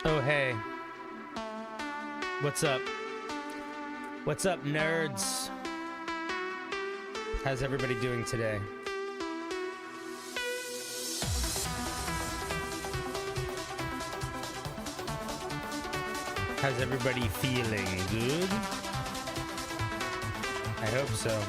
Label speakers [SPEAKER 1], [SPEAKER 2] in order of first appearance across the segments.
[SPEAKER 1] Oh, hey. What's up? What's up, nerds? How's everybody doing today? How's everybody feeling? Good? I hope so.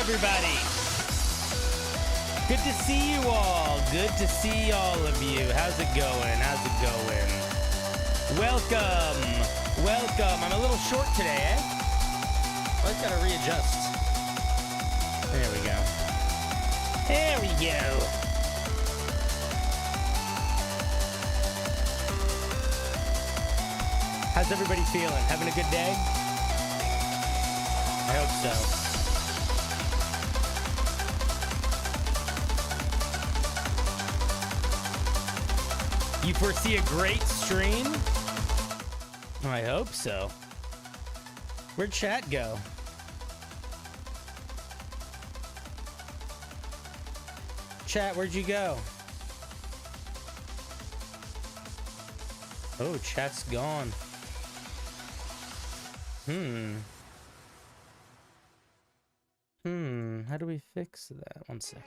[SPEAKER 1] Everybody, good to see you all. Good to see all of you. How's it going? How's it going? Welcome, welcome. I'm a little short today, eh? I just gotta readjust. There we go. There we go. How's everybody feeling? Having a good day? I hope so. You foresee a great stream? I hope so. Where'd chat go? Chat, where'd you go? Oh, chat's gone. How do we fix that? 1 second.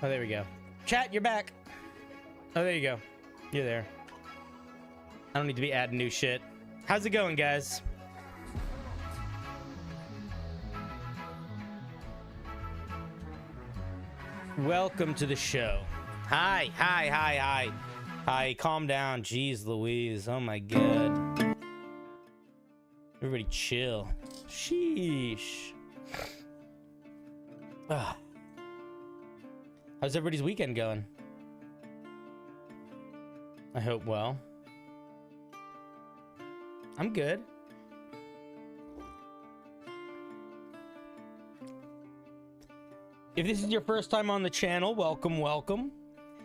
[SPEAKER 1] Oh, there we go. Chat, you're back. Oh, there you go. You're there. I don't need to be adding new shit. How's it going, guys? Welcome to the show. Hi, hi, hi, hi. Hi, calm down. Jeez Louise. Oh, my God. Everybody chill. Sheesh. How's everybody's weekend going? I hope well. I'm good. If this is your first time on the channel, welcome, welcome.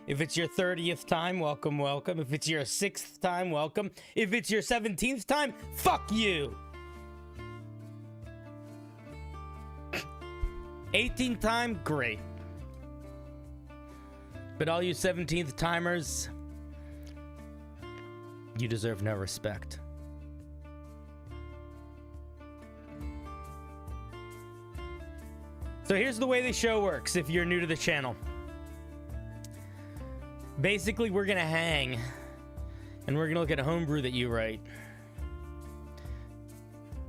[SPEAKER 1] If it's your 30th time, welcome, welcome. If it's your 6th time, welcome. If it's your 17th time, fuck you. 18th time, great. But all you 17th timers, you deserve no respect. So here's the way the show works if you're new to the channel. Basically, we're gonna hang and we're gonna look at a homebrew that you write.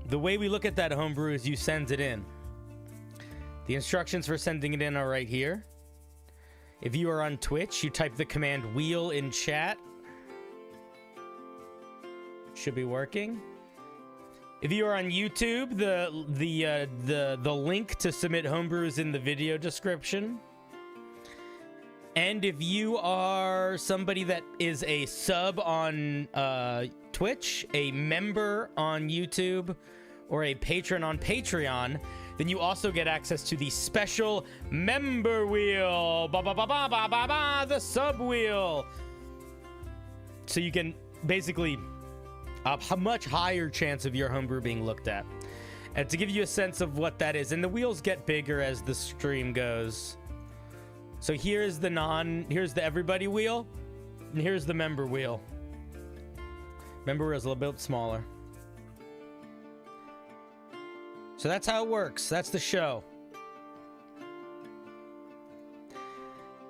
[SPEAKER 1] The way we look at that homebrew is you send it in. The instructions for sending it in are right here. If you are on Twitch, you type the command wheel in chat. Should be working. If you are on YouTube, the link to submit homebrew is in the video description. And if you are somebody that is a sub on Twitch, a member on YouTube, or a patron on Patreon, then you also get access to the special member wheel. The sub wheel. So you can basically a much higher chance of your homebrew being looked at. And to give you a sense of what that is, and the wheels get bigger as the stream goes. So here's the everybody wheel, and here's the member wheel. Member wheel is a little bit smaller. So that's how it works. That's the show.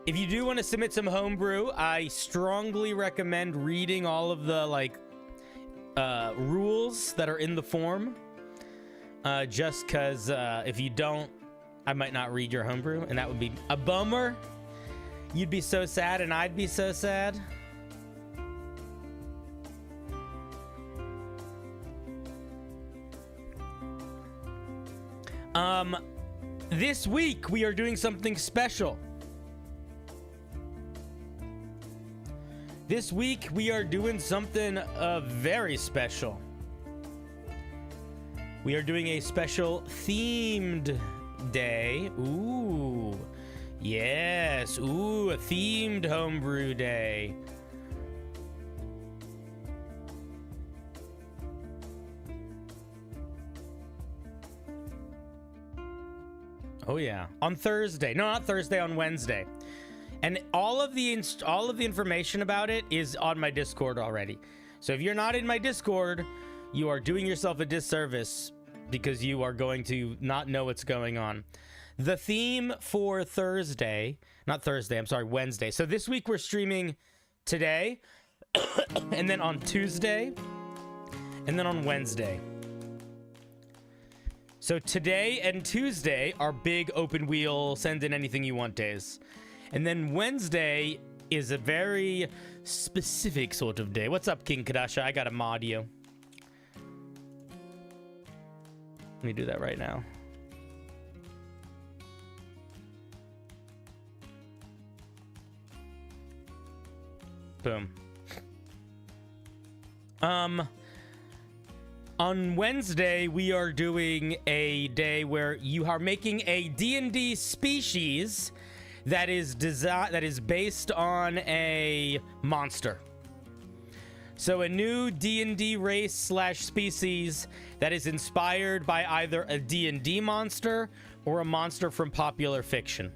[SPEAKER 1] If you do want to submit some homebrew, I strongly recommend reading all of the rules that are in the form. Just because if you don't, I might not read your homebrew, and that would be a bummer. You'd be so sad, and I'd be so sad. This week we are doing something special. This week we are doing something very special. We are doing a special themed day. Ooh, yes. Ooh, a themed homebrew day. Oh yeah, on Thursday. No, not Thursday, on Wednesday. And all of the information about it is on my Discord already. So if you're not in my Discord, you are doing yourself a disservice because you are going to not know what's going on. The theme for Wednesday. So this week we're streaming today, and then on Tuesday, and then on Wednesday. So today and Tuesday are big open wheel, send in anything you want days. And then Wednesday is a very specific sort of day. What's up, King Kadasha? I gotta mod you. Let me do that right now. Boom. On Wednesday, we are doing a day where you are making a D&D species that is based on a monster. So a new D&D race / species that is inspired by either a D&D monster or a monster from popular fiction.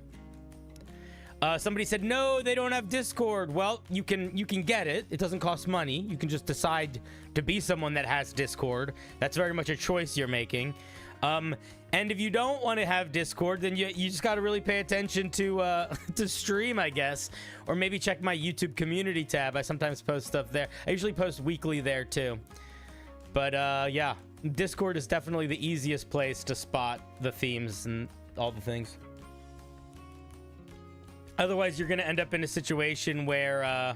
[SPEAKER 1] Somebody said, no, they don't have Discord. Well, you can get it. It doesn't cost money. You can just decide to be someone that has Discord. That's very much a choice you're making. And if you don't want to have Discord, then you just got to really pay attention to stream, I guess. Or maybe check my YouTube community tab. I sometimes post stuff there. I usually post weekly there, too. But, yeah, Discord is definitely the easiest place to spot the themes and all the things. Otherwise, you're going to end up in a situation where,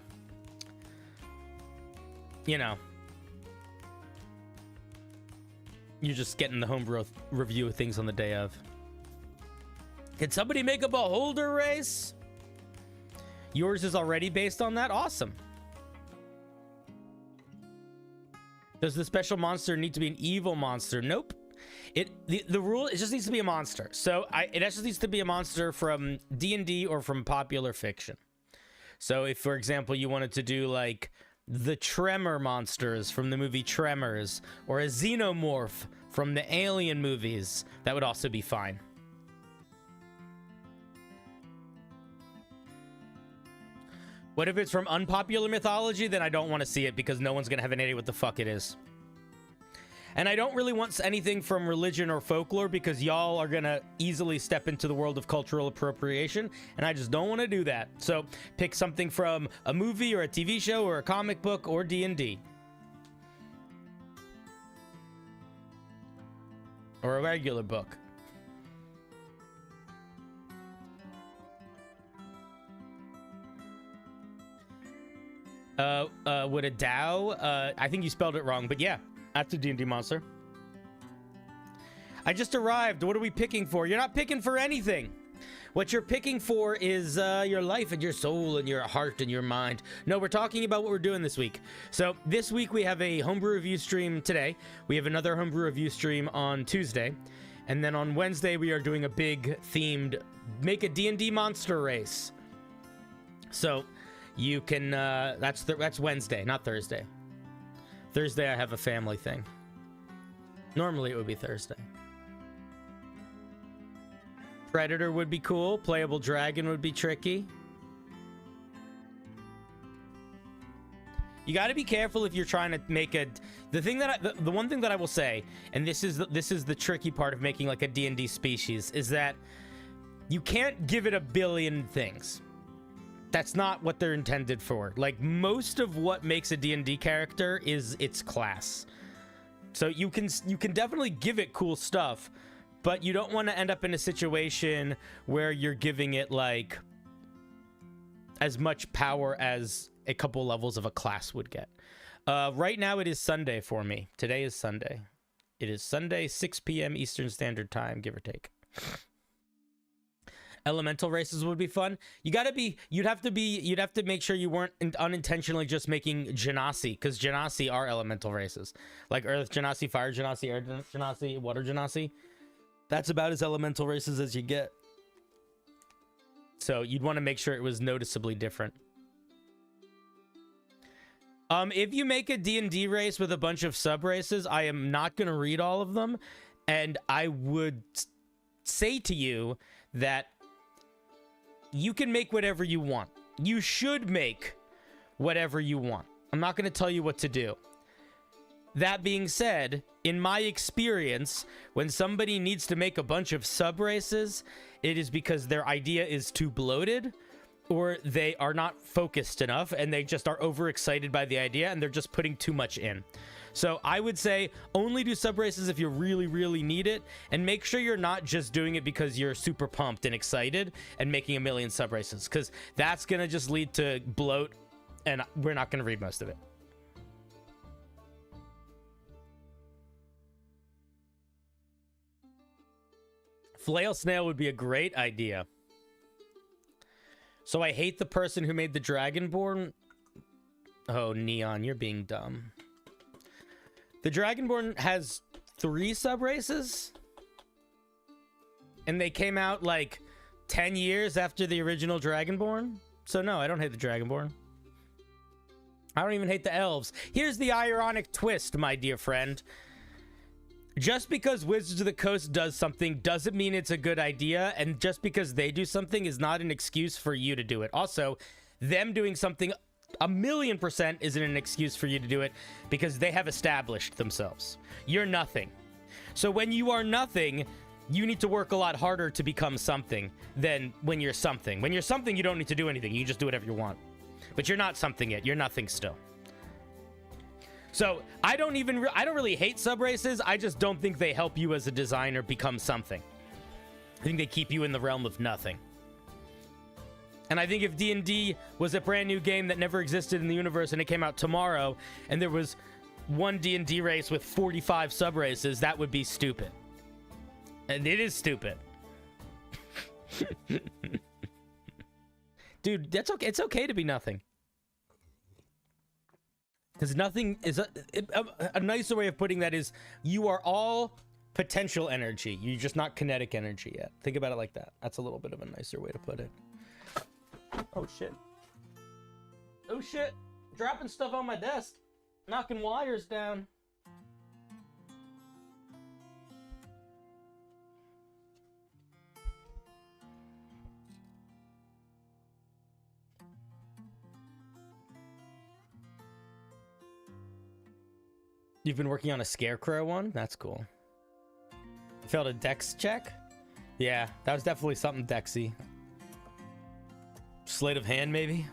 [SPEAKER 1] you know, you're just getting the homebrew review of things on the day of. Can somebody make a beholder race? Yours is already based on that? Awesome. Does the special monster need to be an evil monster? Nope. The rule, it just needs to be a monster. So it just needs to be a monster from D&D or from popular fiction. So if, for example, you wanted to do like the Tremor monsters from the movie Tremors, or a xenomorph from the Alien movies, that would also be fine. What if it's from unpopular mythology? Then I don't want to see it because no one's going to have an idea what the fuck it is. And I don't really want anything from religion or folklore because y'all are going to easily step into the world of cultural appropriation, and I just don't want to do that. So pick something from a movie or a TV show or a comic book or D&D. Or a regular book. Would a Dow? I think you spelled it wrong, but yeah, that's a D&D monster. I just arrived. What are we picking for? You're not picking for anything. What you're picking for is your life and your soul and your heart and your mind. No, we're talking about what we're doing this week. So this week we have a homebrew review stream today. We have another homebrew review stream on Tuesday. And then on Wednesday we are doing a big themed make a D&D monster race. So you can, that's Wednesday, not Thursday. Thursday I have a family thing. Normally it would be Thursday. Predator would be cool. Playable dragon would be tricky. You got to be careful if you're trying to make a... The one thing that I will say, and this is the tricky part of making like a D&D species, is that you can't give it a billion things. That's not what they're intended for. Like, most of what makes a D&D character is its class. So you can definitely give it cool stuff, but you don't want to end up in a situation where you're giving it like as much power as a couple levels of a class would get. Right now it is Sunday for me. Today is Sunday. It is Sunday, 6 p.m. Eastern Standard Time, give or take. Elemental races would be fun. You'd have to make sure you weren't unintentionally just making Genasi, because Genasi are elemental races. Like Earth Genasi, Fire Genasi, Air Genasi, Water Genasi. That's about as elemental races as you get. So you'd want to make sure it was noticeably different. If you make a D&D race with a bunch of sub-races, I am not going to read all of them. And I would say to you that you can make whatever you want. You should make whatever you want. I'm not going to tell you what to do. That being said, in my experience, when somebody needs to make a bunch of sub-races, it is because their idea is too bloated, or they are not focused enough, and they just are overexcited by the idea, and they're just putting too much in. So I would say only do sub-races if you really, really need it, and make sure you're not just doing it because you're super pumped and excited and making a million sub-races, because that's going to just lead to bloat, and we're not going to read most of it. Flail Snail would be a great idea. So I hate the person who made the Dragonborn. Oh, Neon, you're being dumb. The Dragonborn has 3 sub-races. And they came out like 10 years after the original Dragonborn. So no, I don't hate the Dragonborn. I don't even hate the elves. Here's the ironic twist, my dear friend. Just because Wizards of the Coast does something doesn't mean it's a good idea, and just because they do something is not an excuse for you to do it. Also, them doing something 1,000,000% isn't an excuse for you to do it because they have established themselves. You're nothing. So when you are nothing, you need to work a lot harder to become something than when you're something. When you're something, you don't need to do anything. You just do whatever you want. But you're not something yet. You're nothing still. So I don't really hate sub-races. I just don't think they help you as a designer become something. I think they keep you in the realm of nothing. And I think if D&D was a brand new game that never existed in the universe and it came out tomorrow and there was one D&D race with 45 sub-races, that would be stupid. And it is stupid. Dude, that's okay. It's okay to be nothing. Because nothing is a nicer way of putting that is you are all potential energy. You're just not kinetic energy yet. Think about it like that. That's a little bit of a nicer way to put it. Oh, shit. Oh, shit. Dropping stuff on my desk. Knocking wires down. You've been working on a scarecrow one? That's cool. Failed a dex check? Yeah, that was definitely something dexy. Sleight of hand, maybe?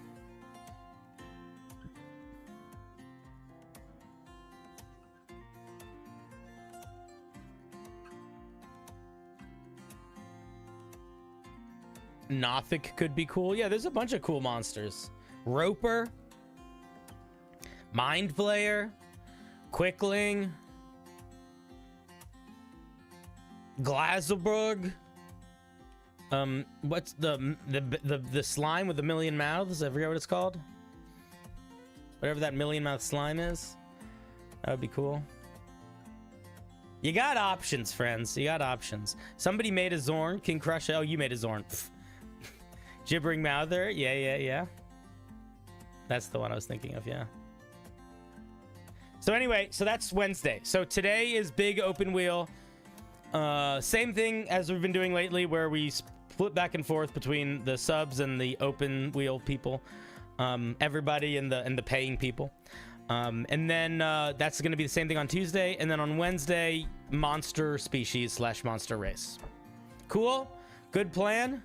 [SPEAKER 1] Nothic could be cool. Yeah, there's a bunch of cool monsters. Roper. Mind Flayer. Quickling. Glazzelburg. What's the slime with a million mouths? I forget what it's called. Whatever that million mouth slime is. That would be cool. You got options, friends. You got options. Somebody made a Zorn. King Crush. Oh, you made a Zorn. Gibbering Mouther. Yeah. That's the one I was thinking of, yeah. So anyway, so that's Wednesday. So today is big open wheel. Same thing as we've been doing lately, where we split back and forth between the subs and the open wheel people, everybody and the paying people. And then that's going to be the same thing on Tuesday, and then on Wednesday, monster species / monster race. Cool? Good plan?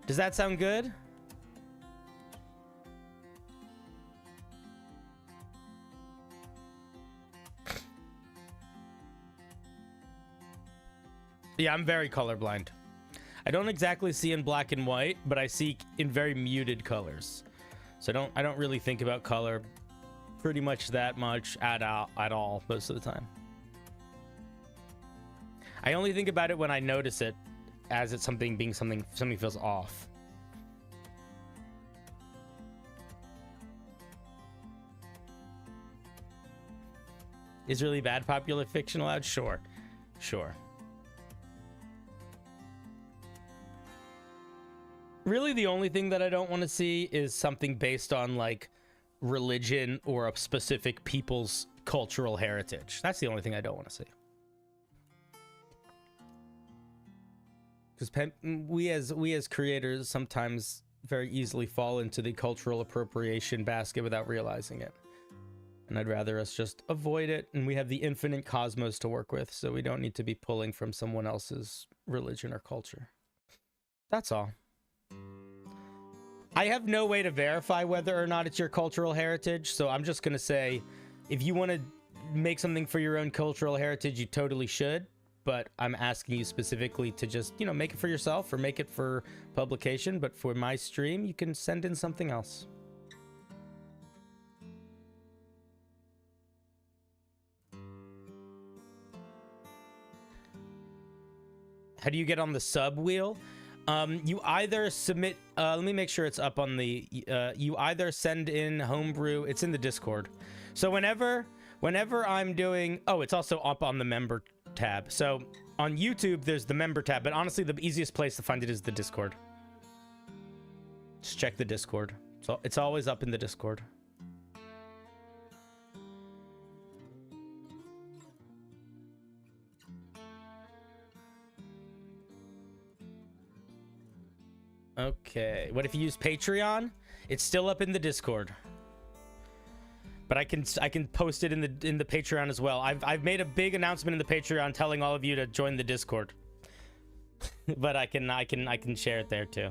[SPEAKER 1] Does that sound good? Yeah, I'm very colorblind. I don't exactly see in black and white, but I see in very muted colors. So I don't really think about color pretty much that much at all most of the time. I only think about it when I notice it as it's something feels off. Is really bad popular fiction allowed? Sure. Really, the only thing that I don't want to see is something based on, like, religion or a specific people's cultural heritage. That's the only thing I don't want to see. Because we as creators sometimes very easily fall into the cultural appropriation basket without realizing it. And I'd rather us just avoid it, and we have the infinite cosmos to work with, so we don't need to be pulling from someone else's religion or culture. That's all. I have no way to verify whether or not it's your cultural heritage, so I'm just going to say, if you want to make something for your own cultural heritage, you totally should, but I'm asking you specifically to just, you know, make it for yourself or make it for publication, but for my stream, you can send in something else. How do you get on the sub wheel? You either submit, let me make sure it's up on the, you either send in Homebrew, it's in the Discord. So whenever I'm doing, oh, it's also up on the member tab. So on YouTube, there's the member tab, but honestly, the easiest place to find it is the Discord. Just check the Discord. So it's always up in the Discord. Okay, what if you use Patreon? It's still up in the Discord, but I can post it in the Patreon as well. I've made a big announcement in the Patreon telling all of you to join the Discord, but I can share it there too.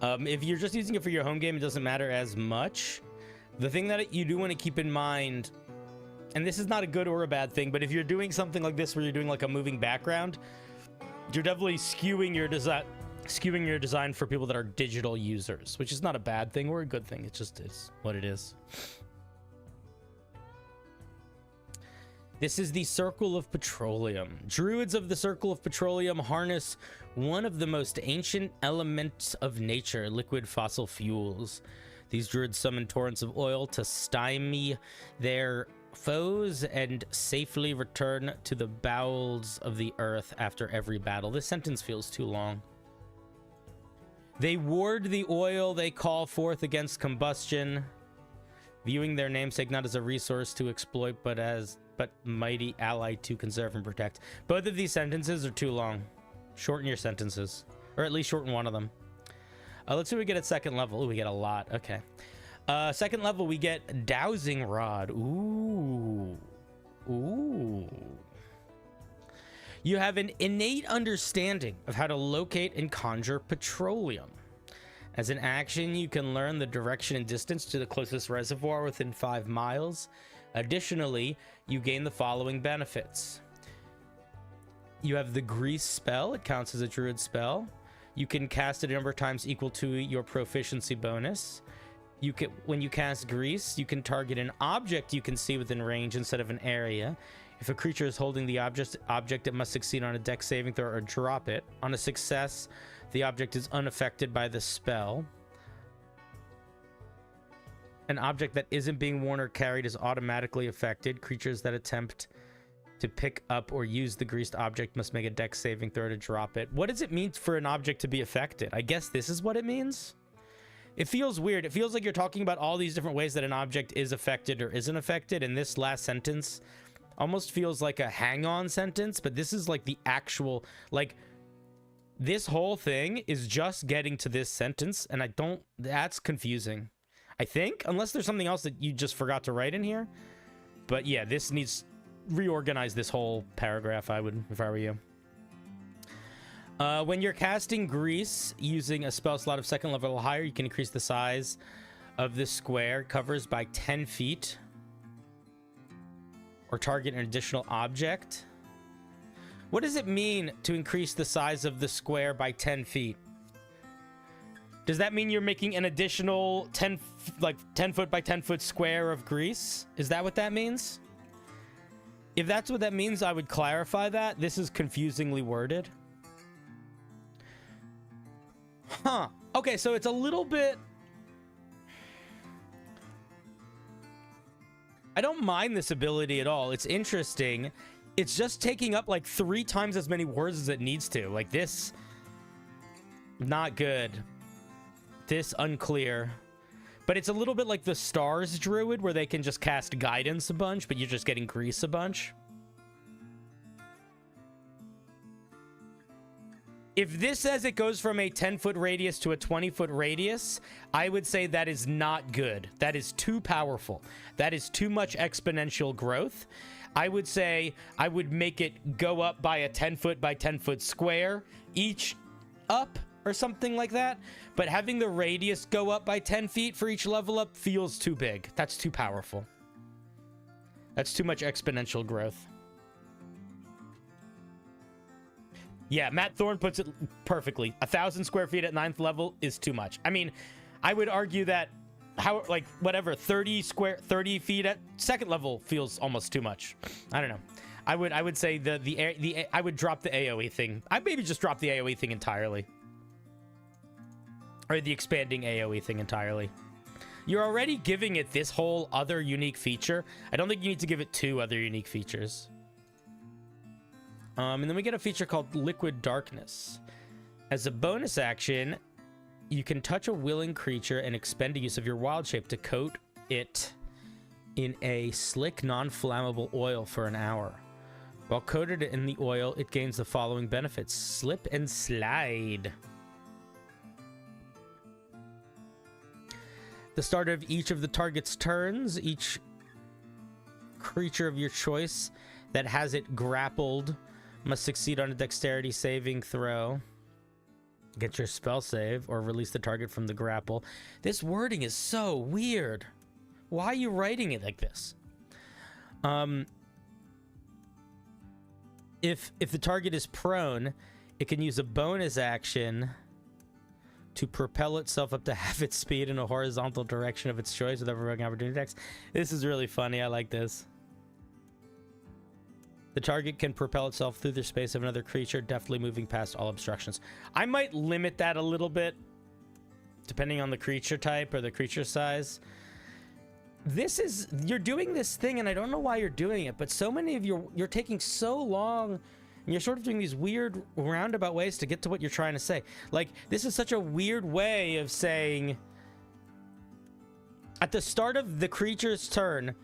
[SPEAKER 1] If you're just using it for your home game, it doesn't matter as much. The thing that you do want to keep in mind, and this is not a good or a bad thing, but if you're doing something like this where you're doing like a moving background, you're definitely skewing your design for people that are digital users, which is not a bad thing or a good thing. It just is what it is. This is the Circle of Petroleum. Druids of the Circle of Petroleum harness one of the most ancient elements of nature, liquid fossil fuels. These druids summon torrents of oil to stymie their foes and safely return to the bowels of the earth after every battle. This sentence feels too long. They ward the oil they call forth against combustion, viewing their namesake not as a resource to exploit, but mighty ally to conserve and protect. Both of these sentences are too long. Shorten your sentences, or at least shorten one of them. Let's see what we get at second level. Ooh, we get a lot. Okay. Second level, we get Dowsing Rod. Ooh. Ooh. You have an innate understanding of how to locate and conjure petroleum. As an action, you can learn the direction and distance to the closest reservoir within 5 miles. Additionally, you gain the following benefits. You have the Grease spell. It counts as a druid spell. You can cast it a number of times equal to your proficiency bonus. When you cast Grease, you can target an object you can see within range instead of an area. If a creature is holding the object, it must succeed on a dex saving throw or drop it. On a success, the object is unaffected by the spell. An object that isn't being worn or carried is automatically affected. Creatures that attempt to pick up or use the greased object must make a dex saving throw to drop it. What does it mean for an object to be affected? I guess this is what it means. It feels weird. It feels like you're talking about all these different ways that an object is affected or isn't affected, and this last sentence almost feels like a hang-on sentence, but this is like the actual, like, this whole thing is just getting to this sentence, and that's confusing. I think, unless there's something else that you just forgot to write in here. But yeah, this needs reorganize this whole paragraph, I would, if I were you. When you're casting Grease using a spell slot of second level or higher, you can increase the size of the square it covers by 10 feet. Or target an additional object. What does it mean to increase the size of the square by 10 feet? Does that mean you're making an additional 10 foot by 10 foot square of Grease? Is that what that means? If that's what that means, I would clarify that. This is confusingly worded. Huh. Okay, so it's a little bit... I don't mind this ability at all. It's interesting. It's just taking up like 3 times as many words as it needs to. Like this, not good. This, unclear. But it's a little bit like the Stars Druid, where they can just cast Guidance a bunch, but you're just getting Grease a bunch. If this says it goes from a 10-foot radius to a 20-foot radius, I would say that is not good. That is too powerful. That is too much exponential growth. I would say I would make it go up by a 10-foot by 10-foot square, each up or something like that. But having the radius go up by 10 feet for each level up feels too big. That's too powerful. That's too much exponential growth. Yeah, Matt Thorne puts it perfectly. 1,000 square feet at 9th level is too much. I mean, I would argue that 30 feet at 2nd level feels almost too much. I don't know. I would say I would drop the AoE thing. I'd maybe just drop the AoE thing entirely. Or the expanding AoE thing entirely. You're already giving it this whole other unique feature. I don't think you need to give it 2 other unique features. And then we get a feature called Liquid Darkness. As a bonus action, you can touch a willing creature and expend a use of your wild shape to coat it in a slick, non-flammable oil for an hour. While coated in the oil, it gains the following benefits. Slip and slide. The start of each of the target's turns, each creature of your choice that has it grappled must succeed on a dexterity saving throw. Get your spell save or release the target from the grapple. This wording is so weird. Why are you writing it like this? If the target is prone, it can use a bonus action to propel itself up to half its speed in a horizontal direction of its choice with overrunning opportunity attacks. This is really funny. I like this. The target can propel itself through the space of another creature, deftly moving past all obstructions. I might limit that a little bit, depending on the creature type or the creature size. This is... You're doing this thing, and I don't know why you're doing it, but so many of you're taking so long, and you're sort of doing these weird roundabout ways to get to what you're trying to say. Like, this is such a weird way of saying... At the start of the creature's turn...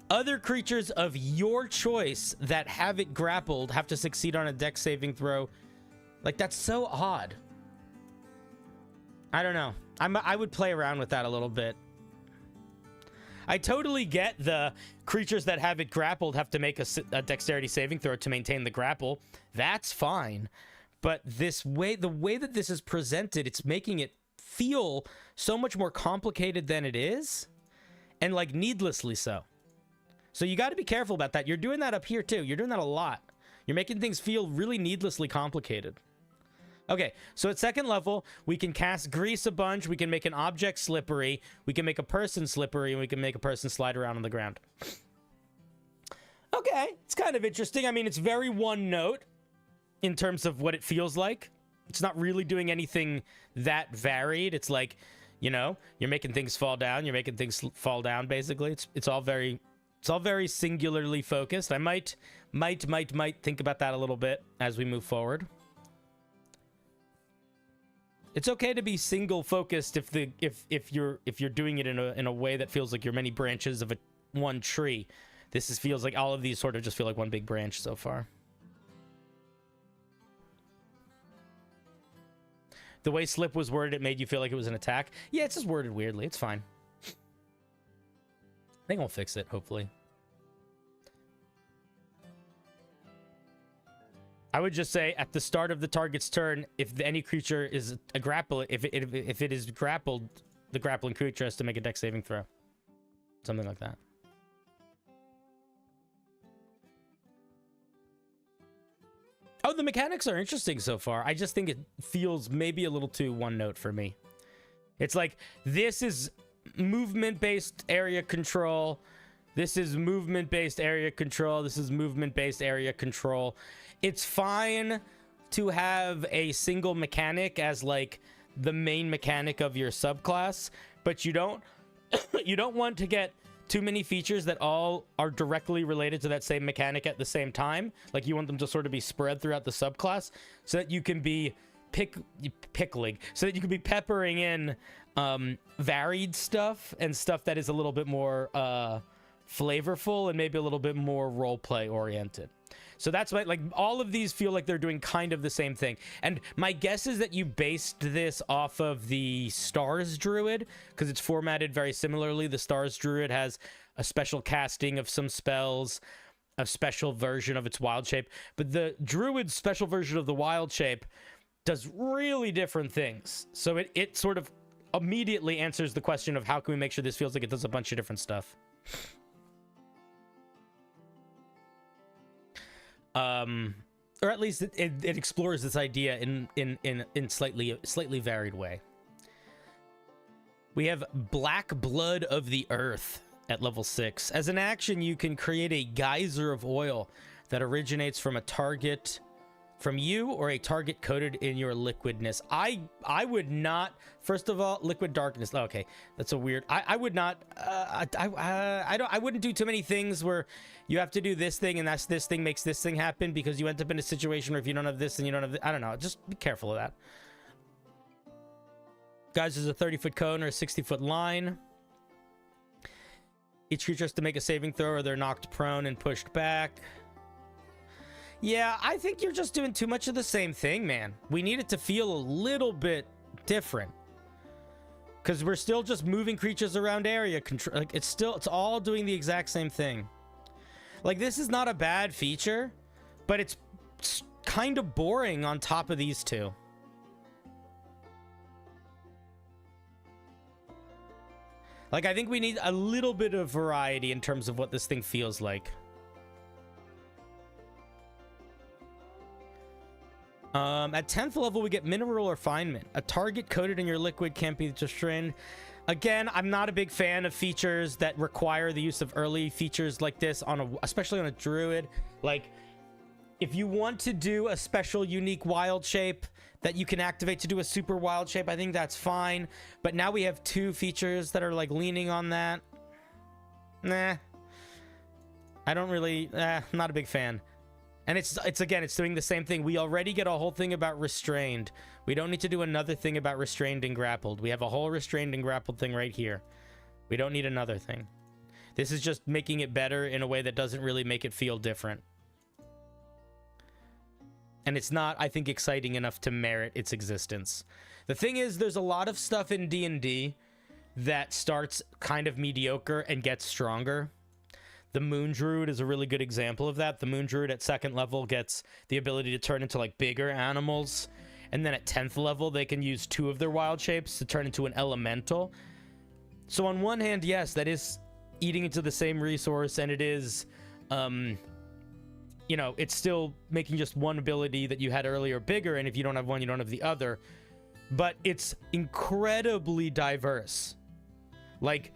[SPEAKER 1] Other creatures of your choice that have it grappled have to succeed on a dex saving throw. Like, that's so odd. I don't know. I would play around with that a little bit. I totally get the creatures that have it grappled have to make a dexterity saving throw to maintain the grapple. That's fine. But this way, the way that this is presented, it's making it feel so much more complicated than it is. And, like, needlessly so. So you got to be careful about that. You're doing that up here too. You're doing that a lot. You're making things feel really needlessly complicated. Okay, so at second level, we can cast Grease a bunch. We can make an object slippery. We can make a person slippery. And we can make a person slide around on the ground. Okay, it's kind of interesting. I mean, it's very one note in terms of what it feels like. It's not really doing anything that varied. It's like, you know, you're making things fall down. You're making things fall down, basically. It's all very... It's all very singularly focused. I might think about that a little bit as we move forward. It's okay to be single focused if you're doing it in a way that feels like you're many branches of one tree. This feels like all of these sort of just feel like one big branch so far. The way slip was worded, it made you feel like it was an attack. Yeah, it's just worded weirdly. It's fine. I think I'll fix it, hopefully. I would just say at the start of the target's turn, if any creature is a grapple, if it is grappled, the grappling creature has to make a dex saving throw. Something like that. Oh, the mechanics are interesting so far. I just think it feels maybe a little too one note for me. It's like, this is movement-based area control. This is movement-based area control. This is movement-based area control. It's fine to have a single mechanic as like the main mechanic of your subclass, but you don't you don't want to get too many features that all are directly related to that same mechanic at the same time. Like, you want them to sort of be spread throughout the subclass so that you can be pickling, so that you can be peppering in varied stuff and stuff that is a little bit more flavorful and maybe a little bit more roleplay oriented. So that's why, like, all of these feel like they're doing kind of the same thing. And my guess is that you based this off of the Stars Druid, because it's formatted very similarly. The Stars Druid has a special casting of some spells, a special version of its wild shape, but the Druid's special version of the wild shape does really different things. So it sort of immediately answers the question of how can we make sure this feels like it does a bunch of different stuff. Or at least it explores this idea in slightly varied way. We have Black Blood of the Earth at level 6. As an action, you can create a geyser of oil that originates from a target, from you or a target coated in your liquidness. I would not, first of all, liquid darkness. Okay, that's a weird. I would not. I wouldn't do too many things where you have to do this thing and this thing makes this thing happen, because you end up in a situation where if you don't have this and you don't have this, I don't know. Just be careful of that. Guys, there's a 30-foot cone or a 60-foot line. Each creature has to make a saving throw or they're knocked prone and pushed back. Yeah, I think you're just doing too much of the same thing, man. We need it to feel a little bit different, because we're still just moving creatures around area control. Like, it's all doing the exact same thing. Like, this is not a bad feature, but it's kind of boring on top of these two. Like, I think we need a little bit of variety in terms of what this thing feels like. At 10th level, we get mineral refinement. A target coated in your liquid can't be restrained. Again, I'm not a big fan of features that require the use of early features like this, especially on a druid. Like, if you want to do a special unique wild shape that you can activate to do a super wild shape, I think that's fine. But now we have 2 features that are like leaning on that. Nah. I don't really, I'm not a big fan. And it's doing the same thing. We already get a whole thing about restrained. We don't need to do another thing about restrained and grappled. We have a whole restrained and grappled thing right here. We don't need another thing. This is just making it better in a way that doesn't really make it feel different. And it's not, I think, exciting enough to merit its existence. The thing is, there's a lot of stuff in D&D that starts kind of mediocre and gets stronger. The Moon Druid is a really good example of that. The Moon Druid at 2nd level gets the ability to turn into like bigger animals. And then at 10th level, they can use 2 of their wild shapes to turn into an elemental. So on one hand, yes, that is eating into the same resource, and it is, you know, it's still making just one ability that you had earlier bigger, and if you don't have one, you don't have the other. But it's incredibly diverse. Like,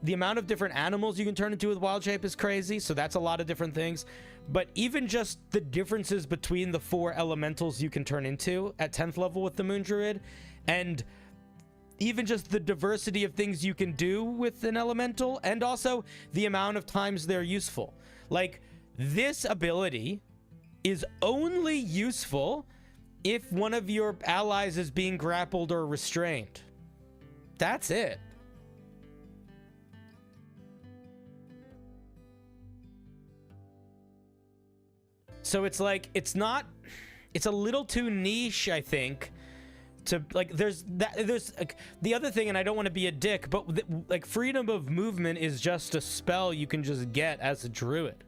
[SPEAKER 1] the amount of different animals you can turn into with wild shape is crazy, so that's a lot of different things. But even just the differences between the 4 elementals you can turn into at 10th level with the Moon Druid, and even just the diversity of things you can do with an elemental, and also the amount of times they're useful. Like, this ability is only useful if one of your allies is being grappled or restrained. That's it. So it's like, it's a little too niche, I think, to, like, there's like, the other thing, and I don't want to be a dick, but like, freedom of movement is just a spell you can just get as a druid.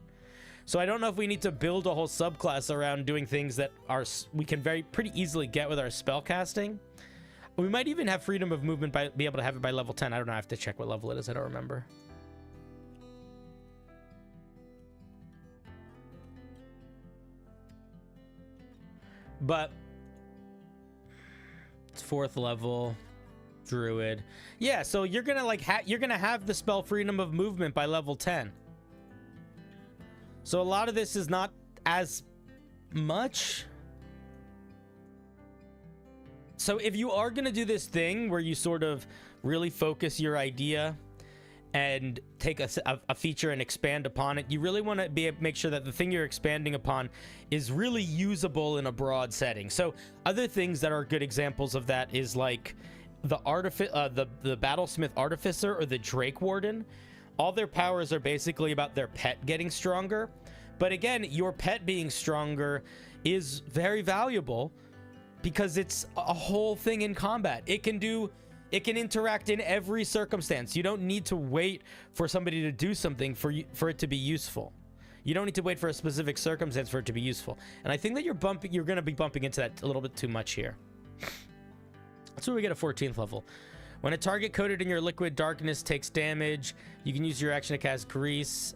[SPEAKER 1] So I don't know if we need to build a whole subclass around doing things that we can pretty easily get with our spell casting. We might even have freedom of movement be able to have it by level 10. I don't know, I have to check what level it is, I don't remember. But it's 4th level druid. Yeah, so you're gonna like you're gonna have the spell freedom of movement by level 10. So a lot of this is not as much. So if you are gonna do this thing where you sort of really focus your idea and take a feature and expand upon it, you really want to make sure that the thing you're expanding upon is really usable in a broad setting. So other things that are good examples of that is like the Battlesmith Artificer or the Drake Warden. All their powers are basically about their pet getting stronger. But again, your pet being stronger is very valuable because it's a whole thing in combat. It can interact in every circumstance. You don't need to wait for somebody to do something for it to be useful. You don't need to wait for a specific circumstance for it to be useful. And I think that you're going to be bumping into that a little bit too much here. That's where we get a 14th level. When a target coated in your liquid darkness takes damage, you can use your action to cast Grease.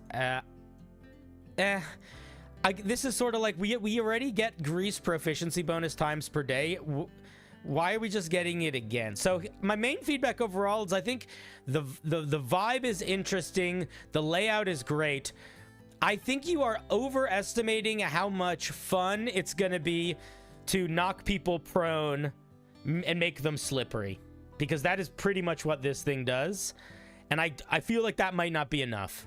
[SPEAKER 1] This is sort of like we already get Grease proficiency bonus times per day. Why are we just getting it again? So my main feedback overall is I think the vibe is interesting. The layout is great. I think you are overestimating how much fun it's going to be to knock people prone and make them slippery, because that is pretty much what this thing does. And I feel like that might not be enough.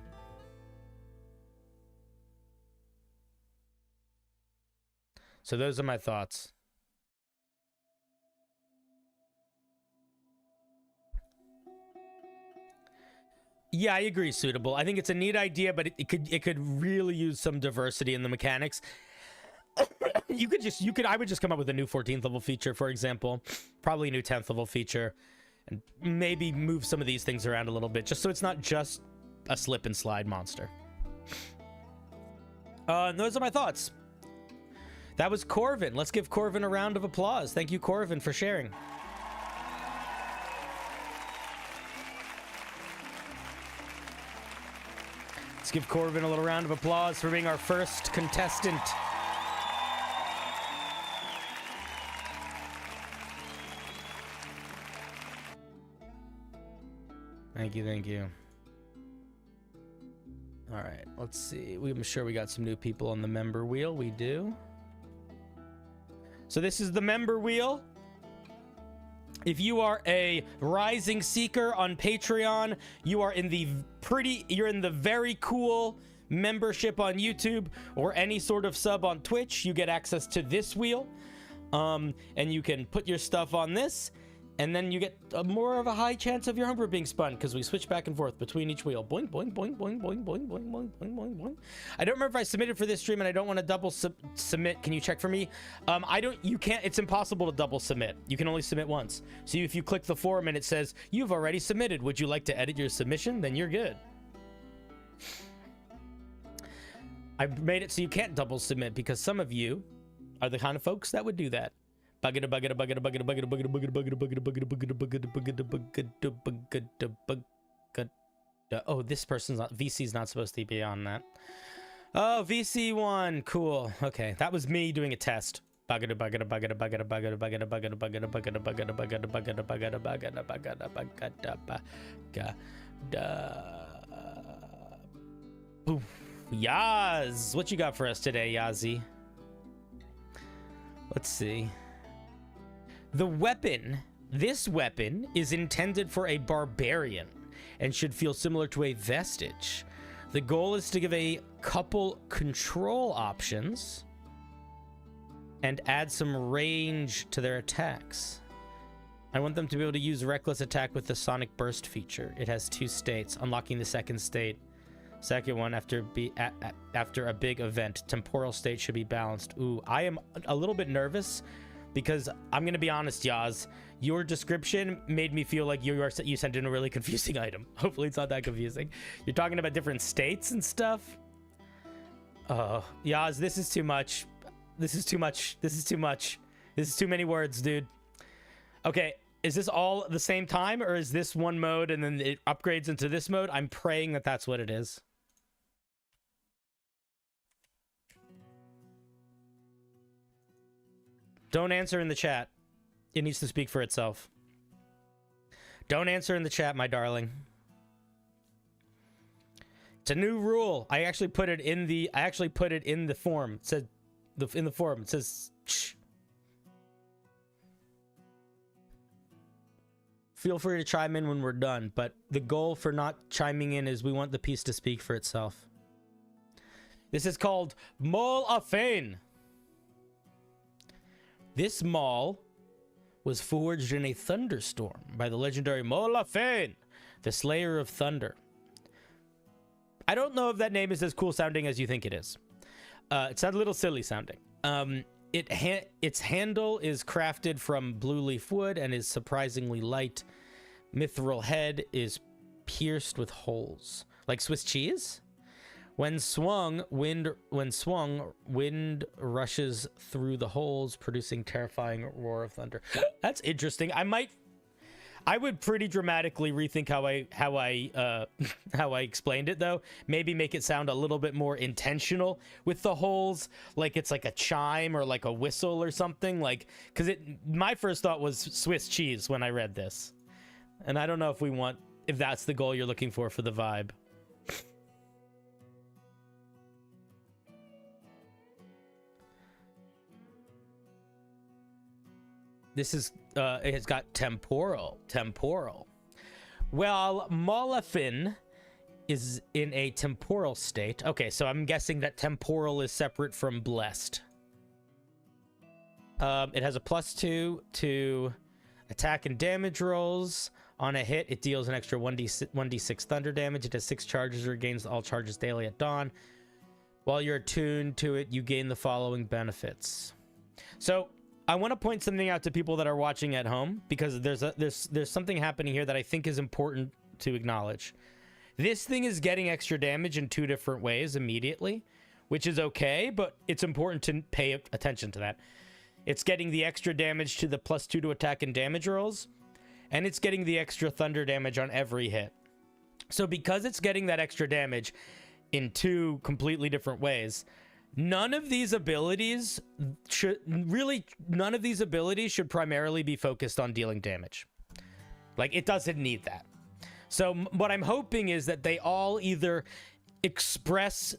[SPEAKER 1] So those are my thoughts. Yeah, I agree, Suitable. I think it's a neat idea, but it could really use some diversity in the mechanics. I would just come up with a new 14th level feature, for example, probably a new 10th level feature, and maybe move some of these things around a little bit, just so it's not just a slip and slide monster. And those are my thoughts. That was Corvin. Let's give Corvin a round of applause. Thank you, Corvin, for sharing. Let's give Corbin a little round of applause for being our first contestant. Thank you, thank you. All right, let's see. I'm sure we got some new people on the member wheel. We do. So this is the member wheel. If you are a rising seeker on Patreon, you are in the very cool membership on YouTube or any sort of sub on Twitch. You get access to this wheel, and you can put your stuff on this, and then you get more of a high chance of your homebrew being spun because we switch back and forth between each wheel. Boing, boing, boing, boing, boing, boing, boing, boing, boing, boing, boing. I don't remember if I submitted for this stream, and I don't want to double submit. Can you check for me? You can't. It's impossible to double submit. You can only submit once. So if you click the form and it says you've already submitted, would you like to edit your submission? Then you're good. I made it so you can't double submit because some of you are the kind of folks that would do that. Oh, this person's not, VC's not supposed to be on that. Oh, VC1, cool. Okay, that was me doing a test. Yaz, what you got for us today, Yazi? Let's see. The weapon, this weapon is intended for a barbarian and should feel similar to a vestige. The goal is to give a couple control options and add some range to their attacks. I want them to be able to use reckless attack with the sonic burst feature. It has 2 states, unlocking the second state. Second one, after a big event, temporal state should be balanced. Ooh, I am a little bit nervous because I'm gonna be honest, Yaz, your description made me feel like you sent in a really confusing item. Hopefully it's not that confusing. You're talking about different states and stuff. Yaz, this is too much. This is too much. This is too much. This is too many words, dude. Okay, is this all at the same time, or is this one mode and then it upgrades into this mode? I'm praying that that's what it is. Don't answer in the chat. It needs to speak for itself. Don't answer in the chat, my darling. It's a new rule. I actually put it in the form. It said in the forum. It says shh. Feel free to chime in when we're done, but the goal for not chiming in is we want the piece to speak for itself. This is called Maul of Fane. This Maul was forged in a thunderstorm by the legendary Maul of Fane, the Slayer of Thunder. I don't know if that name is as cool sounding as you think it is. It's a little silly sounding. Its handle is crafted from blue leaf wood and is surprisingly light. Mithril head is pierced with holes, like Swiss cheese. When swung, wind rushes through the holes, producing terrifying roar of thunder. That's interesting. I would pretty dramatically rethink how I explained it, though. Maybe make it sound a little bit more intentional with the holes, like it's like a chime or like a whistle or something. Like, because my first thought was Swiss cheese when I read this, and I don't know if that's the goal you're looking for the vibe. This is, it has got temporal. Well, Maulafin is in a temporal state. Okay, so I'm guessing that temporal is separate from blessed. It has a +2 to attack and damage rolls. On a hit, it deals an extra 1d6 thunder damage. It has 6 charges, regains all charges daily at dawn. While you're attuned to it, you gain the following benefits. So I want to point something out to people that are watching at home, because there's something happening here that I think is important to acknowledge. This thing is getting extra damage in 2 different ways immediately, which is okay, but it's important to pay attention to that. It's getting the extra damage to the +2 to attack and damage rolls, and it's getting the extra thunder damage on every hit. So because it's getting that extra damage, in two completely different ways. None of these abilities should primarily be focused on dealing damage. Like, it doesn't need that. So what I'm hoping is that they all either express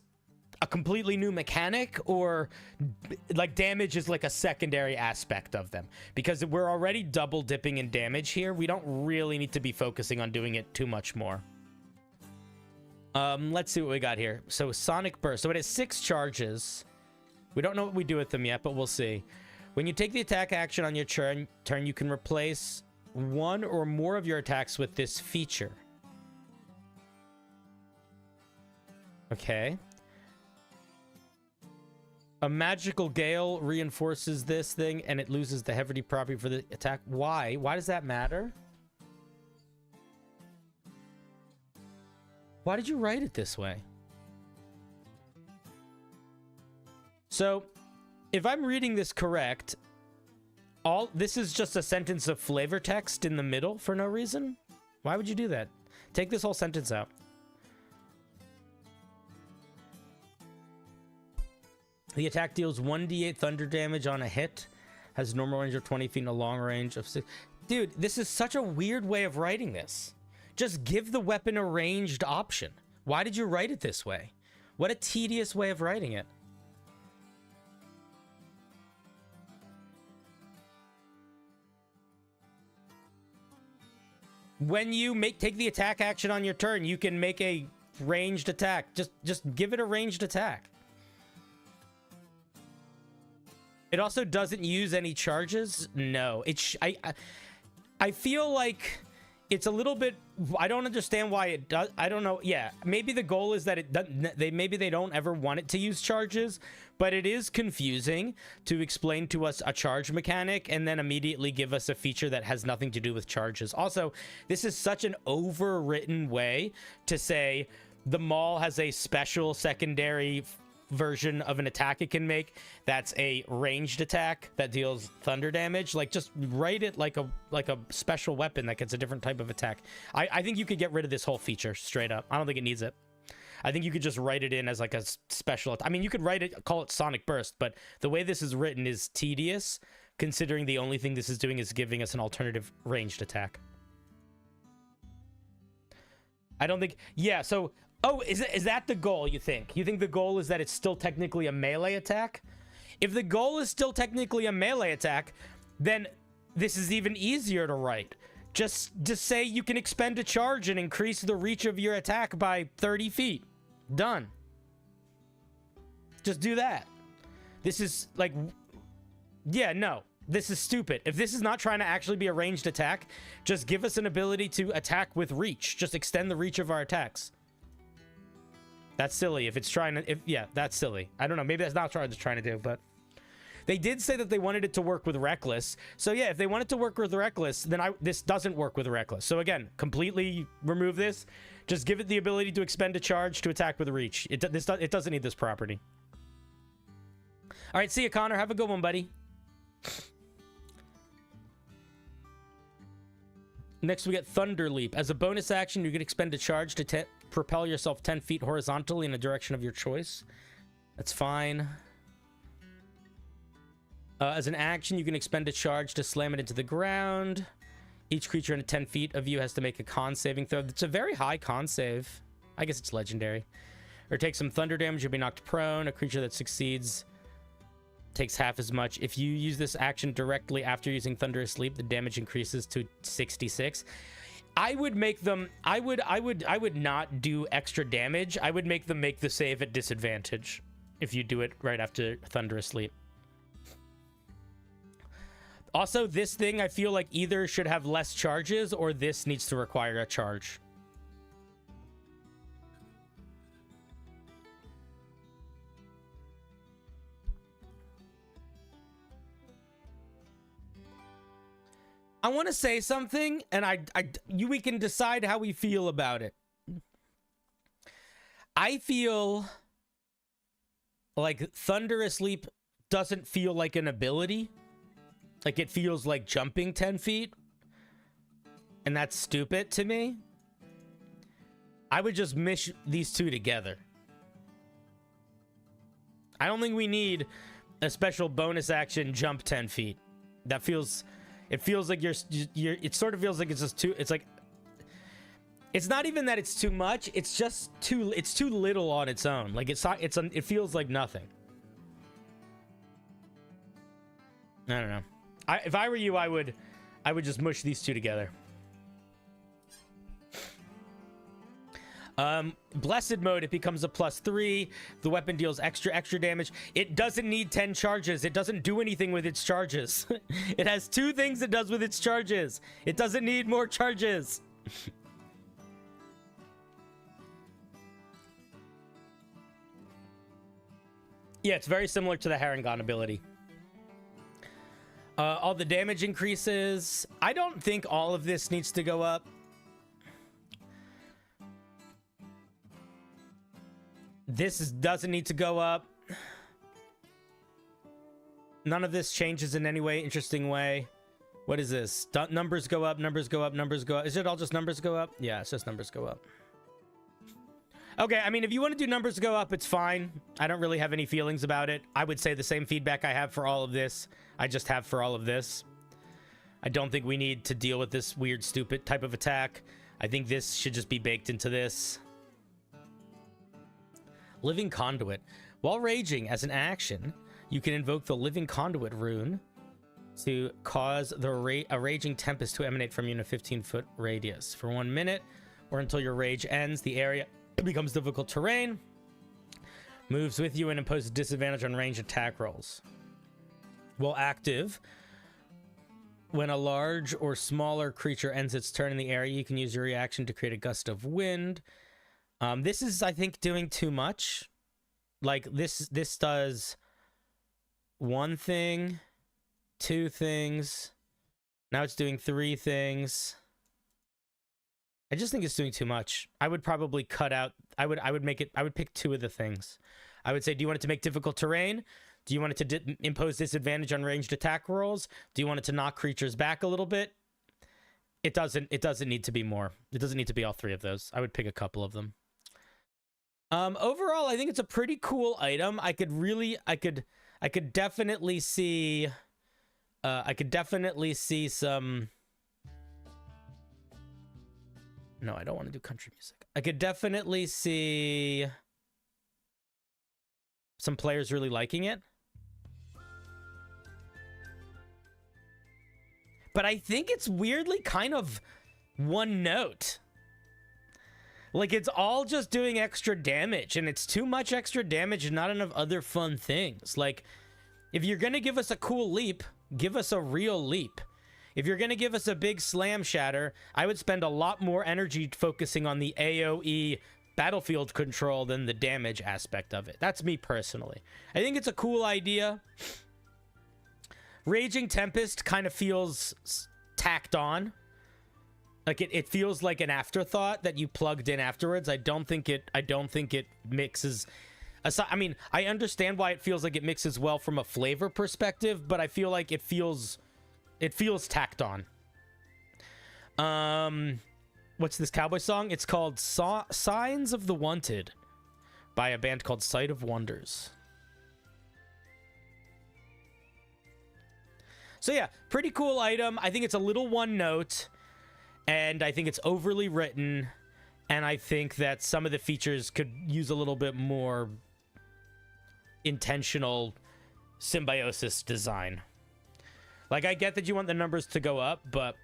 [SPEAKER 1] a completely new mechanic, or like damage is like a secondary aspect of them, because we're already double dipping in damage here. We don't really need to be focusing on doing it too much more. Let's see what we got here. So Sonic Burst. So it has 6 charges. We don't know what we do with them yet, but we'll see. When you take the attack action on your turn, you can replace one or more of your attacks with this feature. Okay. A magical gale reinforces this thing, and it loses the heavy property for the attack. Why? Why does that matter? Why did you write it this way? So, if I'm reading this correct, this is just a sentence of flavor text in the middle for no reason? Why would you do that? Take this whole sentence out. The attack deals 1d8 thunder damage on a hit, has normal range of 20 feet and a long range of 6. Dude, this is such a weird way of writing this. Just give the weapon a ranged option. Why did you write it this way? What a tedious way of writing it. When you take the attack action on your turn, you can make a ranged attack. Just give it a ranged attack. It also doesn't use any charges. No, I feel like it's a little bit. I don't understand why it does. I don't know. Yeah, maybe the goal is that it doesn't. Maybe they don't ever want it to use charges, but it is confusing to explain to us a charge mechanic and then immediately give us a feature that has nothing to do with charges. Also, this is such an overwritten way to say the Maul has a special secondary version of an attack it can make that's a ranged attack that deals thunder damage. Like, just write it like a special weapon that gets a different type of attack. I think you could get rid of this whole feature straight up. I don't think it needs it. I think you could just write it in as like a special. I mean, you could write it, call it Sonic Burst, but the way this is written is tedious, considering the only thing this is doing is giving us an alternative ranged attack. I don't think. Yeah, so. Oh, is that the goal, you think? You think the goal is that it's still technically a melee attack? If the goal is still technically a melee attack, then this is even easier to write. Just say you can expend a charge and increase the reach of your attack by 30 feet. Done. Just do that. This is like... Yeah, no. This is stupid. If this is not trying to actually be a ranged attack, just give us an ability to attack with reach. Just extend the reach of our attacks. That's silly. If it's trying to... yeah, that's silly. I don't know. Maybe that's not what it's trying to do, but... They did say that they wanted it to work with Reckless. So yeah, if they want it to work with Reckless, then this doesn't work with Reckless. So again, completely remove this. Just give it the ability to expend a charge to attack with reach. It doesn't need this property. All right, see you, Connor. Have a good one, buddy. Next, we get Thunder Leap. As a bonus action, you can expend a charge to propel yourself 10 feet horizontally in a direction of your choice. That's fine. As an action, you can expend a charge to slam it into the ground. Each creature in 10 feet of you has to make a con saving throw. It's a very high con save. I guess it's legendary. Or take some thunder damage, you'll be knocked prone. A creature that succeeds takes half as much. If you use this action directly after using Thunderous Leap, the damage increases to 66. I would make them... I would not do extra damage. I would make them make the save at disadvantage if you do it right after Thunderous Leap. Also, this thing, I feel like either should have less charges or this needs to require a charge. I want to say something, and we can decide how we feel about it. I feel like Thunderous Leap doesn't feel like an ability. Like, it feels like jumping 10 feet. And that's stupid to me. I would just mish these two together. I don't think we need a special bonus action jump 10 feet. That feels... It feels like it sort of feels like it's just too... It's like... It's not even that it's too much. It's just too... It's too little on its own. Like, it feels like nothing. I don't know. If I were you, I would just mush these two together. Blessed mode, it becomes a +3. The weapon deals extra damage. It doesn't need 10 charges. It doesn't do anything with its charges. It has 2 things it does with its charges. It doesn't need more charges. Yeah, it's very similar to the Harengon ability. All the damage increases. I don't think all of this needs to go up. Doesn't need to go up. None of this changes in any way, interesting way. What is this? Numbers go up, numbers go up, numbers go up. Is it all just numbers go up? Yeah, it's just numbers go up. Okay, I mean, if you want to do numbers go up, it's fine. I don't really have any feelings about it. I would say the same feedback I have for all of this, I just have for all of this. I don't think we need to deal with this weird, stupid type of attack. I think this should just be baked into this. Living Conduit. While raging as an action, you can invoke the Living Conduit rune to cause a raging tempest to emanate from you in a 15-foot radius. For 1 minute, or until your rage ends, the area becomes difficult terrain, moves with you, and imposes disadvantage on range attack rolls. While active, when a large or smaller creature ends its turn in the area, you can use your reaction to create a gust of wind. This is, I think, doing too much. Like, this does 1 thing, 2 things. Now it's doing 3 things. I just think it's doing too much. I would probably cut out... I would pick 2 of the things. I would say, do you want it to make difficult terrain? Do you want it to impose disadvantage on ranged attack rolls? Do you want it to knock creatures back a little bit? It doesn't need to be more. It doesn't need to be all 3 of those. I would pick a couple of them. Overall, I think it's a pretty cool item. I could definitely see some... No, I don't want to do country music. I could definitely see some players really liking it. But I think it's weirdly kind of one note. Like, it's all just doing extra damage, and it's too much extra damage and not enough other fun things. Like, if you're going to give us a cool leap, give us a real leap. If you're going to give us a big slam shatter, I would spend a lot more energy focusing on the AoE battlefield control than the damage aspect of it. That's me personally. I think it's a cool idea. Raging Tempest kind of feels tacked on. Like, it feels like an afterthought that you plugged in afterwards. I don't think it mixes. I mean, I understand why it feels like it mixes well from a flavor perspective, but I feel like it feels tacked on. What's this cowboy song? It's called Signs of the Wanted by a band called Sight of Wonders. So yeah, pretty cool item. I think it's a little one note. And I think it's overly written, and I think that some of the features could use a little bit more intentional symbiosis design. Like, I get that you want the numbers to go up, but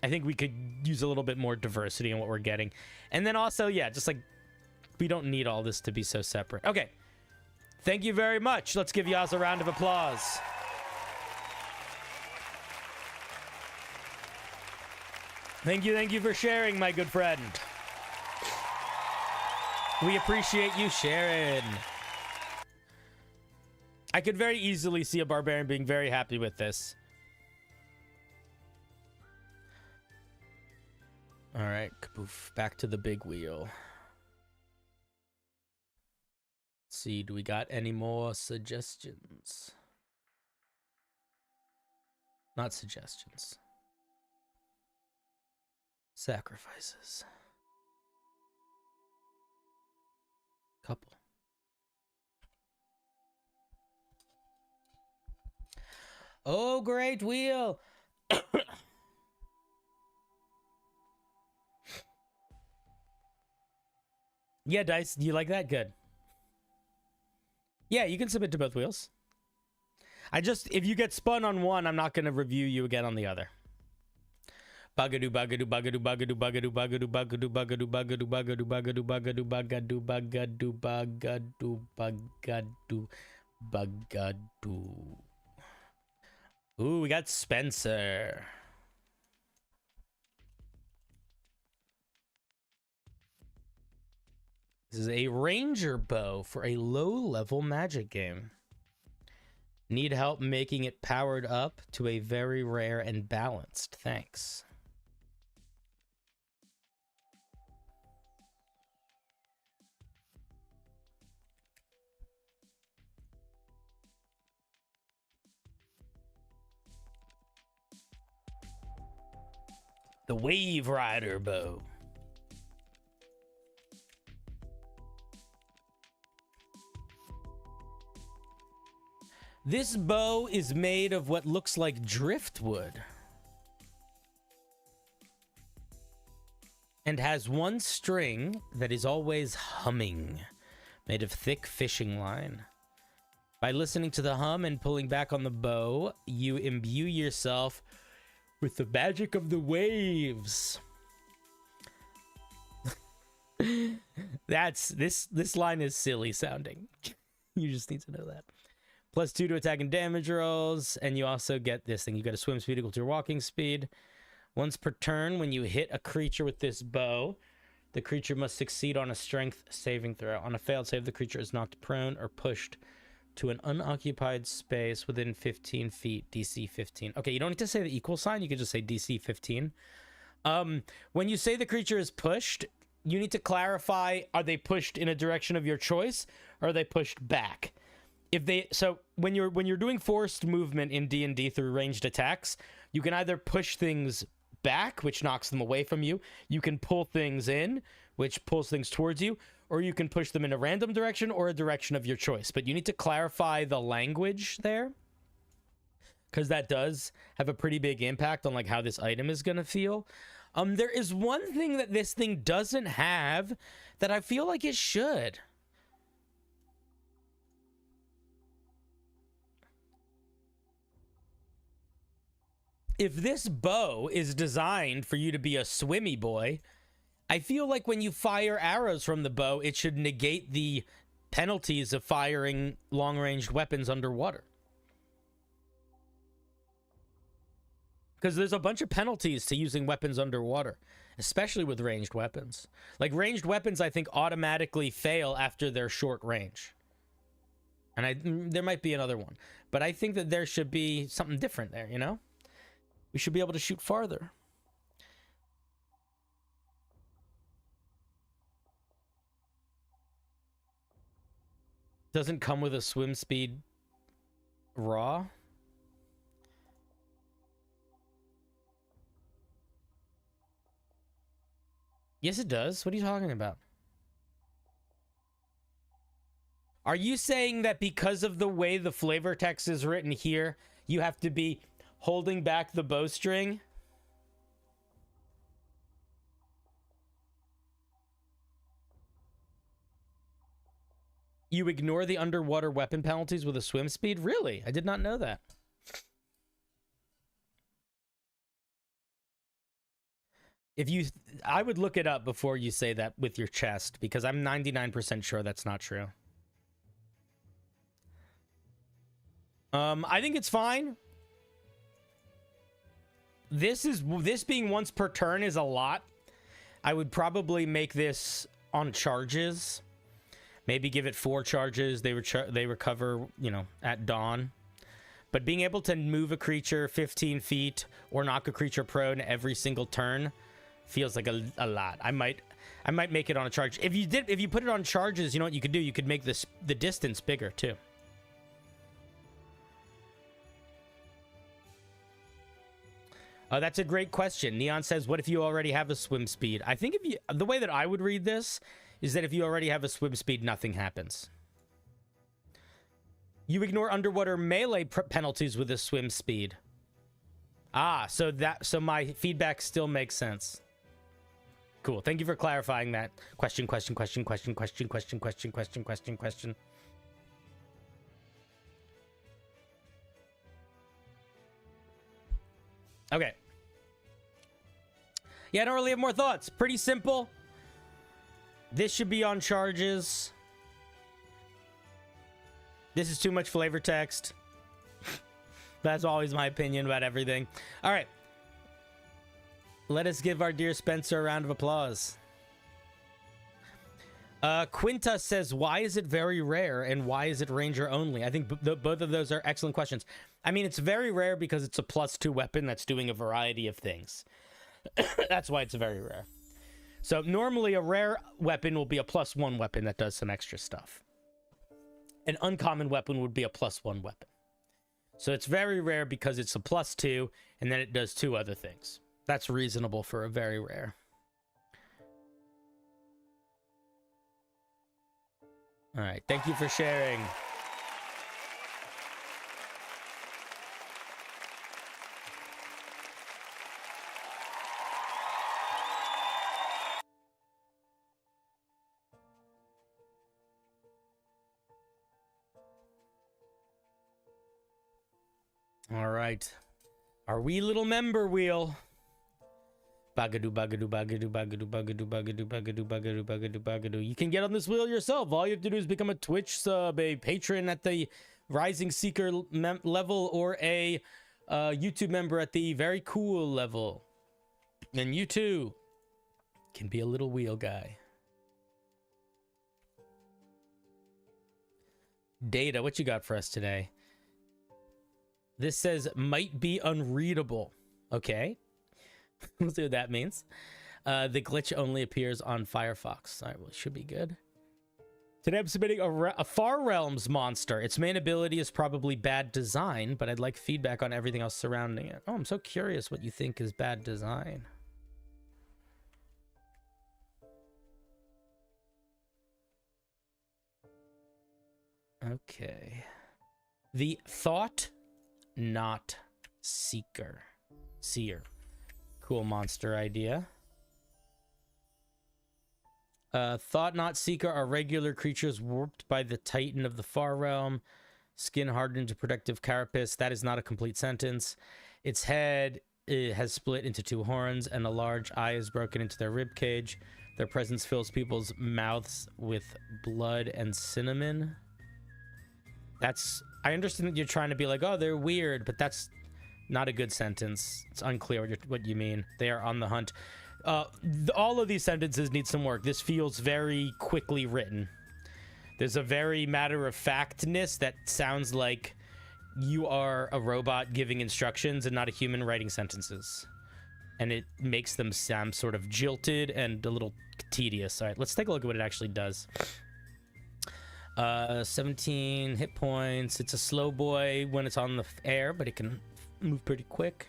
[SPEAKER 1] I think we could use a little bit more diversity in what we're getting. And then also, yeah, just like, we don't need all this to be so separate. Okay, thank you very much. Let's give Yaz a round of applause. Thank you for sharing, my good friend. We appreciate you sharing. I could very easily see a barbarian being very happy with this. All right, kaboof, back to the big wheel. Let's see, do we got any more suggestions? Not suggestions. Sacrifices. Couple. Oh, great wheel. Yeah, Dice, do you like that? Good. Yeah, you can submit to both wheels. If you get spun on one, I'm not going to review you again on the other. Bugadoo, bugadoo, bugadoo, bugadoo, bugadoo, bugadoo, bugadoo, bugadoo, bugadoo, bugadoo, bugadoo, bugadoo, bugadoo, bugadoo, bugadoo, bugadoo, bugadoo. Ooh, we got Spencer. This is a ranger bow for a low-level magic game. Need help making it powered up to a very rare and balanced. Thanks. The Wave Rider bow. This bow is made of what looks like driftwood and has one string that is always humming, made of thick fishing line. By listening to the hum and pulling back on the bow, you imbue yourself with the magic of the waves. This line is silly sounding. You just need to know that. +2 to attack and damage rolls, and you also get this thing. You get a swim speed equal to your walking speed. Once per turn, when you hit a creature with this bow, the creature must succeed on a strength saving throw. On a failed save, the creature is knocked prone or pushed to an unoccupied space within 15 feet, DC 15. Okay, you don't need to say the equal sign. You can just say DC 15. When you say the creature is pushed, you need to clarify, are they pushed in a direction of your choice, or are they pushed back? So when you're doing forced movement in D&D through ranged attacks, you can either push things back, which knocks them away from you. You can pull things in, which pulls things towards you, or you can push them in a random direction or a direction of your choice. But you need to clarify the language there, because that does have a pretty big impact on like how this item is going to feel. There is one thing that this thing doesn't have that I feel like it should. If this bow is designed for you to be a swimmy boy, I feel like when you fire arrows from the bow, it should negate the penalties of firing long-ranged weapons underwater. Because there's a bunch of penalties to using weapons underwater, especially with ranged weapons. Like, ranged weapons, I think, automatically fail after their short range. And there might be another one. But I think that there should be something different there, you know? We should be able to shoot farther. Doesn't come with a swim speed raw. Yes, it does. What are you talking about? Are you saying that because of the way the flavor text is written here, you have to be holding back the bowstring? You ignore the underwater weapon penalties with a swim speed? Really? I did not know that. I would look it up before you say that with your chest, because I'm 99% sure that's not true. I think it's fine. This being once per turn is a lot. I would probably make this on charges. Maybe give it 4 charges. They recover, you know, at dawn. But being able to move a creature 15 feet or knock a creature prone every single turn feels like a lot. I might make it on a charge. If you put it on charges, you know what you could do? You could make the distance bigger too. That's a great question. Neon says, what if you already have a swim speed? I think the way that I would read this is that if you already have a swim speed, nothing happens. You ignore underwater melee penalties with a swim speed. Ah, so my feedback still makes sense. Cool. Thank you for clarifying that. Question. Okay. Yeah, I don't really have more thoughts. Pretty simple. This should be on charges. This is too much flavor text. That's always my opinion about everything. All right. Let us give our dear Spencer a round of applause. Quinta says, why is it very rare and why is it ranger only? I think both of those are excellent questions. I mean, it's very rare because it's a +2 weapon that's doing a variety of things. That's why it's very rare. So normally a rare weapon will be a +1 weapon that does some extra stuff. An uncommon weapon would be a +1 weapon. So it's very rare because it's a +2 and then it does 2 other things. That's reasonable for a very rare. All right, thank you for sharing. All right. Our wee little member wheel. Bagadu, bagadu, bagadu, bagadu, bagadu, bagadu, bagadu, bagadu, bagadu, bagadu. You can get on this wheel yourself. All you have to do is become a Twitch sub, a patron at the Rising Seeker level, or a YouTube member at the very cool level. And you too can be a little wheel guy. Data, what you got for us today? This says might be unreadable. Okay. We'll see what that means. The glitch only appears on Firefox. All right, well, it should be good. Today I'm submitting a Far Realms monster. Its main ability is probably bad design, but I'd like feedback on everything else surrounding it. Oh, I'm so curious what you think is bad design. Okay. The Thought Not Seeker. Seer. Cool monster idea. Thought Not Seeker are regular creatures warped by the Titan of the Far Realm. Skin hardened to protective carapace. That is not a complete sentence. Its head has split into 2 horns, and a large eye is broken into their rib cage. Their presence fills people's mouths with blood and cinnamon. That's... I understand that you're trying to be like, oh, they're weird, but that's not a good sentence. It's unclear what you mean. They are on the hunt. All of these sentences need some work. This feels very quickly written. There's a very matter-of-factness that sounds like you are a robot giving instructions and not a human writing sentences. And it makes them sound sort of jilted and a little tedious. All right, let's take a look at what it actually does. 17 hit points. It's a slow boy when it's on the air, but it can move pretty quick.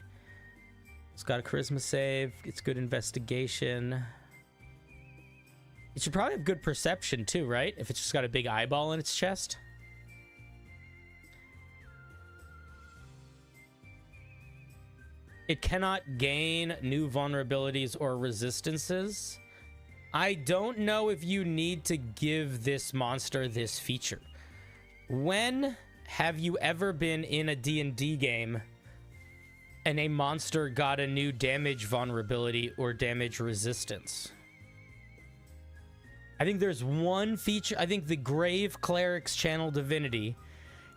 [SPEAKER 1] It's got a charisma save. It's good investigation. It should probably have good perception too, right? If it's just got a big eyeball in its chest. It cannot gain new vulnerabilities or resistances. I don't know if you need to give this monster this feature. When have you ever been in a D&D game and a monster got a new damage vulnerability or damage resistance? I think there's one feature. I think the Grave Cleric's Channel Divinity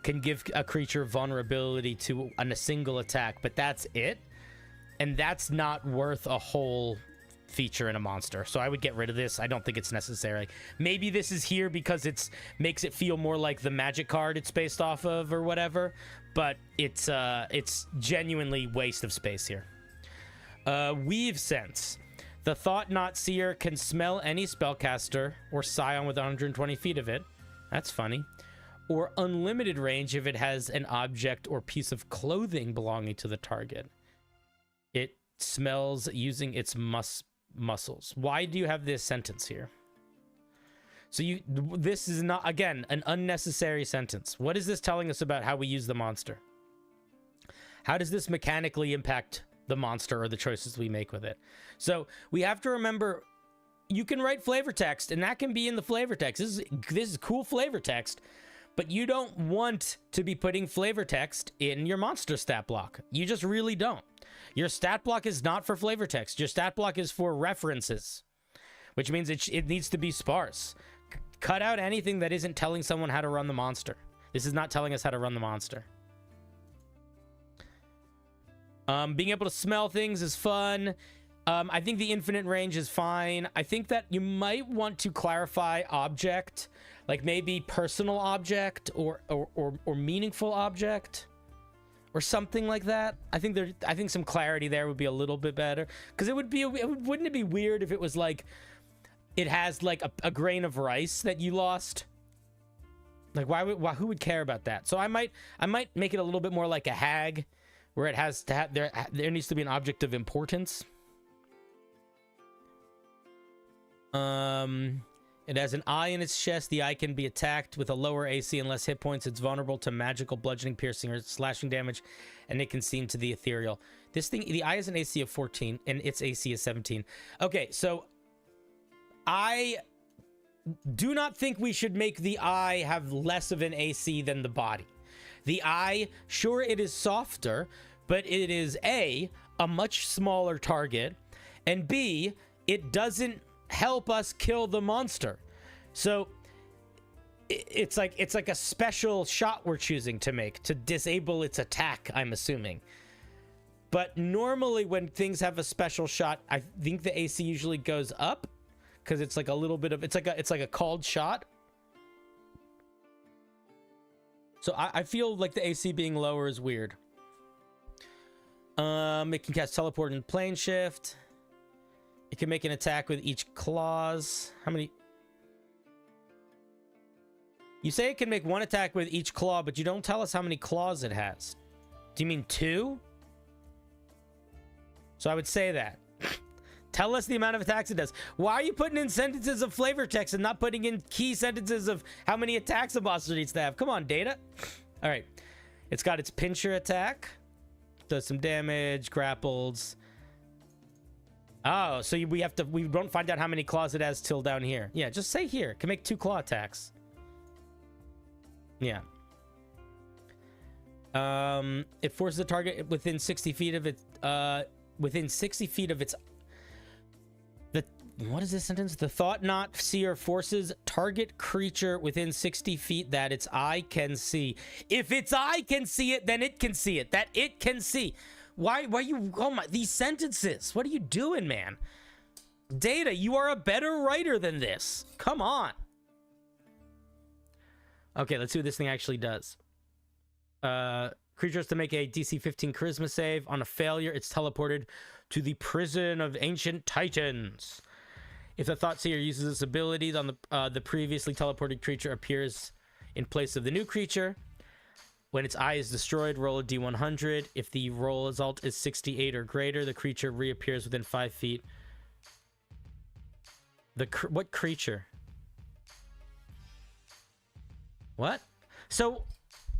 [SPEAKER 1] can give a creature vulnerability to a single attack, but that's it. And that's not worth a whole feature in a monster. So I would get rid of this. I don't think it's necessary. Maybe this is here because it's makes it feel more like the magic card it's based off of or whatever, but it's genuinely waste of space here. Weave Sense. The Thought Not Seer can smell any spellcaster or scion with 120 feet of it. That's funny. Or unlimited range if it has an object or piece of clothing belonging to the target. It smells using its muscles. Why do you have this sentence here? So this is not, again, an unnecessary sentence. What is this telling us about how we use the monster? How does this mechanically impact the monster or the choices we make with it? So we have to remember, you can write flavor text, and that can be in the flavor text. This is cool flavor text, but you don't want to be putting flavor text in your monster stat block. You just really don't. Your stat block is not for flavor text. Your stat block is for references, which means it needs to be sparse. Cut out anything that isn't telling someone how to run the monster. This is not telling us how to run the monster. Being able to smell things is fun. I think the infinite range is fine. I think that you might want to clarify object, like maybe personal object or meaningful object or something like that. I think some clarity there would be a little bit better, because wouldn't it be weird if it was like it has like a grain of rice that you lost? Like who would care about that? So I might make it a little bit more like a hag, where it has to have there needs to be an object of importance. It has an eye in its chest. The eye can be attacked with a lower AC and less hit points. It's vulnerable to magical, bludgeoning, piercing, or slashing damage, and it can see into the ethereal. This thing, the eye has an AC of 14, and its AC is 17. Okay, so I do not think we should make the eye have less of an AC than the body. The eye, sure, it is softer, but it is A, a much smaller target, and B, it doesn't help us kill the monster. So it's like a special shot we're choosing to make to disable its attack, I'm assuming. But normally when things have a special shot, I think the AC usually goes up, because it's like a little bit of, it's like a called shot. So I feel like the AC being lower is weird. It can cast teleport and plane shift. It can make an attack with each claws. How many? You say it can make one attack with each claw, but you don't tell us how many claws it has. Do you mean 2? So I would say that. Tell us the amount of attacks it does. Why are you putting in sentences of flavor text and not putting in key sentences of how many attacks a monster needs to have? Come on, data. All right. It's got its pincher attack. Does some damage, grapples. Oh, so we won't find out how many claws it has till down here. Yeah, just say here. It can make 2 claw attacks. Yeah. It forces the target within 60 feet of its, within 60 feet of its... What is this sentence? The Thought Seer forces target creature within 60 feet that its eye can see. If its eye can see it, then it can see it. That it can see. Why you... Oh my... These sentences. What are you doing, man? Data, you are a better writer than this. Come on. Okay, let's see what this thing actually does. Creature has to make a DC 15 charisma save. On a failure, it's teleported to the prison of ancient titans. If the Thought Seer uses this ability, then the previously teleported creature appears in place of the new creature. When its eye is destroyed, roll a d100. If the roll result is 68 or greater, the creature reappears within 5 feet. What creature? What? So,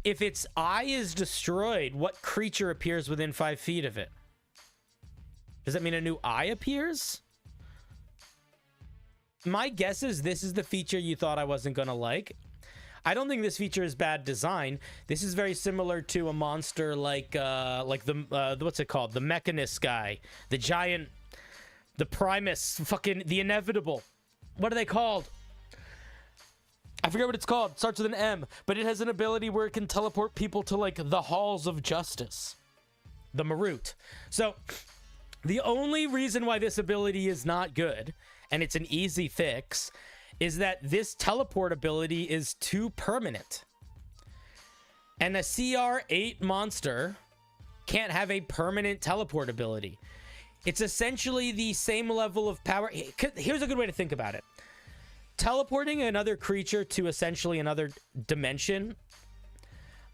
[SPEAKER 1] if its eye is destroyed, what creature appears within 5 feet of it? Does that mean a new eye appears? My guess is this is the feature you thought I wasn't gonna like. I don't think this feature is bad design. This is very similar to a monster like the what's it called? The Mechanist guy, the giant, the Primus, fucking the Inevitable. What are they called? I forget what it's called. It starts with an M, but it has an ability where it can teleport people to like the halls of justice, the Marut. So the only reason why this ability is not good, and it's an easy fix, is that this teleport ability is too permanent. And a CR8 monster can't have a permanent teleport ability. It's essentially the same level of power. Here's a good way to think about it. Teleporting another creature to essentially another dimension,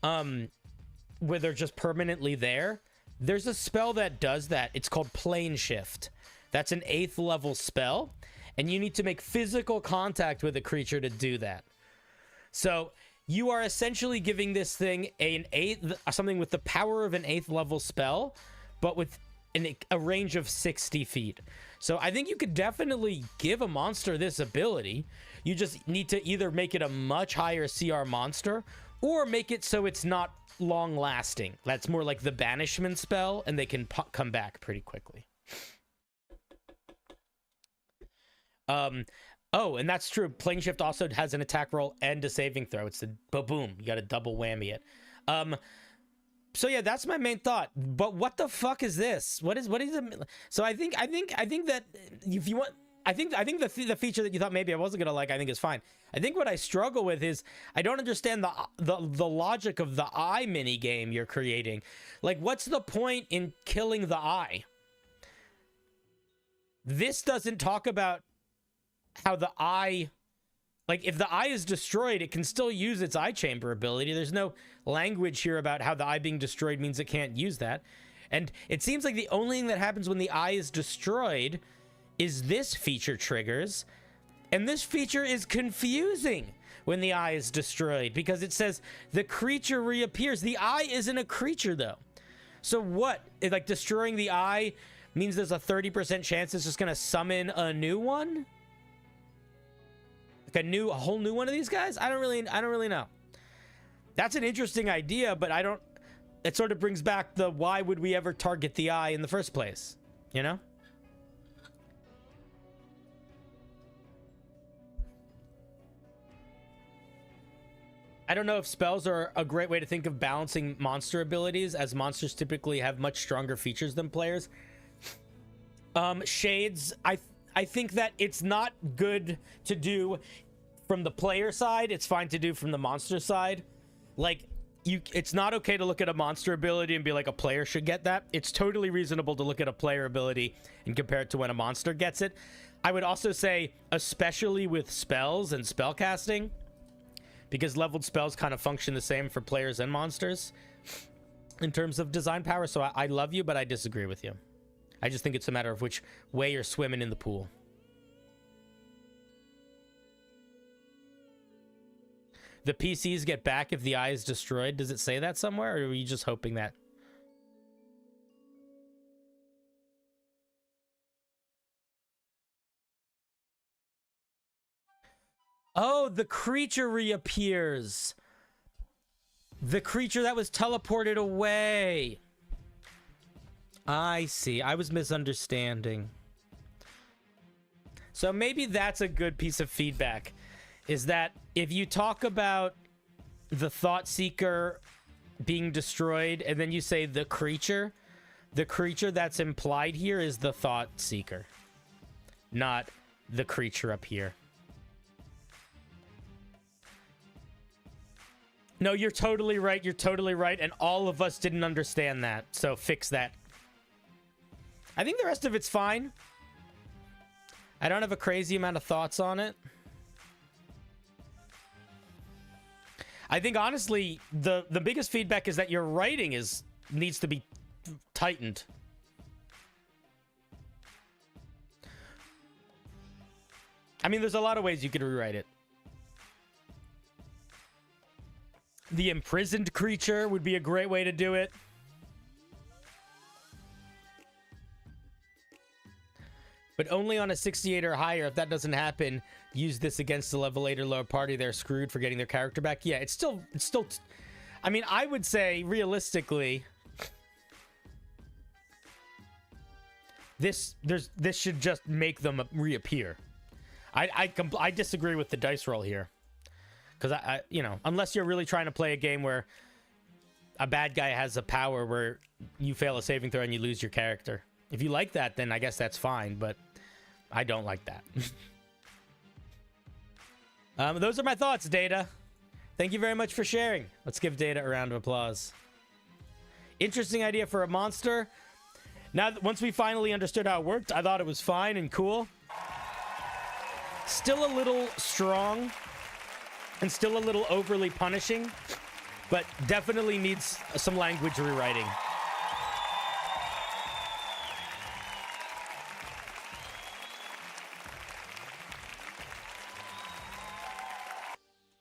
[SPEAKER 1] where they're just permanently there, there's a spell that does that. It's called Plane Shift. That's an 8th level spell, And you need to make physical contact with a creature to do that. So you are essentially giving this thing something with the power of an 8th level spell, but with a range of 60 feet. So I think you could definitely give a monster this ability. You just need to either make it a much higher CR monster or make it so it's not long lasting. That's more like the banishment spell, and they can come back pretty quickly. Oh, and that's true. Plane Shift also has an attack roll and a saving throw. It's a boom. You got to double whammy it. So yeah, that's my main thought. But what the fuck is this? What is it? So I think that if you want, I think the feature that you thought maybe I wasn't gonna like, I think is fine. I think what I struggle with is I don't understand the logic of the eye mini game you're creating. Like, what's the point in killing the eye? This doesn't talk about how the eye, like, if the eye is destroyed, it can still use its eye chamber ability. There's no language here about how the eye being destroyed means it can't use that. And it seems like the only thing that happens when the eye is destroyed is this feature triggers. And this feature is confusing when the eye is destroyed because it says the creature reappears. The eye isn't a creature, though. So what? Like, destroying the eye means there's a 30% chance it's just going to summon a new one? Like a whole new one of these guys? I don't really know. That's an interesting idea, but it sort of brings back the why would we ever target the eye in the first place, you know? I don't know if spells are a great way to think of balancing monster abilities, as monsters typically have much stronger features than players. Shades, I think that it's not good to do from the player side. It's fine to do from the monster side. Like, it's not okay to look at a monster ability and be like, a player should get that. It's totally reasonable to look at a player ability and compare it to when a monster gets it. I would also say, especially with spells and spell casting, because leveled spells kind of function the same for players and monsters in terms of design power. So I love you, but I disagree with you. I just think it's a matter of which way you're swimming in the pool. The PCs get back if the eye is destroyed. Does it say that somewhere, or are you just hoping that? Oh, the creature reappears. The creature that was teleported away. I see. I was misunderstanding. So maybe that's a good piece of feedback, is that if you talk about the Thought Seeker being destroyed and then you say the creature that's implied here is the Thought Seeker, not the creature up here. No, you're totally right. You're totally right. And all of us didn't understand that. So fix that. I think the rest of it's fine. I don't have a crazy amount of thoughts on it. I think, honestly, the biggest feedback is that your writing needs to be tightened. I mean, there's a lot of ways you could rewrite it. The imprisoned creature would be a great way to do it. But only on a 68 or higher. If that doesn't happen, use this against the level 8 or lower party. They're screwed for getting their character back. Yeah, it's still. I mean, I would say realistically, this should just make them reappear. I disagree with the dice roll here, because you know, unless you're really trying to play a game where a bad guy has a power where you fail a saving throw and you lose your character. If you like that, then I guess that's fine, but I don't like that. Those are my thoughts, Data. Thank you very much for sharing. Let's give Data a round of applause. Interesting idea for a monster. Now, once we finally understood how it worked, I thought it was fine and cool. Still a little strong and still a little overly punishing, but definitely needs some language rewriting.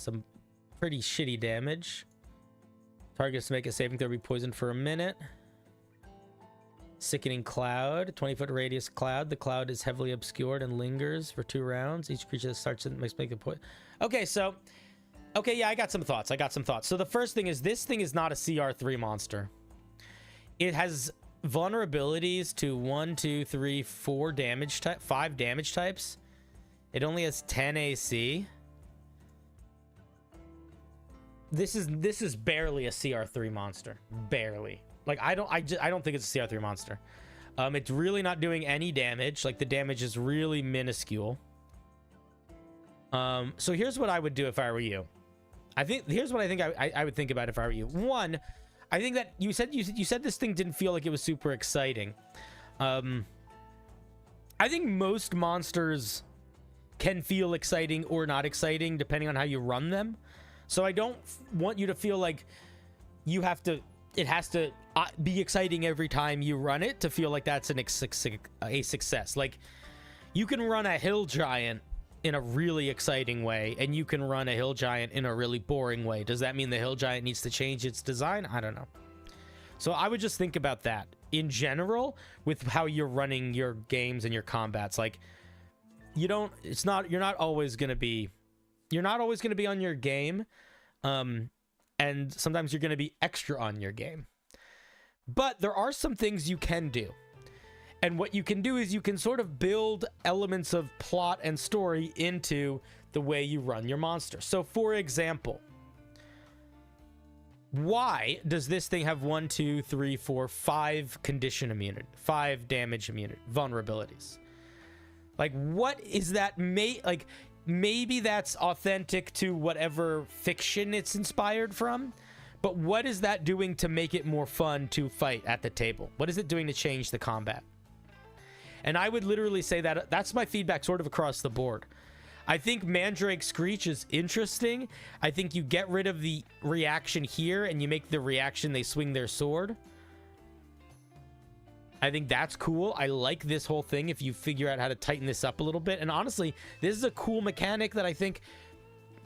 [SPEAKER 1] some pretty shitty damage. Targets to make a saving throw be poisoned for a minute. Sickening Cloud, 20-foot radius cloud. The cloud is heavily obscured and lingers for 2 rounds. Each creature that starts it makes make a point. Okay, so... Okay, yeah, I got some thoughts. So the first thing is, this thing is not a CR3 monster. It has vulnerabilities to 1, 2, 3, 4 damage type, 5 damage types. It only has 10 AC. This is barely a CR3 monster. Barely. Like, I don't think it's a CR3 monster. It's really not doing any damage. Like, the damage is really minuscule. So here's what I would do if I were you. Here's what I think I would think about if I were you. One, I think that you said this thing didn't feel like it was super exciting. I think most monsters can feel exciting or not exciting depending on how you run them. So I don't want you to feel like it has to be exciting every time you run it to feel like that's a success. Like, you can run a hill giant in a really exciting way, and you can run a hill giant in a really boring way. Does that mean the hill giant needs to change its design? I don't know. So I would just think about that in general with how you're running your games and your combats. Like, you're not always going to be on your game. And sometimes you're going to be extra on your game. But there are some things you can do. And what you can do is you can sort of build elements of plot and story into the way you run your monster. So, for example, why does this thing have 1, 2, 3, 4, 5 condition immunity, 5 damage immunity, vulnerabilities? Like, what is that? Maybe that's authentic to whatever fiction it's inspired from, but what is that doing to make it more fun to fight at the table? What is it doing to change the combat? And I would literally say that that's my feedback sort of across the board. I think Mandrake Screech is interesting. I think you get rid of the reaction here and you make the reaction they swing their sword. I think that's cool. I like this whole thing if you figure out how to tighten this up a little bit. And honestly, this is a cool mechanic that I think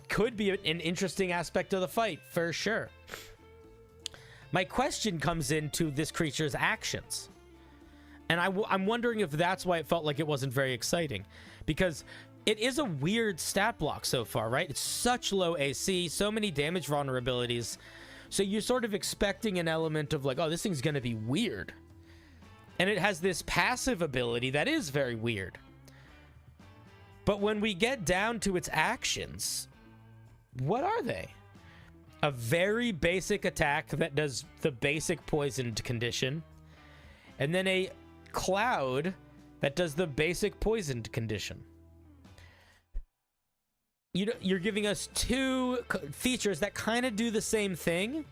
[SPEAKER 1] could be an interesting aspect of the fight, for sure. My question comes into this creature's actions. And I'm wondering if that's why it felt like it wasn't very exciting. Because it is a weird stat block so far, right? It's such low AC, so many damage vulnerabilities. So you're sort of expecting an element of like, oh, this thing's going to be weird. And it has this passive ability that is very weird. But when we get down to its actions, what are they? A very basic attack that does the basic poisoned condition. And then a cloud that does the basic poisoned condition. You're giving us 2 features that kind of do the same thing.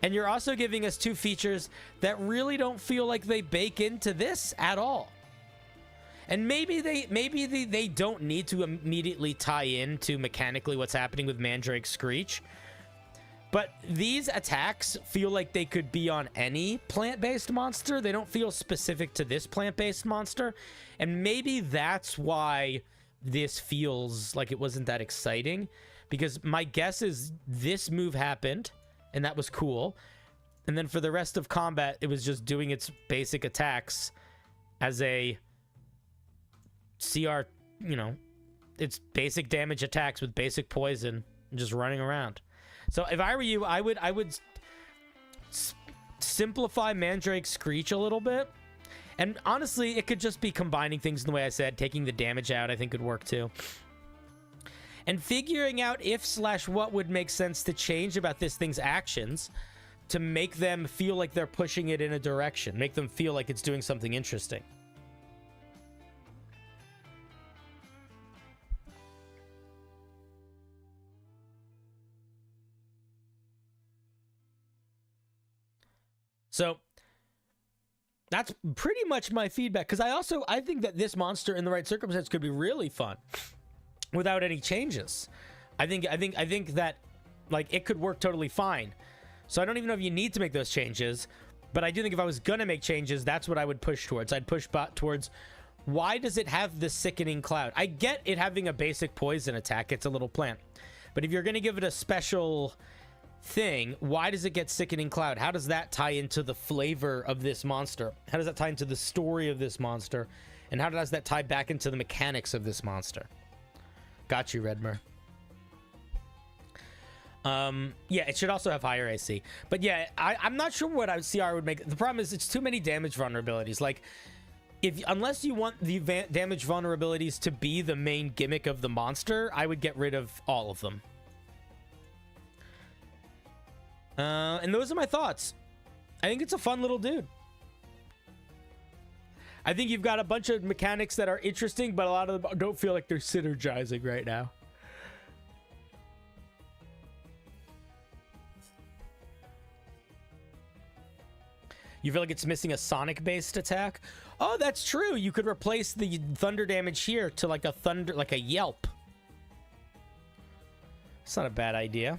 [SPEAKER 1] And you're also giving us 2 features that really don't feel like they bake into this at all. And maybe they don't need to immediately tie into mechanically what's happening with Mandrake Screech. But these attacks feel like they could be on any plant-based monster. They don't feel specific to this plant-based monster. And maybe that's why this feels like it wasn't that exciting. Because my guess is this move happened, and that was cool. And then for the rest of combat, it was just doing its basic attacks as a CR, its basic damage attacks with basic poison and just running around. So if I were you, I would simplify Mandrake Screech a little bit. And honestly, it could just be combining things in the way I said. Taking the damage out, I think, could work too. And figuring out if/what would make sense to change about this thing's actions to make them feel like they're pushing it in a direction. Make them feel like it's doing something interesting. So that's pretty much my feedback, because I think that this monster in the right circumstance could be really fun without any changes. I think that like it could work totally fine. So I don't even know if you need to make those changes, but I do think if I was gonna make changes, that's what I would push towards. I'd push towards, why does it have the sickening cloud? I get it having a basic poison attack. It's a little plant. But if you're going to give it a special thing, why does it get Sickening Cloud? How does that tie into the flavor of this monster? How does that tie into the story of this monster? And how does that tie back into the mechanics of this monster? Got you, Redmer. Yeah, it should also have higher AC. But yeah, I'm not sure what CR would make. The problem is it's too many damage vulnerabilities. Like, unless you want the damage vulnerabilities to be the main gimmick of the monster, I would get rid of all of them. And those are my thoughts. I think it's a fun little dude. I think you've got a bunch of mechanics that are interesting, but a lot of them don't feel like they're synergizing right now. You feel like it's missing a sonic-based attack? Oh, that's true. You could replace the thunder damage here to like a yelp. It's not a bad idea.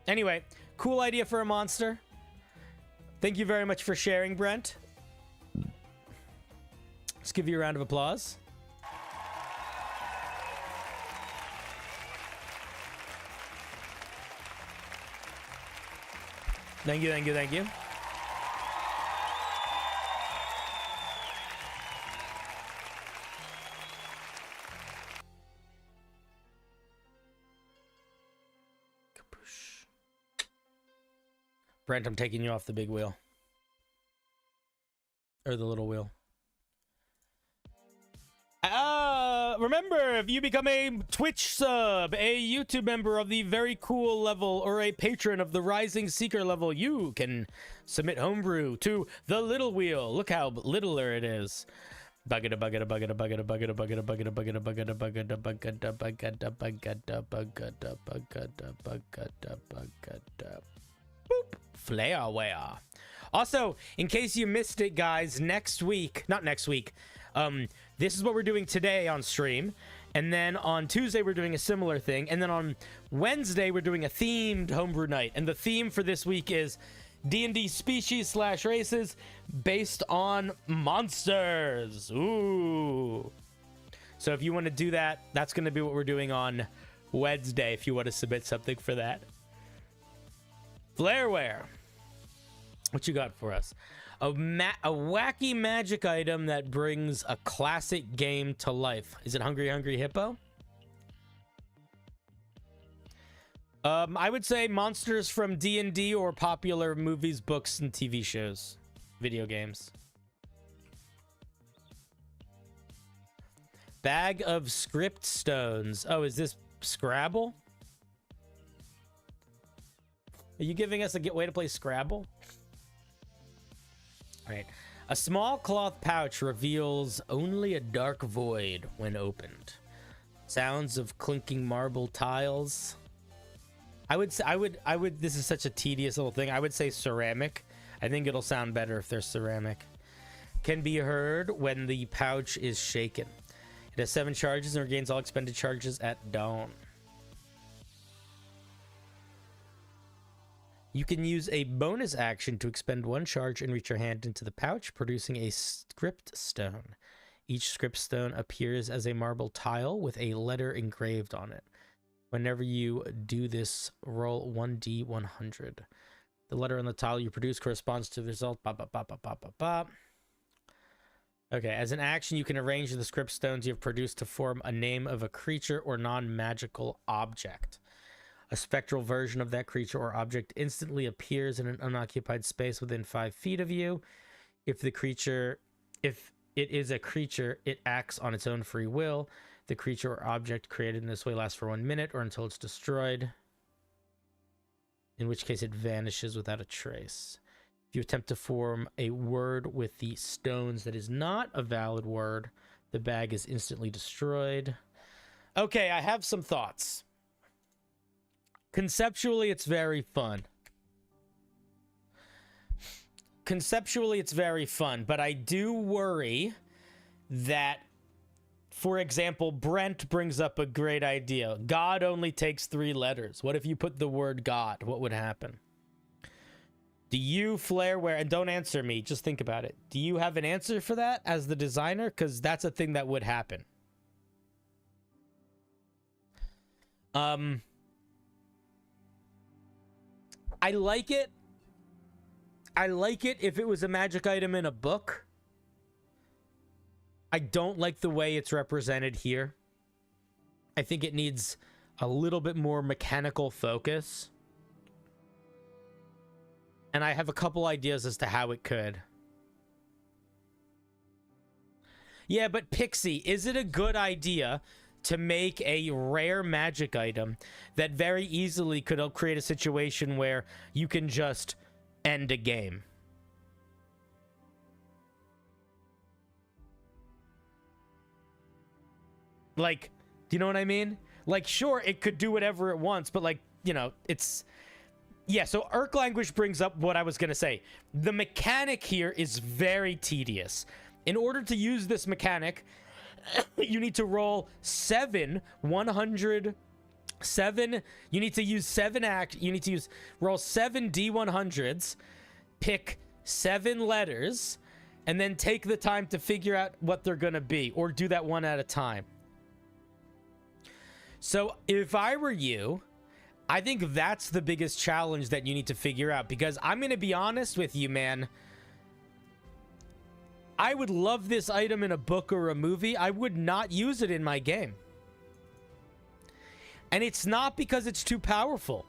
[SPEAKER 1] Anyway, cool idea for a monster. Thank you very much for sharing, Brent. Let's give you a round of applause. Thank you, thank you, thank you. Brent, I'm taking you off the big wheel. Or the little wheel. Remember, if you become a Twitch sub, a YouTube member of the very cool level, or a patron of the Rising Seeker level, you can submit Homebrew to the little wheel. Look how littler it is. Boop. Flairware. Also, in case you missed it, guys, next week, not next week, this is what we're doing today on stream, and then on Tuesday we're doing a similar thing, and then on Wednesday we're doing a themed homebrew night, and the theme for this week is D&D species / races based on monsters. Ooh. So if you want to do that, that's going to be what we're doing on Wednesday if you want to submit something for that. Flairware. What you got for us? A wacky magic item that brings a classic game to life. Is it Hungry Hungry Hippo? I would say monsters from D&D or popular movies, books, and TV shows. Video games. Bag of script stones. Oh, is this Scrabble? Are you giving us a way to play Scrabble? All right. A small cloth pouch reveals only a dark void when opened. Sounds of clinking marble tiles. I would say, this is such a tedious little thing. I would say ceramic. I think it'll sound better if they're ceramic. Can be heard when the pouch is shaken. It has 7 charges and regains all expended charges at dawn. You can use a bonus action to expend 1 charge and reach your hand into the pouch, producing a script stone. Each script stone appears as a marble tile with a letter engraved on it. Whenever you do this, roll 1d100. The letter on the tile you produce corresponds to the result. Okay, as an action, you can arrange the script stones you have produced to form a name of a creature or non-magical object. A spectral version of that creature or object instantly appears in an unoccupied space within 5 feet of you. If it is a creature, it acts on its own free will. The creature or object created in this way lasts for 1 minute or until it's destroyed, in which case it vanishes without a trace. If you attempt to form a word with the stones that is not a valid word, the bag is instantly destroyed. Okay, I have some thoughts. Conceptually, it's very fun. But I do worry that, for example, Brent brings up a great idea. God only takes 3 letters. What if you put the word God? What would happen? Do you, Flairware, and don't answer me, just think about it. Do you have an answer for that as the designer? Because that's a thing that would happen. I like it. I like it if it was a magic item in a book. I don't like the way it's represented here. I think it needs a little bit more mechanical focus. And I have a couple ideas as to how it could. Yeah, but Pixie, is it a good idea to make a rare magic item that very easily could create a situation where you can just end a game? Like, do you know what I mean? Like, sure, it could do whatever it wants, but like, you know, it's... Yeah, so Urk Language brings up what I was going to say. The mechanic here is very tedious. In order to use this mechanic, you need to roll 7 100... You need to use 7 You need to roll 7 D100s, pick 7 letters, and then take the time to figure out what they're going to be, or do that one at a time. So if I were you, I think that's the biggest challenge that you need to figure out, because I'm going to be honest with you, man. I would love this item in a book or a movie. I would not use it in my game. And it's not because it's too powerful.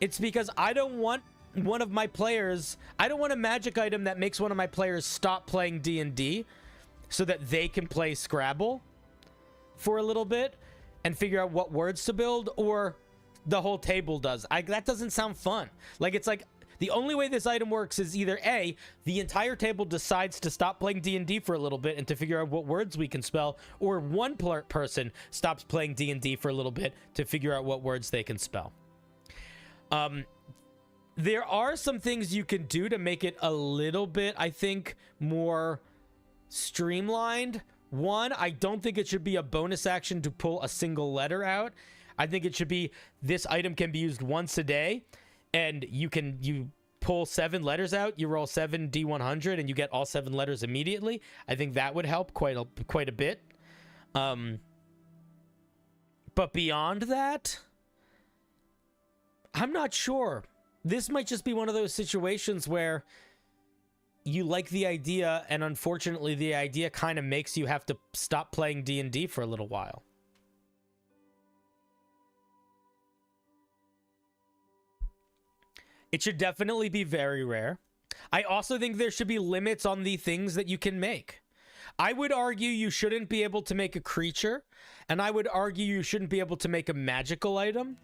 [SPEAKER 1] It's because I don't want one of my players... I don't want a magic item that makes one of my players stop playing D&D so that they can play Scrabble for a little bit and figure out what words to build, or the whole table does. That doesn't sound fun. Like, it's like, the only way this item works is either A, the entire table decides to stop playing D&D for a little bit and to figure out what words we can spell, or one person stops playing D&D for a little bit to figure out what words they can spell. There are some things you can do to make it a little bit, I think, more streamlined. One, I don't think it should be a bonus action to pull a single letter out. I think it should be, this item can be used once a day, and you pull 7 letters out, you roll 7 D100, and you get all 7 letters immediately. I think that would help quite a bit. But beyond that, I'm not sure. This might just be one of those situations where you like the idea, and unfortunately the idea kind of makes you have to stop playing D&D for a little while. It should definitely be very rare. I also think there should be limits on the things that you can make. I would argue you shouldn't be able to make a creature, and I would argue you shouldn't be able to make a magical item,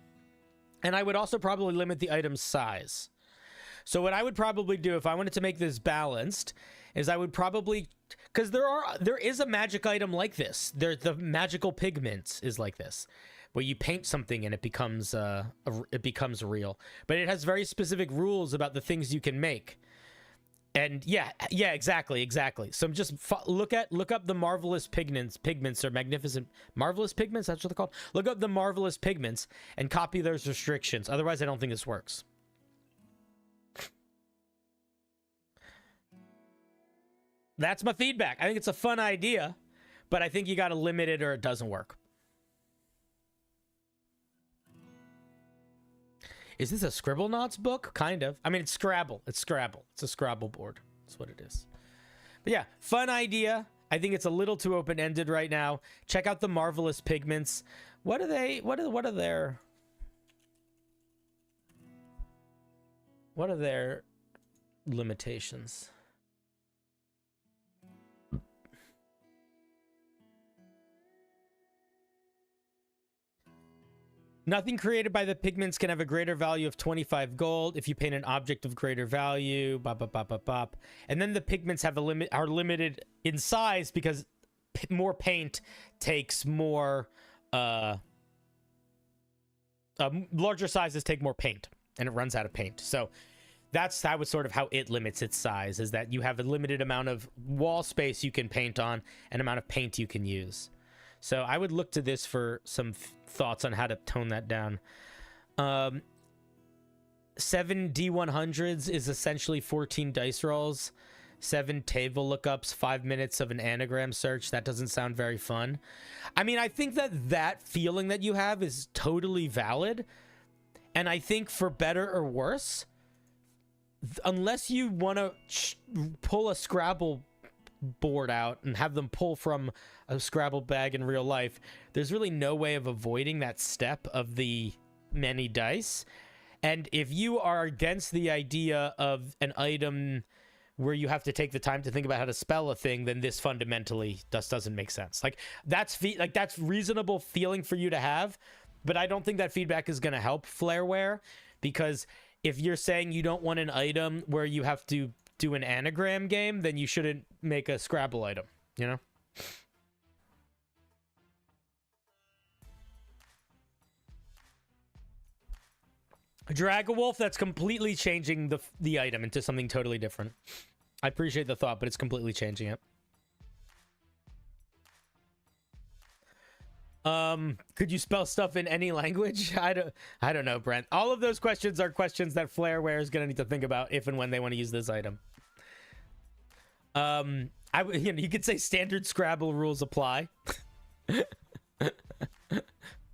[SPEAKER 1] and I would also probably limit the item's size. So what I would probably do if I wanted to make this balanced is I would probably, because there is a magic item like this. The magical pigments is like this, where you paint something and it becomes real. But it has very specific rules about the things you can make. And yeah, exactly. So just look up the marvelous pigments or magnificent marvelous pigments. That's what they're called. Look up the marvelous pigments and copy those restrictions. Otherwise, I don't think this works. That's my feedback. I think it's a fun idea, but I think you got to limit it or it doesn't work. Is this a Scribblenauts book? Kind of. I mean, it's Scrabble. It's Scrabble. It's a Scrabble board. That's what it is. But yeah, fun idea. I think it's a little too open-ended right now. Check out the marvelous pigments. What are their limitations? Nothing created by the pigments can have a greater value of 25 gold. If you paint an object of greater value, bop, bop, bop, bop, bop. And then the pigments have are limited in size because more paint takes more... larger sizes take more paint, and it runs out of paint. So that was sort of how it limits its size, is that you have a limited amount of wall space you can paint on and amount of paint you can use. So I would look to this for some thoughts on how to tone that down. 7 D100s is essentially 14 dice rolls. 7 table lookups, 5 minutes of an anagram search. That doesn't sound very fun. I mean, I think that feeling that you have is totally valid. And I think for better or worse, unless you want to pull a Scrabble board out and have them pull from a Scrabble bag in real life, there's really no way of avoiding that step of the many dice. And if you are against the idea of an item where you have to take the time to think about how to spell a thing, then this fundamentally doesn't make sense. Like that's reasonable feeling for you to have, but I don't think that feedback is going to help Flareware, because if you're saying you don't want an item where you have to do an anagram game, then you shouldn't make a Scrabble item, you know? Dragawolf, that's completely changing the item into something totally different. I appreciate the thought, but it's completely changing it. Could you spell stuff in any language? I don't know, Brent. All of those questions are questions that Flareware is gonna need to think about if and when they want to use this item. You could say standard Scrabble rules apply. It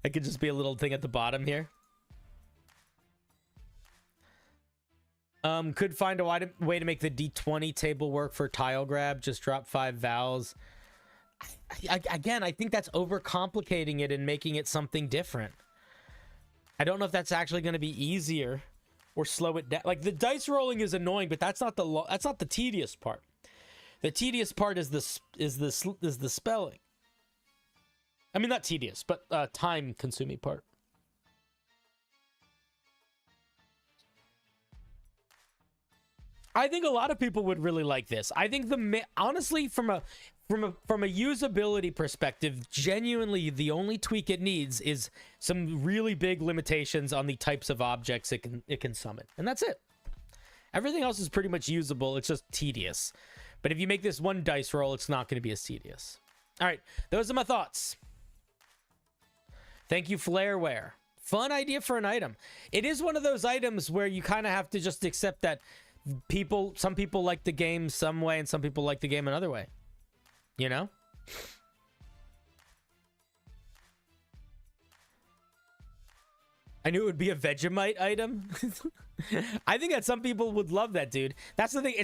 [SPEAKER 1] could just be a little thing at the bottom here. Could find a way to make the D20 table work for tile grab. Just drop 5 vowels. Again, I think that's overcomplicating it and making it something different. I don't know if that's actually going to be easier or slow it down. Like, the dice rolling is annoying, but that's not the tedious part. The tedious part is the spelling. I mean, not tedious, but time consuming part. I think a lot of people would really like this. I think honestly, from a usability perspective, genuinely the only tweak it needs is some really big limitations on the types of objects it can summon, and that's it. Everything else is pretty much usable. It's just tedious. But if you make this one dice roll, it's not going to be as tedious. All right, those are my thoughts. Thank you, Flareware. Fun idea for an item. It is one of those items where you kind of have to just accept that some people like the game some way and some people like the game another way, you know? I knew it would be a Vegemite item. I think that some people would love that, dude. That's the thing.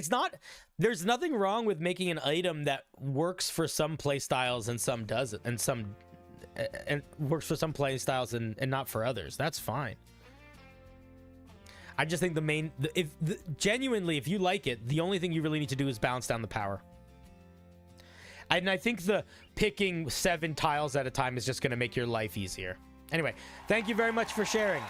[SPEAKER 1] There's nothing wrong with making an item that works for some play styles and some doesn't, and works for some play styles and not for others. That's fine. I just think genuinely, if you like it, the only thing you really need to do is balance down the power. And I think the picking 7 tiles at a time is just going to make your life easier. Anyway, thank you very much for sharing.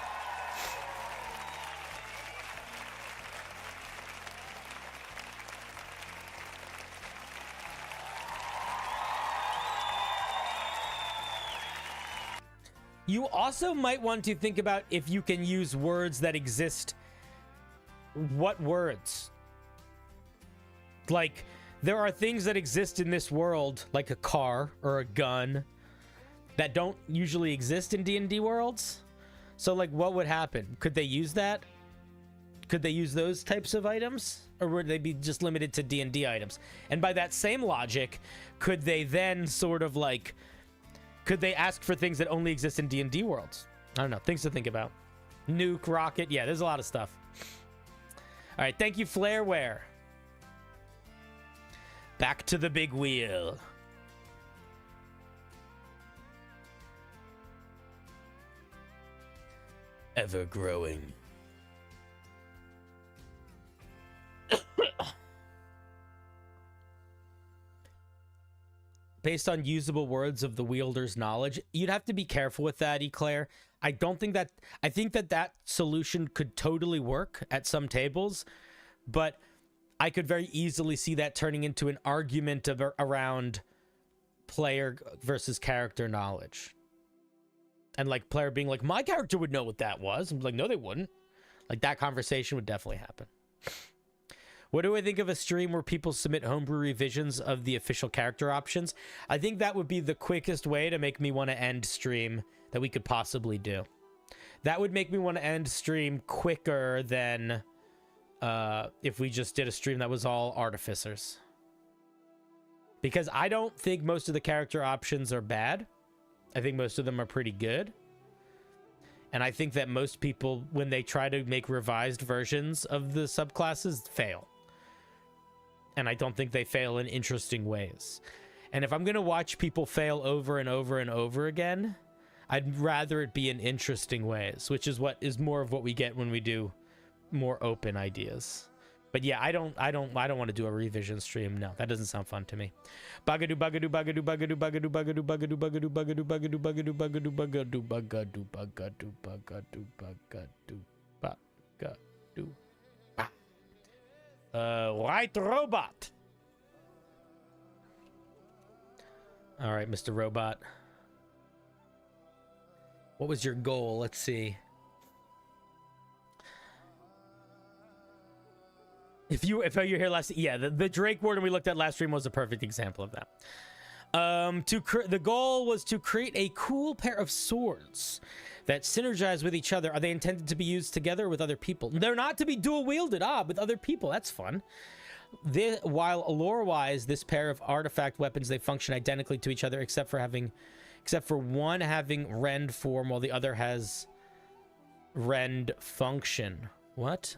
[SPEAKER 1] You also might want to think about if you can use words that exist. What words? Like, there are things that exist in this world, like a car or a gun, that don't usually exist in D&D worlds. So, like, what would happen? Could they use that? Could they use those types of items? Or would they be just limited to D&D items? And by that same logic, could they then sort of, like... Could they ask for things that only exist in D&D worlds? I don't know. Things to think about. Nuke, rocket. Yeah, there's a lot of stuff. All right. Thank you, Flareware. Back to the big wheel. Ever growing. Based on usable words of the wielder's knowledge, you'd have to be careful with that, Eclair. I think that solution could totally work at some tables, but I could very easily see that turning into an argument around player versus character knowledge. And like player being like, my character would know what that was. I'm like, no, they wouldn't. Like, that conversation would definitely happen. What do I think of a stream where people submit homebrew revisions of the official character options? I think that would be the quickest way to make me want to end stream that we could possibly do. That would make me want to end stream quicker than if we just did a stream that was all artificers. Because I don't think most of the character options are bad. I think most of them are pretty good. And I think that most people, when they try to make revised versions of the subclasses, fail. And I don't think they fail in interesting ways. And if I'm going to watch people fail over and over and over again, I'd rather it be in interesting ways, which is what is more of what we get when we do more open ideas. But yeah, I don't want to do a revision stream. No, that doesn't sound fun to me. Buggadoo, buggadoo, buggadoo, buggadoo, buggadoo, buggadoo, buggadoo, buggadoo, buggadoo, buggadoo, buggadoo, buggadoo, buggadoo, buggadoo, buggadoo, buggadoo, buggadoo, buggadoo. White robot. All right, Mr. Robot. What was your goal? Let's see. If you're here last, yeah, the Drake Warden we looked at last stream was a perfect example of that. The goal was to create a cool pair of swords that synergize with each other. Are they intended to be used together with other people? They're not to be dual wielded. With other people. That's fun. While lore-wise, this pair of artifact weapons, they function identically to each other, except for one having rend form while the other has rend function. What?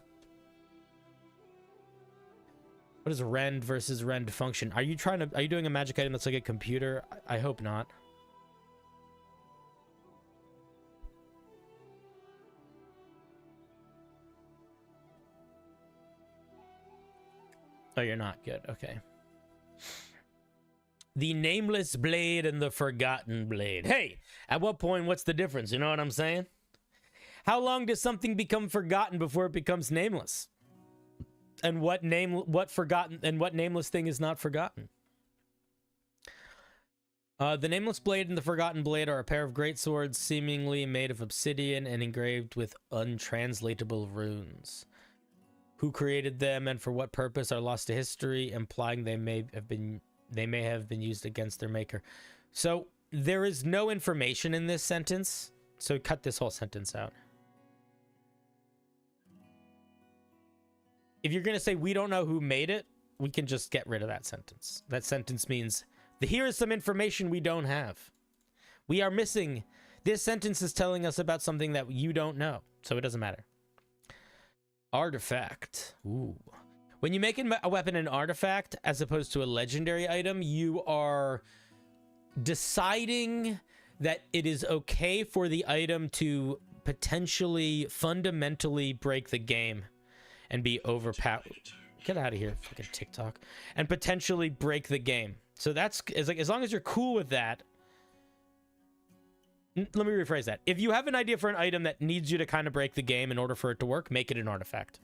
[SPEAKER 1] What is rend versus rend function? Are you doing a magic item that's like a computer? I hope not. Oh, you're not. Good. Okay. The Nameless Blade and the Forgotten Blade. Hey, at what point, what's the difference? You know what I'm saying? How long does something become forgotten before it becomes nameless? And what nameless thing is not forgotten? The Nameless Blade and the Forgotten Blade are a pair of great swords seemingly made of obsidian and engraved with untranslatable runes. Who created them and for what purpose are lost to history, implying they may have been used against their maker. So there is no information in this sentence, so cut this whole sentence out. If you're going to say we don't know who made it, we can just get rid of that sentence. That sentence means, here is some information we don't have. We are missing. This sentence is telling us about something that you don't know, so it doesn't matter. Artifact. Ooh. When you make a weapon an artifact, as opposed to a legendary item, you are deciding that it is okay for the item to potentially, fundamentally break the game. And be overpowered. Get out of here, fucking TikTok. And potentially break the game. So that's like, as long as you're cool with that. Let me rephrase that. If you have an idea for an item that needs you to kind of break the game in order for it to work, make it an artifact.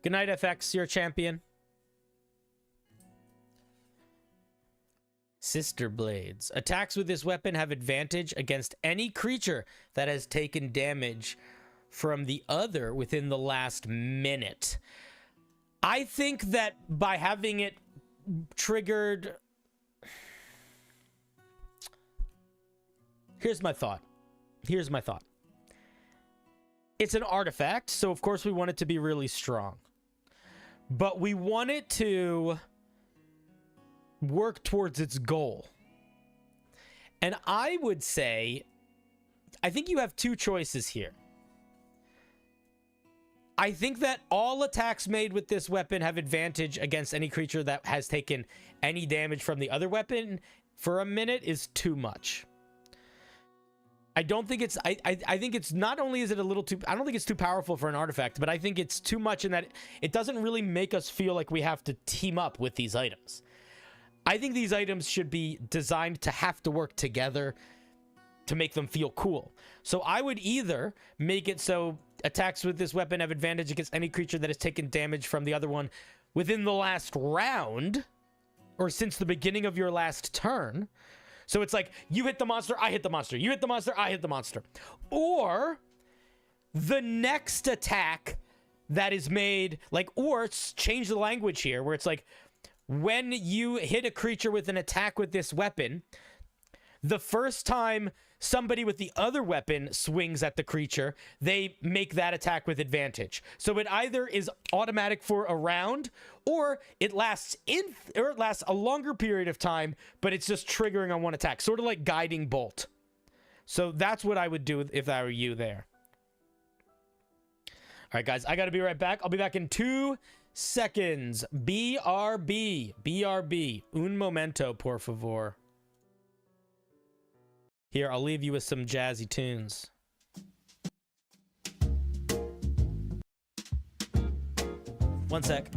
[SPEAKER 1] Good night, FX. You're a champion. Sister Blades. Attacks with this weapon have advantage against any creature that has taken damage from the other within the last minute. I think that by having it triggered... Here's my thought. It's an artifact, so of course we want it to be really strong. But we want it to work towards its goal. And I would say, I think you have two choices here. I think that all attacks made with this weapon have advantage against any creature that has taken any damage from the other weapon for a minute is too much. I don't think it's, I think it's, not only is it a little too, I don't think it's too powerful for an artifact, but I think it's too much in that it doesn't really make us feel like we have to team up with these items. I think these items should be designed to have to work together to make them feel cool. So I would either make it so attacks with this weapon have advantage against any creature that has taken damage from the other one within the last round, or since the beginning of your last turn. So it's like, you hit the monster, I hit the monster. You hit the monster, I hit the monster. Or the next attack that is made, like, or change the language here, where it's like, when you hit a creature with an attack with this weapon, the first time somebody with the other weapon swings at the creature, they make that attack with advantage. So it either is automatic for a round, or it lasts a longer period of time, but it's just triggering on one attack, sort of like guiding bolt. So that's what I would do if I were you there. All right, guys, I got to be right back. I'll be back in 2 seconds. BRB. BRB. Un momento, por favor. Here, I'll leave you with some jazzy tunes. One sec.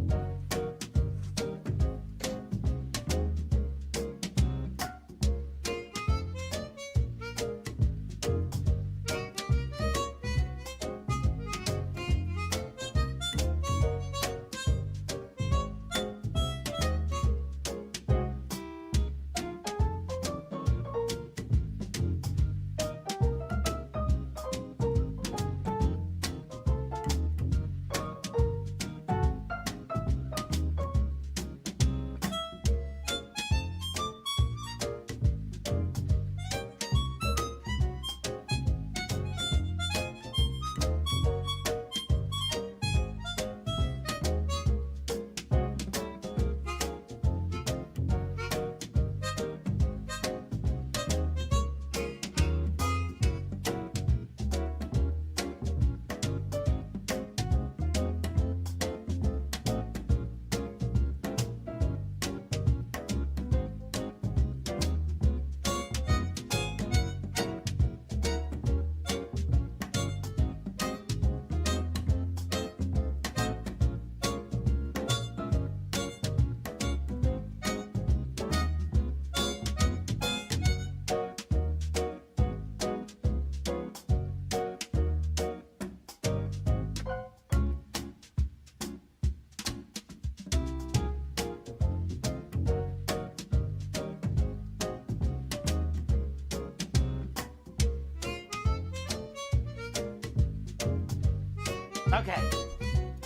[SPEAKER 1] Okay,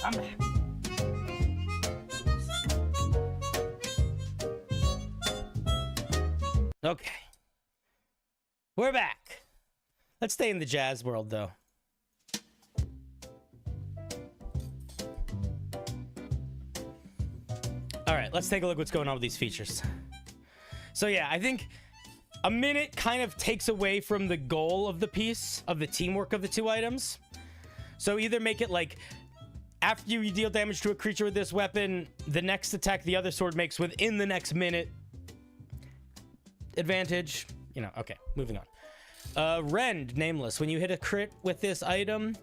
[SPEAKER 1] I'm back. Okay, we're back. Let's stay in the jazz world, though. All right, let's take a look what's going on with these features. So yeah, I think a minute kind of takes away from the goal of the piece, of the teamwork of the two items. So either make it like, after you deal damage to a creature with this weapon, the next attack the other sword makes within the next minute. Advantage. You know, okay, moving on. Rend, Nameless. When you hit a crit with this item,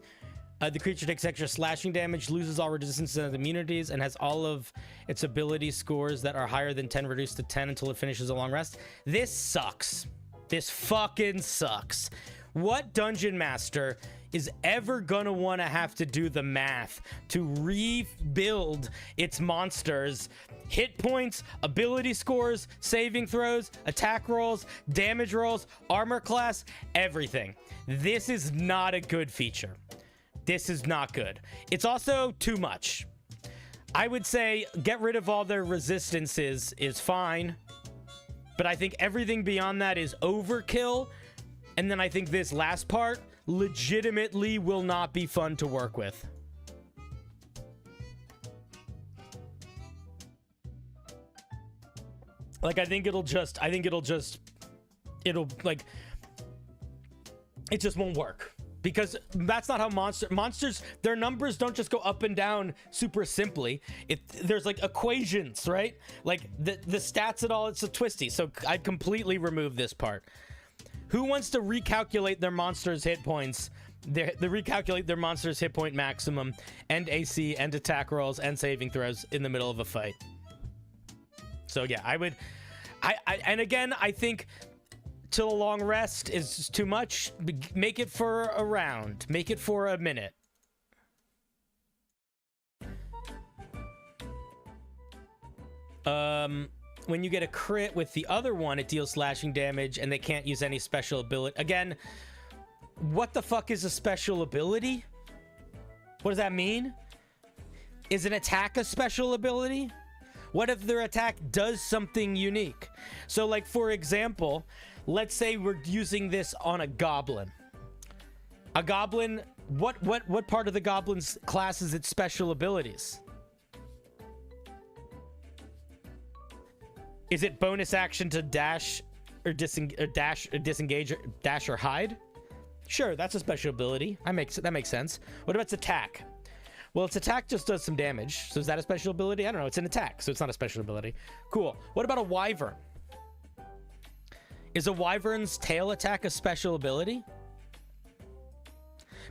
[SPEAKER 1] the creature takes extra slashing damage, loses all resistances and immunities, and has all of its ability scores that are higher than 10 reduced to 10 until it finishes a long rest. This sucks. This fucking sucks. What dungeon master is ever gonna want to have to do the math to rebuild its monsters' hit points, ability scores, saving throws, attack rolls, damage rolls, armor class, everything? This is not a good feature. This is not good. It's also too much. I would say get rid of all their resistances is fine, but I think everything beyond that is overkill. And then I think this last part legitimately will not be fun to work with. Like, it just won't work. Because that's not how monsters, their numbers don't just go up and down super simply. There's like equations, right? Like the stats and all, it's a twisty. So I'd completely remove this part. Who wants to recalculate their monster's hit points? They recalculate their monster's hit point maximum and AC and attack rolls and saving throws in the middle of a fight. So yeah, and again, I think till a long rest is too much. Make it for a round. Make it for a minute. When you get a crit with the other one, it deals slashing damage, and they can't use any special ability. Again, what the fuck is a special ability? What does that mean? Is an attack a special ability? What if their attack does something unique? So, like, for example, let's say we're using this on a goblin. A goblin, what part of the goblin's class is its special abilities? Is it bonus action to dash or disengage, dash or hide? Sure, that's a special ability. That makes sense. What about its attack? Well, its attack just does some damage. So is that a special ability? I don't know. It's an attack, so it's not a special ability. Cool. What about a wyvern? Is a wyvern's tail attack a special ability?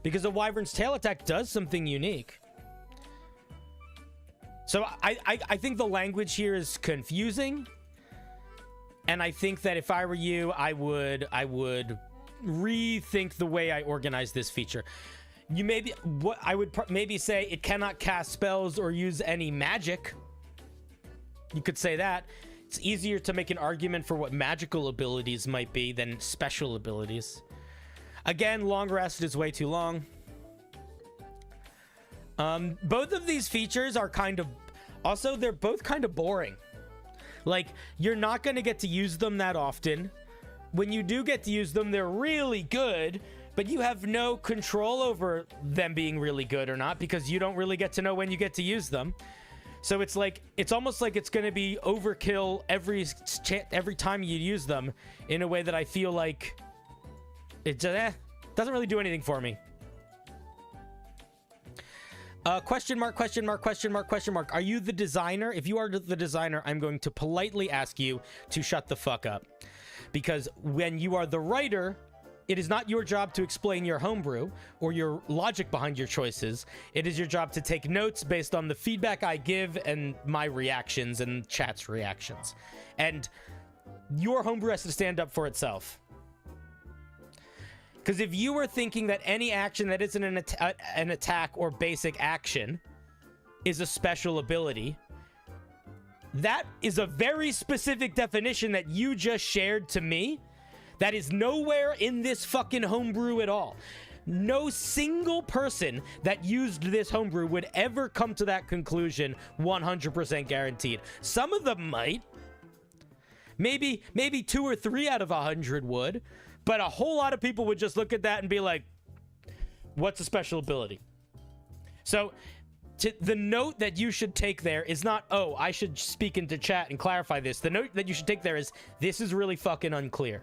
[SPEAKER 1] Because a wyvern's tail attack does something unique. So I think the language here is confusing. And I think that if I were you, I would rethink the way I organize this feature. I would maybe say it cannot cast spells or use any magic. You could say that. It's easier to make an argument for what magical abilities might be than special abilities. Again, long rest is way too long. Both of these features are kind of... Also, they're both kind of boring. Like, you're not going to get to use them that often. When you do get to use them, they're really good, but you have no control over them being really good or not because you don't really get to know when you get to use them. So it's like, it's almost like it's going to be overkill every time you use them in a way that I feel like it just, doesn't really do anything for me. Question mark, question mark, question mark, question mark. Are you the designer? If you are the designer, I'm going to politely ask you to shut the fuck up. Because when you are the writer, it is not your job to explain your homebrew or your logic behind your choices. It is your job to take notes based on the feedback I give and my reactions and chat's reactions. And your homebrew has to stand up for itself. Because if you were thinking that any action that isn't an attack or basic action is a special ability, that is a very specific definition that you just shared to me that is nowhere in this fucking homebrew at all. No single person that used this homebrew would ever come to that conclusion 100% guaranteed. Some of them might. Maybe 2 or 3 out of 100 would. But a whole lot of people would just look at that and be like, what's a special ability? So the note that you should take there is not, oh, I should speak into chat and clarify this. The note that you should take there is, this is really fucking unclear.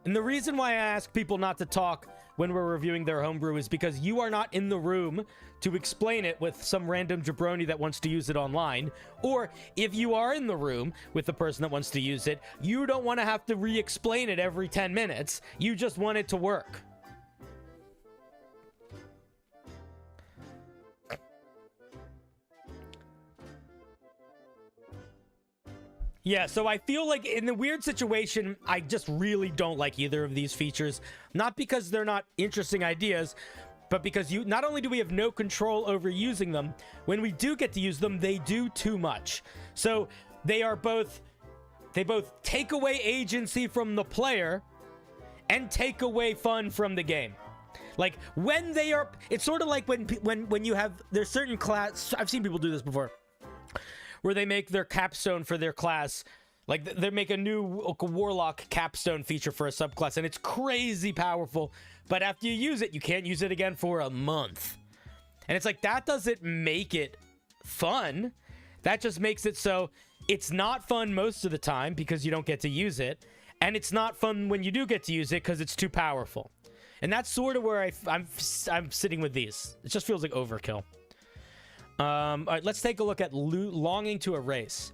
[SPEAKER 1] And the reason why I ask people not to talk when we're reviewing their homebrew is because you are not in the room to explain it with some random jabroni that wants to use it online. Or if you are in the room with the person that wants to use it, you don't want to have to re-explain it every 10 minutes. You just want it to work. Yeah, so I feel like in the weird situation, I just really don't like either of these features. Not because they're not interesting ideas, but because not only do we have no control over using them, when we do get to use them, they do too much. So they both take away agency from the player and take away fun from the game. Like when they are, it's sort of like when you have, there's certain class, I've seen people do this before, where they make their capstone for their class, like they make a new warlock capstone feature for a subclass, and it's crazy powerful, but after you use it, you can't use it again for a month. And it's like, that doesn't make it fun. That just makes it so it's not fun most of the time because you don't get to use it, and it's not fun when you do get to use it because it's too powerful. And that's sort of where I'm sitting with these. It just feels like overkill. All right, let's take a look at longing to erase.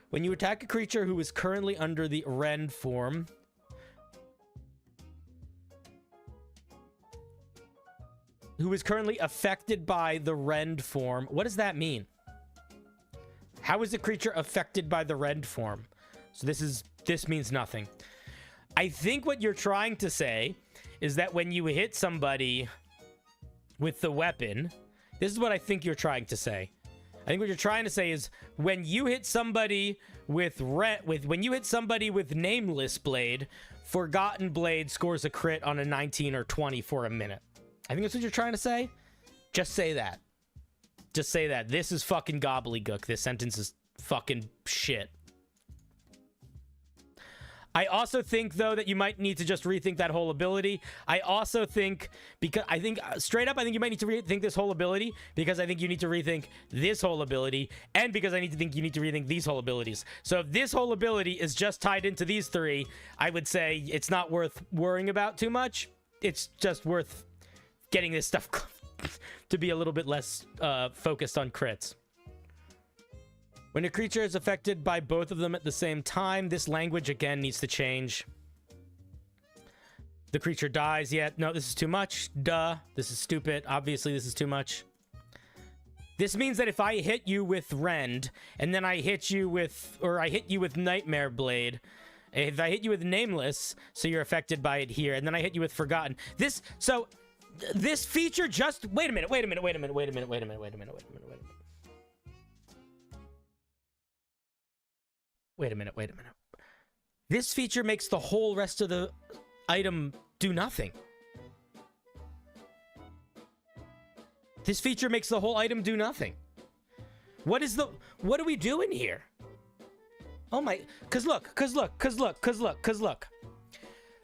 [SPEAKER 1] When you attack a creature who is currently under the rend form, who is currently affected by the rend form, what does that mean? How is the creature affected by the rend form? So this means nothing. I think what you're trying to say is that when you hit somebody with the weapon, this is what I think you're trying to say. I think what you're trying to say is when you hit somebody with Nameless Blade, Forgotten Blade scores a crit on a 19 or 20 for a minute. I think that's what you're trying to say. Just say that. Just say that. This is fucking gobbledygook. This sentence is fucking shit. I also think, though, that you might need to just rethink that whole ability. I also think, because I think, straight up, I think you might need to rethink this whole ability, because I think you need to rethink this whole ability, and because I think you need to rethink these whole abilities. So if this whole ability is just tied into these three, I would say it's not worth worrying about too much. It's just worth getting this stuff to be a little bit less focused on crits. When a creature is affected by both of them at the same time, this language again needs to change. The creature dies. Yet, no, this is too much. Duh. This is stupid. Obviously, this is too much. This means that if I hit you with Rend, and then I hit you with, or I hit you with Nightmare Blade, if I hit you with Nameless, so you're affected by it here, and then I hit you with Forgotten. This feature just, wait a minute. This feature makes the whole rest of the item do nothing. This feature makes the whole item do nothing. What are we doing here? Oh my, cause look.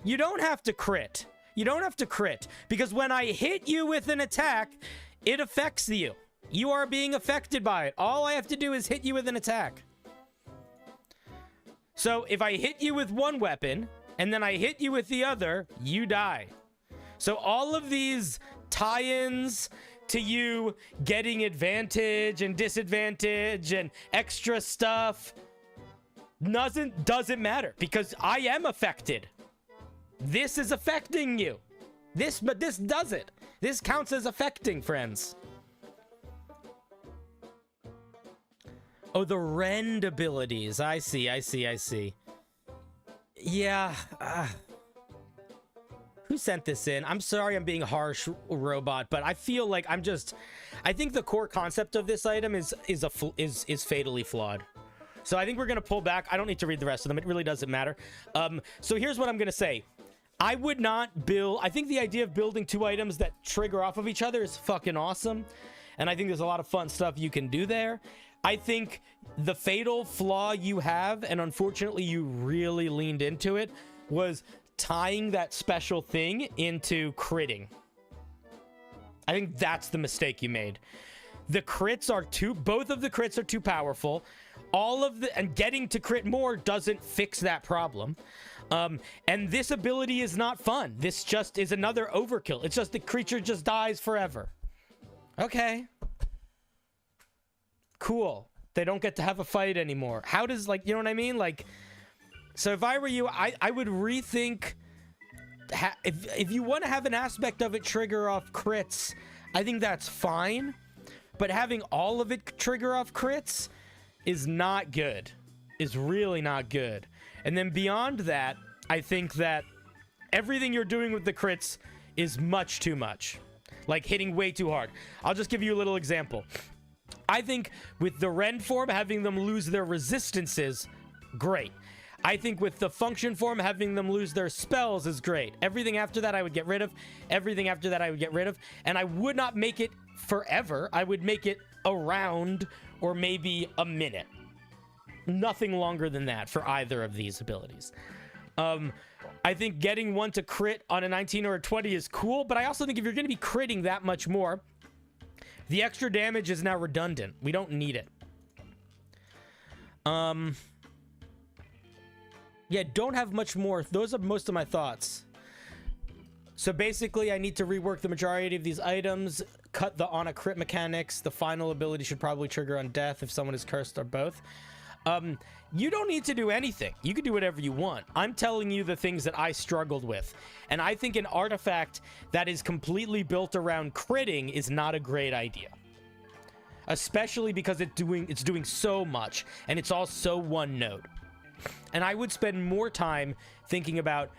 [SPEAKER 1] You don't have to crit. You don't have to crit, because when I hit you with an attack, it affects you. You are being affected by it. All I have to do is hit you with an attack. So if I hit you with one weapon, and then I hit you with the other, you die. So all of these tie-ins to you getting advantage and disadvantage and extra stuff doesn't matter, because I am affected. This is affecting you. But this does it. This counts as affecting, friends. Oh, the Rend abilities. I see. Yeah. Who sent this in? I'm sorry I'm being harsh, robot, but I feel like I think the core concept of this item is fatally flawed. So I think we're going to pull back. I don't need to read the rest of them. It really doesn't matter. So here's what I'm going to say. I would not build... I think the idea of building two items that trigger off of each other is fucking awesome. And I think there's a lot of fun stuff you can do there. I think the fatal flaw you have, and unfortunately you really leaned into it, was tying that special thing into critting. I think that's the mistake you made. The crits are both of the crits are too powerful. And getting to crit more doesn't fix that problem. And this ability is not fun. This just is another overkill. It's just the creature just dies forever. Okay. Cool. They don't get to have a fight anymore. How does, like, you know what I mean? Like, so if I were you, I would rethink... If you want to have an aspect of it trigger off crits, I think that's fine. But having all of it trigger off crits is not good. Is really not good. And then beyond that, I think that everything you're doing with the crits is much too much. Like hitting way too hard. I'll just give you a little example. I think with the Rend form, having them lose their resistances, great. I think with the function form, having them lose their spells is great. Everything after that I would get rid of. Everything after that I would get rid of. And I would not make it forever. I would make it a round or maybe a minute. Nothing longer than that for either of these abilities. I think getting one to crit on a 19 or a 20 is cool, but I also think if you're going to be critting that much more, the extra damage is now redundant. We don't need it. Yeah, don't have much more. Those are most of my thoughts. So basically, I need to rework the majority of these items, cut the on a crit mechanics. The final ability should probably trigger on death if someone is cursed or both. You don't need to do anything. You can do whatever you want. I'm telling you the things that I struggled with. And I think an artifact that is completely built around critting is not a great idea. Especially because it's doing so much, and it's all so one note. And I would spend more time thinking about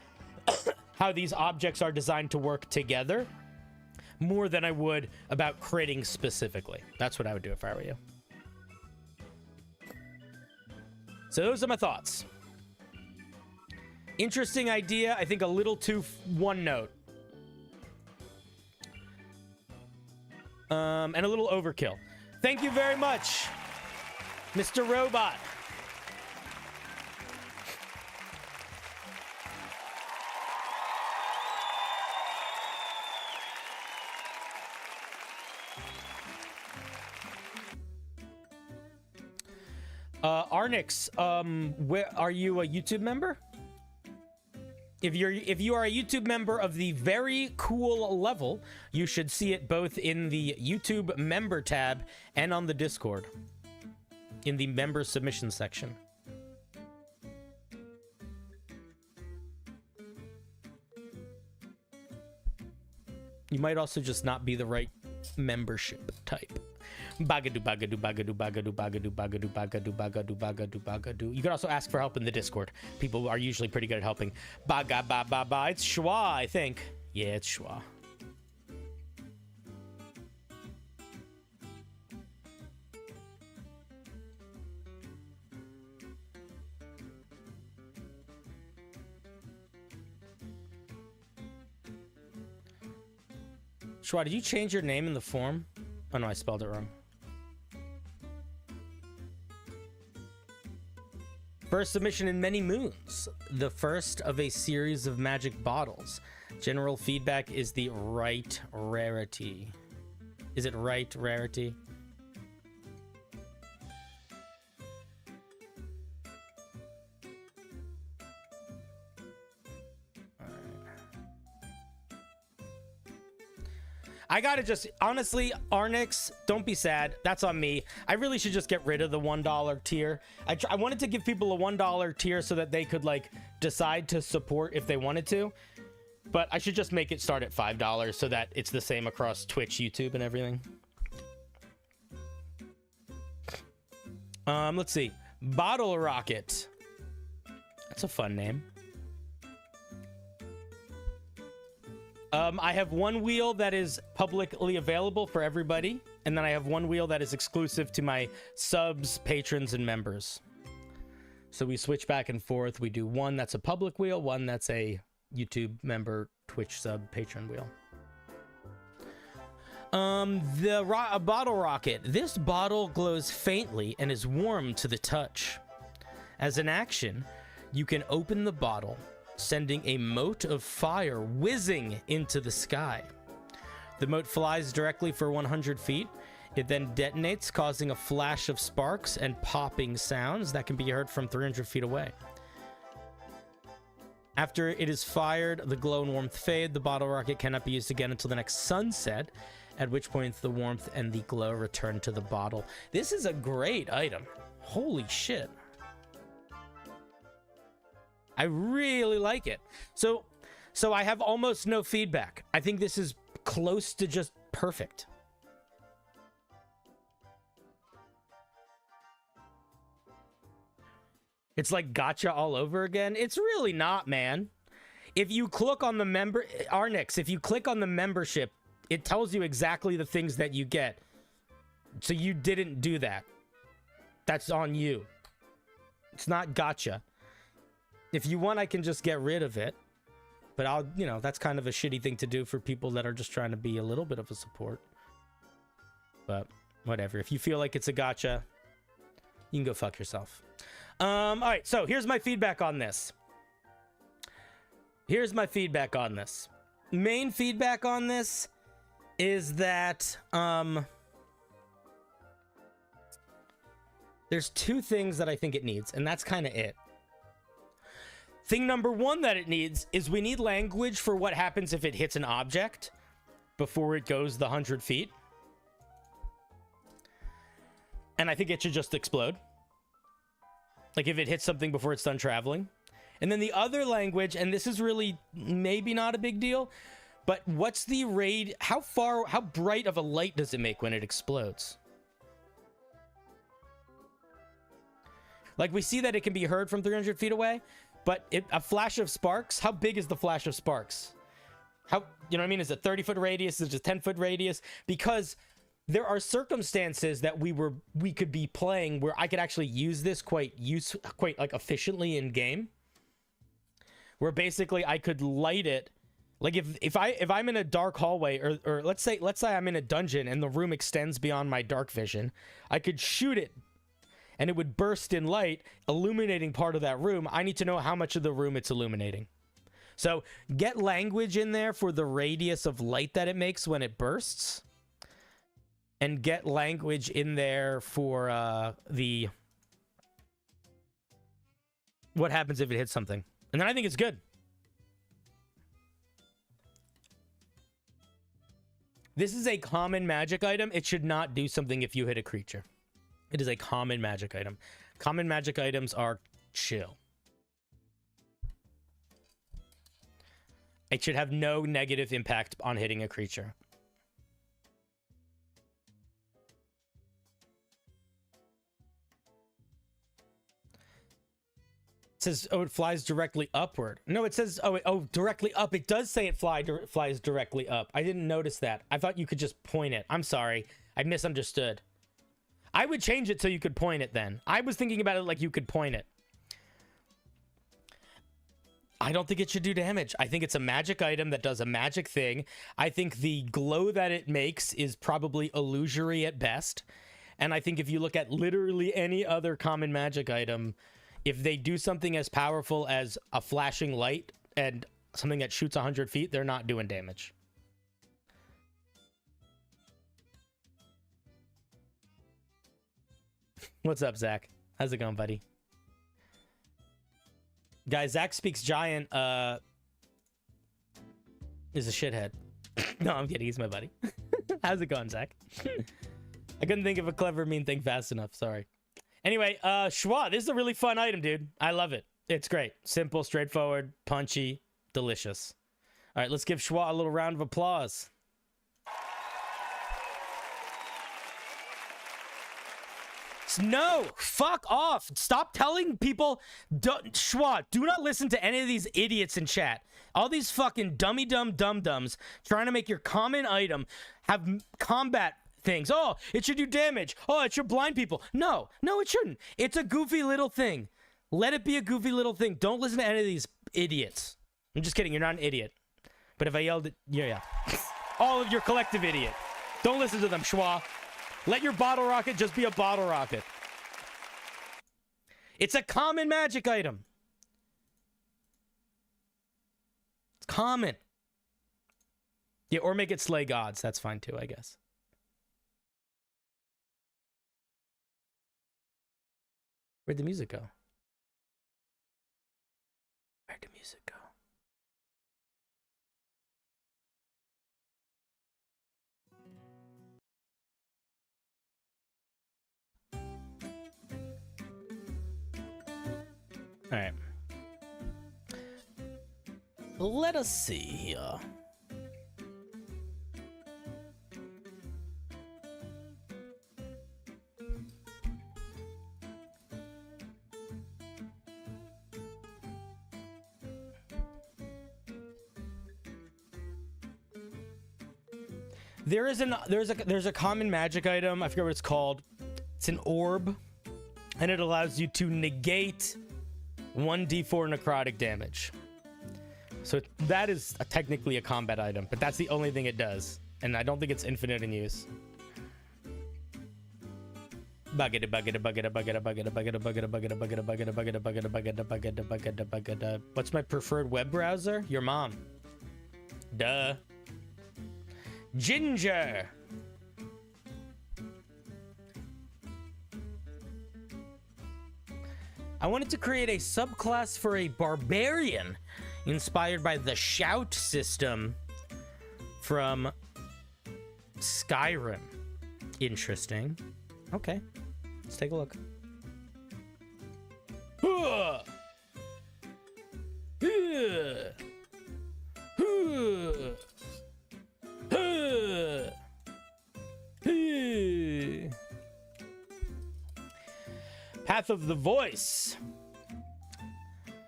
[SPEAKER 1] how these objects are designed to work together more than I would about critting specifically. That's what I would do if I were you. So those are my thoughts. Interesting idea. I think a little too one note. And a little overkill. Thank you very much, Mr. Robot. Arnix, where are you a YouTube member? If you are a YouTube member of the very cool level, you should see it both in the YouTube member tab and on the Discord in the member submission section. You might also just not be the right membership type. Bagadu, bagadu, bagadu, bagadu, bagadu, bagadu, bagadu, bagadu, bagadu, bagadu. You can also ask for help in the Discord. People are usually pretty good at helping. Baga ba ba ba. It's Schwa, I think. Yeah, it's Schwa. Schwa, did you change your name in the form? Oh no, I spelled it wrong. First submission in many moons. The first of a series of magic bottles. General feedback is the right rarity. Is it right rarity? I gotta just, honestly, Arnix, don't be sad. That's on me. I really should just get rid of the $1 tier. I wanted to give people a $1 tier so that they could, like, decide to support if they wanted to. But I should just make it start at $5 so that it's the same across Twitch, YouTube, and everything. Let's see. Bottle Rocket. That's a fun name. I have one wheel that is publicly available for everybody, and then I have one wheel that is exclusive to my subs, patrons, and members. So we switch back and forth. We do one that's a public wheel, one that's a YouTube member, Twitch sub, patron wheel. A bottle rocket. This bottle glows faintly and is warm to the touch. As an action, you can open the bottle, sending a mote of fire whizzing into the sky. The mote flies directly for 100 feet. It then detonates, causing a flash of sparks and popping sounds that can be heard from 300 feet away. After it is fired, the glow and warmth fade. The bottle rocket cannot be used again until the next sunset, at which point the warmth and the glow return to the bottle. This is a great item. Holy shit. I really like it. So I have almost no feedback. I think this is close to just perfect. It's like gotcha all over again. It's really not, man. If you click on the Arnix, if you click on the membership, it tells you exactly the things that you get. So you didn't do that. That's on you. It's not gotcha. If you want, I can just get rid of it. But I'll, you know, that's kind of a shitty thing to do for people that are just trying to be a little bit of a support. But whatever. If you feel like it's a gotcha, you can go fuck yourself. All right, so here's my feedback on this. Main feedback on this is that there's two things that I think it needs, and that's kind of it. Thing number one that it needs is we need language for what happens if it hits an object before it goes the 100 feet. And I think it should just explode. Like if it hits something before it's done traveling. And then the other language, and this is really maybe not a big deal, but what's the how bright of a light does it make when it explodes? Like we see that it can be heard from 300 feet away, but a flash of sparks, how big is the flash of sparks? You know what I mean? Is it 30-foot radius? Is it 10-foot radius? Because there are circumstances that we could be playing where I could actually use this quite like efficiently in game, where basically I could light it. Like if I'm in a dark hallway, or let's say I'm in a dungeon and the room extends beyond my dark vision, I could shoot it and it would burst in light, illuminating part of that room. I need to know how much of the room it's illuminating. So get language in there for the radius of light that it makes when it bursts. And get language in there for the what happens if it hits something. And then I think it's good. This is a common magic item. It should not do something if you hit a creature. It is a common magic item. Common magic items are chill. It should have no negative impact on hitting a creature. It says, oh, it flies directly upward. No, it says, oh, directly up. It does say it flies directly up. I didn't notice that. I thought you could just point it. I'm sorry. I misunderstood. I would change it so you could point it then. I was thinking about it like you could point it. I don't think it should do damage. I think it's a magic item that does a magic thing. I think the glow that it makes is probably illusory at best. And I think if you look at literally any other common magic item, if they do something as powerful as a flashing light and something that shoots 100 feet, they're not doing damage. What's up, Zach? How's it going, buddy? Guys, Zach Speaks Giant is a shithead. No, I'm kidding. He's my buddy. How's it going, Zach? I couldn't think of a clever, mean thing fast enough. Sorry. Anyway, Schwa, this is a really fun item, dude. I love it. It's great. Simple, straightforward, punchy, delicious. All right, let's give Schwa a little round of applause. No, fuck off. Stop telling people, Schwa, do not listen to any of these idiots in chat. All these fucking dum-dums trying to make your common item have combat things. Oh, it should do damage. Oh, it should blind people. No, it shouldn't. It's a goofy little thing. Let it be a goofy little thing. Don't listen to any of these idiots. I'm just kidding. You're not an idiot. But if I yelled at... Yeah. All of your collective idiot. Don't listen to them, Schwa. Let your bottle rocket just be a bottle rocket. It's a common magic item. It's common. Yeah, or make it slay gods. That's fine too, I guess. Where'd the music go? Where'd the music go? All right. Let us see here. There's a common magic item. I forget what it's called. It's an orb, and it allows you to negate 1d4 necrotic damage. So that is technically a combat item, but that's the only thing it does, and I don't think it's infinite in use. What's my preferred web browser? Your mom. Duh. Ginger. I wanted to create a subclass for a barbarian inspired by the shout system from Skyrim. Interesting. Okay, let's take a look. Path of the Voice.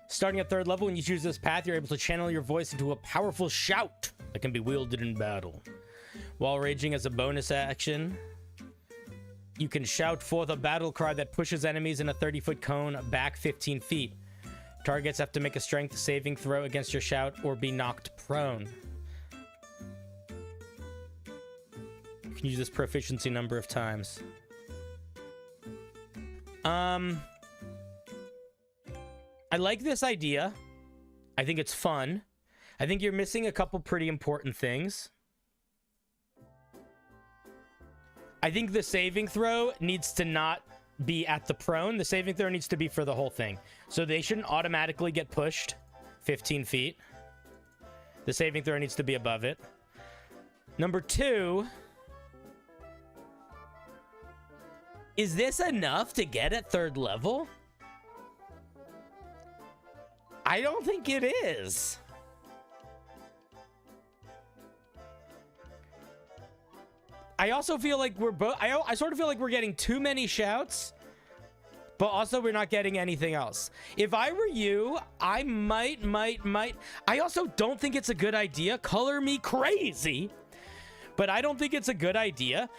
[SPEAKER 1] Starting at 3rd level, when you choose this path, you're able to channel your voice into a powerful shout that can be wielded in battle. While raging as a bonus action, you can shout forth a battle cry that pushes enemies in a 30-foot cone back 15 feet. Targets have to make a strength saving throw against your shout or be knocked prone. You can use this proficiency number of times. I like this idea. I think it's fun. I think you're missing a couple pretty important things. I think the saving throw needs to not be at the prone. The saving throw needs to be for the whole thing. So they shouldn't automatically get pushed 15 feet. The saving throw needs to be above it. Number 2, is this enough to get at 3rd level? I don't think it is. I also feel like we're both... I sort of feel like we're getting too many shouts, but also we're not getting anything else. If I were you, I might... I also don't think it's a good idea. Color me crazy. But I don't think it's a good idea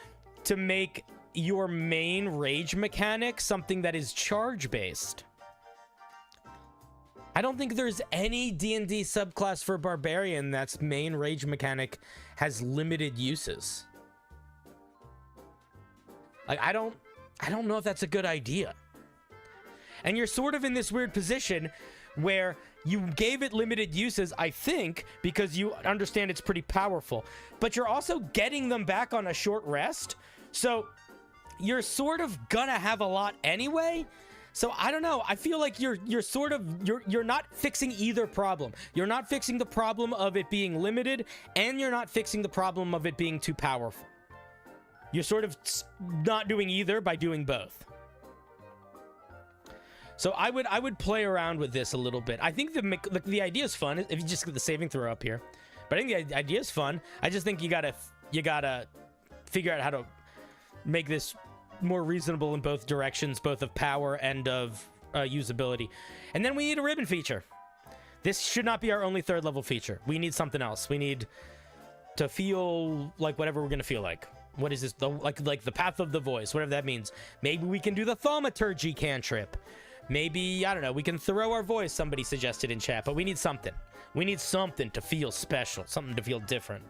[SPEAKER 1] to make your main rage mechanic something that is charge-based. I don't think there's any D&D subclass for barbarian that's main rage mechanic has limited uses. Like, I don't know if that's a good idea. And you're sort of in this weird position where you gave it limited uses, I think, because you understand it's pretty powerful. But you're also getting them back on a short rest. So you're sort of gonna have a lot anyway. So I don't know. I feel like you're not fixing either problem. You're not fixing the problem of it being limited, and you're not fixing the problem of it being too powerful. You're sort of not doing either by doing both. So I would play around with this a little bit. I think the idea is fun if you just get the saving throw up here. But I think the idea is fun. I just think you gotta figure out how to make this more reasonable in both directions, both of power and of usability. And then we need a ribbon feature. This should not be our only 3rd level feature. We need something else. We need to feel like whatever we're gonna feel like. What is this? Like the path of the voice, whatever that means. Maybe we can do the thaumaturgy cantrip. Maybe, I don't know, we can throw our voice, somebody suggested in chat, but we need something. We need something to feel special, something to feel different.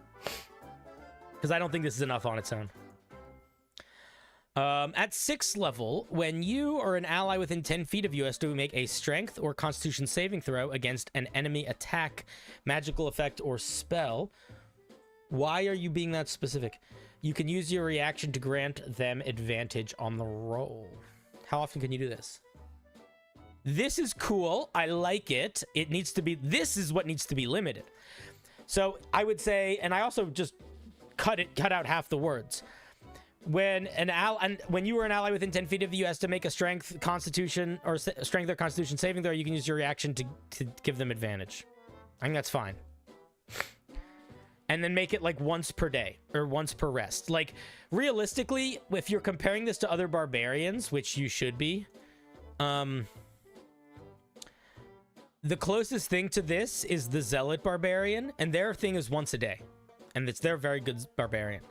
[SPEAKER 1] Because I don't think this is enough on its own. At 6th level, when you or an ally within 10 feet of you has to make a strength or constitution saving throw against an enemy attack, magical effect, or spell. Why are you being that specific? You can use your reaction to grant them advantage on the roll. How often can you do this? This is cool. I like it. It needs to be... This is what needs to be limited. So I would say... And I also just cut out half the words. When you were an ally within 10 feet of you has to make a strength, constitution, or strength or constitution saving throw, you can use your reaction to give them advantage. I think that's fine. And then make it like once per day or once per rest. Like, realistically, if you're comparing this to other barbarians, which you should be, the closest thing to this is the Zealot Barbarian, and their thing is once a day. And they're a very good barbarian.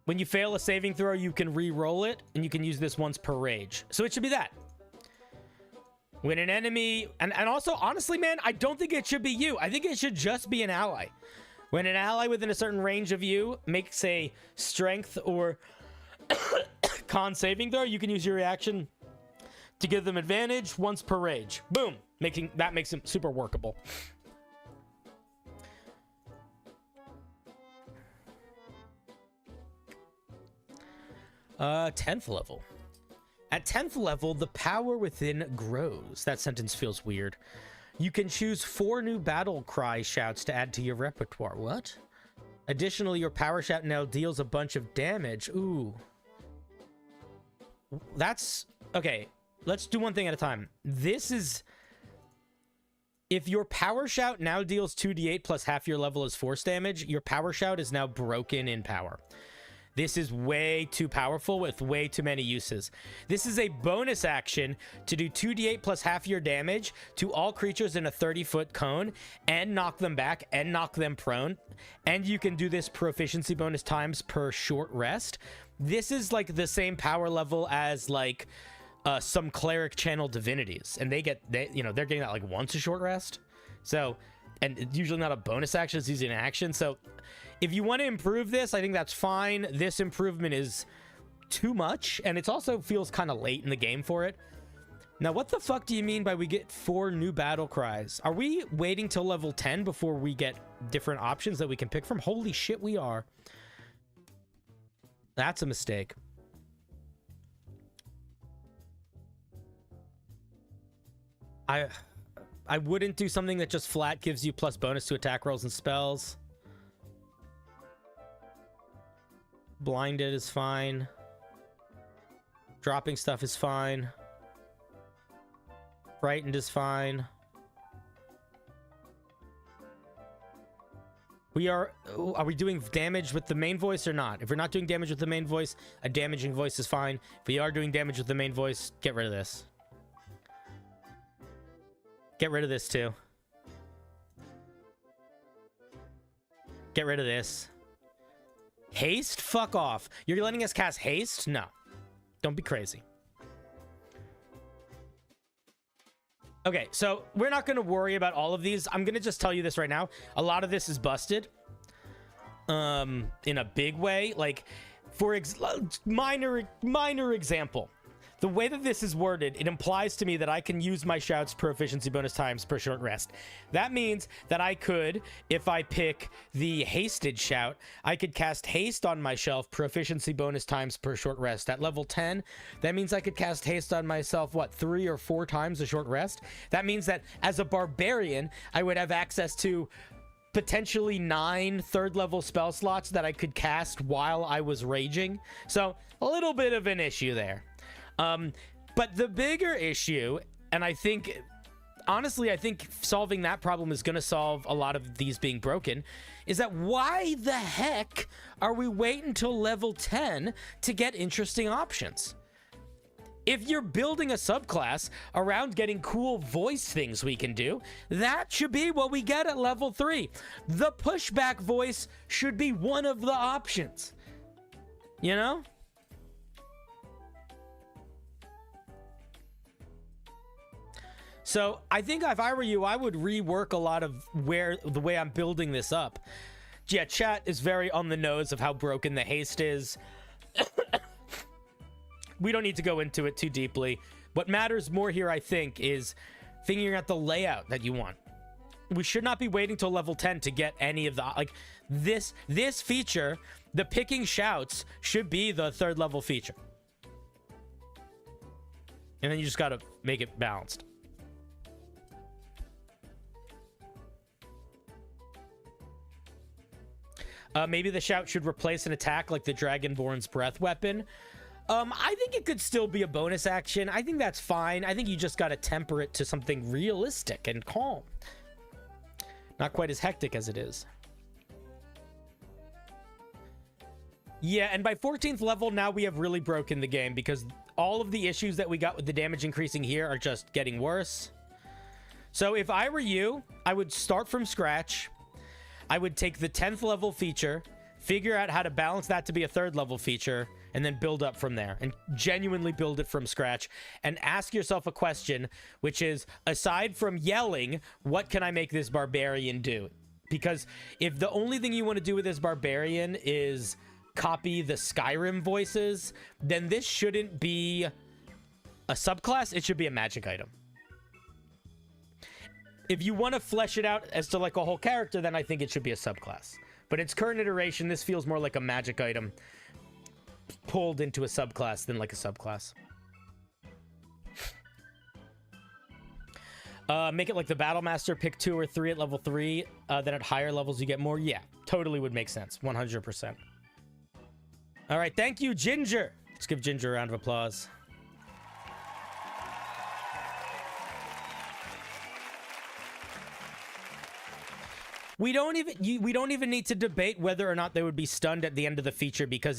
[SPEAKER 1] When you fail a saving throw, you can re-roll it, and you can use this once per rage. So it should be that. When an enemy... And also, honestly, man, I don't think it should be you. I think it should just be an ally. When an ally within a certain range of you makes a strength or con saving throw, you can use your reaction to give them advantage once per rage. Boom. That makes it super workable. Uh, 10th level. At 10th level, the power within grows. That sentence feels weird. You can choose 4 new battle cry shouts to add to your repertoire. What? Additionally, your power shout now deals a bunch of damage. Ooh. That's... Okay, let's do one thing at a time. This is... If your power shout now deals 2d8 plus half your level is force damage, your power shout is now broken in power. This is way too powerful with way too many uses. This is a bonus action to do 2d8 plus half your damage to all creatures in a 30-foot cone and knock them back and knock them prone. And you can do this proficiency bonus times per short rest. This is like the same power level as like some cleric channel divinities. And they're getting that like once a short rest. So, and it's usually not a bonus action, it's usually an action. So if you want to improve this, I think that's fine. This improvement is too much, and it also feels kind of late in the game for it. Now, what the fuck do you mean by we get 4 new battle cries? Are we waiting till level 10 before we get different options that we can pick from? Holy shit, we are. That's a mistake. I wouldn't do something that just flat gives you plus bonus to attack rolls and spells. Blinded is fine. Dropping stuff is fine. Frightened is fine. Are we doing damage with the main voice or not? If we're not doing damage with the main voice, a damaging voice is fine. If we are doing damage with the main voice, get rid of this. Get rid of this too. Get rid of this. Haste? Fuck off. You're letting us cast haste? No. Don't be crazy. Okay, so we're not going to worry about all of these. I'm going to just tell you this right now. A lot of this is busted. In a big way. Like, for minor example. The way that this is worded, it implies to me that I can use my shout's proficiency bonus times per short rest. That means that I could, if I pick the hasted shout, I could cast haste on my shelf, proficiency bonus times per short rest. At level 10, that means I could cast haste on myself, what, 3 or 4 times a short rest? That means that as a barbarian, I would have access to potentially 9 third-level spell slots that I could cast while I was raging. So, a little bit of an issue there. But the bigger issue, and I think, honestly, I think solving that problem is going to solve a lot of these being broken, is that why the heck are we waiting until level 10 to get interesting options? If you're building a subclass around getting cool voice things we can do, that should be what we get at level 3. The pushback voice should be one of the options. You know? So I think if I were you, I would rework a lot of the way I'm building this up. Yeah, chat is very on the nose of how broken the haste is. We don't need to go into it too deeply. What matters more here, I think, is figuring out the layout that you want. We should not be waiting till level 10 to get any of the, like, this feature, the picking shouts, should be the 3rd level feature. And then you just gotta make it balanced. Maybe the shout should replace an attack like the Dragonborn's breath weapon. I think it could still be a bonus action. I think that's fine. I think you just got to temper it to something realistic and calm. Not quite as hectic as it is. Yeah, and by 14th level, now we have really broken the game because all of the issues that we got with the damage increasing here are just getting worse. So if I were you, I would start from scratch. I would take the 10th level feature, figure out how to balance that to be a 3rd level feature, and then build up from there and genuinely build it from scratch and ask yourself a question, which is, aside from yelling, what can I make this barbarian do? Because if the only thing you want to do with this barbarian is copy the Skyrim voices, then this shouldn't be a subclass. It should be a magic item. If you want to flesh it out as to like a whole character, then I think it should be a subclass. But its current iteration, this feels more like a magic item pulled into a subclass than like a subclass. Make it like the Battlemaster, pick 2 or 3 at level 3, then at higher levels you get more. Yeah, totally would make sense. 100%. All right, thank you, Ginger. Let's give Ginger a round of applause. We don't even need to debate whether or not they would be stunned at the end of the feature because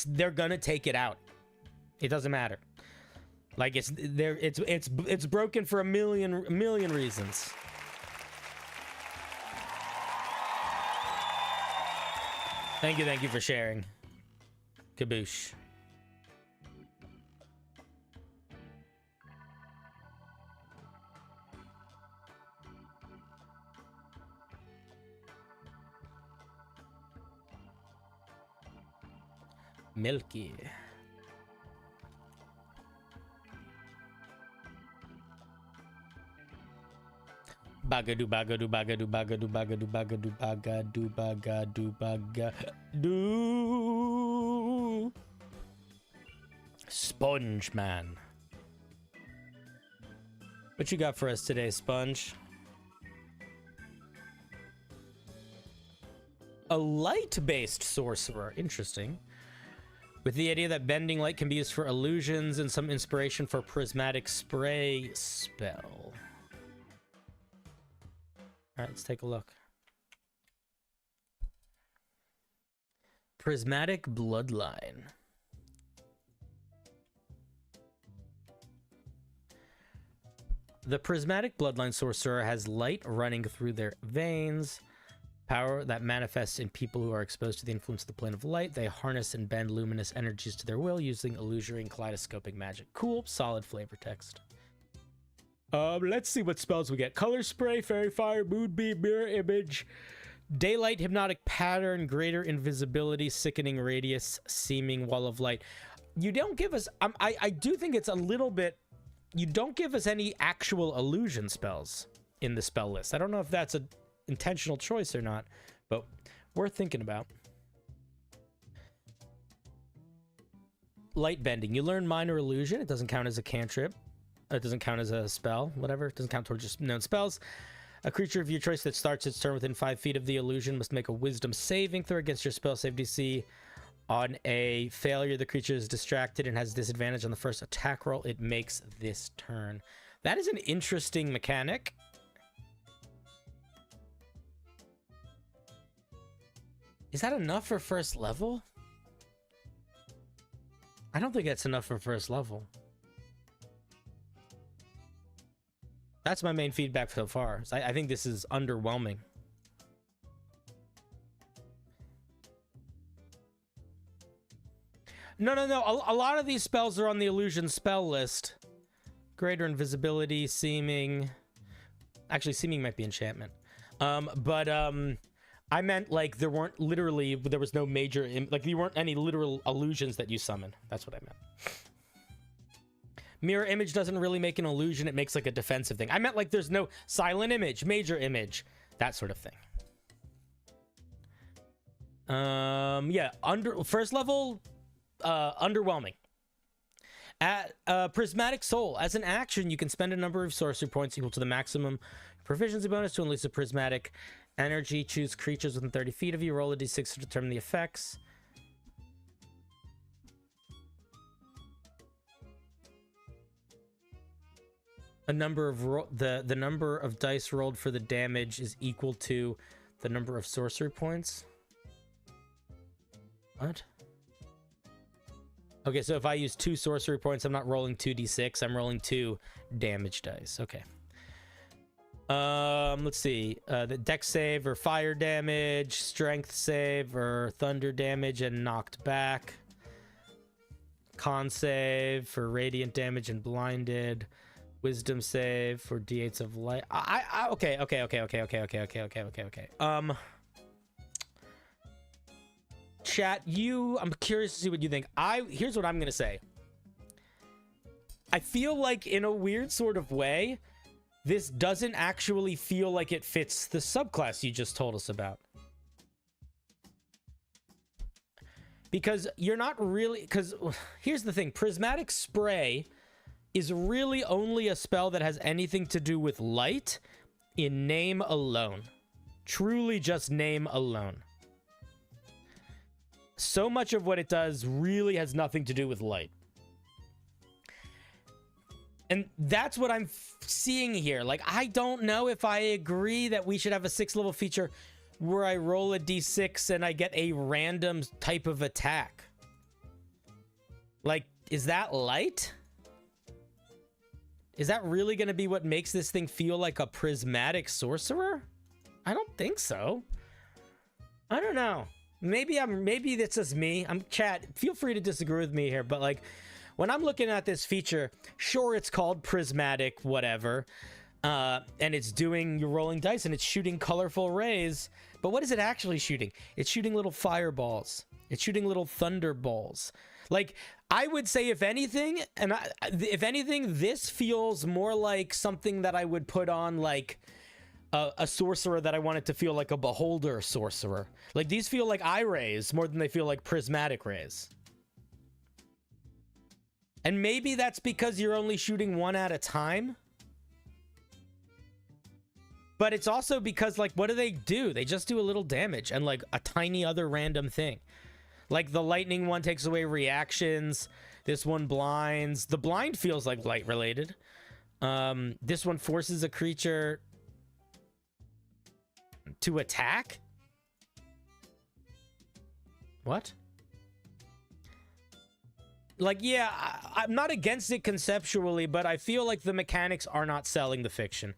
[SPEAKER 1] they're gonna take it out. It doesn't matter. Like it's broken for a million reasons. Thank you for sharing. Kaboosh. Milky. Bagadu bagadu bagadu bagadu bagadu bagadu bagadu bagadu bagadu. Sponge Man. What you got for us today, Sponge? A light-based sorcerer. Interesting. With the idea that bending light can be used for illusions and some inspiration for prismatic spray spell. Alright, let's take a look. Prismatic Bloodline. The Prismatic Bloodline sorcerer has light running through their veins. Power that manifests in people who are exposed to the influence of the plane of light. They harness and bend luminous energies to their will using illusory and kaleidoscopic magic. Cool, solid flavor text. Let's see what spells we get. Color Spray, Fairy Fire, Mood Beam, Mirror Image, Daylight, Hypnotic Pattern, Greater Invisibility, Sickening Radius, Seeming Wall of Light. You don't give us... I do think it's a little bit... You don't give us any actual illusion spells in the spell list. I don't know if that's a intentional choice or not, but worth thinking about. Light Bending. You learn Minor Illusion. It doesn't count as a cantrip. It doesn't count as a spell, whatever. It doesn't count towards just known spells. A creature of your choice that starts its turn within 5 feet of the illusion must make a wisdom saving throw against your spell save DC. On a failure, the creature is distracted and has disadvantage on the first attack roll it makes this turn. That is an interesting mechanic. Is that enough for first level? I don't think that's enough for first level. That's my main feedback so far. I think this is underwhelming. No. A lot of these spells are on the illusion spell list. Greater invisibility, seeming. Actually, seeming might be enchantment. I meant like there was no major, like there weren't any literal illusions that you summon. That's what I meant. Mirror Image doesn't really make an illusion. It makes like a defensive thing. I meant like there's no silent image, major image, that sort of thing. Yeah, first level, underwhelming. At Prismatic Soul, as an action, you can spend a number of sorcery points equal to the maximum proficiency bonus to unleash a prismatic energy. Choose creatures within 30 feet of you. Roll a d6 to determine the effects. A number of the number of dice rolled for the damage is equal to the number of sorcery points. What? Okay, so if I use 2 sorcery points, I'm not rolling 2d6. I'm rolling 2 damage dice. Okay. Let's see. The dex save or fire damage, strength save or thunder damage and knocked back. Con save for radiant damage and blinded. Wisdom save for d8s of light. Okay. Chat, I'm curious to see what you think. Here's what I'm gonna say. I feel like in a weird sort of way, this doesn't actually feel like it fits the subclass you just told us about. Because you're not really, because here's the thing, Prismatic Spray is really only a spell that has anything to do with light in name alone. Truly just name alone. So much of what it does really has nothing to do with light. And that's what I'm seeing here. Like, I don't know if I agree that we should have a 6th level feature where I roll a d6 and I get a random type of attack. Like, is that light? Is that really going to be what makes this thing feel like a prismatic sorcerer? I don't think so. I don't know. Maybe that's just me. Chat, feel free to disagree with me here, but like when I'm looking at this feature, sure, it's called prismatic whatever, and it's doing, you're rolling dice and it's shooting colorful rays, but what is it actually shooting? It's shooting little fireballs. It's shooting little thunderballs. Like, I would say if anything, this feels more like something that I would put on like a sorcerer that I wanted to feel like a beholder sorcerer. Like, these feel like eye rays more than they feel like prismatic rays. And maybe that's because you're only shooting one at a time. But it's also because, like, what do? They just do a little damage and, like, a tiny other random thing. Like, the lightning one takes away reactions. This one blinds. The blind feels like light-related. This one forces a creature to attack? What? Like, yeah, I'm not against it conceptually, but I feel like the mechanics are not selling the fiction.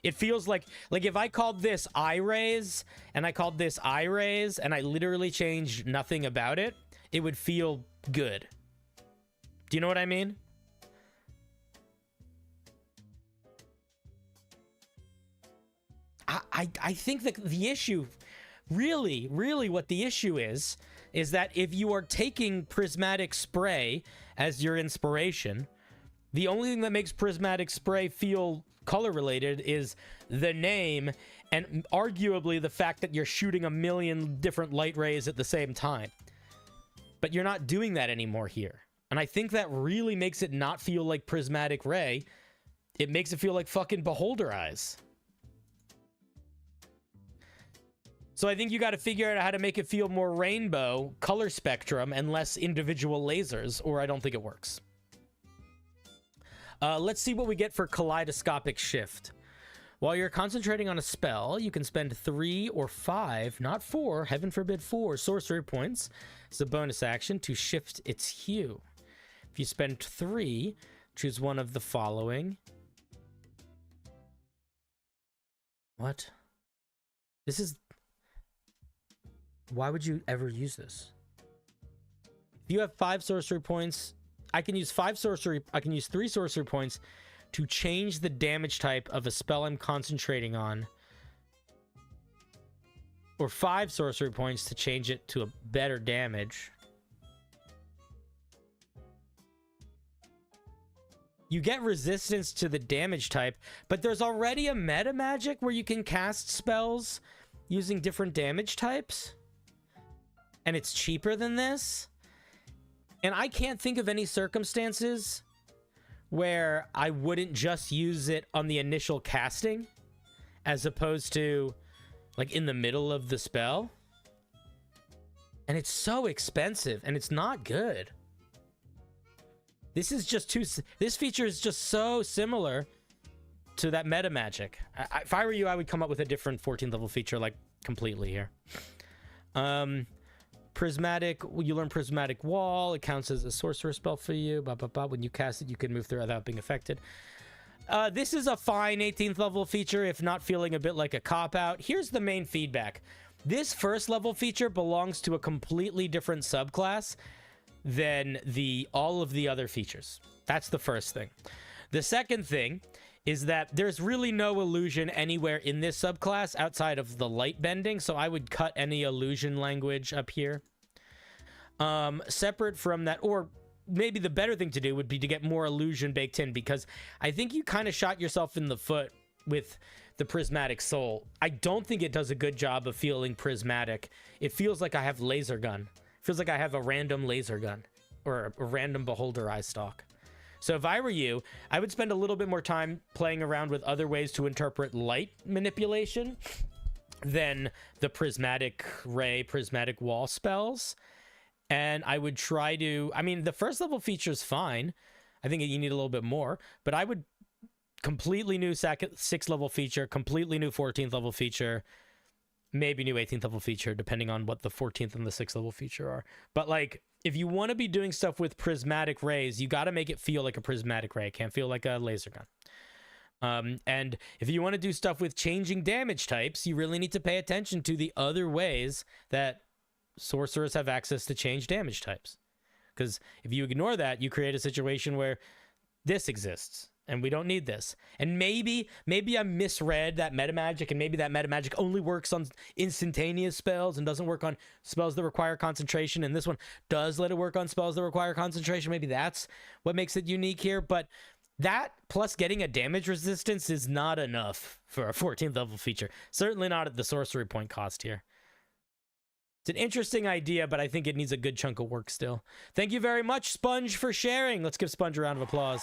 [SPEAKER 1] It feels like if I called this eye raise and I called this eye raise and I literally changed nothing about it, it would feel good. Do you know what I mean? I think that the issue, really what the issue is that if you are taking Prismatic Spray as your inspiration, the only thing that makes Prismatic Spray feel color related is the name and arguably the fact that you're shooting a million different light rays at the same time. But you're not doing that anymore here. And I think that really makes it not feel like Prismatic Ray. It makes it feel like fucking Beholder Eyes. So I think you got to figure out how to make it feel more rainbow, color spectrum, and less individual lasers, or I don't think it works. Let's see what we get for Kaleidoscopic Shift. While you're concentrating on a spell, you can spend 3 or 5, not 4, heaven forbid 4, sorcery points as a bonus action to shift its hue. If you spend 3, choose one of the following. What? This is... Why would you ever use this? If you have 5 sorcery points, I can use 3 sorcery points to change the damage type of a spell I'm concentrating on. Or 5 sorcery points to change it to a better damage. You get resistance to the damage type, but there's already a meta magic where you can cast spells using different damage types. And it's cheaper than this. And I can't think of any circumstances where I wouldn't just use it on the initial casting as opposed to like in the middle of the spell. And it's so expensive and it's not good. This is just this feature is just so similar to that meta magic. If I were you, I would come up with a different 14th level feature, like completely here. Prismatic, you learn Prismatic Wall. It counts as a sorcerer spell for you. When you cast it, you can move through without being affected. This is a fine 18th level feature, if not feeling a bit like a cop-out. Here's the main feedback. This first level feature belongs to a completely different subclass than all of the other features. That's the first thing. The second thing is that there's really no illusion anywhere in this subclass outside of the light bending, so I would cut any illusion language up here. Separate from that, or maybe the better thing to do would be to get more illusion baked in, because I think you kind of shot yourself in the foot with the Prismatic Soul. I don't think it does a good job of feeling prismatic. It feels like I have laser gun. It feels like I have a random laser gun or a random Beholder Eye stock. So if I were you, I would spend a little bit more time playing around with other ways to interpret light manipulation than the Prismatic Ray, Prismatic Wall spells. And I would try to... I mean, the first level feature is fine. I think you need a little bit more. But I would completely new 6th level feature, completely new 14th level feature, maybe new 18th level feature, depending on what the 14th and the 6th level feature are. But, like, if you want to be doing stuff with prismatic rays, you got to make it feel like a prismatic ray. It can't feel like a laser gun. And if you want to do stuff with changing damage types, you really need to pay attention to the other ways that sorcerers have access to change damage types. Because if you ignore that, you create a situation where this exists, and we don't need this. And maybe I misread that meta magic, and maybe that meta magic only works on instantaneous spells and doesn't work on spells that require concentration, and this one does let it work on spells that require concentration. Maybe that's what makes it unique here, but that plus getting a damage resistance is not enough for a 14th level feature. Certainly not at the sorcery point cost here. It's an interesting idea, but I think it needs a good chunk of work still. Thank you very much, Sponge, for sharing. Let's give Sponge a round of applause.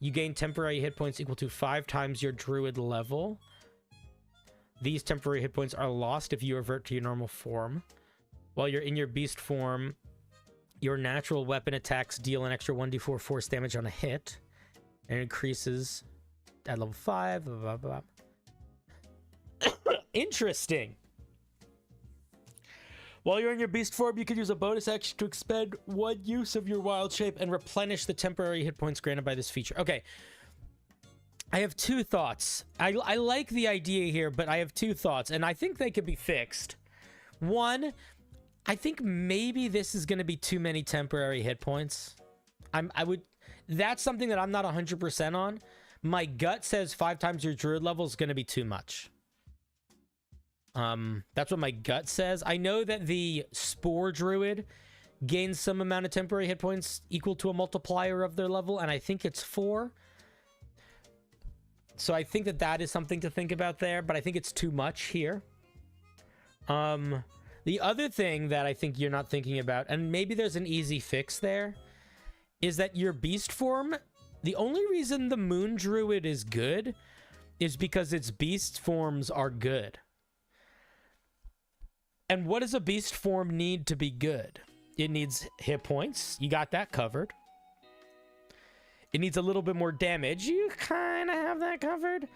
[SPEAKER 1] You gain temporary hit points equal to 5 times your druid level. These temporary hit points are lost if you revert to your normal form. While you're in your beast form, your natural weapon attacks deal an extra 1d4 force damage on a hit. And it increases at level 5. Blah, blah, blah. Interesting. While you're in your beast form, you can use a bonus action to expend 1 use of your wild shape and replenish the temporary hit points granted by this feature. Okay. I have 2 thoughts. I like the idea here, but I have 2 thoughts, and I think they could be fixed. One, I think maybe this is going to be too many temporary hit points. That's something that I'm not 100% on. My gut says 5 times your druid level is going to be too much. That's what my gut says. I know that the Spore Druid gains some amount of temporary hit points equal to a multiplier of their level, and I think it's 4. So I think that that is something to think about there, but I think it's too much here. The other thing that I think you're not thinking about, and maybe there's an easy fix there, is that your beast form, the only reason the Moon Druid is good is because its beast forms are good. And what does a beast form need to be good? It needs hit points. You got that covered. It needs a little bit more damage. You kind of have that covered.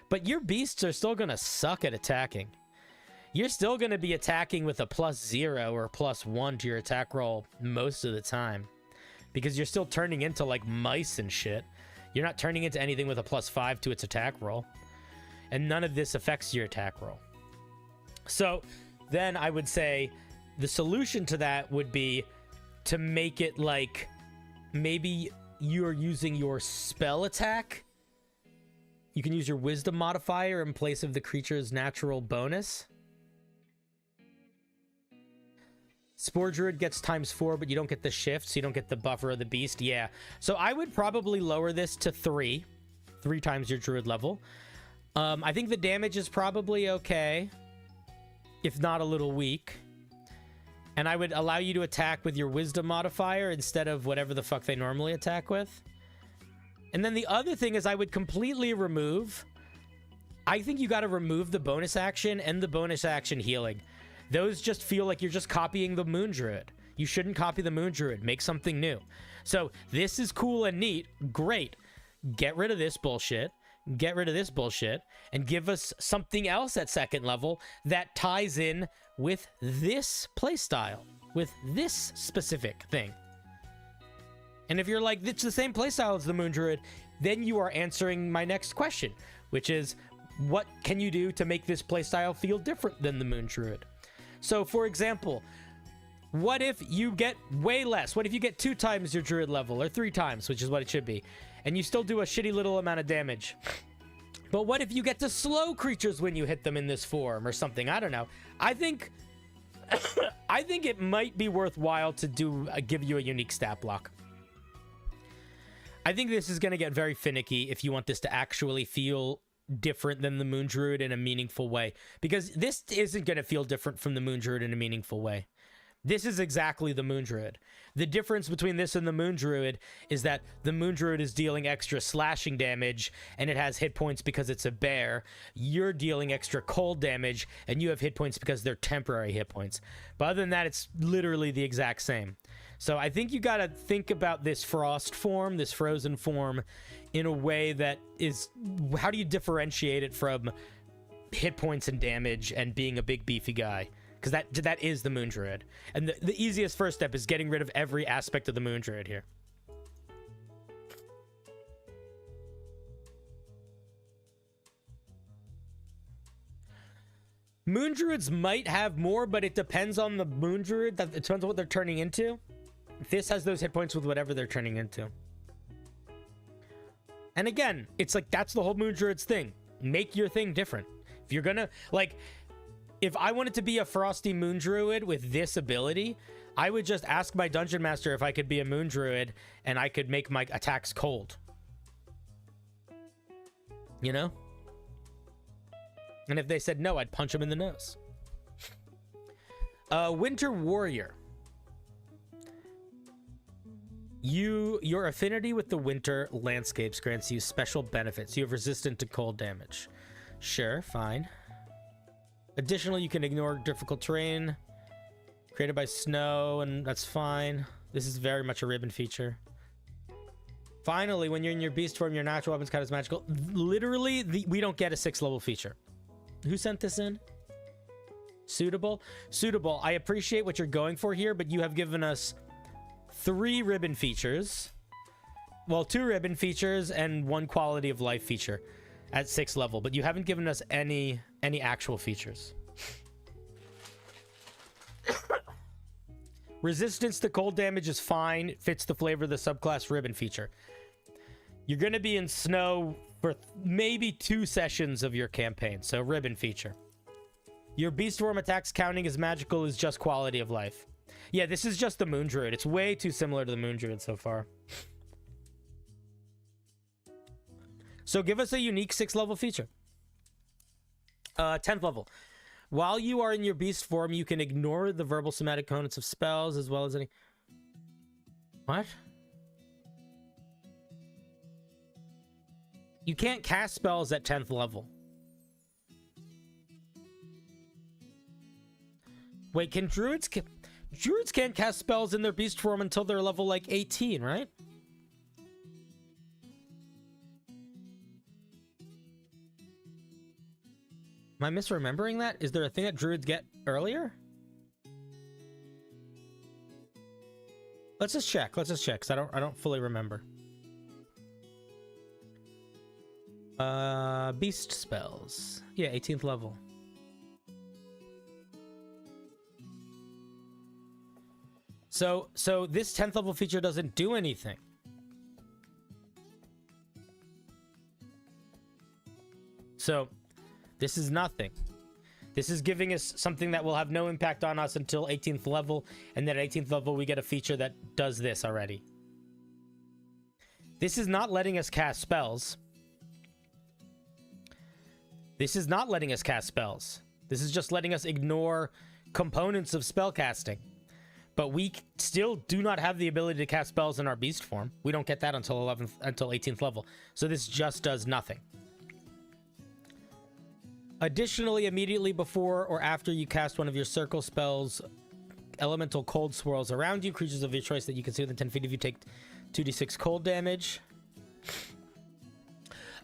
[SPEAKER 1] But your beasts are still going to suck at attacking. You're still going to be attacking with a +0 or +1 to your attack roll most of the time. Because you're still turning into like mice and shit. You're not turning into anything with a +5 to its attack roll. And none of this affects your attack roll. So then I would say the solution to that would be to make it like maybe you're using your spell attack. You can use your wisdom modifier in place of the creature's natural bonus. Spore Druid gets ×4, but you don't get the shift, so you don't get the buffer of the beast. Yeah. So I would probably lower this to 3. 3 times your druid level. I think the damage is probably okay, if not a little weak. And I would allow you to attack with your wisdom modifier instead of whatever the fuck they normally attack with. And then the other thing is I would completely remove... I think you got to remove the bonus action and the bonus action healing. Those just feel like you're just copying the Moon Druid. You shouldn't copy the Moon Druid. Make something new. So this is cool and neat. Great. Get rid of this bullshit. Get rid of this bullshit. And give us something else at 2nd level that ties in with this playstyle. With this specific thing. And if you're like, it's the same playstyle as the Moon Druid, then you are answering my next question, which is, what can you do to make this playstyle feel different than the Moon Druid? So, for example, what if you get way less? What if you get 2 times your druid level, or 3 times, which is what it should be, and you still do a shitty little amount of damage? But what if you get to slow creatures when you hit them in this form, or something? I don't know. I think I think it might be worthwhile to give you a unique stat block. I think this is going to get very finicky if you want this to actually feel different than the Moon Druid in a meaningful way, because this isn't going to feel different from the Moon Druid in a meaningful way. This is exactly the Moon Druid. The difference between this and the Moon Druid is that the Moon Druid is dealing extra slashing damage and it has hit points because it's a bear. You're dealing extra cold damage and you have hit points because they're temporary hit points. But other than that, it's literally the exact same. So I think you got to think about this frost form, this frozen form, in a way that is, how do you differentiate it from hit points and damage and being a big beefy guy? Because that is the Moon Druid. And the easiest first step is getting rid of every aspect of the Moon Druid here. Moon Druids might have more, but it depends on the Moon Druid. It depends on what they're turning into. This has those hit points with whatever they're turning into. And again, it's like, that's the whole Moon Druid's thing. Make your thing different. If you're gonna, like, if I wanted to be a Frosty Moon Druid with this ability, I would just ask my Dungeon Master if I could be a Moon Druid and I could make my attacks cold. You know? And if they said no, I'd punch them in the nose. Winter Warrior. Your affinity with the winter landscapes grants you special benefits. You have resistance to cold damage. Sure, fine. Additionally, you can ignore difficult terrain created by snow, and that's fine. This is very much a ribbon feature. Finally, when you're in your beast form, your natural weapons count as magical. Literally, we don't get a 6th level feature. Who sent this in? Suitable? Suitable. I appreciate what you're going for here, but you have given us 3 ribbon features. Well, 2 ribbon features and 1 quality of life feature at 6th level, but you haven't given us any actual features. Resistance to cold damage is fine. It fits the flavor of the subclass ribbon feature. You're going to be in snow for maybe 2 sessions of your campaign, so ribbon feature. Your beast form attacks counting as magical is just quality of life. Yeah, this is just the Moon Druid. It's way too similar to the Moon Druid so far. So give us a unique 6th level feature. 10th level. While you are in your beast form, you can ignore the verbal somatic components of spells as well as any... What? You can't cast spells at 10th level. Wait, can druids... Druids can't cast spells in their beast form until they're level, like, 18, right? Am I misremembering that? Is there a thing that druids get earlier? Let's just check. Let's just check, because I don't fully remember. Beast spells. Yeah, 18th level. So this 10th level feature doesn't do anything. So this is nothing. This is giving us something that will have no impact on us until 18th level, and then at 18th level we get a feature that does this already. This is not letting us cast spells. This is not letting us cast spells. This is just letting us ignore components of spellcasting. But we still do not have the ability to cast spells in our beast form. We don't get that until 18th level. So this just does nothing. Additionally, immediately before or after you cast one of your circle spells, elemental cold swirls around you. Creatures of your choice that you can see within 10 feet of you take 2d6 cold damage.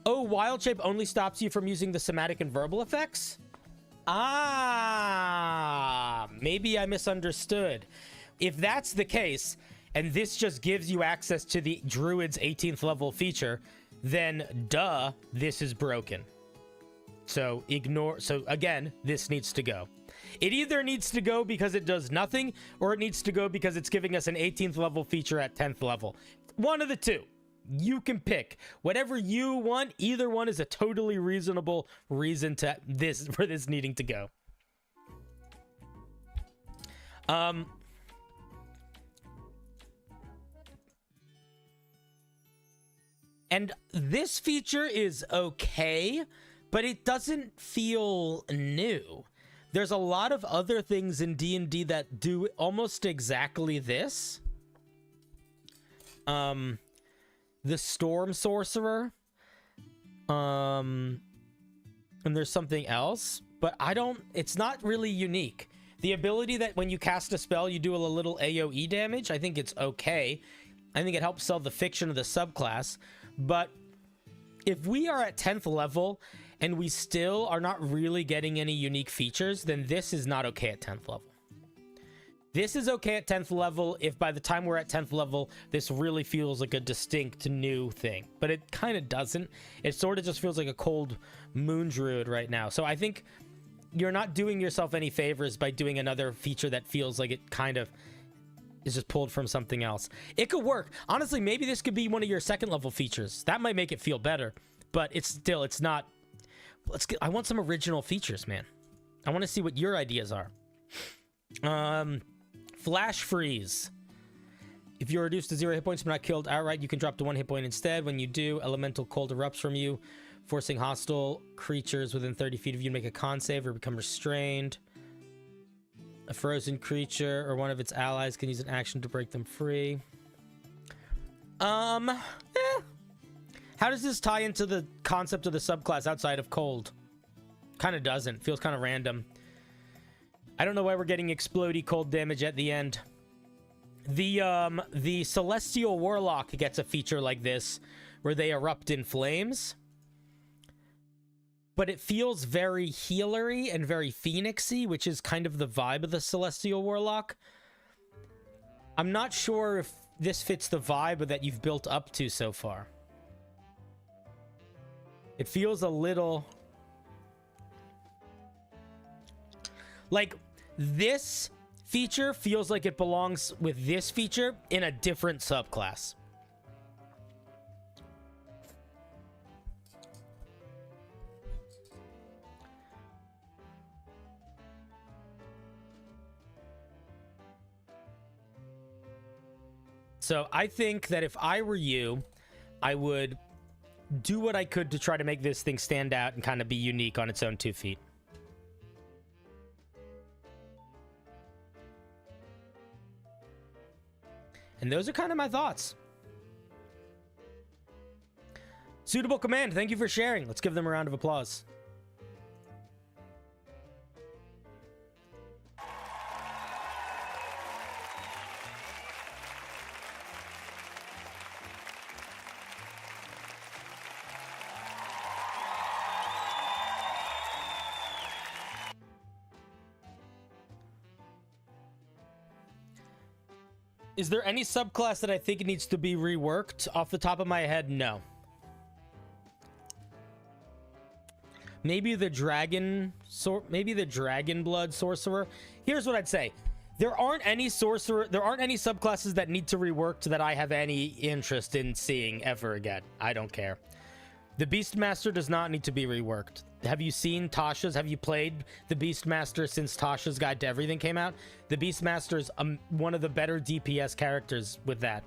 [SPEAKER 1] Oh, Wild Shape only stops you from using the somatic and verbal effects? Ah, maybe I misunderstood. If that's the case, and this just gives you access to the Druid's 18th level feature, then duh, this is broken. So again, this needs to go. It either needs to go because it does nothing, or it needs to go because it's giving us an 18th level feature at 10th level. One of the two. You can pick whatever you want. Either one is a totally reasonable reason for this needing to go. And this feature is okay, but it doesn't feel new. There's a lot of other things in D&D that do almost exactly this. The Storm Sorcerer. And there's something else, but it's not really unique. The ability that when you cast a spell, you do a little AoE damage, I think it's okay. I think it helps sell the fiction of the subclass, but if we are at 10th level and we still are not really getting any unique features, then this is not okay at 10th level. This is okay at 10th level if by the time we're at 10th level, this really feels like a distinct new thing. But it kind of doesn't. It sort of just feels like a cold moon druid right now. So I think you're not doing yourself any favors by doing another feature that feels like it kind of is just pulled from something else. It could work. Honestly, maybe this could be one of your 2nd level features. That might make it feel better. But it's not... I want some original features, man. I want to see what your ideas are. Flash freeze. If you're reduced to 0 hit points but not killed outright, you can drop to 1 hit point instead. When you do, elemental cold erupts from you, forcing hostile creatures within 30 feet of you to make a con save or become restrained. A frozen creature or one of its allies can use an action to break them free. How does this tie into the concept of the subclass outside of cold? Kind of doesn't. Feels kind of random. I don't know why we're getting explodey cold damage at the end. The Celestial Warlock gets a feature like this, where they erupt in flames. But it feels very healery and very phoenixy, which is kind of the vibe of the Celestial Warlock. I'm not sure if this fits the vibe that you've built up to so far. It feels a little... like, this feature feels like it belongs with this feature in a different subclass. So I think that if I were you, I would do what I could to try to make this thing stand out and kind of be unique on its own 2 feet. And those are kind of my thoughts. Suitable Command, thank you for sharing. Let's give them a round of applause. Is there any subclass that I think needs to be reworked? Off the top of my head, no. Maybe the dragon blood sorcerer. Here's what I'd say. There aren't any subclasses that need to rework that I have any interest in seeing ever again. I don't care. The Beastmaster does not need to be reworked. Have you seen Tasha's? Have you played the Beastmaster since Tasha's Guide to Everything came out? The Beastmaster is one of the better DPS characters with that.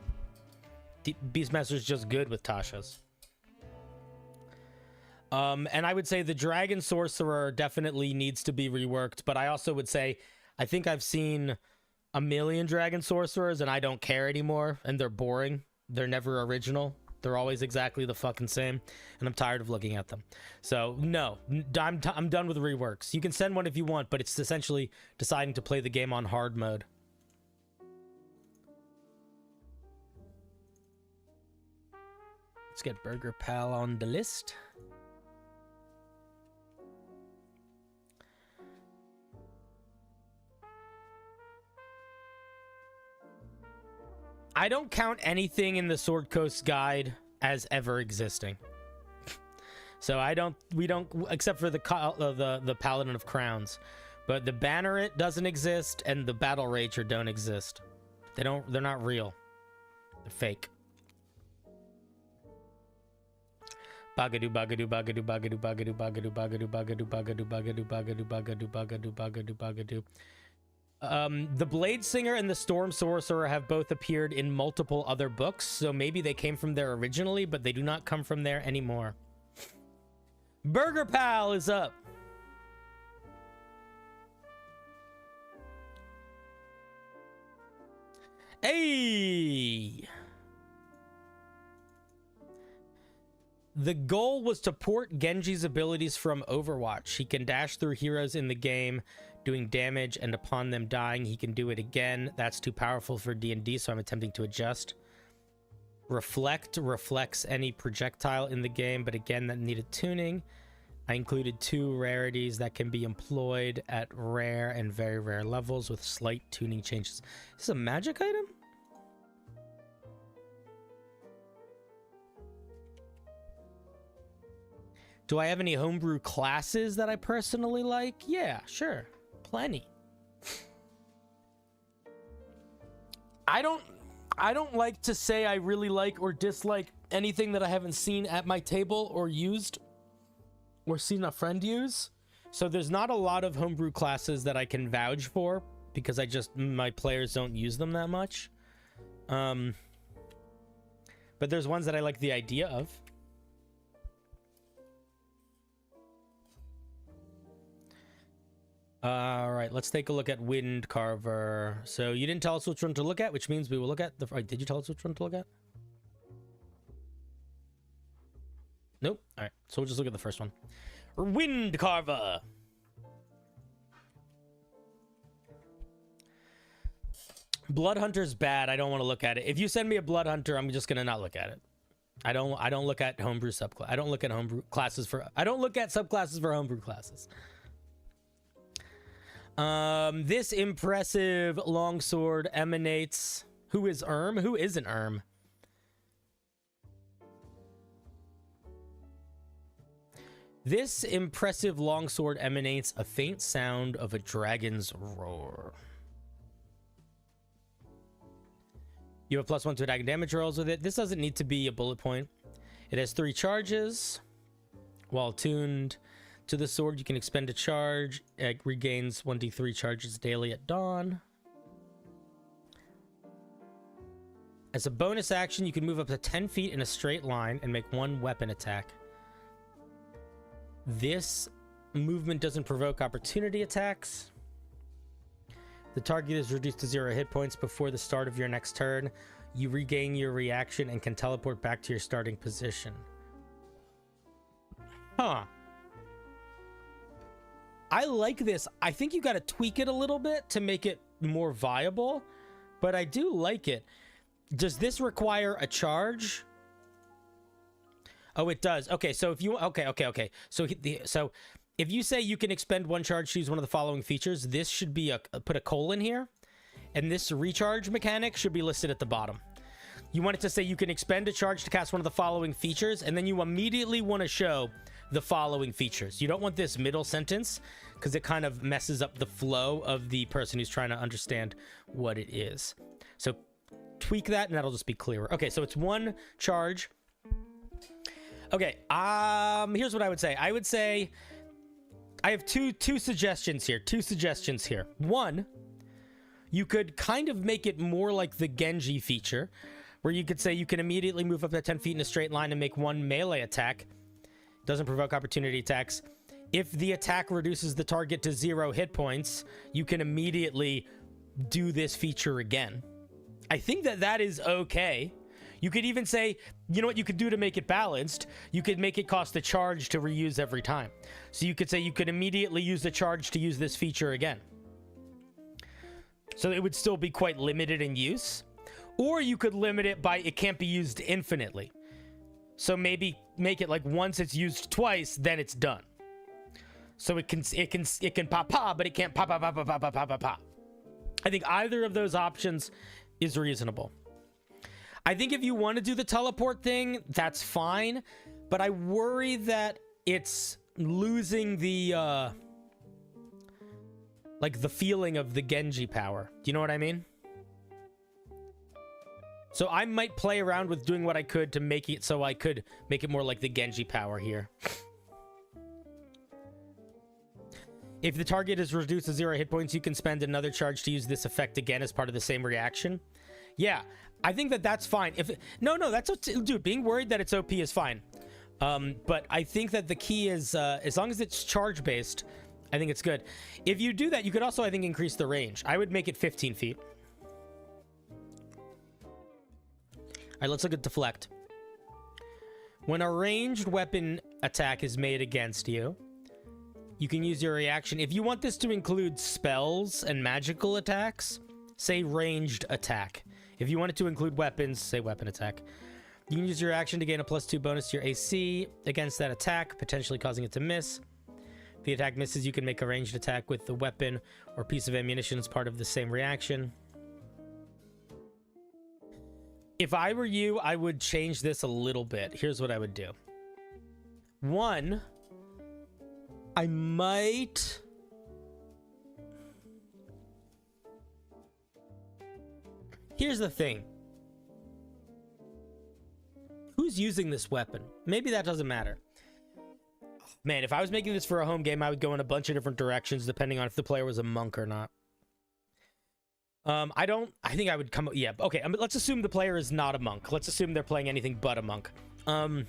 [SPEAKER 1] Beastmaster is just good with Tasha's. And I would say the Dragon Sorcerer definitely needs to be reworked, but I also would say I think I've seen a million Dragon Sorcerers and I don't care anymore, and they're boring. They're never original. They're always exactly the fucking same, and I'm tired of looking at them. So, no, I'm done with reworks. You can send one if you want, but it's essentially deciding to play the game on hard mode. Let's get Burger Pal on the list. I don't count anything in the Sword Coast guide as ever existing. So we don't, except for the Paladin of Crowns. But the Banneret doesn't exist, and the Battle Rager don't exist. They're not real. They're fake. Bagadu bagadu bagadu bagadu bagadu bagadu bagadu bagadu bagadu bagadu bagadu bagadu bagadu bagadu bagadu. The Blade Singer and the Storm Sorcerer have both appeared in multiple other books, so maybe they came from there originally, but they do not come from there anymore. Burger Pal is up. Hey! The goal was to port Genji's abilities from Overwatch. He can dash through heroes in the game, doing damage, and upon them dying, he can do it again. That's too powerful for D&D, so I'm attempting to adjust. Reflect reflects any projectile in the game, but again, that needed tuning. I included 2 rarities that can be employed at rare and very rare levels with slight tuning changes. Is this a magic item? Do I have any homebrew classes that I personally like? Yeah, sure. Plenty. I don't like to say I really like or dislike anything that I haven't seen at my table or used or seen a friend use. So there's not a lot of homebrew classes that I can vouch for because my players don't use them that much. But there's ones that I like the idea of. All right, let's take a look at Wind Carver. So you didn't tell us which one to look at, which means we will look at the... Did you tell us which one to look at? Nope. All right. So we'll just look at the first one. Wind Carver. Blood Hunter's bad. I don't want to look at it. If you send me a Blood Hunter, I'm just gonna not look at it. I don't look at homebrew subclass. I don't look at homebrew classes for. I don't look at subclasses for homebrew classes. This impressive longsword emanates. Who is Erm? Who isn't Erm? This impressive longsword emanates a faint sound of a dragon's roar. You have +1 to attack and damage rolls with it. This doesn't need to be a bullet point. It has 3 charges. While tuned to the sword, you can expend a charge. It regains 1d3 charges daily at dawn. As a bonus action, you can move up to 10 feet in a straight line and make 1 weapon attack. This movement doesn't provoke opportunity attacks. The target is reduced to 0 hit points before the start of your next turn. You regain your reaction and can teleport back to your starting position. Huh. I like this. I think you got to tweak it a little bit to make it more viable, but I do like it. Does this require a charge? Oh, it does. Okay, so if you... Okay. So if you say you can expend 1 charge to use one of the following features, this should be put a colon here, and this recharge mechanic should be listed at the bottom. You want it to say you can expend a charge to cast one of the following features, and then you immediately want to show the following features. You don't want this middle sentence, because it kind of messes up the flow of the person who's trying to understand what it is. So tweak that, and that'll just be clearer. Okay, so it's 1 charge. Okay, here's what I would say. I would say... I have two suggestions here. 1, you could kind of make it more like the Genji feature, where you could say you can immediately move up to 10 feet in a straight line and make 1 melee attack. Doesn't provoke opportunity attacks. If the attack reduces the target to 0 hit points, you can immediately do this feature again. I think that is okay. You could even say, you know what you could do to make it balanced? You could make it cost a charge to reuse every time. So you could say you could immediately use the charge to use this feature again. So it would still be quite limited in use. Or you could limit it by it can't be used infinitely. So maybe make it like once it's used twice, then it's done. So it can pop, but it can't pop. I think either of those options is reasonable. I think if you want to do the teleport thing, that's fine, but I worry that it's losing the like the feeling of the Genji power. Do you know what I mean? So I might play around with doing what I could to make it so I could make it more like the Genji power here. If the target is reduced to 0 hit points, you can spend another charge to use this effect again as part of the same reaction. Yeah, I think that's fine. No, that's dude. Being worried that it's OP is fine. But I think that the key is as long as it's charge based, I think it's good. If you do that, you could also, I think, increase the range. I would make it 15 feet. All right, let's look at deflect. When a ranged weapon attack is made against you, you can use your reaction. If you want this to include spells and magical attacks, say ranged attack. If you want it to include weapons, say weapon attack. You can use your action to gain a +2 bonus to your AC against that attack, potentially causing it to miss. If the attack misses, you can make a ranged attack with the weapon or piece of ammunition as part of the same reaction. If I were you, I would change this a little bit. Here's what I would do. 1, I might... Here's the thing. Who's using this weapon? Maybe that doesn't matter. Man, if I was making this for a home game, I would go in a bunch of different directions depending on if the player was a monk or not. I think I would come... Yeah, okay, let's assume the player is not a monk. Let's assume they're playing anything but a monk. I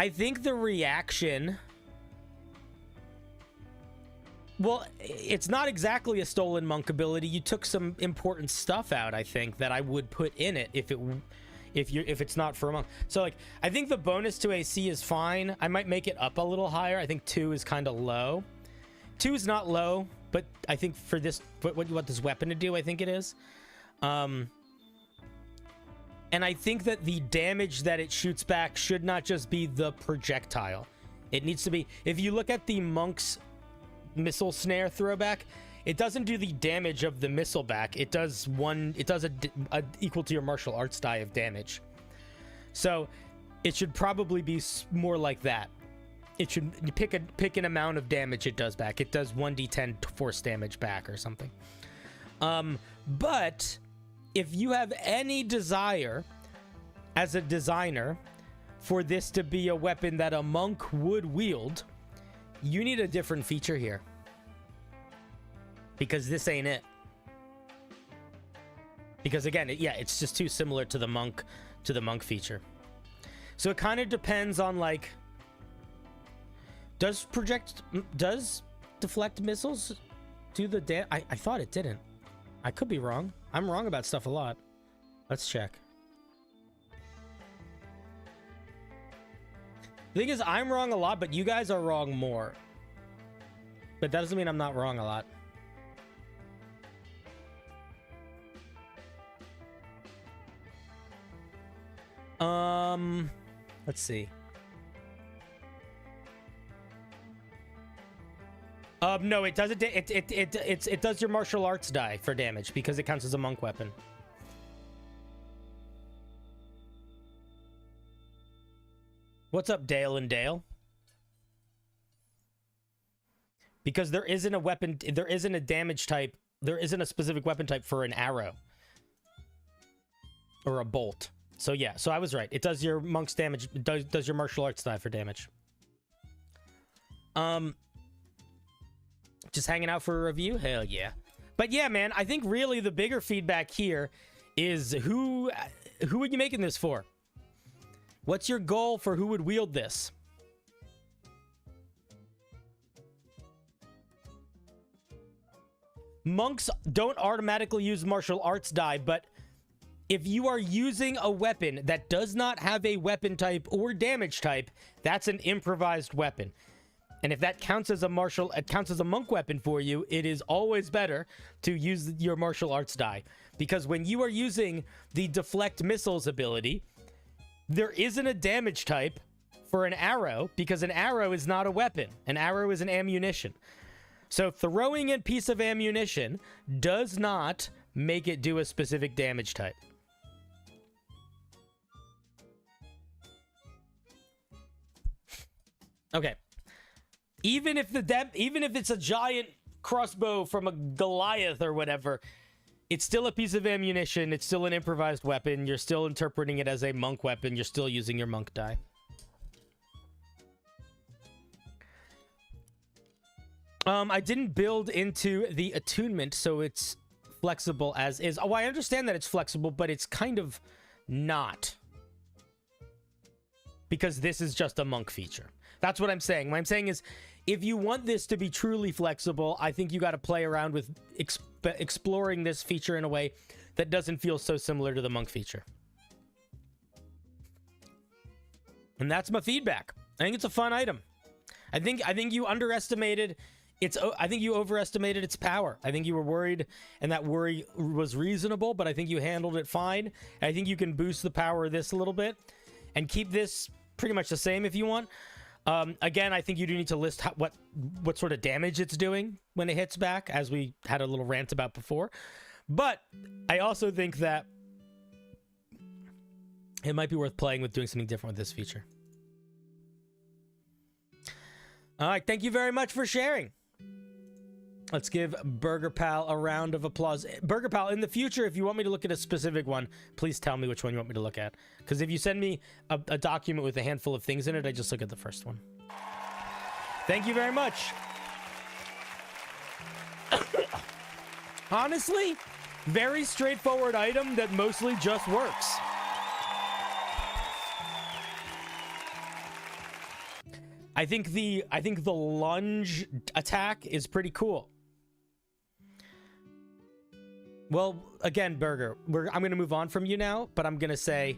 [SPEAKER 1] think the reaction... Well, it's not exactly a stolen monk ability. You took some important stuff out, I think, that I would put in it if it's not for a monk. So like, I think the bonus to AC is fine. I might make it up a little higher. I think 2 is kind of low. 2 is not low, but I think for this, what you want this weapon to do, I think it is. And I think that the damage that it shoots back should not just be the projectile. It needs to be, if you look at the monk's missile snare throwback, it doesn't do the damage of the missile back. It does a equal to your martial arts die of damage. So it should probably be more like that. It should pick an amount of damage it does back. It does 1d10 force damage back or something. But if you have any desire as a designer for this to be a weapon that a monk would wield, you need a different feature here. Because this ain't it. Because again, it's just too similar to the monk feature. So it kind of depends on like, does deflect missiles do the damage? I thought it didn't. I could be wrong. I'm wrong about stuff a lot. Let's check. The thing is, I'm wrong a lot, but you guys are wrong more. But that doesn't mean I'm not wrong a lot. Let's see. No, it doesn't. It does your martial arts die for damage because it counts as a monk weapon. What's up, Dale and Dale? Because there isn't a weapon, there isn't a damage type, there isn't a specific weapon type for an arrow or a bolt. So yeah, so I was right. It does your monk's damage, does your martial arts die for damage. Just hanging out for a review? Hell yeah. But yeah, man, I think really the bigger feedback here is who are you making this for? What's your goal for who would wield this? Monks don't automatically use martial arts die, but if you are using a weapon that does not have a weapon type or damage type, that's an improvised weapon. And if that counts as a monk weapon for you, it is always better to use your martial arts die. Because when you are using the deflect missiles ability, there isn't a damage type for an arrow because an arrow is not a weapon. An arrow is an ammunition. So throwing a piece of ammunition does not make it do a specific damage type. Okay. Even if it's a giant crossbow from a Goliath or whatever, it's still a piece of ammunition. It's still an improvised weapon. You're still interpreting it as a monk weapon. You're still using your monk die. I didn't build into the attunement, so it's flexible as is. Oh, I understand that it's flexible, but it's kind of not. Because this is just a monk feature. That's what I'm saying. What I'm saying is, if you want this to be truly flexible, I think you got to play around with exploring this feature in a way that doesn't feel so similar to the monk feature. And that's my feedback. I think it's a fun item. I think you underestimated its. I think you overestimated its power. I think you were worried, and that worry was reasonable. But I think you handled it fine. I think you can boost the power of this a little bit, and keep this pretty much the same if you want. Again, I think you do need to list what sort of damage it's doing when it hits back, as we had a little rant about before. But I also think that it might be worth playing with doing something different with this feature. All right, thank you very much for sharing. Let's give Burger Pal a round of applause. Burger Pal, in the future, if you want me to look at a specific one, please tell me which one you want me to look at. Because if you send me a document with a handful of things in it, I just look at the first one. Thank you very much. Honestly, very straightforward item that mostly just works. I think the lunge attack is pretty cool. Well, again, Burger, I'm going to move on from you now, but I'm going to say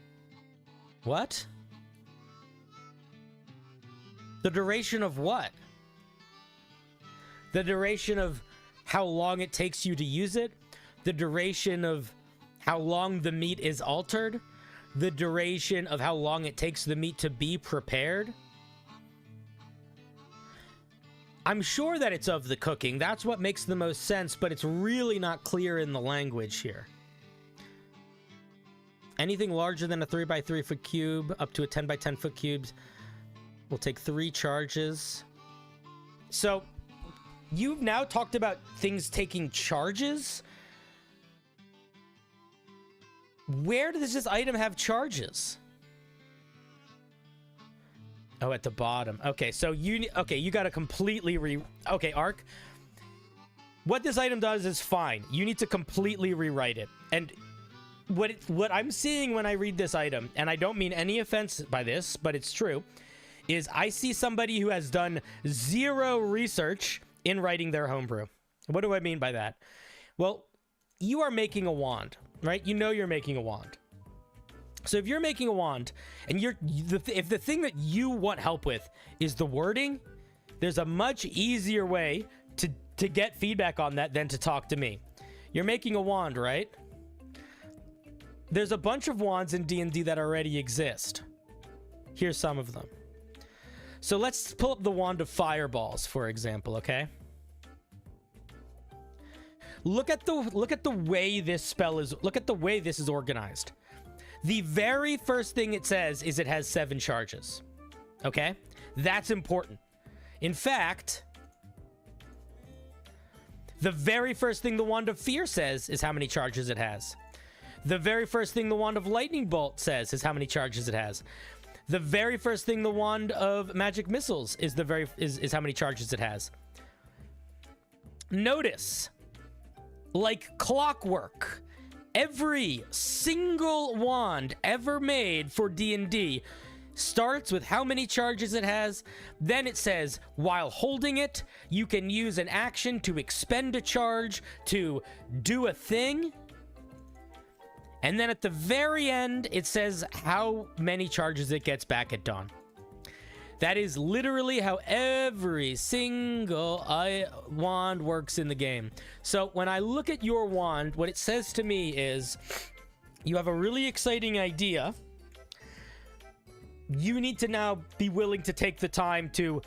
[SPEAKER 1] What? The duration of what? The duration of how long it takes you to use it? The duration of how long the meat is altered? The duration of how long it takes the meat to be prepared? I'm sure that it's of the cooking. That's what makes the most sense, but it's really not clear in the language here. Anything larger than a 3x3 foot cube up to a 10x10 foot cubes will take 3 charges. So, you've now talked about things taking charges? Where does this item have charges? Oh, at the bottom. Okay, so you got to completely Okay, Ark. What this item does is fine. You need to completely rewrite it. And what I'm seeing when I read this item, and I don't mean any offense by this, but it's true, is I see somebody who has done 0 research in writing their homebrew. What do I mean by that? Well, you are making a wand, right? You know you're making a wand. So if you're making a wand, and if the thing that you want help with is the wording, there's a much easier way to get feedback on that than to talk to me. You're making a wand, right? There's a bunch of wands in D&D that already exist. Here's some of them. So let's pull up the wand of fireballs, for example, okay? Look at the way this spell is. Look at the way this is organized. The very first thing it says is it has 7 charges. Okay? That's important. In fact, the very first thing the Wand of Fear says is how many charges it has. The very first thing the Wand of Lightning Bolt says is how many charges it has. The very first thing the Wand of Magic Missiles is how many charges it has. Notice, like clockwork, every single wand ever made for D&D starts with how many charges it has. Then it says, while holding it, you can use an action to expend a charge to do a thing. And then at the very end, it says how many charges it gets back at dawn. That is literally how every single wand works in the game. So when I look at your wand, what it says to me is, you have a really exciting idea. You need to now be willing to take the time to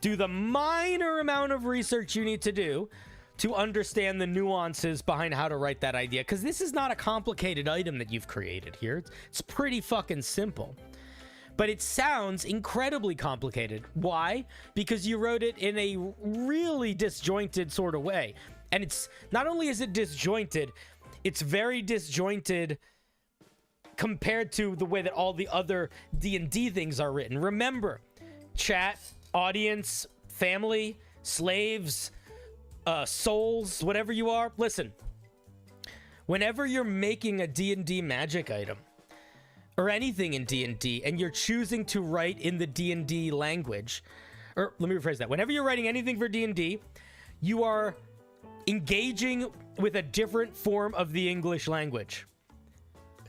[SPEAKER 1] do the minor amount of research you need to do to understand the nuances behind how to write that idea. Because this is not a complicated item that you've created here. It's pretty fucking simple. But it sounds incredibly complicated. Why? Because you wrote it in a really disjointed sort of way. And it's not only is it disjointed, it's very disjointed compared to the way that all the other D&D things are written. Remember, chat, audience, family, slaves, souls, whatever you are. Listen, whenever you're making a D&D magic item, or anything in D&D, and you're choosing to write in the D&D language, or let me rephrase that. Whenever you're writing anything for D&D, you are engaging with a different form of the English language.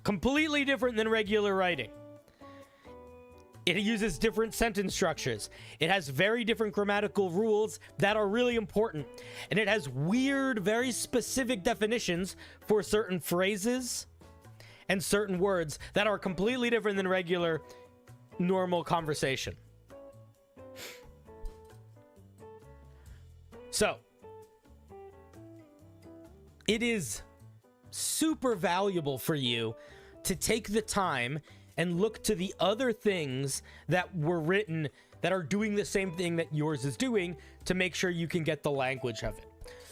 [SPEAKER 1] Completely different than regular writing. It uses different sentence structures. It has very different grammatical rules that are really important. And it has weird, very specific definitions for certain phrases and certain words that are completely different than regular, normal conversation. So, it is super valuable for you to take the time and look to the other things that were written that are doing the same thing that yours is doing to make sure you can get the language of it.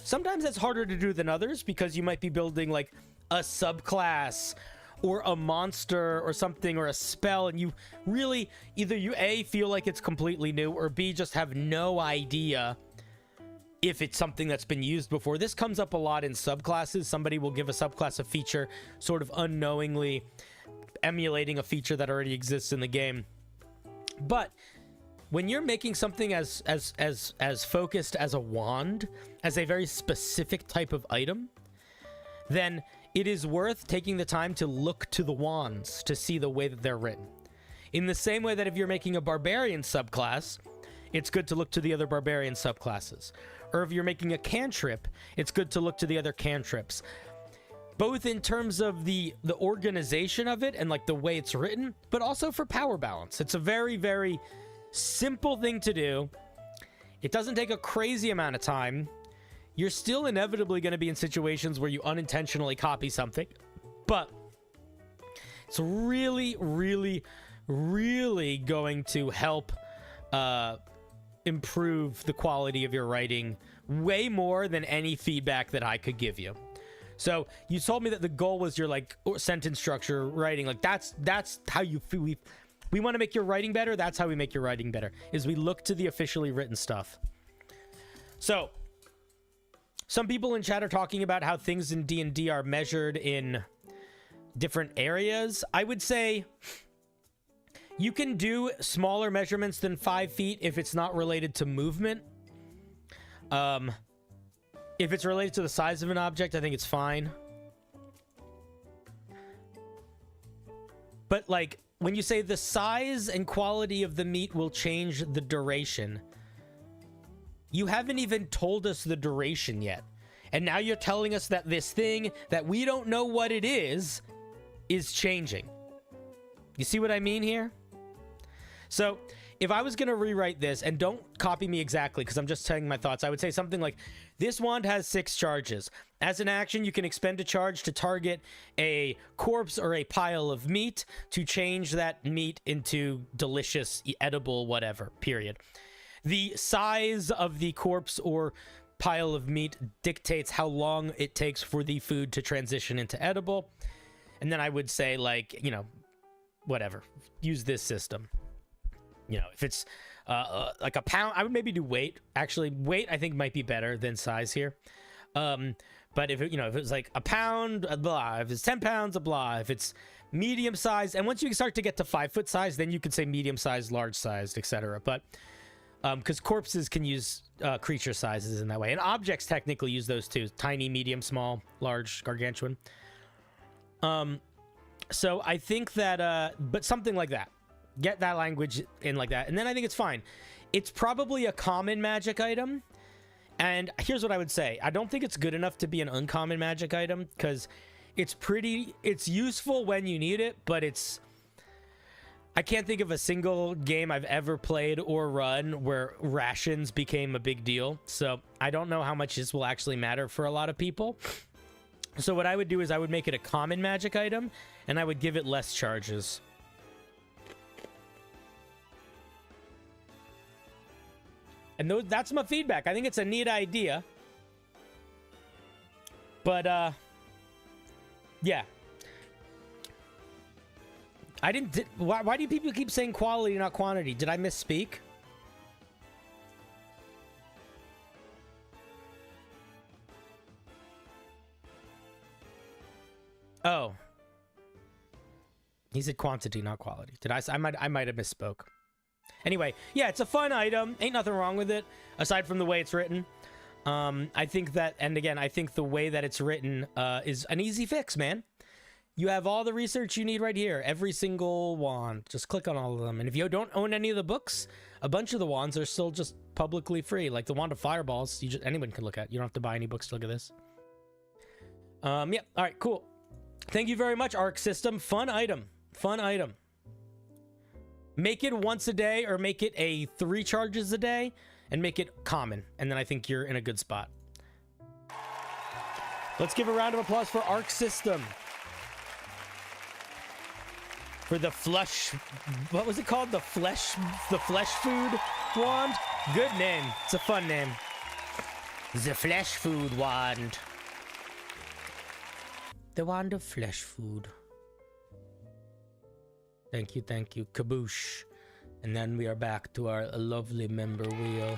[SPEAKER 1] Sometimes that's harder to do than others because you might be building like a subclass or a monster or something or a spell, and you really either you A, feel like it's completely new, or B, just have no idea if it's something that's been used before. This comes up a lot in subclasses. Somebody will give a subclass a feature sort of unknowingly emulating a feature that already exists in the game. But when you're making something as focused as a wand, as a very specific type of item, then it is worth taking the time to look to the wands to see the way that they're written. In the same way that if you're making a barbarian subclass, it's good to look to the other barbarian subclasses. Or if you're making a cantrip, it's good to look to the other cantrips. Both in terms of the organization of it and like the way it's written, but also for power balance. It's a very, very simple thing to do. It doesn't take a crazy amount of time. You're still inevitably going to be in situations where you unintentionally copy something, but it's really, really, really going to help improve the quality of your writing way more than any feedback that I could give you. So you told me that the goal was your like sentence structure writing. Like that's how you feel. We want to make your writing better. That's how we make your writing better, is we look to the officially written stuff. So some people in chat are talking about how things in D&D are measured in different areas. I would say you can do smaller measurements than 5 feet if it's not related to movement. If it's related to the size of an object, I think it's fine. But like when you say the size and quality of the meat will change the duration, you haven't even told us the duration yet. And now you're telling us that this thing that we don't know what it is changing. You see what I mean here? So if I was going to rewrite this, and don't copy me exactly because I'm just telling my thoughts, I would say something like, this wand has 6 charges. As an action, you can expend a charge to target a corpse or a pile of meat to change that meat into delicious, edible, whatever, period. The size of the corpse or pile of meat dictates how long it takes for the food to transition into edible. And then I would say, like, you know, whatever, use this system. You know, if it's like a pound, I would maybe do weight. Actually, weight I think might be better than size here. But if it, you know, if it's like a pound, blah. If it's 10 pounds, blah. If it's medium size, and once you start to get to 5 foot size, then you can say medium sized, large sized, etc. But because corpses can use creature sizes in that way, and objects technically use those too: tiny, medium, small, large, gargantuan. So I think that, but something like that. Get that language in like that, and then I think it's fine. It's probably a common magic item, and here's what I would say. I don't think it's good enough to be an uncommon magic item, because it's useful when you need it, but I can't think of a single game I've ever played or run where rations became a big deal, so I don't know how much this will actually matter for a lot of people. So what I would do is I would make it a common magic item, and I would give it less charges. And that's my feedback. I think it's a neat idea. But, yeah. Why do people keep saying quality, not quantity? Did I misspeak? Oh. He said quantity, not quality. Did I might have misspoke. Anyway, yeah, it's a fun item. Ain't nothing wrong with it, aside from the way it's written. I think that, and again, I think the way that it's written is an easy fix, man. You have all the research you need right here. Every single wand. Just click on all of them. And if you don't own any of the books, a bunch of the wands are still just publicly free. Like the Wand of Fireballs, anyone can look at. You don't have to buy any books to look at this. Yeah, all right, cool. Thank you very much, Arc System. Fun item. Fun item. Make it once a day, or make it a 3 charges a day, and make it common. And then I think you're in a good spot. Let's give a round of applause for Arc System. For the flush, what was it called? The flesh food wand? Good name. It's a fun name. The flesh food wand. The wand of flesh food. Thank you, Kaboosh. And then we are back to our lovely member wheel.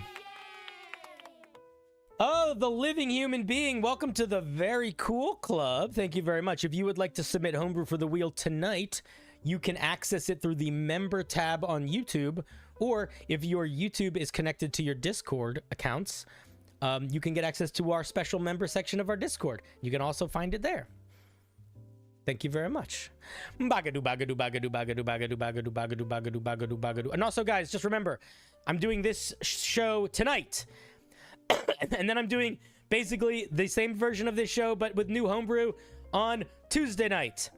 [SPEAKER 1] Oh, the living human being. Welcome to the very cool club. Thank you very much. If you would like to submit homebrew for the wheel tonight, you can access it through the member tab on YouTube, or if your YouTube is connected to your Discord accounts, you can get access to our special member section of our Discord. You can also find it there. Thank you very much. Bagadu, bagadu, bagadu, bagadu, bagadu, bagadu, bagadu, bagadu, bagadu, bagadu. And also, guys, just remember, I'm doing this show tonight. And then I'm doing basically the same version of this show, but with new homebrew on Tuesday night.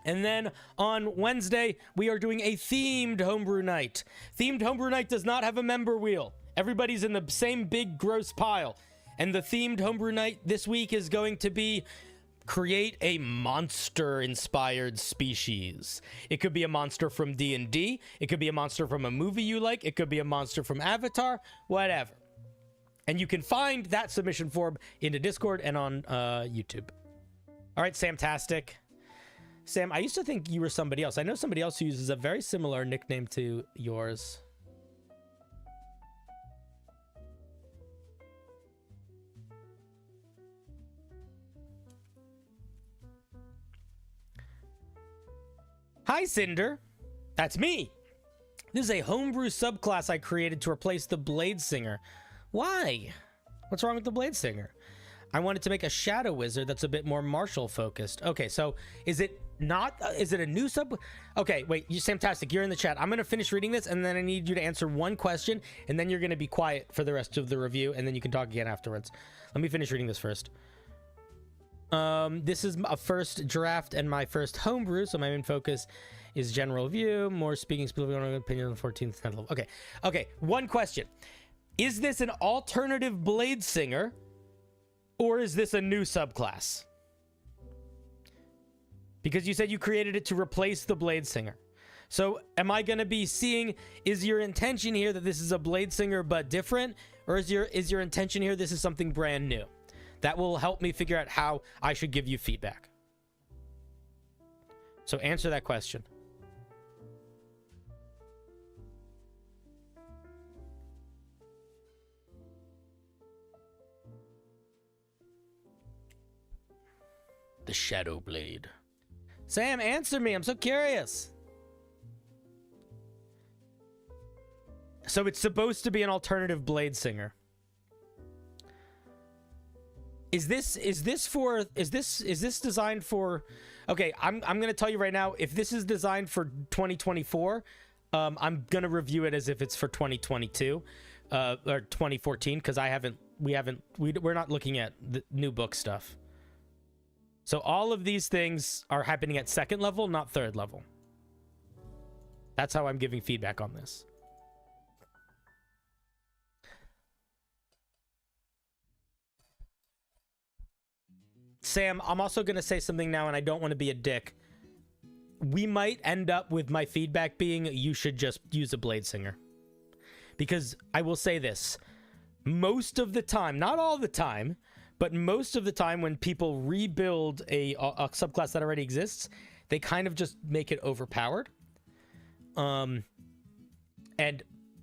[SPEAKER 1] And then on Wednesday, we are doing a themed homebrew night. Themed homebrew night does not have a member wheel. Everybody's in the same big gross pile. And the themed homebrew night this week is going to be create a monster-inspired species. It could be a monster from D&D. It could be a monster from a movie you like. It could be a monster from Avatar, whatever. And you can find that submission form in the Discord and on YouTube. All right, Samtastic. Sam, I used to think you were somebody else. I know somebody else who uses a very similar nickname to yours. Hi, Cinder. That's me. This is a homebrew subclass I created to replace the Blade Singer. Why? What's wrong with the Blade Singer? I wanted to make a shadow wizard that's a bit more martial focused. Okay, so is it not? Is it a new sub? Okay, wait, you Samtastic, you're in the chat. I'm gonna finish reading this, and then I need you to answer one question, and then you're gonna be quiet for the rest of the review, and then you can talk again afterwards. Let me finish reading this first. This is a first draft and my first homebrew, so my main focus is general view, more speaking opinion on the 14th level. Okay, one question. Is this an alternative Blade Singer, or is this a new subclass? Because you said you created it to replace the Blade Singer. So am I going to be seeing, is your intention here that this is a Blade Singer but different, or is your intention here this is something brand new? That will help me figure out how I should give you feedback. So answer that question. The Shadow Blade. Sam, answer me. I'm so curious. So it's supposed to be an alternative Blade Singer. Is this designed for? Okay, I'm gonna tell you right now. If this is designed for 2024, I'm gonna review it as if it's for 2022 or 2014 because we're not looking at the new book stuff. So all of these things are happening at second level, not third level. That's how I'm giving feedback on this. Sam, I'm also going to say something now, and I don't want to be a dick. We might end up with my feedback being you should just use a Blade Singer. Because I will say this. Most of the time, not all the time, but most of the time when people rebuild a subclass that already exists, they kind of just make it overpowered. And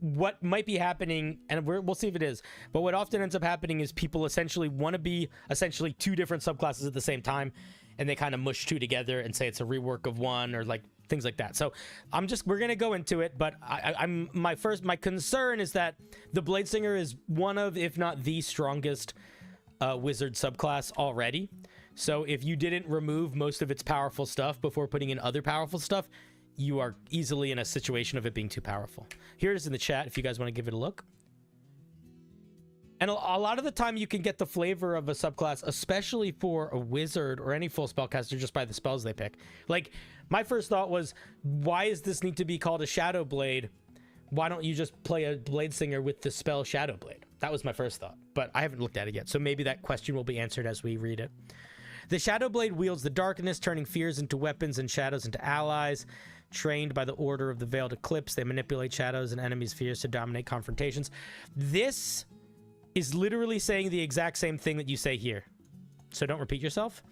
[SPEAKER 1] what might be happening, and we'll see if it is, but what often ends up happening is people essentially want to be essentially two different subclasses at the same time, and they kind of mush two together and say it's a rework of one or like things like that. So we're gonna go into it, but my concern is that the Blade Singer is one of, if not the strongest wizard subclass already. So if you didn't remove most of its powerful stuff before putting in other powerful stuff, you are easily in a situation of it being too powerful. Here it is in the chat if you guys want to give it a look. And a lot of the time you can get the flavor of a subclass, especially for a wizard or any full spellcaster, just by the spells they pick. Like, my first thought was, why does this need to be called a Shadow Blade? Why don't you just play a Blade Singer with the spell Shadow Blade? That was my first thought, but I haven't looked at it yet, so maybe that question will be answered as we read it. The Shadow Blade wields the darkness, turning fears into weapons and shadows into allies. Trained by the Order of the Veiled Eclipse, they manipulate shadows and enemies' fears to dominate confrontations. This is literally saying the exact same thing that you say here. So don't repeat yourself.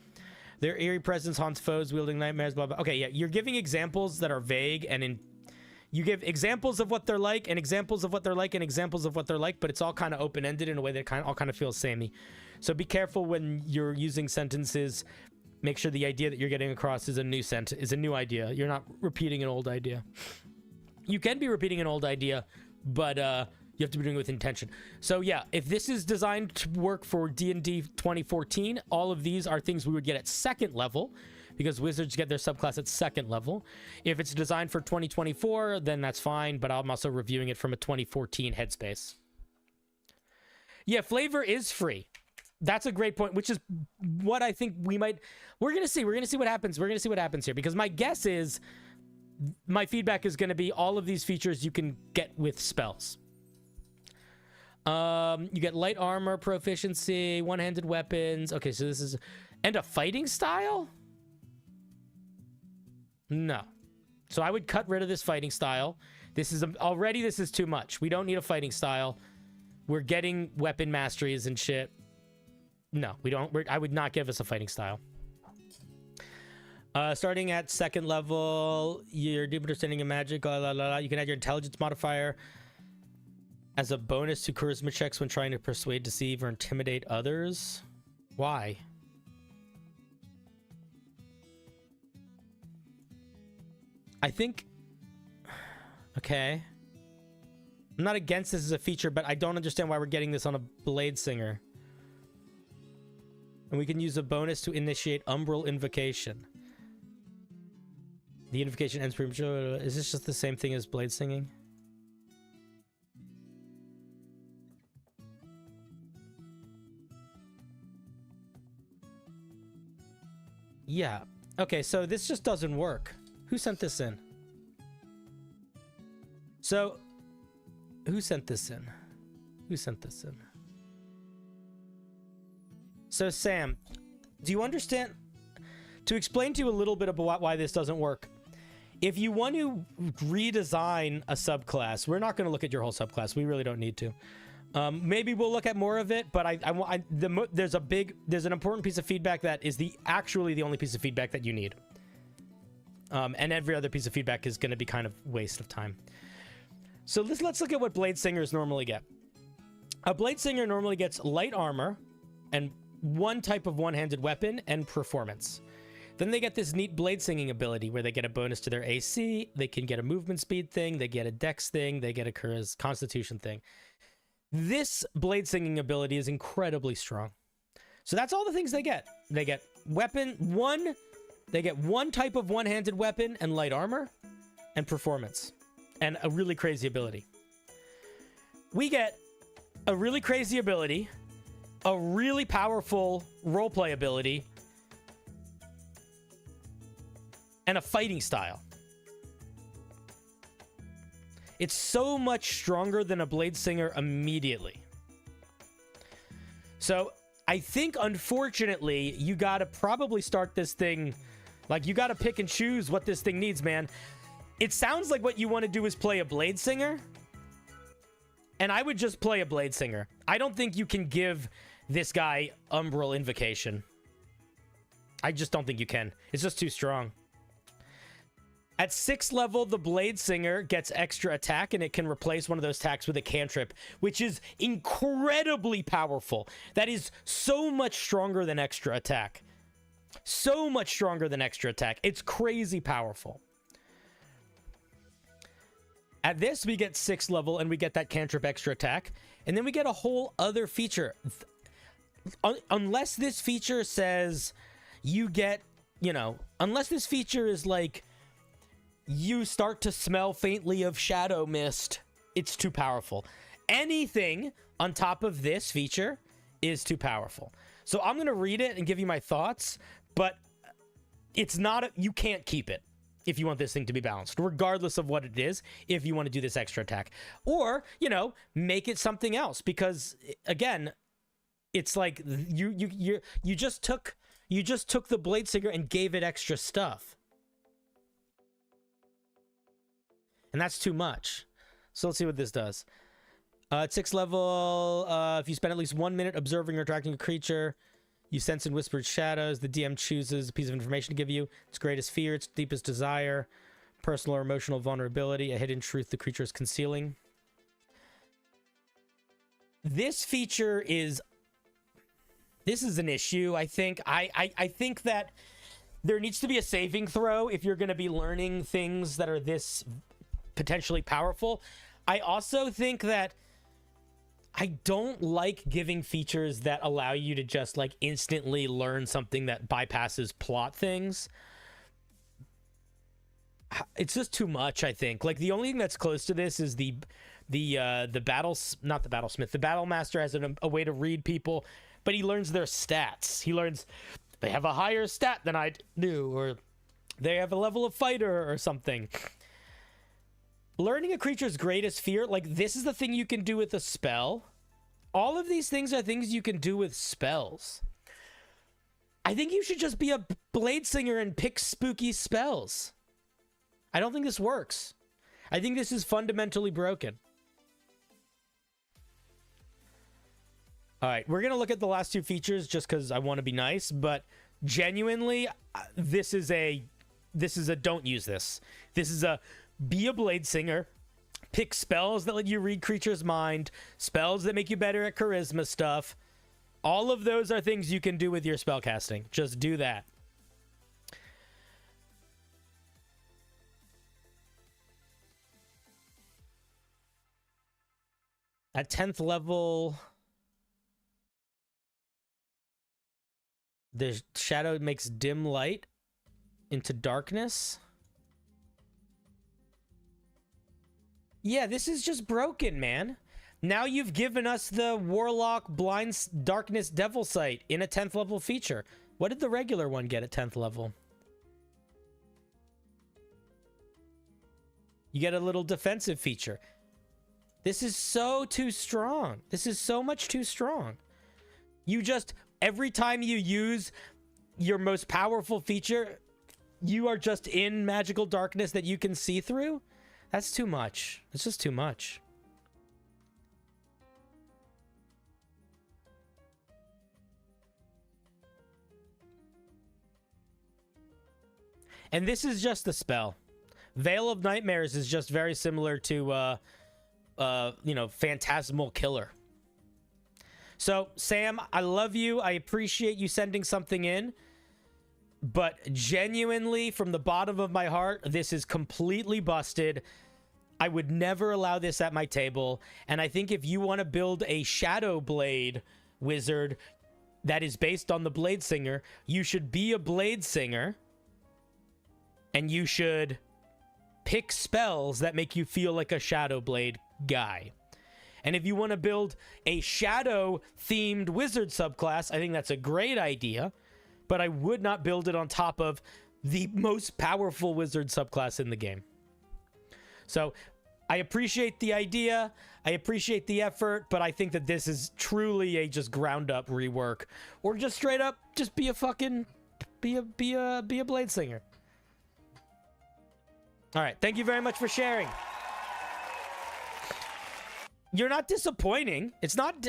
[SPEAKER 1] Their eerie presence haunts foes, wielding nightmares, blah, blah. Okay, yeah, you're giving examples that are vague, and you give examples of what they're like, and examples of what they're like, and examples of what they're like, but it's all kind of open-ended in a way that all kind of feels samey. So be careful when you're using sentences. Make sure the idea that you're getting across is a new idea. You're not repeating an old idea. You can be repeating an old idea, but you have to be doing it with intention. So yeah, if this is designed to work for D&D 2014, all of these are things we would get at second level, because wizards get their subclass at 2nd level. If it's designed for 2024, then that's fine, but I'm also reviewing it from a 2014 headspace. Yeah, flavor is free. That's a great point, which is what I think we're going to see. We're going to see what happens. We're going to see what happens here, because my guess is my feedback is going to be all of these features you can get with spells. You get light armor, proficiency, one-handed weapons. Okay, so this is... And a fighting style? No. So I would cut rid of this fighting style. This is too much. We don't need a fighting style. We're getting weapon masteries and shit. No, we don't. I would not give us a fighting style. Starting at 2nd level, your deep understanding of magic, you can add your intelligence modifier as a bonus to charisma checks when trying to persuade, deceive, or intimidate others. Why? I think... Okay. I'm not against this as a feature, but I don't understand why we're getting this on a Blade Singer. And we can use a bonus to initiate Umbral Invocation. The invocation ends premature. Is this just the same thing as Blade Singing? Yeah. Okay, so this just doesn't work. Who sent this in? So, who sent this in? Who sent this in? So, Sam, do you understand? To explain to you a little bit about why this doesn't work, if you want to redesign a subclass, we're not going to look at your whole subclass. We really don't need to. Maybe we'll look at more of it, but there's an important piece of feedback that is actually the only piece of feedback that you need. And every other piece of feedback is going to be kind of waste of time. So let's look at what Blade Singers normally get. A Blade Singer normally gets light armor and one type of one-handed weapon and performance. Then they get this neat blade singing ability where they get a bonus to their AC, they can get a movement speed thing, they get a dex thing, they get a constitution thing. This blade singing ability is incredibly strong. So that's all the things they get. They get they get one type of one-handed weapon and light armor and performance and a really crazy ability. We get a really crazy ability, a really powerful roleplay ability, and a fighting style. It's so much stronger than a Blade Singer immediately. So I think, unfortunately, you gotta probably start this thing, like, you gotta pick and choose what this thing needs, man. It sounds like what you want to do is play a Blade Singer, and I would just play a Blade Singer. I don't think you can give this guy Umbral Invocation. I just don't think you can. It's just too strong. At 6th level, the Blade Singer gets extra attack, and it can replace one of those attacks with a cantrip, which is incredibly powerful. That is so much stronger than extra attack. So much stronger than extra attack. It's crazy powerful. At this, we get 6th level, and we get that cantrip extra attack. And then we get a whole other feature. Unless this feature says you get, unless this feature is like, you start to smell faintly of shadow mist, it's too powerful. Anything on top of this feature is too powerful. So I'm going to read it and give you my thoughts, but it's not, you can't keep it if you want this thing to be balanced, regardless of what it is, if you want to do this extra attack. Or, make it something else, because, again, it's like you just took the Blade Singer and gave it extra stuff. And that's too much. So let's see what this does. At 6th level, if you spend at least 1 minute observing or tracking a creature, you sense in whispered shadows. The DM chooses a piece of information to give you. Its greatest fear, its deepest desire, personal or emotional vulnerability, a hidden truth the creature is concealing. This feature is... This is an issue, I think. I think that there needs to be a saving throw if you're going to be learning things that are this... potentially powerful. I also think that I don't like giving features that allow you to just like instantly learn something that bypasses plot things. It's just too much, I think. Like the only thing that's close to this is the battle master has a way to read people, but he learns their stats. He learns they have a higher stat than I do, or they have a level of fighter or something. Learning a creature's greatest fear, like this is the thing you can do with a spell. All of these things are things you can do with spells. I think you should just be a blade singer and pick spooky spells. I don't think this works. I think this is fundamentally broken. All right, we're going to look at the last two features just because I want to be nice, but genuinely, this is a don't use this. This is a be a blade singer, pick spells that let you read creatures' mind, spells that make you better at charisma stuff. All of those are things you can do with your spellcasting. Just do that. At 10th level, the shadow makes dim light into darkness. Yeah, this is just broken, man. Now you've given us the Warlock Blind Darkness Devil Sight in a 10th level feature. What did the regular one get at 10th level? You get a little defensive feature. This is so too strong. This is so much too strong. You just, every time you use your most powerful feature, you are just in magical darkness that you can see through? That's too much. It's just too much. And this is just the spell. Veil of Nightmares is just very similar to, you know, Phantasmal Killer. So, Sam, I love you. I appreciate you sending something in. But genuinely, from the bottom of my heart, this is completely busted. I would never allow this at my table. And I think if you want to build a Shadow Blade wizard that is based on the Blade Singer, you should be a Blade Singer. And you should pick spells that make you feel like a Shadow Blade guy. And if you want to build a Shadow-themed wizard subclass, I think that's a great idea. But I would not build it on top of the most powerful wizard subclass in the game. So I appreciate the idea. I appreciate the effort, but I think that this is truly a just ground up rework, or just straight up just be a fucking be a blade singer. All right, thank you very much for sharing. You're not disappointing.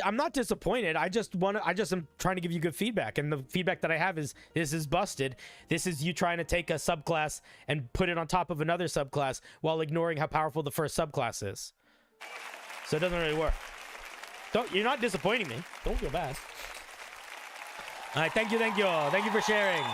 [SPEAKER 1] I'm not disappointed. I just am trying to give you good feedback. And the feedback that I have is this is busted. This is you trying to take a subclass and put it on top of another subclass while ignoring how powerful the first subclass is. So it doesn't really work. You're not disappointing me. Don't feel bad. All right, thank you all. Thank you for sharing.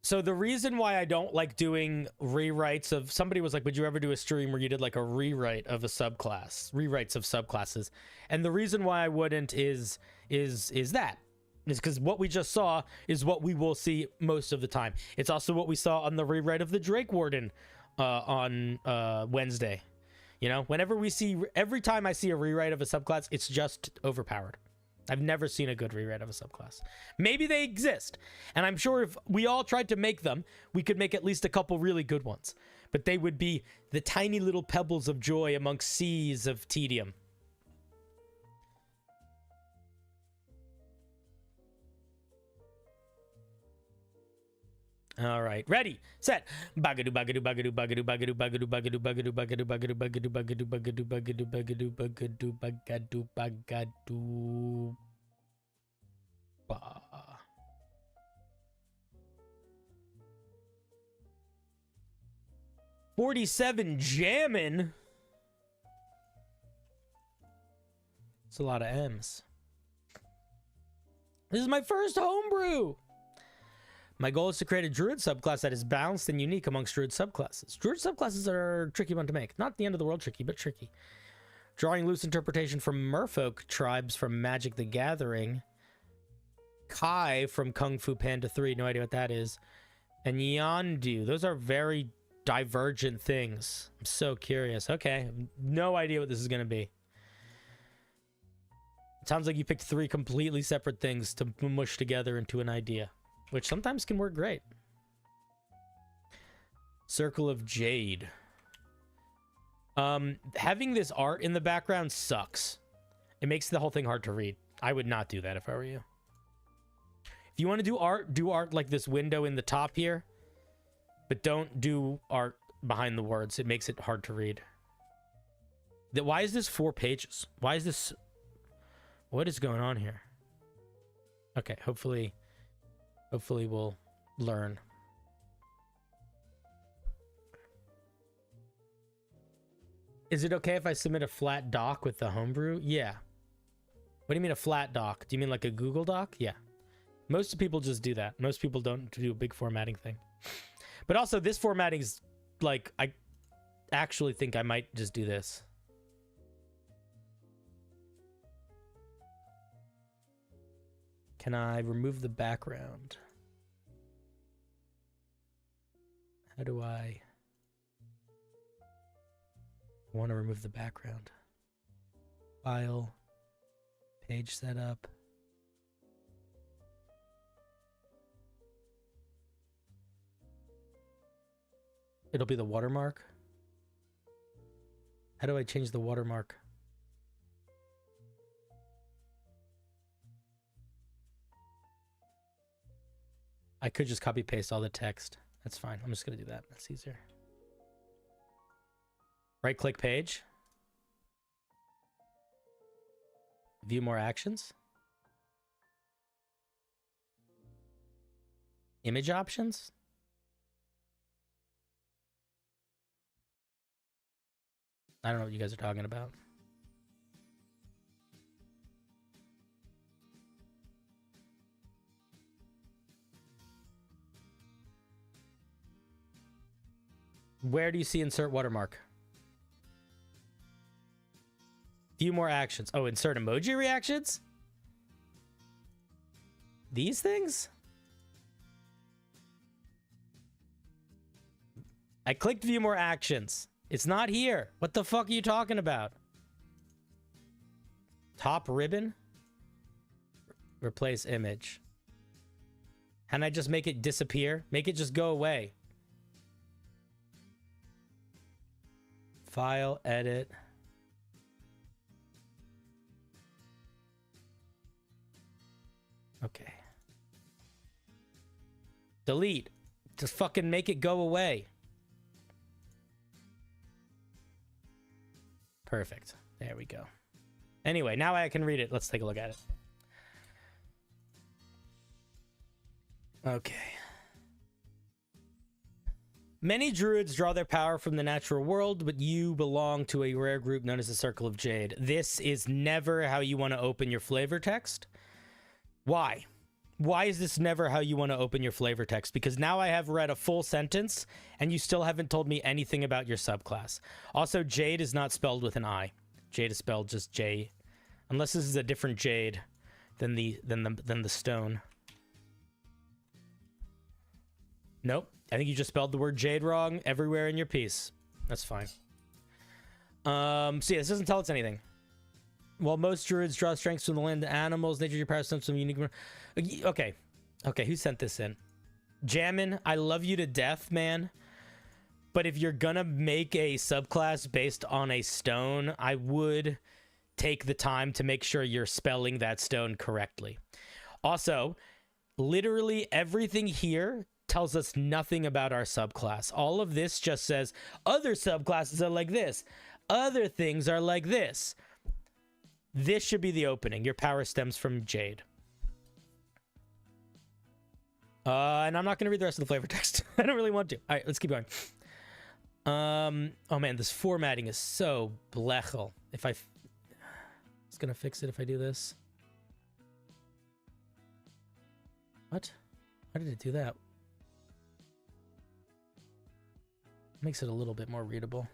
[SPEAKER 1] So the reason why I don't like doing rewrites of, somebody was like, would you ever do a stream where you did like a rewrite of a subclass, rewrites of subclasses? And the reason why I wouldn't is because what we just saw is what we will see most of the time. It's also what we saw on the rewrite of the Drake Warden on Wednesday. You know, every time I see a rewrite of a subclass, it's just overpowered. I've never seen a good rewrite of a subclass. Maybe they exist, and I'm sure if we all tried to make them, we could make at least a couple really good ones. But they would be the tiny little pebbles of joy amongst seas of tedium. All right, ready, set. Bagadu bagadu bagadu bagadu bagadu bagadu bagadu bagadu bagadu bagadu bagadu bagadu bagadu bagadu bagadu bagadu bagadu bagadu. 47 jamming. It's a lot of M's. This is my first homebrew. My goal is to create a druid subclass that is balanced and unique amongst druid subclasses. Druid subclasses are a tricky one to make. Not the end of the world tricky, but tricky. Drawing loose interpretation from merfolk tribes from Magic the Gathering. Kai from Kung Fu Panda 3, no idea what that is. And Yondu. Those are very divergent things. I'm so curious. Okay, no idea what this is going to be. It sounds like you picked 3 completely separate things to mush together into an idea, which sometimes can work great. Circle of Jade. Having this art in the background sucks. It makes the whole thing hard to read. I would not do that if I were you. If you want to do art like this window in the top here, but don't do art behind the words. It makes it hard to read. Why is this 4 pages? Why is this... What is going on here? Okay, hopefully we'll learn. Is it okay if I submit a flat doc with the homebrew? Yeah. What do you mean a flat doc? Do you mean like a Google Doc? Yeah. Most people just do that. Most people don't do a big formatting thing. But also, this formatting is like, I actually think I might just do this. Can I remove the background? How do I want to remove the background? File, page setup. It'll be the watermark. How do I change the watermark? I could just copy paste all the text. That's fine. I'm just going to do that. That's easier. Right click page. View more actions. Image options. I don't know what you guys are talking about. Where do you see insert watermark? View more actions. Oh, insert emoji reactions? These things? I clicked view more actions. It's not here. What the fuck are you talking about? Top ribbon? Replace image. Can I just make it disappear? Make it just go away. File, edit. Okay. Delete. Just fucking make it go away. Perfect. There we go. Anyway, now I can read it. Let's take a look at it. Okay. Many druids draw their power from the natural world, but you belong to a rare group known as the Circle of Jade. This is never how you want to open your flavor text. Why? Why is this never how you want to open your flavor text? Because now I have read a full sentence, and you still haven't told me anything about your subclass. Also, Jade is not spelled with an I. Jade is spelled just J. Unless this is a different Jade than the stone. Nope. I think you just spelled the word Jade wrong everywhere in your piece. That's fine. So yeah, this doesn't tell us anything. While most druids draw strengths from the land and animals, nature your power stems from unique... Okay. Okay, who sent this in? Jammin, I love you to death, man. But if you're gonna make a subclass based on a stone, I would take the time to make sure you're spelling that stone correctly. Also, literally everything here tells us nothing about our subclass. All of this just says, other subclasses are like this. Other things are like this. This should be the opening. Your power stems from Jade. And I'm not going to read the rest of the flavor text. I don't really want to. All right, let's keep going. Oh man, this formatting is so blechel. If it's going to fix it if I do this. What? How did it do that? Makes it a little bit more readable.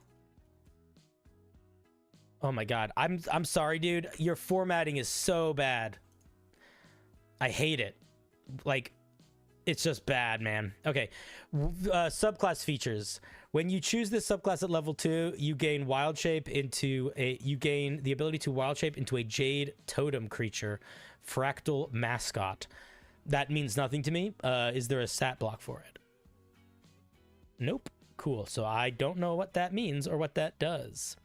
[SPEAKER 1] Oh my god. I'm sorry, dude. Your formatting is so bad. I hate it. Like, it's just bad, man. Okay. Subclass features. When you choose this subclass at level 2, you gain wild shape into a you gain the ability to wild shape into a jade totem creature, fractal mascot. That means nothing to me. Is there a stat block for it? Nope. Cool. So I don't know what that means or what that does.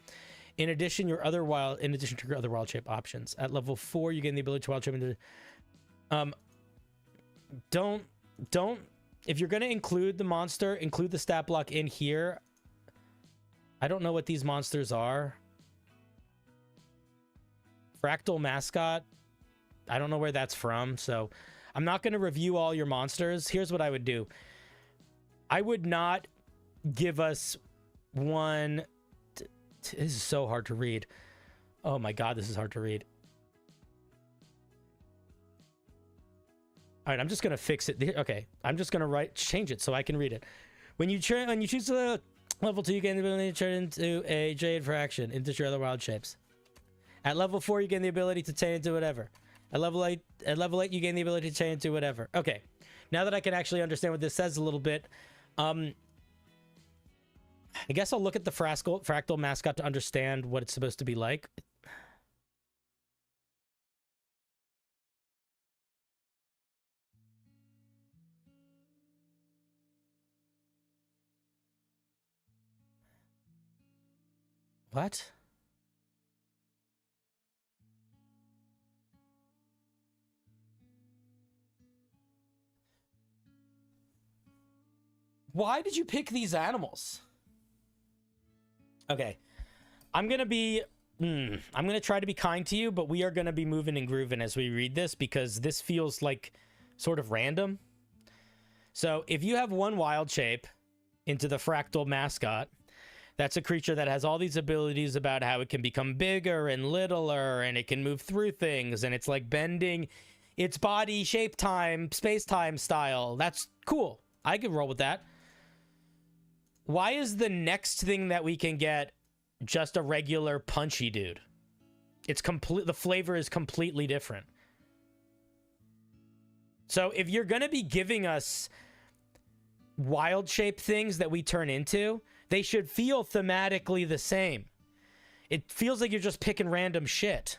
[SPEAKER 1] In addition to your other wild shape options, at level 4 you gain the ability to wild shape into don't if you're going to include the monster, include the stat block in here. I don't know what these monsters are. Fractal mascot, I don't know where that's from, so I'm not going to review all your monsters. Here's what I would do. I would not give us one. This is so hard to read. Oh my god, this is hard to read. All right, I'm just gonna fix it. Okay, I'm just gonna change it so I can read it. When you choose the level 2, you gain the ability to turn into a jade fraction into your other wild shapes. At level 4, you gain the ability to turn into whatever. At level 8, you gain the ability to turn into whatever. Okay, now that I can actually understand what this says a little bit, I guess I'll look at the fractal mascot to understand what it's supposed to be like. What? Why did you pick these animals? Okay. I'm going to try to be kind to you, but we are going to be moving and grooving as we read this because this feels like sort of random. So if you have one wild shape into the fractal mascot, that's a creature that has all these abilities about how it can become bigger and littler and it can move through things and it's like bending its body shape time, space time style. That's cool. I could roll with that. Why is the next thing that we can get just a regular punchy dude? It's the flavor is completely different. So if you're going to be giving us wild shape things that we turn into, they should feel thematically the same. It feels like you're just picking random shit.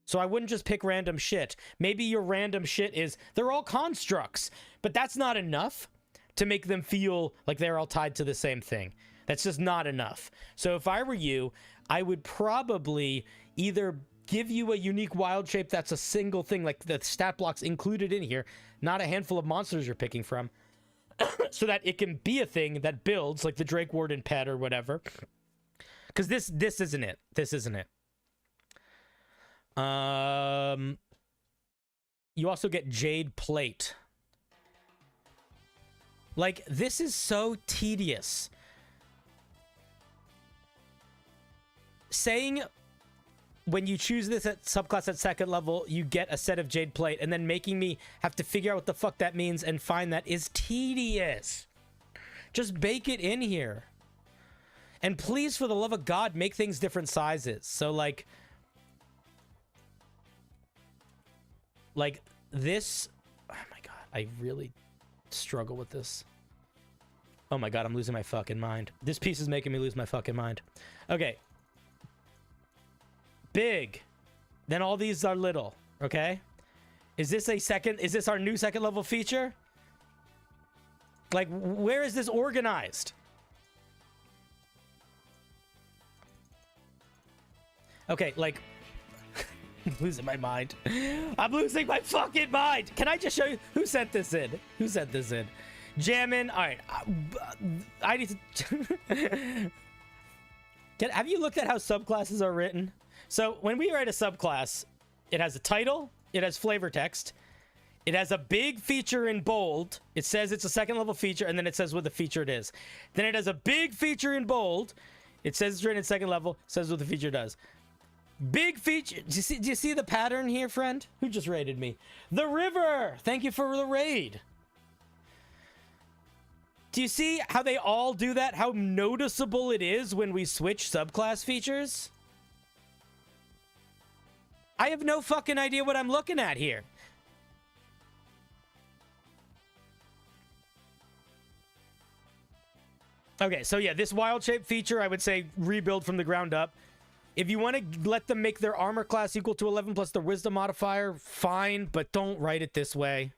[SPEAKER 1] So I wouldn't just pick random shit. Maybe your random shit is, they're all constructs, but that's not enough to make them feel like they're all tied to the same thing. That's just not enough. So if I were you, I would probably either give you a unique wild shape that's a single thing, like the stat blocks included in here, not a handful of monsters you're picking from, so that it can be a thing that builds, like the Drake Warden pet or whatever. Because this isn't it. This isn't it. You also get Jade Plate. Like, this is so tedious. Saying when you choose this at subclass at second level, you get a set of Jade Plate, and then making me have to figure out what the fuck that means and find that is tedious. Just bake it in here. And please, for the love of God, make things different sizes. So, like this... Oh my god, I really struggle with this. Oh my god, I'm losing my fucking mind. This piece is making me lose my fucking mind. Okay. Big. Then all these are little, okay? Is this our new second level feature? Like, where is this organized? Okay, like... I'm losing my mind. I'm losing my fucking mind. Can I just show you who sent this in? Who sent this in? Jammin'. All right. I need to... Have you looked at how subclasses are written? So when we write a subclass, it has a title, it has flavor text, it has a big feature in bold, it says it's a second level feature, and then it says what the feature it is. Then it has a big feature in bold, it says it's written in second level, says what the feature does. Big feature. Do you see the pattern here, friend? Who just raided me? The River! Thank you for the raid. Do you see how they all do that? How noticeable it is when we switch subclass features? I have no fucking idea what I'm looking at here. Okay, so yeah, this wild shape feature, I would say rebuild from the ground up. If you want to let them make their armor class equal to 11 plus their wisdom modifier, fine, but don't write it this way.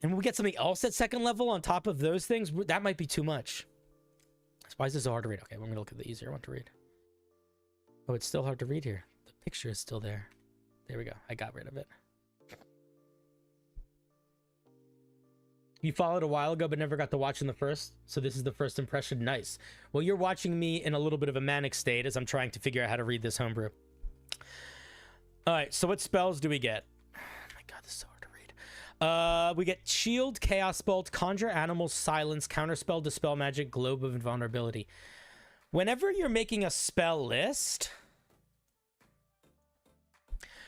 [SPEAKER 1] And when we get something else at second level on top of those things, that might be too much. Why is this so hard to read? Okay, we're going to look at the easier one to read. Oh, it's still hard to read here. The picture is still there. There we go. I got rid of it. You followed a while ago, but never got to watch in the first. So this is the first impression. Nice. Well, you're watching me in a little bit of a manic state as I'm trying to figure out how to read this homebrew. All right. So what spells do we get? Oh my God, this is so hard to read. We get Shield, Chaos Bolt, Conjure Animals, Silence, Counterspell, Dispel Magic, Globe of Invulnerability. Whenever you're making a spell list,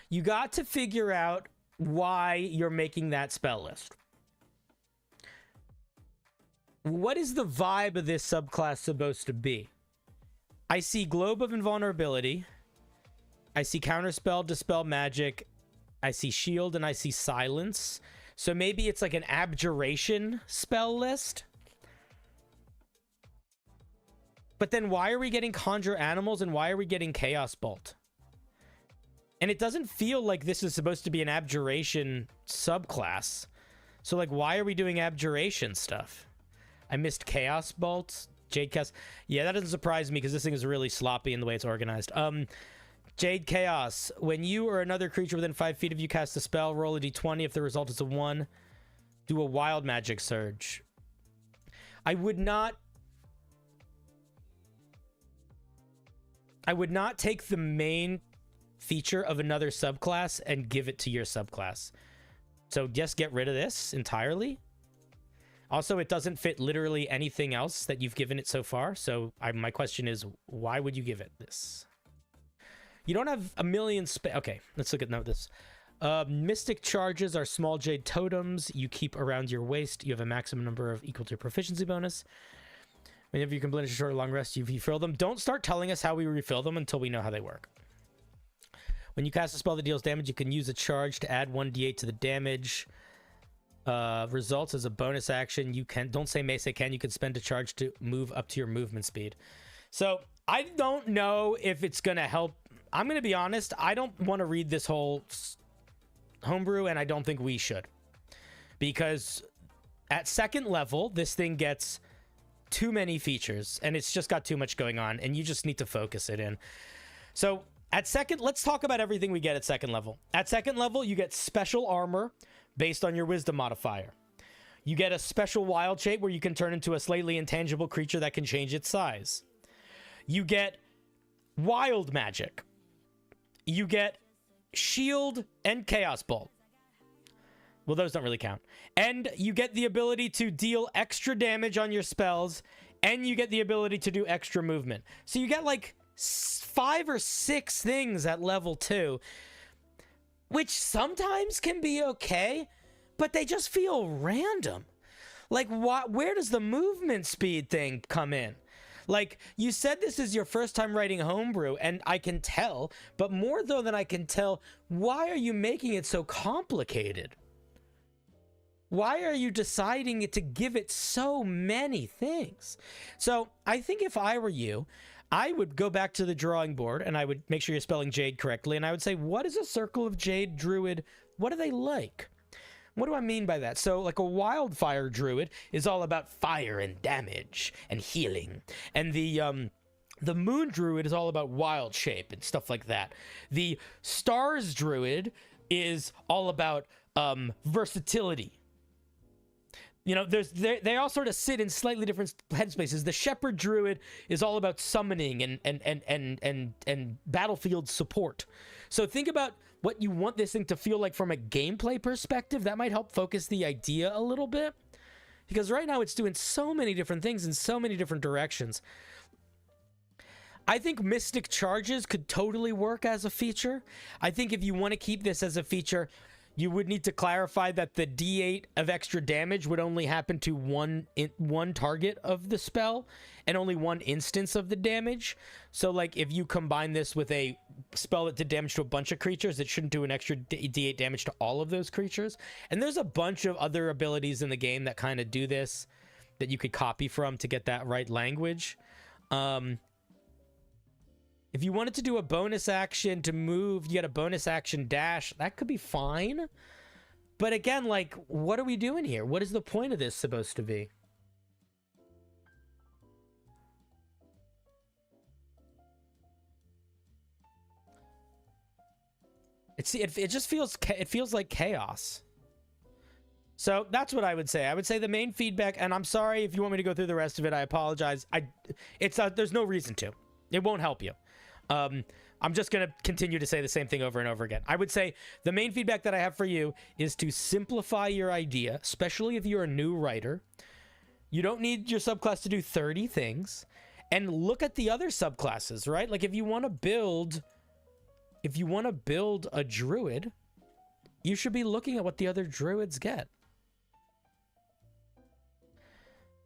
[SPEAKER 1] you got to figure out why you're making that spell list. What is the vibe of this subclass supposed to be? I see Globe of Invulnerability. I see Counterspell, Dispel Magic. I see Shield, and I see Silence. So maybe it's like an Abjuration spell list. But then why are we getting Conjure Animals and why are we getting Chaos Bolt? And it doesn't feel like this is supposed to be an Abjuration subclass. So like, why are we doing Abjuration stuff? I missed Chaos Bolt. Jade Chaos. Yeah, that doesn't surprise me because this thing is really sloppy in the way it's organized. Jade Chaos. When you or another creature within 5 feet of you cast a spell, roll a d20. If the result is a 1, do a Wild Magic Surge. I would not take the main feature of another subclass and give it to your subclass. So just get rid of this entirely. Also, it doesn't fit literally anything else that you've given it so far. So my question is, why would you give it this? You don't have a million okay, let's look at this. Mystic charges are small jade totems you keep around your waist. You have a maximum number of equal to your proficiency bonus. Whenever you can blend a short or long rest, you refill them. Don't start telling us how we refill them until we know how they work. When you cast a spell that deals damage, you can use a charge to add 1d8 to the damage. Results as a bonus action. You can, don't say may, say can. You can spend a charge to move up to your movement speed. So I don't know if it's going to help. I'm going to be honest. I don't want to read this whole homebrew, and I don't think we should. Because at second level, this thing gets too many features, and it's just got too much going on, and you just need to focus it in. So at second, let's talk about everything we get at second level. At second level, you get special armor based on your wisdom modifier. You get a special wild shape where you can turn into a slightly intangible creature that can change its size. You get wild magic. You get shield and chaos bolt. Well, those don't really count. And you get the ability to deal extra damage on your spells, and you get the ability to do extra movement. So you get like 5 or 6 things at level 2, which sometimes can be okay, but they just feel random. Like, where does the movement speed thing come in? Like, you said this is your first time writing homebrew, and I can tell, but more though than I can tell, why are you making it so complicated? Why are you deciding to give it so many things? So I think if I were you, I would go back to the drawing board and I would make sure you're spelling Jade correctly. And I would say, what is a Circle of Jade Druid? What do they like? What do I mean by that? So like a Wildfire Druid is all about fire and damage and healing. And the Moon Druid is all about wild shape and stuff like that. The Stars Druid is all about versatility. You know, they all sort of sit in slightly different headspaces. The Shepherd Druid is all about summoning and battlefield support. So think about what you want this thing to feel like from a gameplay perspective. That might help focus the idea a little bit. Because right now it's doing so many different things in so many different directions. I think Mystic Charges could totally work as a feature. I think if you want to keep this as a feature, You would need to clarify that the D8 of extra damage would only happen to one target of the spell and only one instance of the damage. So, like, if you combine this with a spell that did damage to a bunch of creatures, it shouldn't do an extra D8 damage to all of those creatures. And there's a bunch of other abilities in the game that kind of do this that you could copy from to get that right language. If you wanted to do a bonus action to move, you get a bonus action dash. That could be fine. But again, like, what are we doing here? What is the point of this supposed to be? It just feels like chaos. So that's what I would say. I would say the main feedback, and I'm sorry if you want me to go through the rest of it. I apologize. There's no reason to. It won't help you. I'm just going to continue to say the same thing over and over again. I would say the main feedback that I have for you is to simplify your idea, especially if you're a new writer. You don't need your subclass to do 30 things. And look at the other subclasses, right? Like if you want to build a druid, you should be looking at what the other druids get.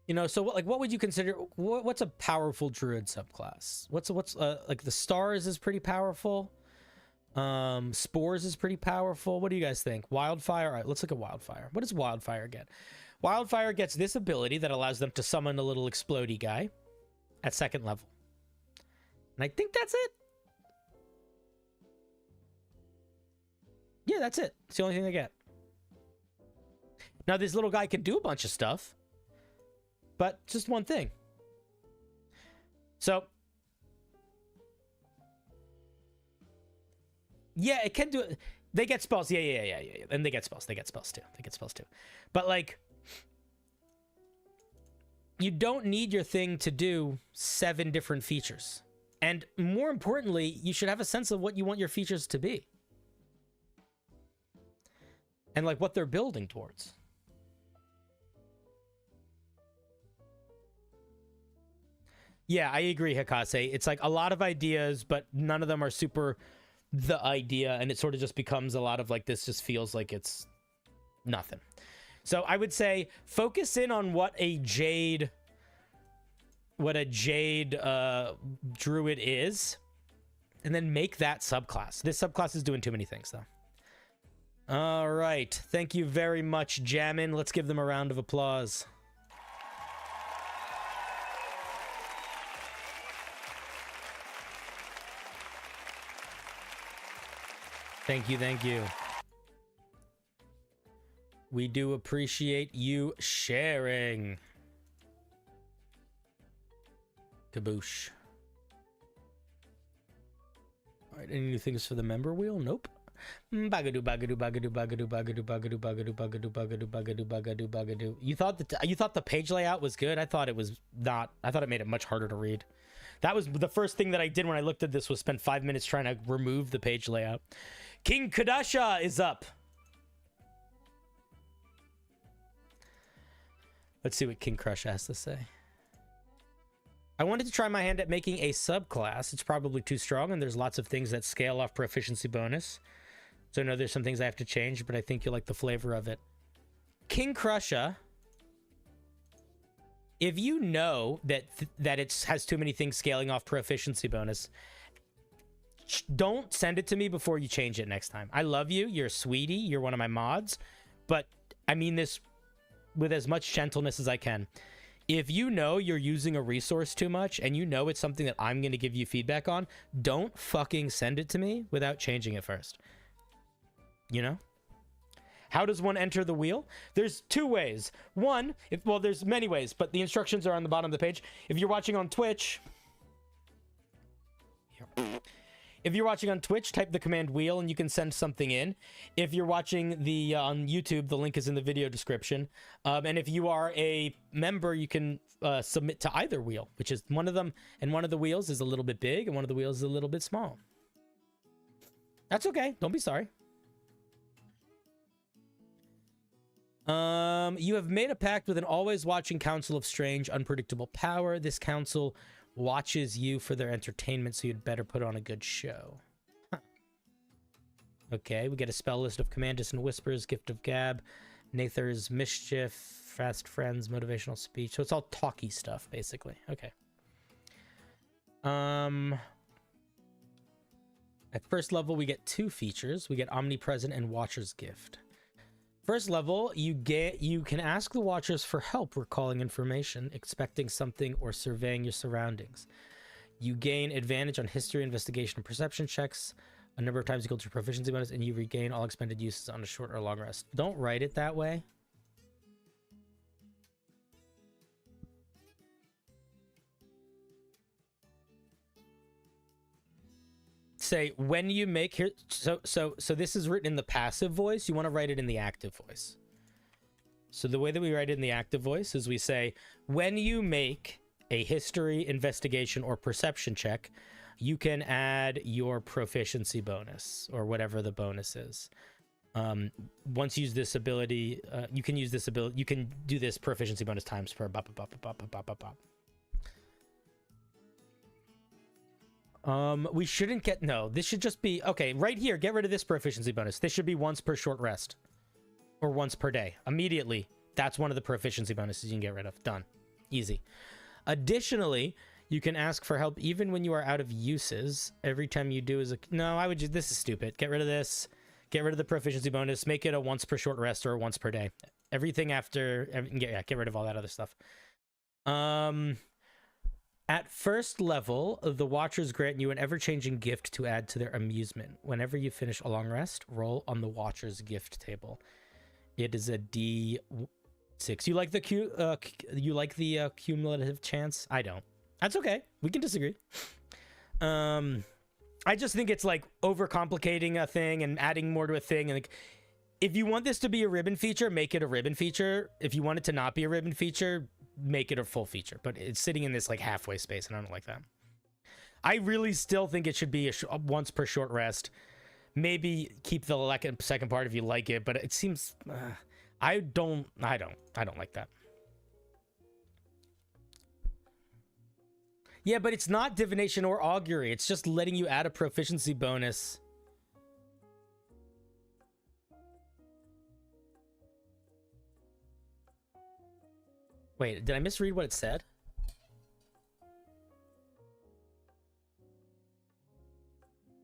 [SPEAKER 1] You know, so what would you consider? What's a powerful druid subclass? What's like the stars is pretty powerful. Spores is pretty powerful. What do you guys think? Wildfire. All right, let's look at wildfire. What does wildfire get? Wildfire gets this ability that allows them to summon a little explodey guy at 2nd level, and I think that's it. Yeah, that's it. It's the only thing they get. Now this little guy can do a bunch of stuff, but just one thing. So, yeah, it can do it. They get spells. Yeah. And they get spells. They get spells too. But, like, you don't need your thing to do 7 different features. And more importantly, you should have a sense of what you want your features to be. And, like, what they're building towards. Yeah, I agree, Hikase. It's like a lot of ideas, but none of them are super the idea, and it sort of just becomes a lot of like this just feels like it's nothing. So I would say focus in on what a jade druid is, and then make that subclass. This subclass is doing too many things, though. All right. Thank you very much, Jammin. Let's give them a round of applause. Thank you. We do appreciate you sharing. Kaboosh. All right, any new things for the member wheel? Nope. Bagadu. You thought the page layout was good? I thought it was not. I thought it made it much harder to read. That was the first thing that I did when I looked at this was spend 5 minutes trying to remove the page layout. King Kadasha is up. Let's see what King Crush has to say. I wanted to try my hand at making a subclass. It's probably too strong, and there's lots of things that scale off proficiency bonus. So I know there's some things I have to change, but I think you'll like the flavor of it. King Crusher, if you know that it has too many things scaling off proficiency bonus, don't send it to me before you change it next time. I love you. You're a sweetie. You're one of my mods. But I mean this with as much gentleness as I can. If you know you're using a resource too much and you know it's something that I'm going to give you feedback on, don't fucking send it to me without changing it first. You know? How does one enter the wheel? There's 2 ways. One, well, there's many ways, but the instructions are on the bottom of the page. If you're watching on Twitch... If you're watching on Twitch, type the command wheel and you can send something in. If you're watching on YouTube, the link is in the video description. And if you are a member, you can submit to either wheel, which is one of them. And one of the wheels is a little bit big and one of the wheels is a little bit small. That's okay. Don't be sorry. You have made a pact with an always watching council of strange, unpredictable power. This council watches you for their entertainment, so you'd better put on a good show. Huh. Okay, we get a spell list of Commandus and Whispers, Gift of Gab, Nather's Mischief, Fast Friends, Motivational Speech. So it's all talky stuff, basically. Okay. At first level, we get 2 features. We get Omnipresent and Watcher's Gift. First level, you can ask the Watchers for help recalling information, expecting something, or surveying your surroundings. You gain advantage on history, investigation, and perception checks a number of times equal to your proficiency bonus, and you regain all expended uses on a short or long rest. Don't write it that way. Say when you make here, so this is written in the passive voice. You want to write it in the active voice. So the way that we write it in the active voice is we say, when you make a history, investigation, or perception check, you can add your proficiency bonus or whatever the bonus is. Once you use this ability, you can use this ability. You can do this proficiency bonus times per bop, bop, bop, bop, bop, bop, bop. We shouldn't get, no, this should just be, okay, right here, get rid of this proficiency bonus. This should be once per short rest. Or once per day. Immediately, that's one of the proficiency bonuses you can get rid of. Done. Easy. Additionally, you can ask for help even when you are out of uses. Every time you do is a, no, I would just, this is stupid. Get rid of this. Get rid of the proficiency bonus. Make it a once per short rest or a once per day. Everything after, yeah, get rid of all that other stuff. At first level, the Watchers grant you an ever-changing gift to add to their amusement. Whenever you finish a long rest, roll on the Watcher's gift table. It is a D6. You like the cumulative chance? I don't. That's okay. We can disagree. I just think it's like overcomplicating a thing and adding more to a thing. And like, if you want this to be a ribbon feature, make it a ribbon feature. If you want it to not be a ribbon feature, make it a full feature. But it's sitting in this like halfway space, and I don't like that. I really still think it should be a once per short rest. Maybe keep the second part if you like it, but it seems I don't like that. Yeah, but it's not divination or augury. It's just letting you add a proficiency bonus. Wait, did I misread what it said?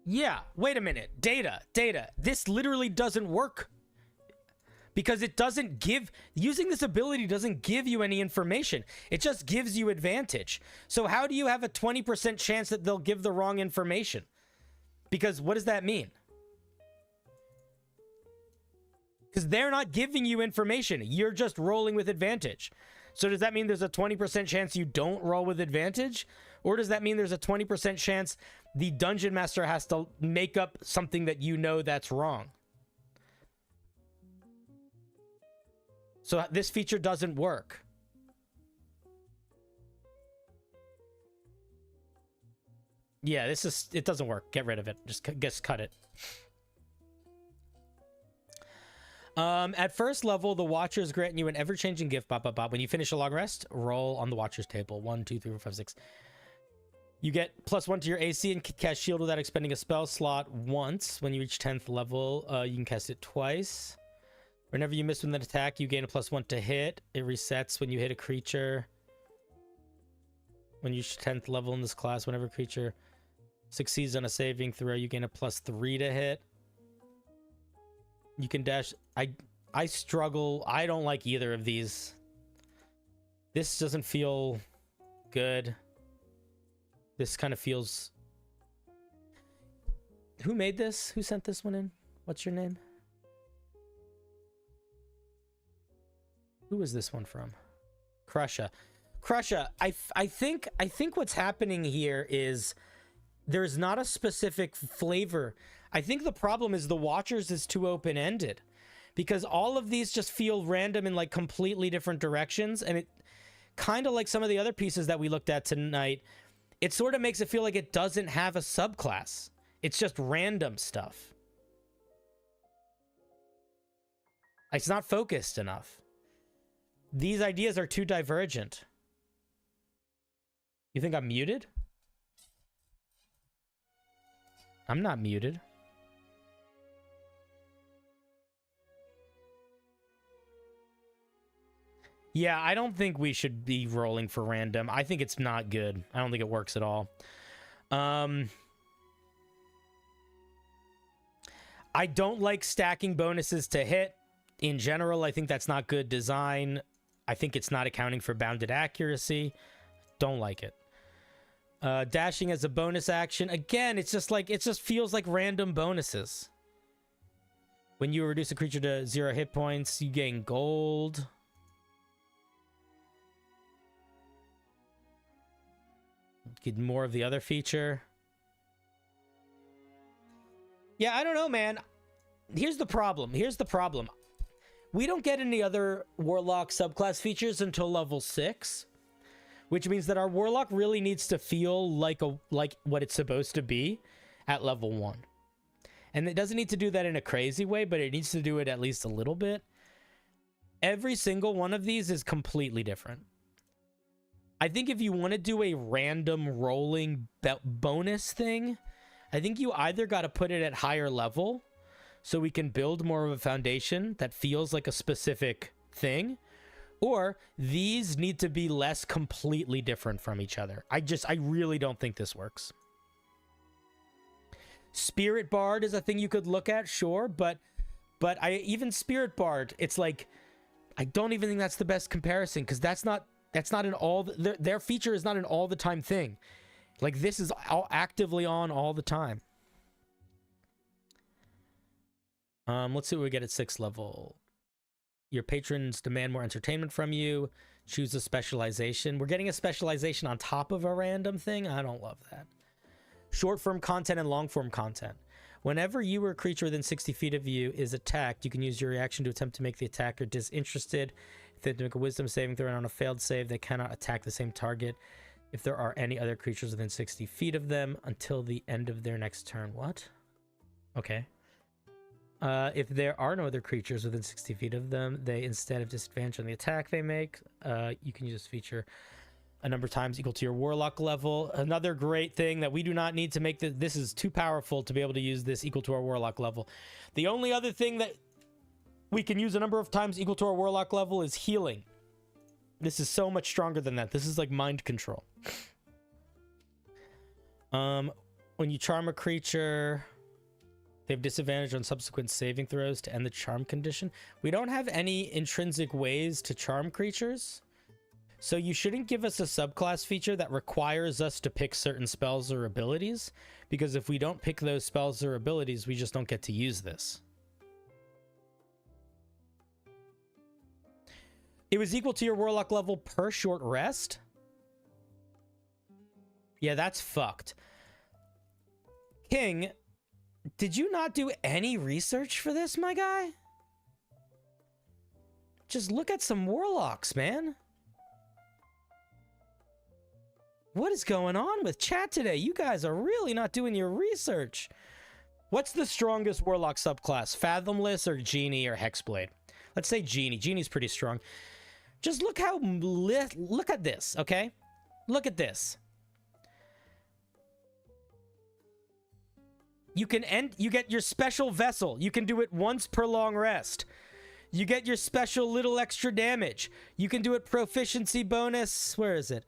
[SPEAKER 1] Yeah, wait a minute. Data. This literally doesn't work. Because it doesn't give... Using this ability doesn't give you any information. It just gives you advantage. So how do you have a 20% chance that they'll give the wrong information? Because what does that mean? Because they're not giving you information. You're just rolling with advantage. So does that mean there's a 20% chance you don't roll with advantage? Or does that mean there's a 20% chance the dungeon master has to make up something that you know that's wrong? So this feature doesn't work. Yeah, it doesn't work. Get rid of it. Just cut it. At first level, the Watchers grant you an ever-changing gift. Bop, bop, bop. When you finish a long rest, roll on the Watchers table. 1, 2, 3, 4, 5, 6. You get +1 to your AC and cast Shield without expending a spell slot once. When you reach 10th level, you can cast it twice. Whenever you miss with an attack, you gain a +1 to hit. It resets when you hit a creature. When you reach 10th level in this class, whenever a creature succeeds on a saving throw, you gain a +3 to hit. You can dash. I struggle. I don't like either of these. This doesn't feel good. This kind of feels... Who made this? Who sent this one in? What's your name? Who was this one from? Crusha. I think what's happening here is there's not a specific flavor. I think the problem is the Watchers is too open-ended, because all of these just feel random in like completely different directions, and it kind of like some of the other pieces that we looked at tonight, it sort of makes it feel like it doesn't have a subclass. It's just random stuff. It's not focused enough. These ideas are too divergent. You think I'm muted? I'm not muted. Yeah, I don't think we should be rolling for random. I think it's not good. I don't think it works at all. I don't like stacking bonuses to hit. In general, I think that's not good design. I think it's not accounting for bounded accuracy. Don't like it. Dashing as a bonus action. Again, it's just like, it just feels like random bonuses. When you reduce a creature to 0 hit points, you gain gold. Get more of the other feature. Yeah, I don't know, man. Here's the problem. We don't get any other Warlock subclass features until level 6. Which means that our Warlock really needs to feel like what it's supposed to be at level 1. And it doesn't need to do that in a crazy way, but it needs to do it at least a little bit. Every single one of these is completely different. I think if you want to do a random rolling bonus thing, I think you either got to put it at higher level so we can build more of a foundation that feels like a specific thing, or these need to be less completely different from each other. I really don't think this works. Spirit Bard is a thing you could look at, sure, but even Spirit Bard, it's like, I don't even think that's the best comparison, because that's not an all their feature is not an all the time thing. Like, this is all actively on all the time. Let's see what we get at 6th level. Your patrons demand more entertainment from you. Choose a specialization. We're getting a specialization on top of a random thing. I don't love that. Short form content and long form content. Whenever you or a creature within 60 feet of you is attacked, you can use your reaction to attempt to make the attacker disinterested. If they have to make a wisdom saving throw, and on a failed save, they cannot attack the same target if there are any other creatures within 60 feet of them until the end of their next turn. What? Okay. If there are no other creatures within 60 feet of them, they instead have disadvantage on the attack they make. You can use this feature a number of times equal to your Warlock level. Another great thing that we do not need to make this is too powerful to be able to use this equal to our Warlock level. The only other thing that we can use a number of times equal to our Warlock level is healing. This is so much stronger than that. This is like mind control. When you charm a creature, they have disadvantage on subsequent saving throws to end the charm condition. We don't have any intrinsic ways to charm creatures, so you shouldn't give us a subclass feature that requires us to pick certain spells or abilities, because if we don't pick those spells or abilities, we just don't get to use this. It was equal to your Warlock level per short rest? Yeah, that's fucked. King, did you not do any research for this, my guy? Just look at some Warlocks, man. What is going on with chat today? You guys are really not doing your research. What's the strongest Warlock subclass? Fathomless or Genie or Hexblade? Let's say Genie. Genie's pretty strong. Just look how look at this, okay? Look at this. You get your special vessel. You can do it once per long rest. You get your special little extra damage. You can do it proficiency bonus. Where is it?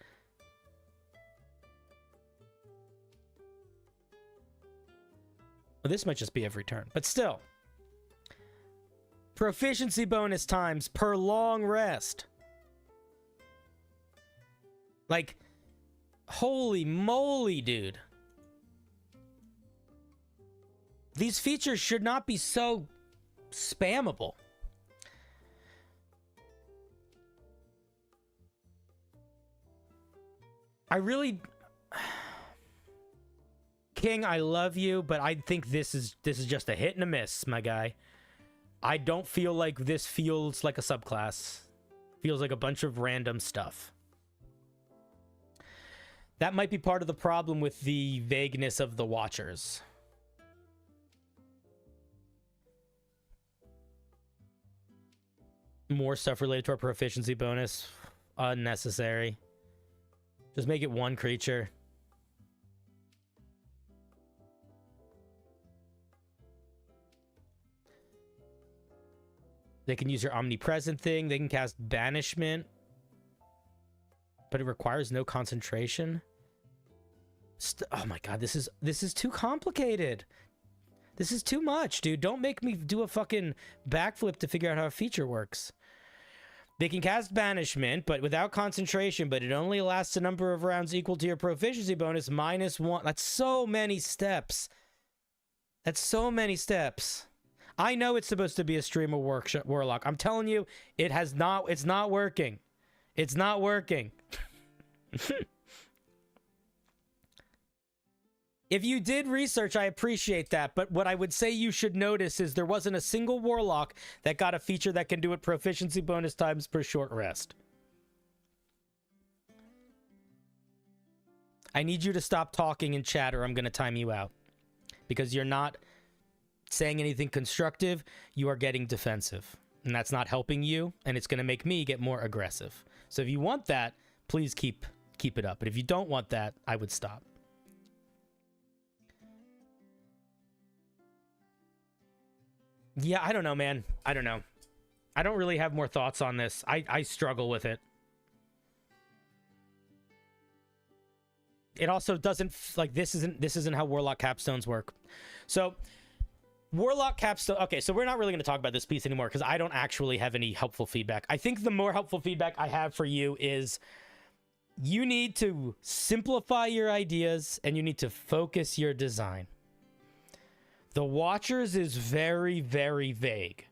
[SPEAKER 1] Well, this might just be every turn, but still. Proficiency bonus times per long rest. Like, holy moly, dude. These features should not be so spammable. I really... King, I love you, but I think this is just a hit and a miss, my guy. I don't feel like this feels like a subclass. Feels like a bunch of random stuff. That might be part of the problem with the vagueness of the Watchers. More stuff related to our proficiency bonus. Unnecessary. Just make it one creature. They can use your omnipresent thing. They can cast banishment. but it requires no concentration. Oh my god, this is too complicated. This is too much, dude. Don't make me do a fucking backflip to figure out how a feature works. They can cast Banishment, but without concentration, but it only lasts a number of rounds equal to your proficiency bonus -1. That's so many steps. That's so many steps. I know it's supposed to be a streamer warlock. I'm telling you, it's not working. It's not working. If you did research, I appreciate that, but what I would say you should notice is there wasn't a single warlock that got a feature that can do it proficiency bonus times per short rest. I need you to stop talking in chat or I'm going to time you out. Because you're not saying anything constructive, you are getting defensive. And that's not helping you, and it's going to make me get more aggressive. So if you want that, please keep it up. But if you don't want that, I would stop. Yeah, I don't know, man. I don't know. I don't really have more thoughts on this. I struggle with it. It also doesn't, like, this isn't how Warlock capstones work. So, Warlock capstone... Okay, so we're not really going to talk about this piece anymore because I don't actually have any helpful feedback. I think the more helpful feedback I have for you is you need to simplify your ideas and you need to focus your design. The Watchers is very, very vague.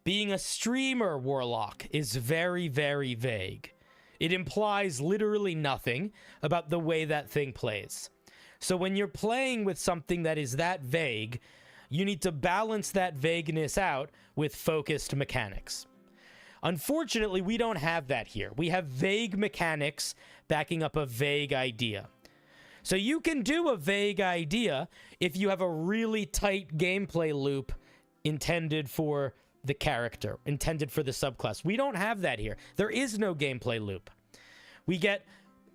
[SPEAKER 1] Being a streamer warlock is very, very vague. It implies literally nothing about the way that thing plays. So when you're playing with something that is that vague, you need to balance that vagueness out with focused mechanics. Unfortunately, we don't have that here. We have vague mechanics backing up a vague idea. So you can do a vague idea if you have a really tight gameplay loop intended for the character, intended for the subclass. We don't have that here. There is no gameplay loop. We get...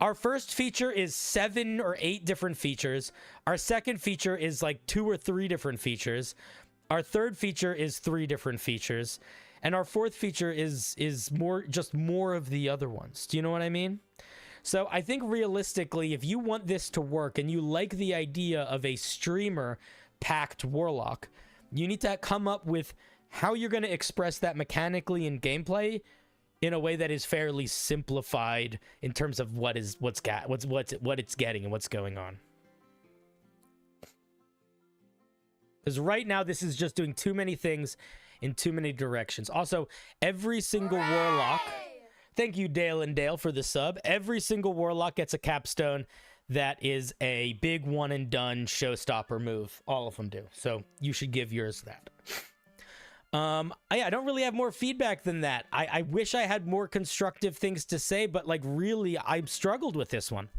[SPEAKER 1] Our first feature is 7 or 8 different features. Our second feature is like 2 or 3 different features. Our third feature is 3 different features. And our fourth feature is more of the other ones. Do you know what I mean? So I think realistically, if you want this to work and you like the idea of a streamer-packed warlock, you need to come up with how you're going to express that mechanically in gameplay in a way that is fairly simplified in terms of what it's getting and what's going on. Because right now, this is just doing too many things in too many directions. Also, every single warlock... Thank you, Dale and Dale, for the sub. Every single warlock gets a capstone that is a big one-and-done showstopper move. All of them do. So you should give yours that. I don't really have more feedback than that. I wish I had more constructive things to say, but, like, really, I've struggled with this one.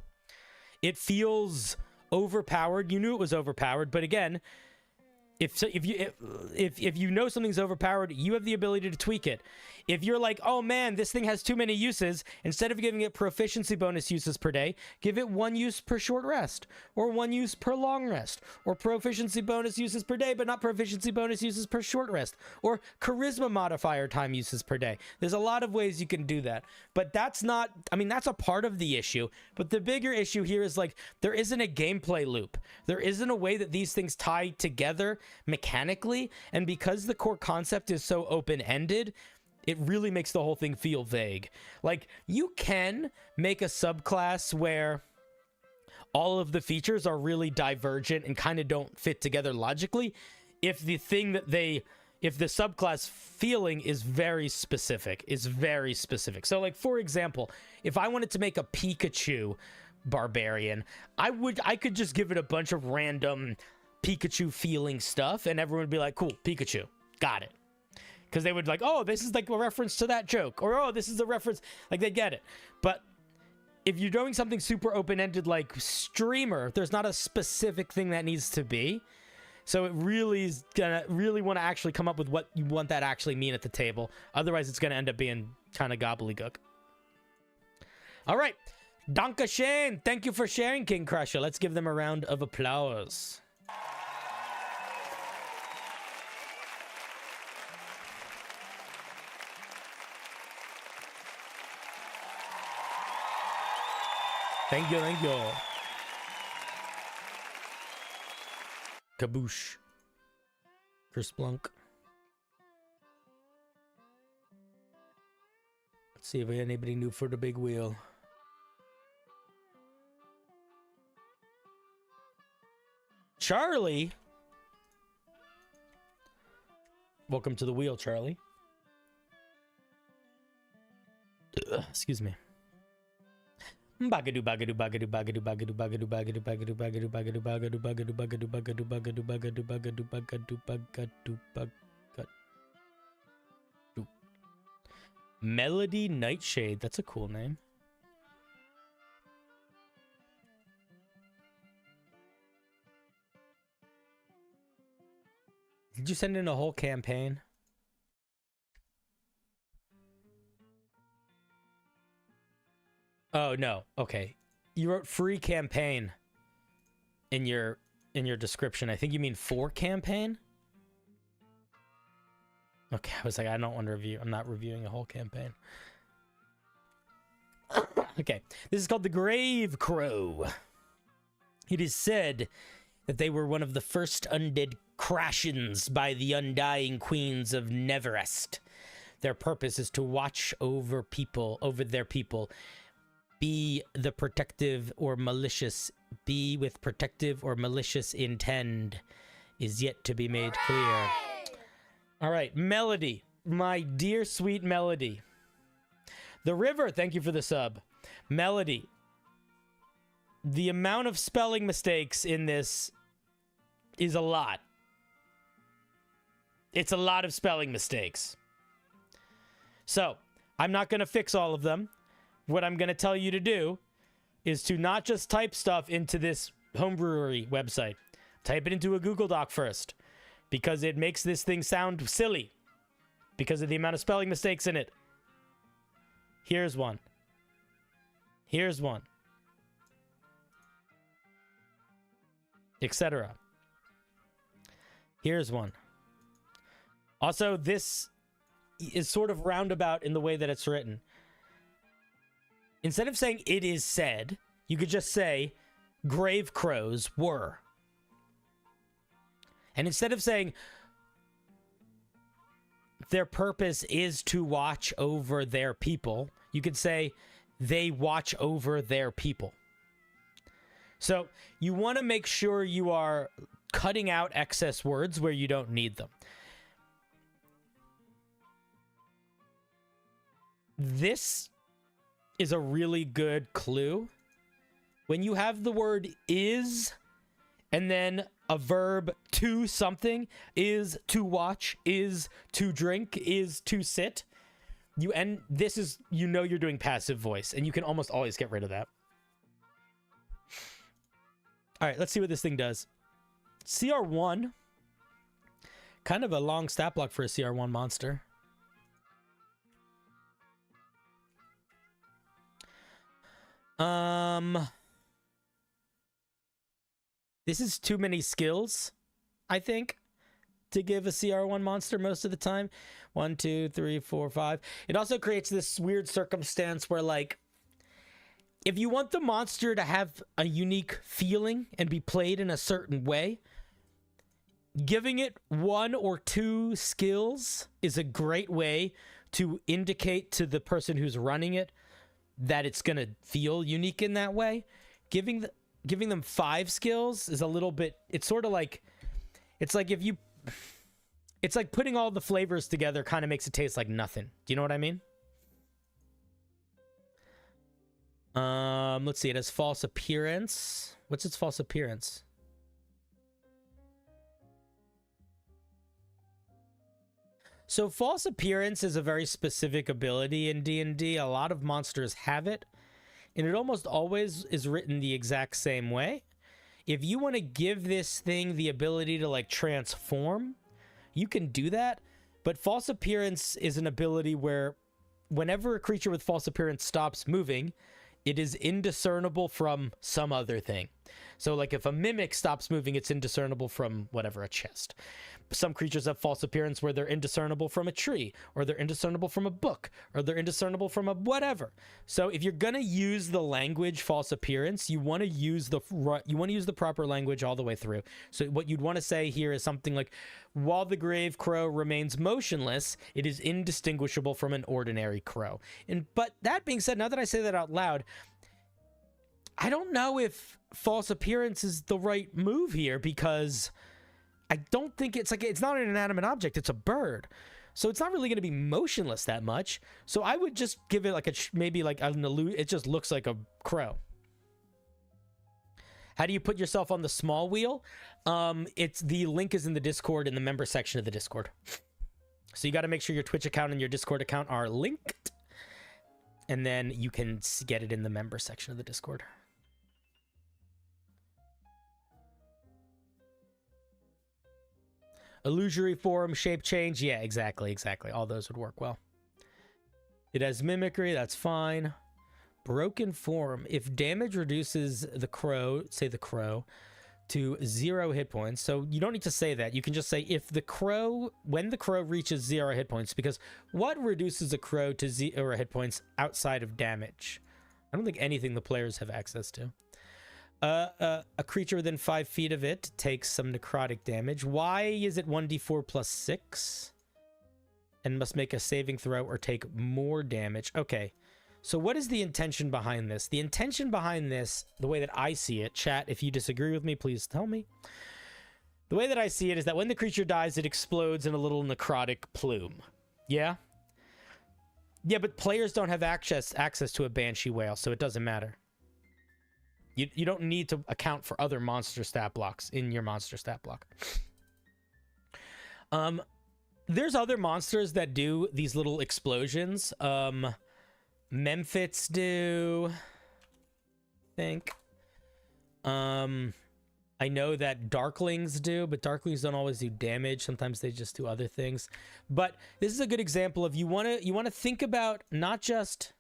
[SPEAKER 1] It feels overpowered. You knew it was overpowered, but again... If you know something's overpowered, you have the ability to tweak it. If you're like, oh man, this thing has too many uses, instead of giving it proficiency bonus uses per day, give it 1 use per short rest, or 1 use per long rest, or proficiency bonus uses per day, but not proficiency bonus uses per short rest, or charisma modifier time uses per day. There's a lot of ways you can do that, but that's not, I mean, that's a part of the issue, but the bigger issue here is, like, there isn't a gameplay loop. There isn't a way that these things tie together mechanically, and because the core concept is so open-ended, it really makes the whole thing feel vague. Like, you can make a subclass where all of the features are really divergent and kind of don't fit together logically if the thing that if the subclass feeling is very specific. So, like, for example, if I wanted to make a Pikachu barbarian, I could just give it a bunch of random Pikachu feeling stuff and everyone would be like, cool, Pikachu, got it. Because they would like, oh, this is like a reference to that joke, or oh, this is a reference, like, they get it. But if you're doing something super open-ended like streamer, there's not a specific thing that needs to be. So it really is gonna want to actually come up with what you want that actually mean at the table. Otherwise, it's gonna end up being kind of gobbledygook. All right, Danke Shane, thank you for sharing, King Crusher. Let's give them a round of applause. Thank you, thank you. Kaboosh. Kersplunk. Let's see if we have anybody new for the big wheel. Charlie. Welcome to the wheel, Charlie. Excuse me. Bagadu bagadu bagadu bagadu bagadu bagadu bagadu bagadu bagadu bagadu bagadu bagadu bagadu bagadu bagadu bagadu bagadu bagadu bagadu bagadu. Melody Nightshade. That's a cool name. Did you send in a whole campaign? Oh no. Okay. You wrote free campaign in your description. I think you mean for campaign? Okay, I was like, I don't want to review. I'm not reviewing a whole campaign. Okay. This is called the Grave Crow. It is said that they were one of the first undead Crashens by the undying queens of Neverest. Their purpose is to watch over their people. Be with protective or malicious intent is yet to be made clear. All right, Melody, my dear sweet Melody. The River, thank you for the sub. Melody, the amount of spelling mistakes in this is a lot. It's a lot of spelling mistakes. So, I'm not going to fix all of them. What I'm going to tell you to do is to not just type stuff into this homebrewery website. Type it into a Google Doc first, because it makes this thing sound silly because of the amount of spelling mistakes in it. Here's one. Here's one. Etc. Here's one. Also, this is sort of roundabout in the way that it's written. Instead of saying it is said, you could just say grave crows were. And instead of saying their purpose is to watch over their people, you could say they watch over their people. So you want to make sure you are cutting out excess words where you don't need them. This is a really good clue. When you have the word is and then a verb to something, is to watch, is to drink, is to sit, this is, you know, you're doing passive voice, and you can almost always get rid of that. All right, let's see what this thing does. CR1, kind of a long stat block for a CR1 monster. This is too many skills, I think, to give a CR1 monster most of the time. 1, 2, 3, 4, 5. It also creates this weird circumstance where, like, if you want the monster to have a unique feeling and be played in a certain way, giving it 1 or 2 skills is a great way to indicate to the person who's running it that it's going to feel unique in that way. Giving them 5 skills is a little bit, it's sort of like, it's like putting all the flavors together kind of makes it taste like nothing. Do you know what I mean? Let's see, it has false appearance. What's its false appearance? So false appearance is a very specific ability in D&D. A lot of monsters have it, and it almost always is written the exact same way. If you want to give this thing the ability to, like, transform, you can do that, but false appearance is an ability where whenever a creature with false appearance stops moving, it is indiscernible from some other thing. So like if a mimic stops moving, it's indiscernible from whatever, a chest. Some creatures have false appearance where they're indiscernible from a tree, or they're indiscernible from a book, or they're indiscernible from a whatever. So if you're gonna use the language false appearance, you want to use the proper language all the way through. So what you'd want to say here is something like, while the grave crow remains motionless, it is indistinguishable from an ordinary crow. But that being said, now that I say that out loud, I don't know if false appearance is the right move here, because I don't think it's not an inanimate object, it's a bird. So it's not really going to be motionless that much. So I would just give it like it just looks like a crow. How do you put yourself on the small wheel? The link is in the Discord, in the member section of the Discord. So you got to make sure your Twitch account and your Discord account are linked, and then you can get it in the member section of the Discord. Illusory form, shape change. Yeah, exactly. All those would work well. It has mimicry. That's fine. Broken form. If damage reduces the crow, say the crow, to 0 hit points. So you don't need to say that. You can just say when the crow reaches 0 hit points, because what reduces a crow to 0 hit points outside of damage? I don't think anything the players have access to. A creature within 5 feet of it takes some necrotic damage. Why is it 1d4 plus 6? And must make a saving throw or take more damage. Okay. So what is the intention behind this? The intention behind this, the way that I see it, chat, if you disagree with me, please tell me. The way that I see it is that when the creature dies, it explodes in a little necrotic plume. Yeah? Yeah, but players don't have access to a Banshee Whale, so it doesn't matter. You don't need to account for other monster stat blocks in your monster stat block. There's other monsters that do these little explosions. Memphits do, I think. I know that Darklings do, but Darklings don't always do damage. Sometimes they just do other things. But this is a good example of you want to think about not just...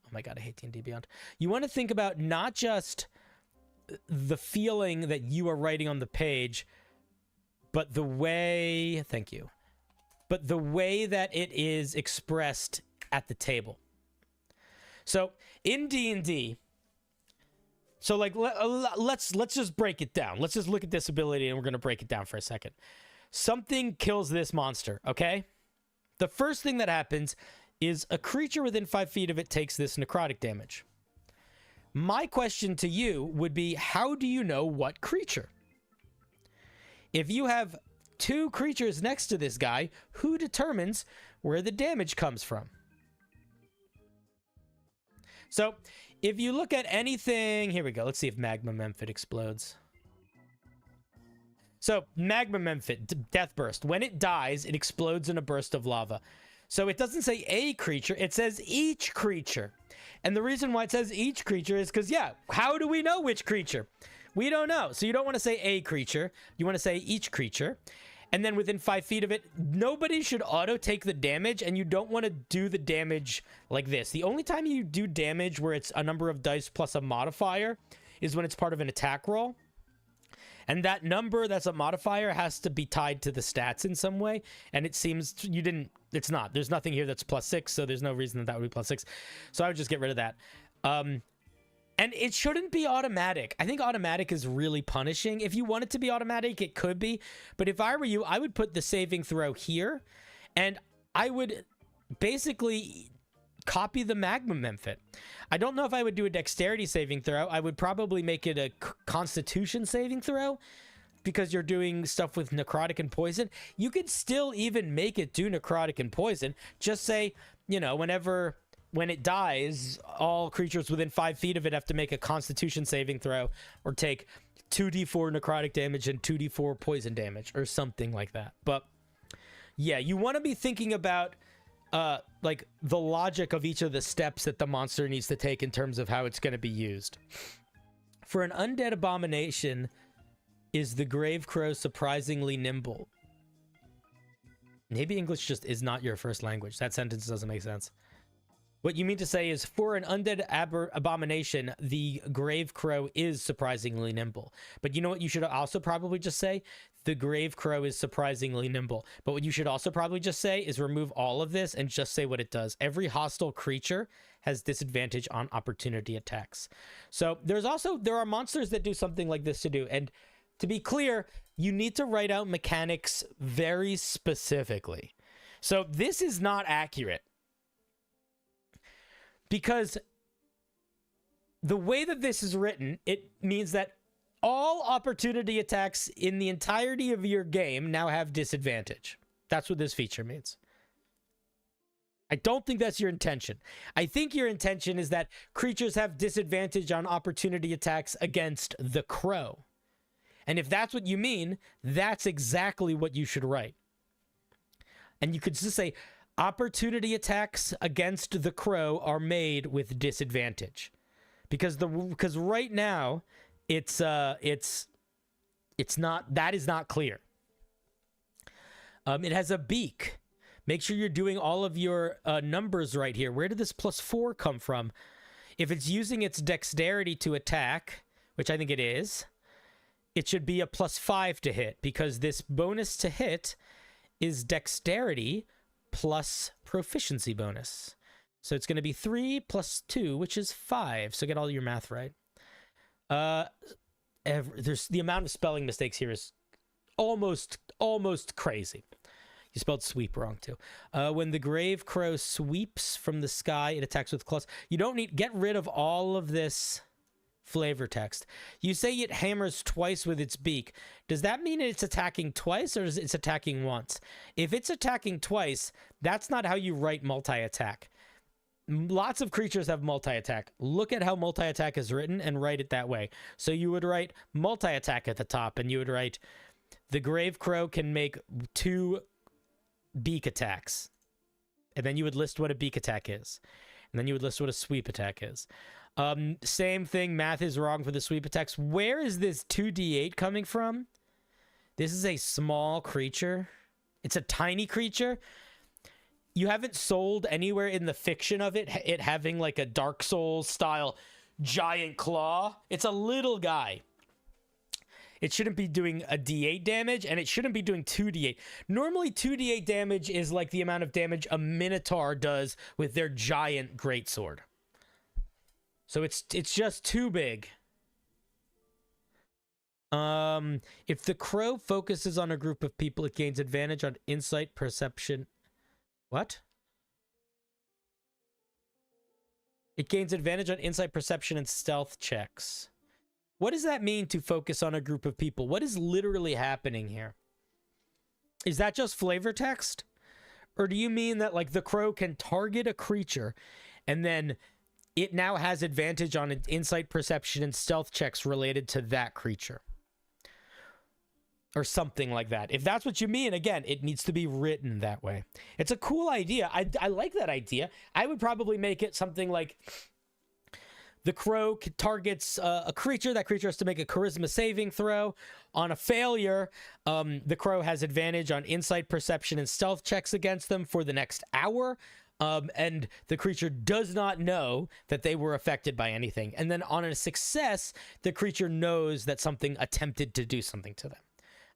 [SPEAKER 1] Oh my god, I hate D&D Beyond. You want to think about not just the feeling that you are writing on the page, but the way... Thank you. But the way that it is expressed at the table. So in D&D, so like let's just break it down. Let's just look at this ability, and we're going to break it down for a second. Something kills this monster, okay? The first thing that happens is a creature within 5 feet of it takes this necrotic damage. My question to you would be, how do you know what creature? If you have 2 creatures next to this guy, who determines where the damage comes from? So, if you look at anything... Here we go. Let's see if Magma Memphit explodes. So, Magma Memphit, Death Burst. When it dies, it explodes in a burst of lava. So it doesn't say a creature, it says each creature. And the reason why it says each creature is because, yeah, how do we know which creature? We don't know. So you don't want to say a creature. You want to say each creature. And then within 5 feet of it, nobody should auto take the damage, and you don't want to do the damage like this. The only time you do damage where it's a number of dice plus a modifier is when it's part of an attack roll. And that number that's a modifier has to be tied to the stats in some way. And it seems you didn't... It's not. There's nothing here that's +6, so there's no reason that would be +6. So I would just get rid of that. And it shouldn't be automatic. I think automatic is really punishing. If you want it to be automatic, it could be. But if I were you, I would put the saving throw here. And I would basically copy the Magma Memphit. I don't know if I would do a dexterity saving throw. I would probably make it a constitution saving throw, because you're doing stuff with necrotic and poison. You could still even make it do necrotic and poison. Just say, you know, when it dies, all creatures within 5 feet of it have to make a constitution saving throw or take 2d4 necrotic damage and 2d4 poison damage or something like that. But yeah, you want to be thinking about like the logic of each of the steps that the monster needs to take in terms of how it's going to be used. For an undead abomination, is the grave crow surprisingly nimble? Maybe English just is not your first language. That sentence doesn't make sense. What you mean to say is, for an undead abomination, the Grave Crow is surprisingly nimble. But you know what you should also probably just say? The Grave Crow is surprisingly nimble. But what you should also probably just say is remove all of this and just say what it does. Every hostile creature has disadvantage on opportunity attacks. So there are monsters that do something like this to do. And to be clear, you need to write out mechanics very specifically. So this is not accurate. Because the way that this is written, it means that all opportunity attacks in the entirety of your game now have disadvantage. That's what this feature means. I don't think that's your intention. I think your intention is that creatures have disadvantage on opportunity attacks against the crow. And if that's what you mean, that's exactly what you should write. And you could just say, opportunity attacks against the crow are made with disadvantage. Because right now it's not, that is not clear. It has a beak. Make sure you're doing all of your numbers right here. Where did this +4 come from? If it's using its dexterity to attack, which I think it is, it should be a +5 to hit, because this bonus to hit is dexterity plus proficiency bonus. So it's going to be 3 + 2, which is 5. So get all your math right. There's the amount of spelling mistakes here is almost crazy. You spelled sweep wrong too. When the Grave Crow sweeps from the sky, it attacks with claws. You don't need, get rid of all of this flavor text. You say it hammers twice with its beak. Does that mean it's attacking twice, or is it attacking once? If it's attacking twice, that's not how you write multi-attack. Lots of creatures have multi-attack. Look at how multi-attack is written and write it that way. So you would write multi-attack at the top, and you would write, the Grave Crow can make 2 beak attacks. And then you would list what a beak attack is. And then you would list what a sweep attack is. Same thing, math is wrong for the sweep attacks. Where is this 2d8 coming from? This is a small creature. It's a tiny creature. You haven't sold anywhere in the fiction of it having like a Dark Souls style giant claw. It's a little guy. It shouldn't be doing a d8 damage, and it shouldn't be doing 2d8. Normally 2d8 damage is like the amount of damage a Minotaur does with their giant greatsword. So it's just too big. If the crow focuses on a group of people, it gains advantage on insight, perception. What? It gains advantage on insight, perception, and stealth checks. What does that mean, to focus on a group of people? What is literally happening here? Is that just flavor text? Or do you mean that like the crow can target a creature and then it now has advantage on insight, perception, and stealth checks related to that creature? Or something like that. If that's what you mean, again, it needs to be written that way. It's a cool idea. I like that idea. I would probably make it something like, the crow targets a creature. That creature has to make a charisma saving throw. On a failure, the crow has advantage on insight, perception, and stealth checks against them for the next hour. And the creature does not know that they were affected by anything. And then on a success, the creature knows that something attempted to do something to them.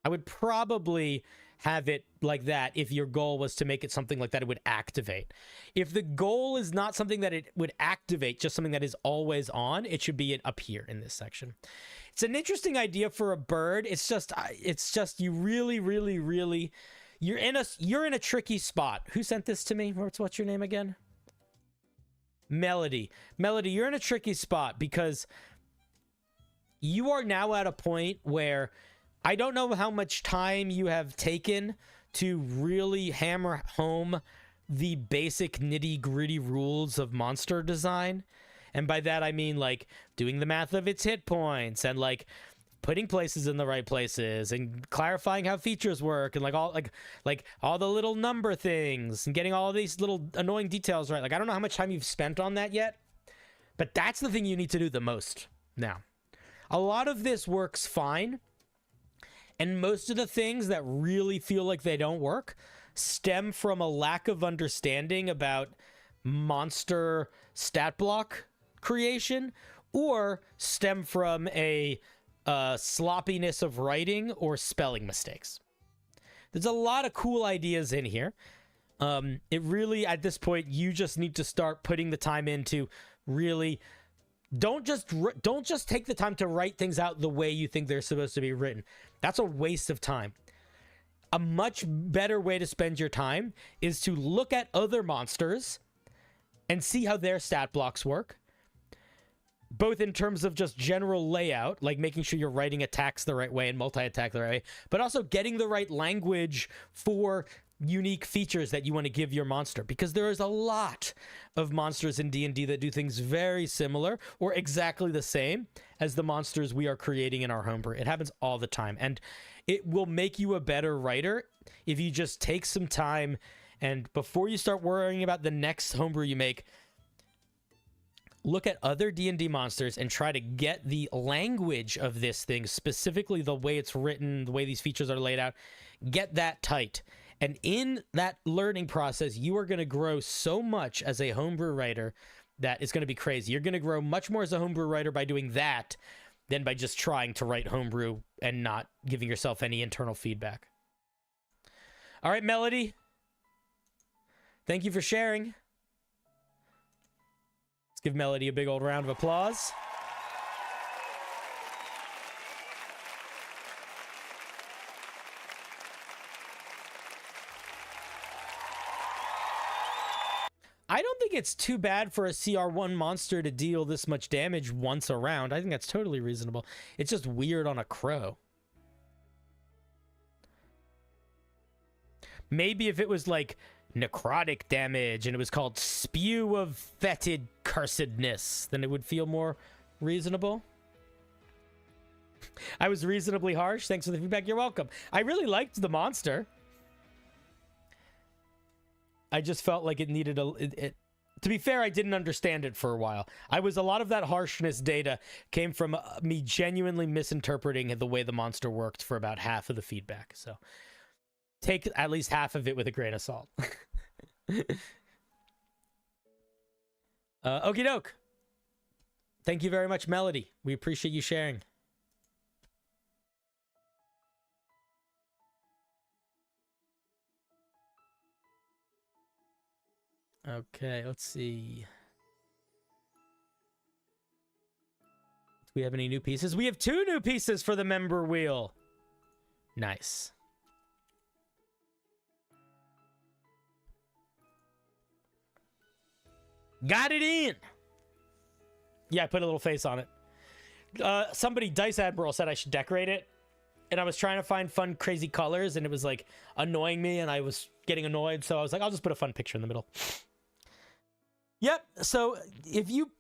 [SPEAKER 1] I would probably have it like that if your goal was to make it something like that it would activate. If the goal is not something that it would activate, just something that is always on, it should be up here in this section. It's an interesting idea for a bird. It's just you really you're in a tricky spot. Who sent this to me? What's your name again? Melody. Melody, you're in a tricky spot because you are now at a point where I don't know how much time you have taken to really hammer home the basic nitty-gritty rules of monster design. And by that, I mean, like, doing the math of its hit points and, like, putting places in the right places and clarifying how features work and, like all the little number things and getting all of these little annoying details right. Like, I don't know how much time you've spent on that yet, but that's the thing you need to do the most now. A lot of this works fine. And most of the things that really feel like they don't work stem from a lack of understanding about monster stat block creation, or stem from a sloppiness of writing or spelling mistakes. There's a lot of cool ideas in here. It really, at this point, you just need to start putting the time into really... Don't just take the time to write things out the way you think they're supposed to be written. That's a waste of time. A much better way to spend your time is to look at other monsters and see how their stat blocks work, both in terms of just general layout, like making sure you're writing attacks the right way and multi-attack the right way, but also getting the right language for unique features that you want to give your monster, because there is a lot of monsters in D&D that do things very similar or exactly the same as the monsters we are creating in our homebrew. It happens all the time, and it will make you a better writer if you just take some time and before you start worrying about the next homebrew you make, look at other D&D monsters and try to get the language of this thing, specifically the way it's written, the way these features are laid out, get that tight. And in that learning process, you are going to grow so much as a homebrew writer that it's going to be crazy. You're going to grow much more as a homebrew writer by doing that than by just trying to write homebrew and not giving yourself any internal feedback. All right, Melody. Thank you for sharing. Let's give Melody a big old round of applause. I don't think it's too bad for a CR1 monster to deal this much damage once a round. I think that's totally reasonable. It's just weird on a crow. Maybe if it was like necrotic damage and it was called Spew of Fetid Cursedness, then it would feel more reasonable. I was reasonably harsh. Thanks for the feedback. You're welcome. I really liked the monster. I just felt like it needed to be fair, I didn't understand it for a while. A lot of that harshness data came from me genuinely misinterpreting the way the monster worked for about half of the feedback. So take at least half of it with a grain of salt. Okie doke. Thank you very much, Melody. We appreciate you sharing. Okay, let's see. Do we have any new pieces? We have 2 new pieces for the member wheel. Nice. Got it in. Yeah, I put a little face on it. Somebody, Dice Admiral, said I should decorate it. And I was trying to find fun, crazy colors, and it was like annoying me, and I was getting annoyed. So I was like, I'll just put a fun picture in the middle. Yep. So if you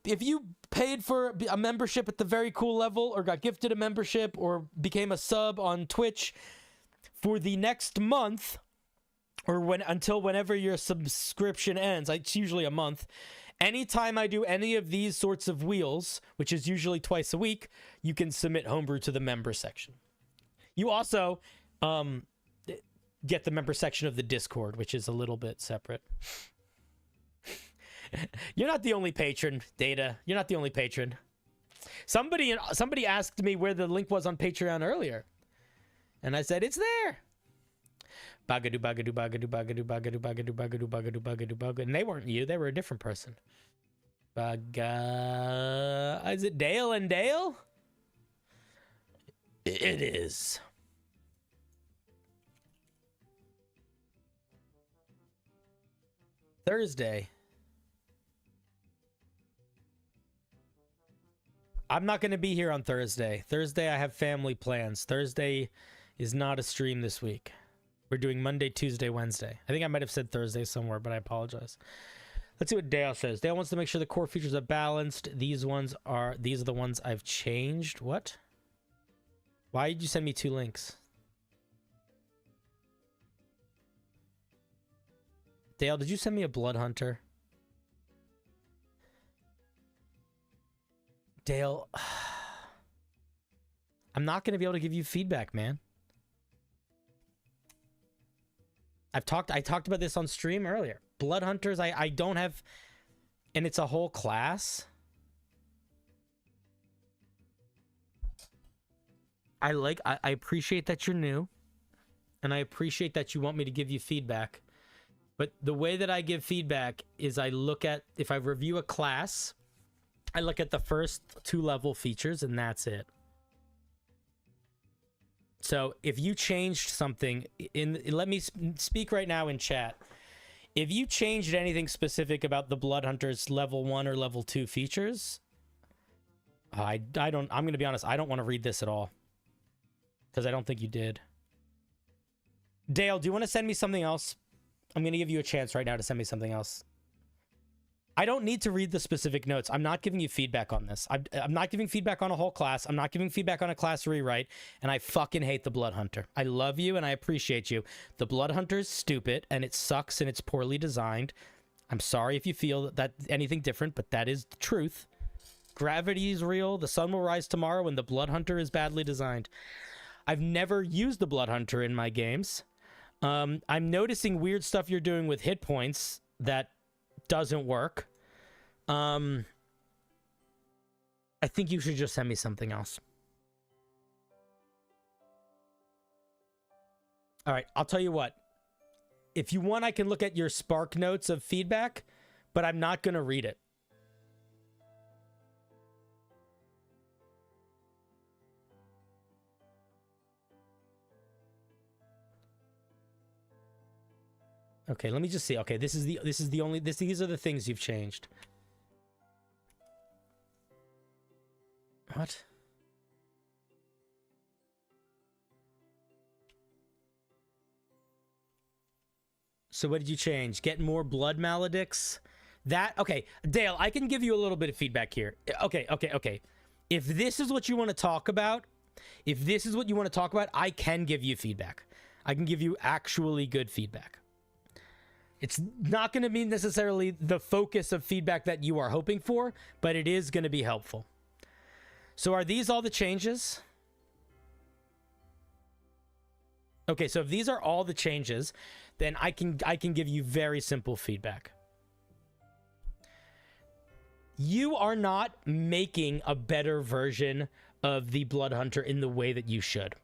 [SPEAKER 1] paid for a membership at the very cool level, or got gifted a membership, or became a sub on Twitch for the next month, or until whenever your subscription ends, it's usually a month. Anytime I do any of these sorts of wheels, which is usually twice a week, you can submit homebrew to the member section. You also get the member section of the Discord, which is a little bit separate. You're not the only patron, Data. You're not the only patron. Somebody asked me where the link was on Patreon earlier, and I said it's there. Bagadu bagadu bagadu bagadu bagadu bagadu bagadu bagadu bagadu bagadu. And they weren't you. They were a different person. Is it Dale and Dale? It is. Thursday. I'm not going to be here on Thursday. Thursday, I have family plans. Thursday is not a stream this week. We're doing Monday, Tuesday, Wednesday. I think I might have said Thursday somewhere, but I apologize. Let's see what Dale says. Dale wants to make sure the core features are balanced. These are the ones I've changed. What? Why did you send me 2 links? Dale, did you send me a Blood Hunter? Dale, I'm not going to be able to give you feedback, man. I talked about this on stream earlier. Blood Hunters, I don't have And it's a whole class? I appreciate that you're new. And I appreciate that you want me to give you feedback. But the way that I give feedback is I look at, if I review a class, I look at the first 2 level features and that's it. So if you changed something, let me speak right now in chat. If you changed anything specific about the Bloodhunter's level 1 or level 2 features, I'm going to be honest, I don't want to read this at all. Because I don't think you did. Dale, do you want to send me something else? I'm going to give you a chance right now to send me something else. I don't need to read the specific notes. I'm not giving you feedback on this. I'm not giving feedback on a whole class. I'm not giving feedback on a class rewrite. And I fucking hate the Bloodhunter. I love you and I appreciate you. The Bloodhunter is stupid and it sucks and it's poorly designed. I'm sorry if you feel that anything different, but that is the truth. Gravity is real. The sun will rise tomorrow and the Bloodhunter is badly designed. I've never used the Bloodhunter in my games. I'm noticing weird stuff you're doing with hit points that doesn't work. I think you should just send me something else. All right, I'll tell you what. If you want, I can look at your Spark notes of feedback, but I'm not going to read it. Okay, let me just see. Okay, these are the things you've changed. What? So what did you change? Get more blood maledicts? That, okay, Dale, I can give you a little bit of feedback here. Okay. If this is what you want to talk about, I can give you feedback. I can give you actually good feedback. It's not going to be necessarily the focus of feedback that you are hoping for, but it is going to be helpful. So are these all the changes? Okay, so if these are all the changes, then I can give you very simple feedback. You are not making a better version of the Bloodhunter in the way that you should.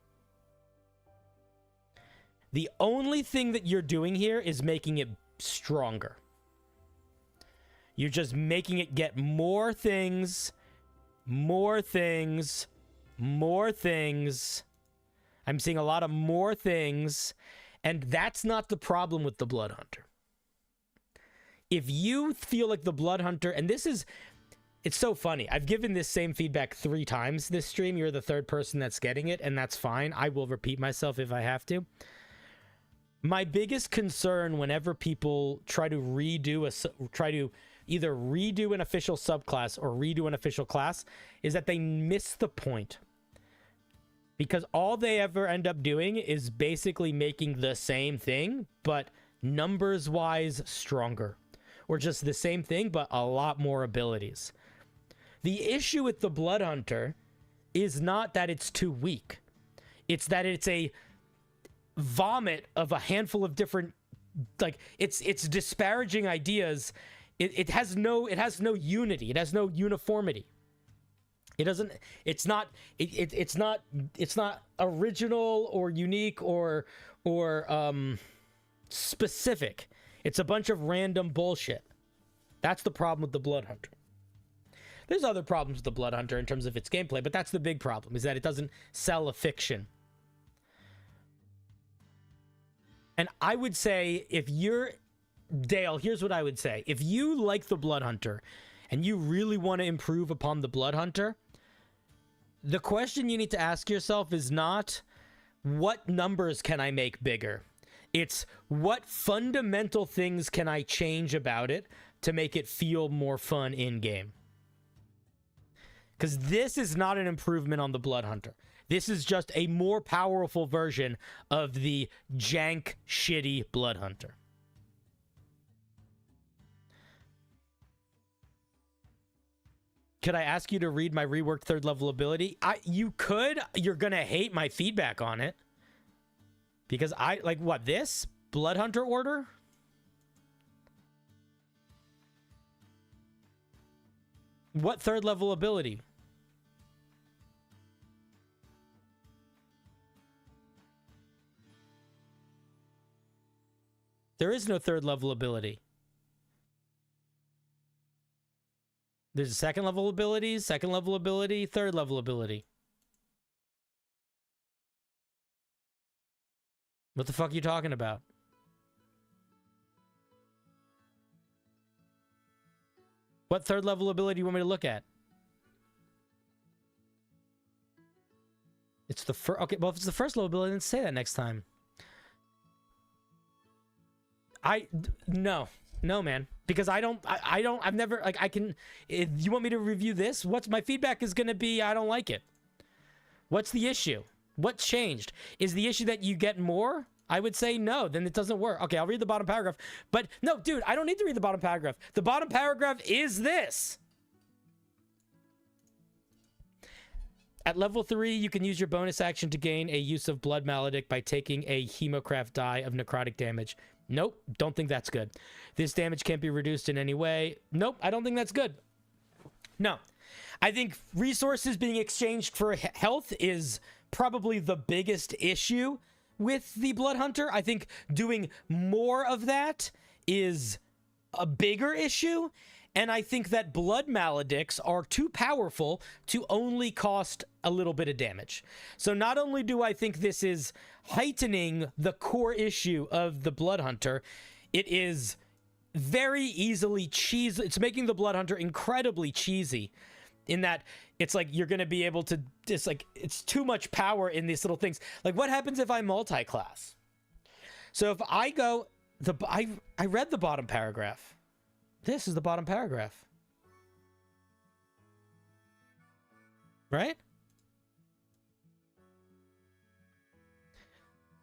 [SPEAKER 1] The only thing that you're doing here is making it stronger. You're just making it get more things. I'm seeing a lot of more things, and that's not the problem with the Bloodhunter. If you feel like the Bloodhunter, and it's so funny. I've given this same feedback 3 times this stream. You're the 3rd person that's getting it, and that's fine. I will repeat myself if I have to. My biggest concern whenever people try to either redo an official subclass or redo an official class is that they miss the point. Because all they ever end up doing is basically making the same thing, but numbers-wise stronger. Or just the same thing, but a lot more abilities. The issue with the Bloodhunter is not that it's too weak. It's that it's a vomit of a handful of different, like, it's disparaging ideas. It has no unity. It has no uniformity. It's not original or unique or specific. It's a bunch of random bullshit. That's the problem with the Bloodhunter. There's other problems with the Bloodhunter in terms of its gameplay, but that's the big problem, is that it doesn't sell a fiction. And I would say, if you're Dale, here's what I would say. If you like the Bloodhunter and you really want to improve upon the Bloodhunter, the question you need to ask yourself is not, what numbers can I make bigger? It's, what fundamental things can I change about it to make it feel more fun in-game? Because this is not an improvement on the Bloodhunter. This is just a more powerful version of the jank, shitty Bloodhunter. Could I ask you to read my reworked 3rd level ability? You could. You're going to hate my feedback on it. Because what, this? Bloodhunter order? What third level ability? There is no third level ability. There's a second level ability, third level ability. What the fuck are you talking about? What third level ability do you want me to look at? It's the first. Okay, well, if it's the first level ability, then say that next time. No, man, because I've never, like, I can, you want me to review this? What's my feedback is going to be, I don't like it. What's the issue? What changed? Is the issue that you get more? I would say no, then it doesn't work. Okay, I'll read the bottom paragraph. But no, dude, I don't need to read the bottom paragraph. The bottom paragraph is this. At level 3, you can use your bonus action to gain a use of Blood Maledict by taking a Hemocraft die of necrotic damage. Nope, don't think that's good. This damage can't be reduced in any way. Nope, I don't think that's good. No. I think resources being exchanged for health is probably the biggest issue with the Blood Hunter. I think doing more of that is a bigger issue. And I think that Blood Maledicts are too powerful to only cost a little bit of damage. So not only do I think this is heightening the core issue of the Blood Hunter, it is very easily cheesy. It's making the Blood Hunter incredibly cheesy in that it's like you're going to be able to just, like, it's too much power in these little things. Like, what happens if I multi-class? So if I go, I read the bottom paragraph. This is the bottom paragraph. Right?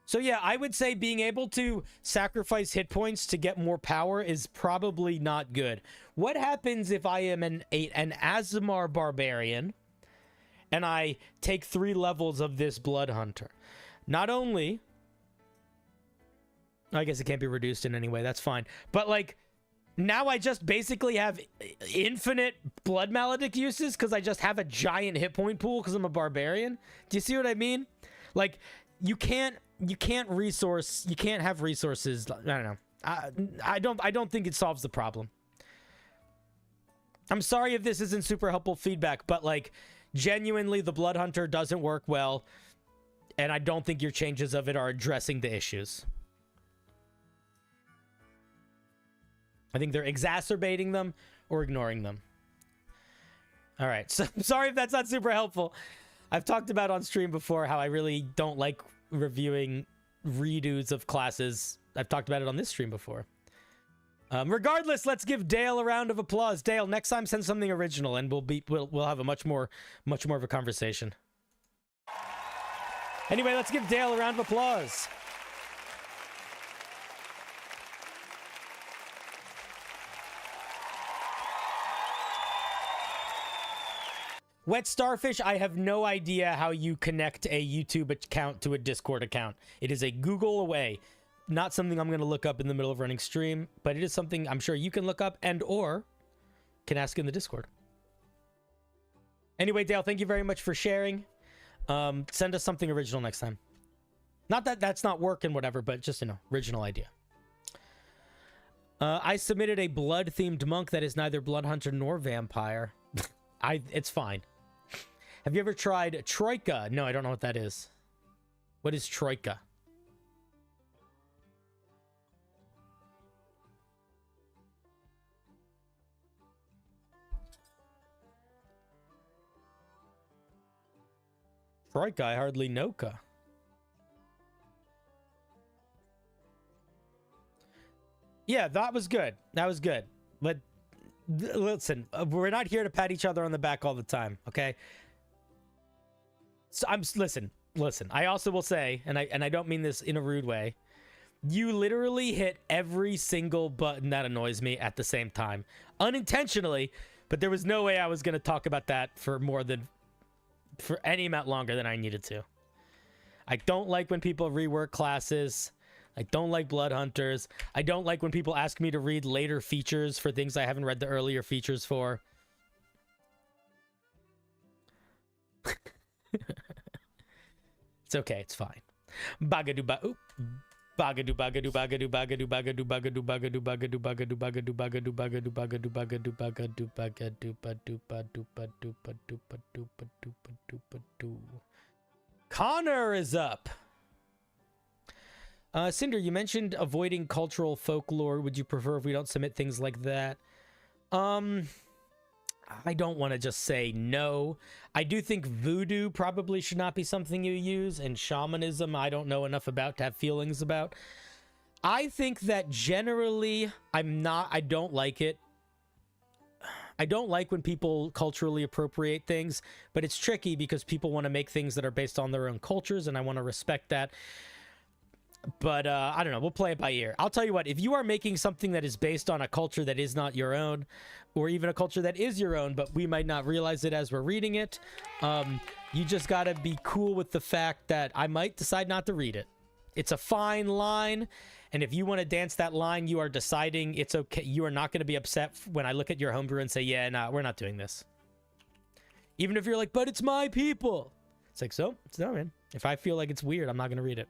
[SPEAKER 1] So yeah, I would say being able to sacrifice hit points to get more power is probably not good. What happens if I am an Aasimar barbarian and I take 3 levels of this Blood Hunter? Not only, I guess it can't be reduced in any way, that's fine. But like, now I just basically have infinite Blood Maledict uses because I just have a giant hit point pool because I'm a barbarian. Do you see what I mean? Like, you can't have resources. I don't know. I don't think it solves the problem. I'm sorry if this isn't super helpful feedback, but like, genuinely, the Blood Hunter doesn't work well, and I don't think your changes of it are addressing the issues. I think they're exacerbating them or ignoring them. All right, so I'm sorry if that's not super helpful. I've talked about on stream before how I really don't like reviewing redos of classes. I've talked about it on this stream before. Regardless, let's give Dale a round of applause. Dale, next time send something original, and we'll have a much more of a conversation. Anyway, let's give Dale a round of applause. Wet Starfish, I have no idea how you connect a YouTube account to a Discord account. It is a Google away. Not something I'm going to look up in the middle of running stream, but it is something I'm sure you can look up and or can ask in the Discord. Anyway, Dale, thank you very much for sharing. Send us something original next time. Not that that's not working, whatever, but just, you know, original idea. I submitted a blood-themed monk that is neither blood hunter nor vampire. It's fine. Have you ever tried Troika? No, I don't know what that is. What is Troika? Troika, I hardly know-ka. Yeah, that was good. That was good. But listen, we're not here to pat each other on the back all the time, okay? So listen. I also will say, and I don't mean this in a rude way, you literally hit every single button that annoys me at the same time, unintentionally. But there was no way I was going to talk about that for any amount longer than I needed to. I don't like when people rework classes. I don't like blood hunters. I don't like when people ask me to read later features for things I haven't read the earlier features for. It's okay. It's fine. Bagadu ba. Oop. Bagadu bagadu bagadu bagadu bagadu bagadu bagadu bagadu bagadu bagadu bagadu bagadu bagadu bagadu bagadu bagadu badu badu badu badu badu badu badu badu. Connor is up. Cinder, you mentioned avoiding cultural folklore. Would you prefer if we don't submit things like that? I don't want to just say no. I do think voodoo probably should not be something you use, and shamanism I don't know enough about to have feelings about. I think that generally I don't like it. I don't like when people culturally appropriate things, but it's tricky because people want to make things that are based on their own cultures, and I want to respect that. But I don't know. We'll play it by ear. I'll tell you what. If you are making something that is based on a culture that is not your own, or even a culture that is your own, but we might not realize it as we're reading it, you just got to be cool with the fact that I might decide not to read it. It's a fine line, and if you want to dance that line, you are deciding it's okay. You are not going to be upset when I look at your homebrew and say, yeah, nah, we're not doing this. Even if you're like, but it's my people. It's like, so? It's no, man. If I feel like it's weird, I'm not going to read it.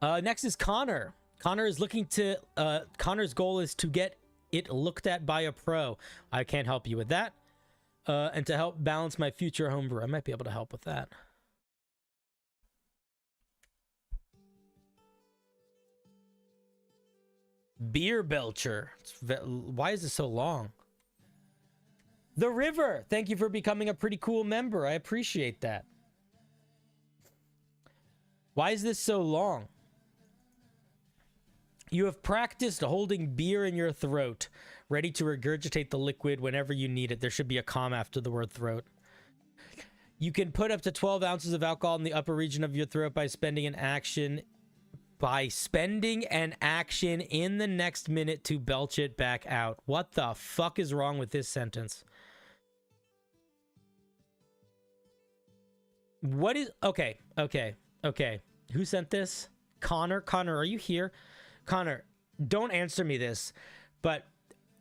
[SPEAKER 1] Next is Connor. Connor is looking to, Connor's goal is to get it looked at by a pro. I can't help you with that. And to help balance my future homebrew. I might be able to help with that. Beer Belcher. Why is this so long? The River. Thank you for becoming a pretty cool member. I appreciate that. Why is this so long? You have practiced holding beer in your throat, ready to regurgitate the liquid whenever you need it. There should be a comma after the word throat. You can put up to 12 ounces of alcohol in the upper region of your throat by spending an action in the next minute to belch it back out. What the fuck is wrong with this sentence? What is... Okay. Who sent this? Connor? Connor, are you here? Connor, don't answer me this, but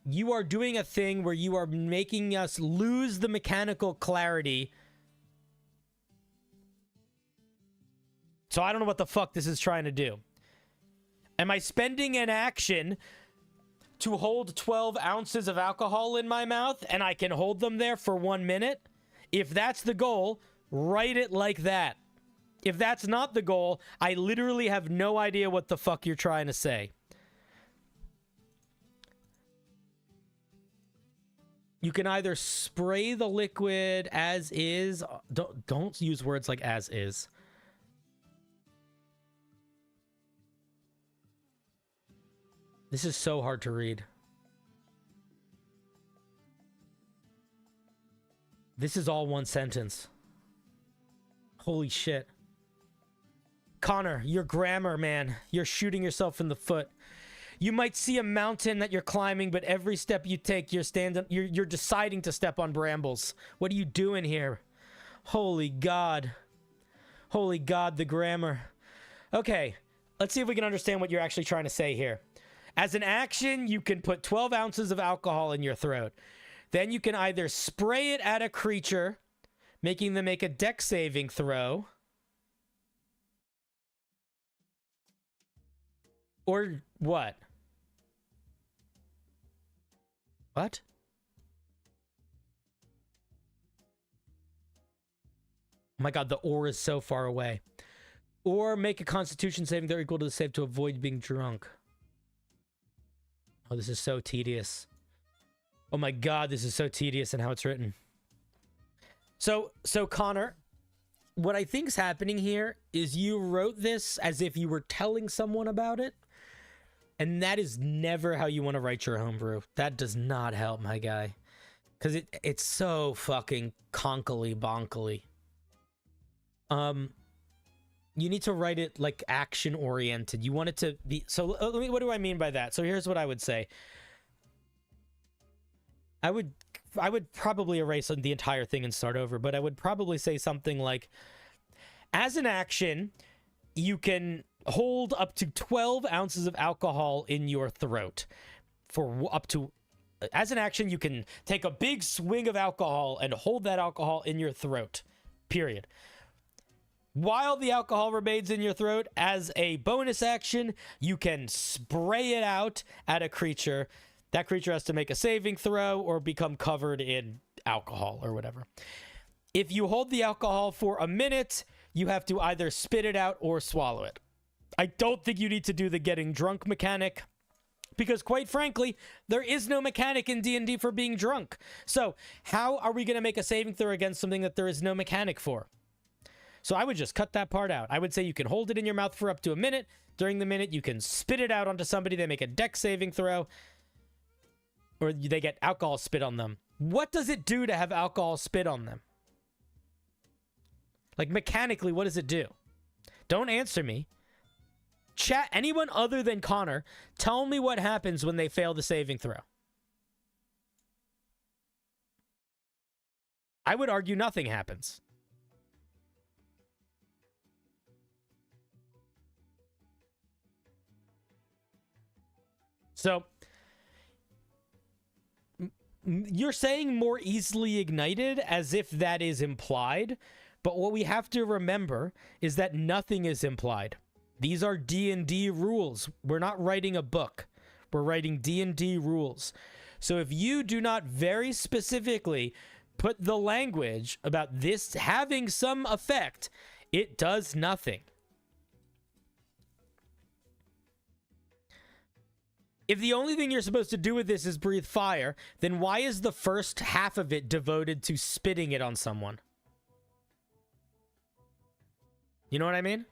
[SPEAKER 1] you are doing a thing where you are making us lose the mechanical clarity. So I don't know what the fuck this is trying to do. Am I spending an action to hold 12 ounces of alcohol in my mouth and I can hold them there for 1 minute? If that's the goal, write it like that. If that's not the goal, I literally have no idea what the fuck you're trying to say. You can either spray the liquid as is. Don't use words like as is. This is so hard to read. This is all one sentence. Holy shit. Connor, your grammar, man. You're shooting yourself in the foot. You might see a mountain that you're climbing, but every step you take, you're deciding to step on brambles. What are you doing here? Holy God. Holy God, the grammar. Okay, let's see if we can understand what you're actually trying to say here. As an action, you can put 12 ounces of alcohol in your throat. Then you can either spray it at a creature, making them make a dex saving throw, or what? What? Oh my God, the or is so far away. Or make a constitution saving throw equal to the save to avoid being drunk. Oh, this is so tedious. Oh my God, this is so tedious in how it's written. So Connor, what I think's happening here is you wrote this as if you were telling someone about it. And that is never how you want to write your homebrew. That does not help, my guy. Because it's so fucking conkily bonkily. You need to write it like action oriented. You want it to be... So what do I mean by that? So here's what I would say. I would probably erase the entire thing and start over, but I would probably say something like, as an action, you can hold up to 12 ounces of alcohol in your throat for up to as an action, you can take a big swing of alcohol and hold that alcohol in your throat, period. While the alcohol remains in your throat, as a bonus action, you can spray it out at a creature. That creature has to make a saving throw or become covered in alcohol or whatever. If you hold the alcohol for a minute, you have to either spit it out or swallow it. I don't think you need to do the getting drunk mechanic, because quite frankly, there is no mechanic in D&D for being drunk. So how are we going to make a saving throw against something that there is no mechanic for? So I would just cut that part out. I would say you can hold it in your mouth for up to a minute. During the minute, you can spit it out onto somebody. They make a dex saving throw, or they get alcohol spit on them. What does it do to have alcohol spit on them? Like, mechanically, what does it do? Don't answer me. Chat, anyone other than Connor, tell me what happens when they fail the saving throw. I would argue nothing happens. So, you're saying more easily ignited as if that is implied, but what we have to remember is that nothing is implied. These are D&D rules. We're not writing a book. We're writing D&D rules. So if you do not very specifically put the language about this having some effect, it does nothing. If the only thing you're supposed to do with this is breathe fire, then why is the first half of it devoted to spitting it on someone? You know what I mean?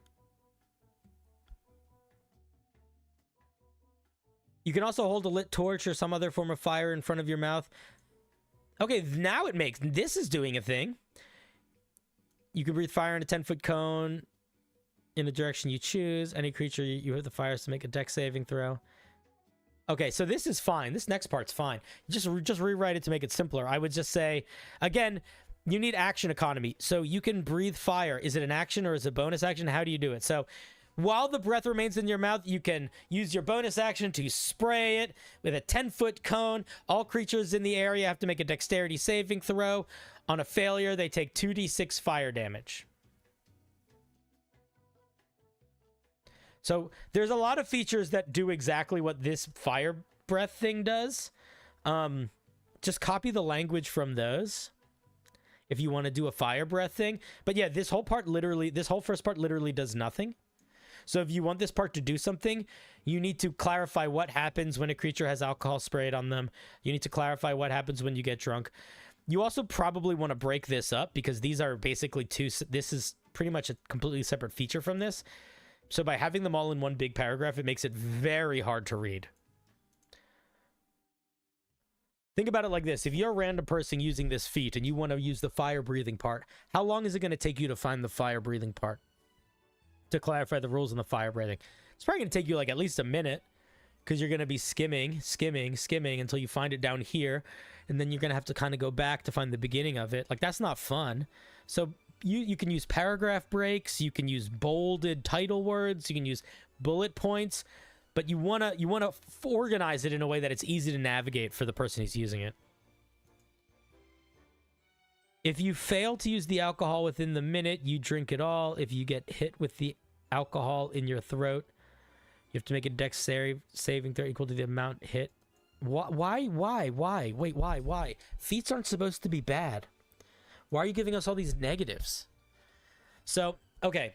[SPEAKER 1] You can also hold a lit torch or some other form of fire in front of your mouth. Okay, now it makes... This is doing a thing. You can breathe fire in a 10-foot cone in the direction you choose. Any creature you hit the fires to make a dex saving throw. Okay, so this is fine. This next part's fine. Just rewrite it to make it simpler. I would just say, again, you need action economy. So you can breathe fire. Is it an action or is it a bonus action? How do you do it? So while the breath remains in your mouth, you can use your bonus action to spray it with a 10-foot cone. All creatures in the area have to make a dexterity saving throw. On a failure, they take 2d6 fire damage. So there's a lot of features that do exactly what this fire breath thing does. Just copy the language from those if you want to do a fire breath thing. But yeah, this whole first part literally does nothing. So if you want this part to do something, you need to clarify what happens when a creature has alcohol sprayed on them. You need to clarify what happens when you get drunk. You also probably want to break this up because these are basically this is pretty much a completely separate feature from this. So by having them all in one big paragraph, it makes it very hard to read. Think about it like this. If you're a random person using this feat and you want to use the fire breathing part, how long is it going to take you to find the fire breathing part? To clarify the rules on the fire breathing. It's probably going to take you like at least a minute because you're going to be skimming until you find it down here. And then you're going to have to kind of go back to find the beginning of it. Like, that's not fun. So you can use paragraph breaks. You can use bolded title words. You can use bullet points. But you want to organize it in a way that it's easy to navigate for the person who's using it. If you fail to use the alcohol within the minute, you drink it all. If you get hit with the alcohol in your throat, you have to make a dex saving throw equal to the amount hit. Why? Wait, why? Feats aren't supposed to be bad. Why are you giving us all these negatives? So, okay.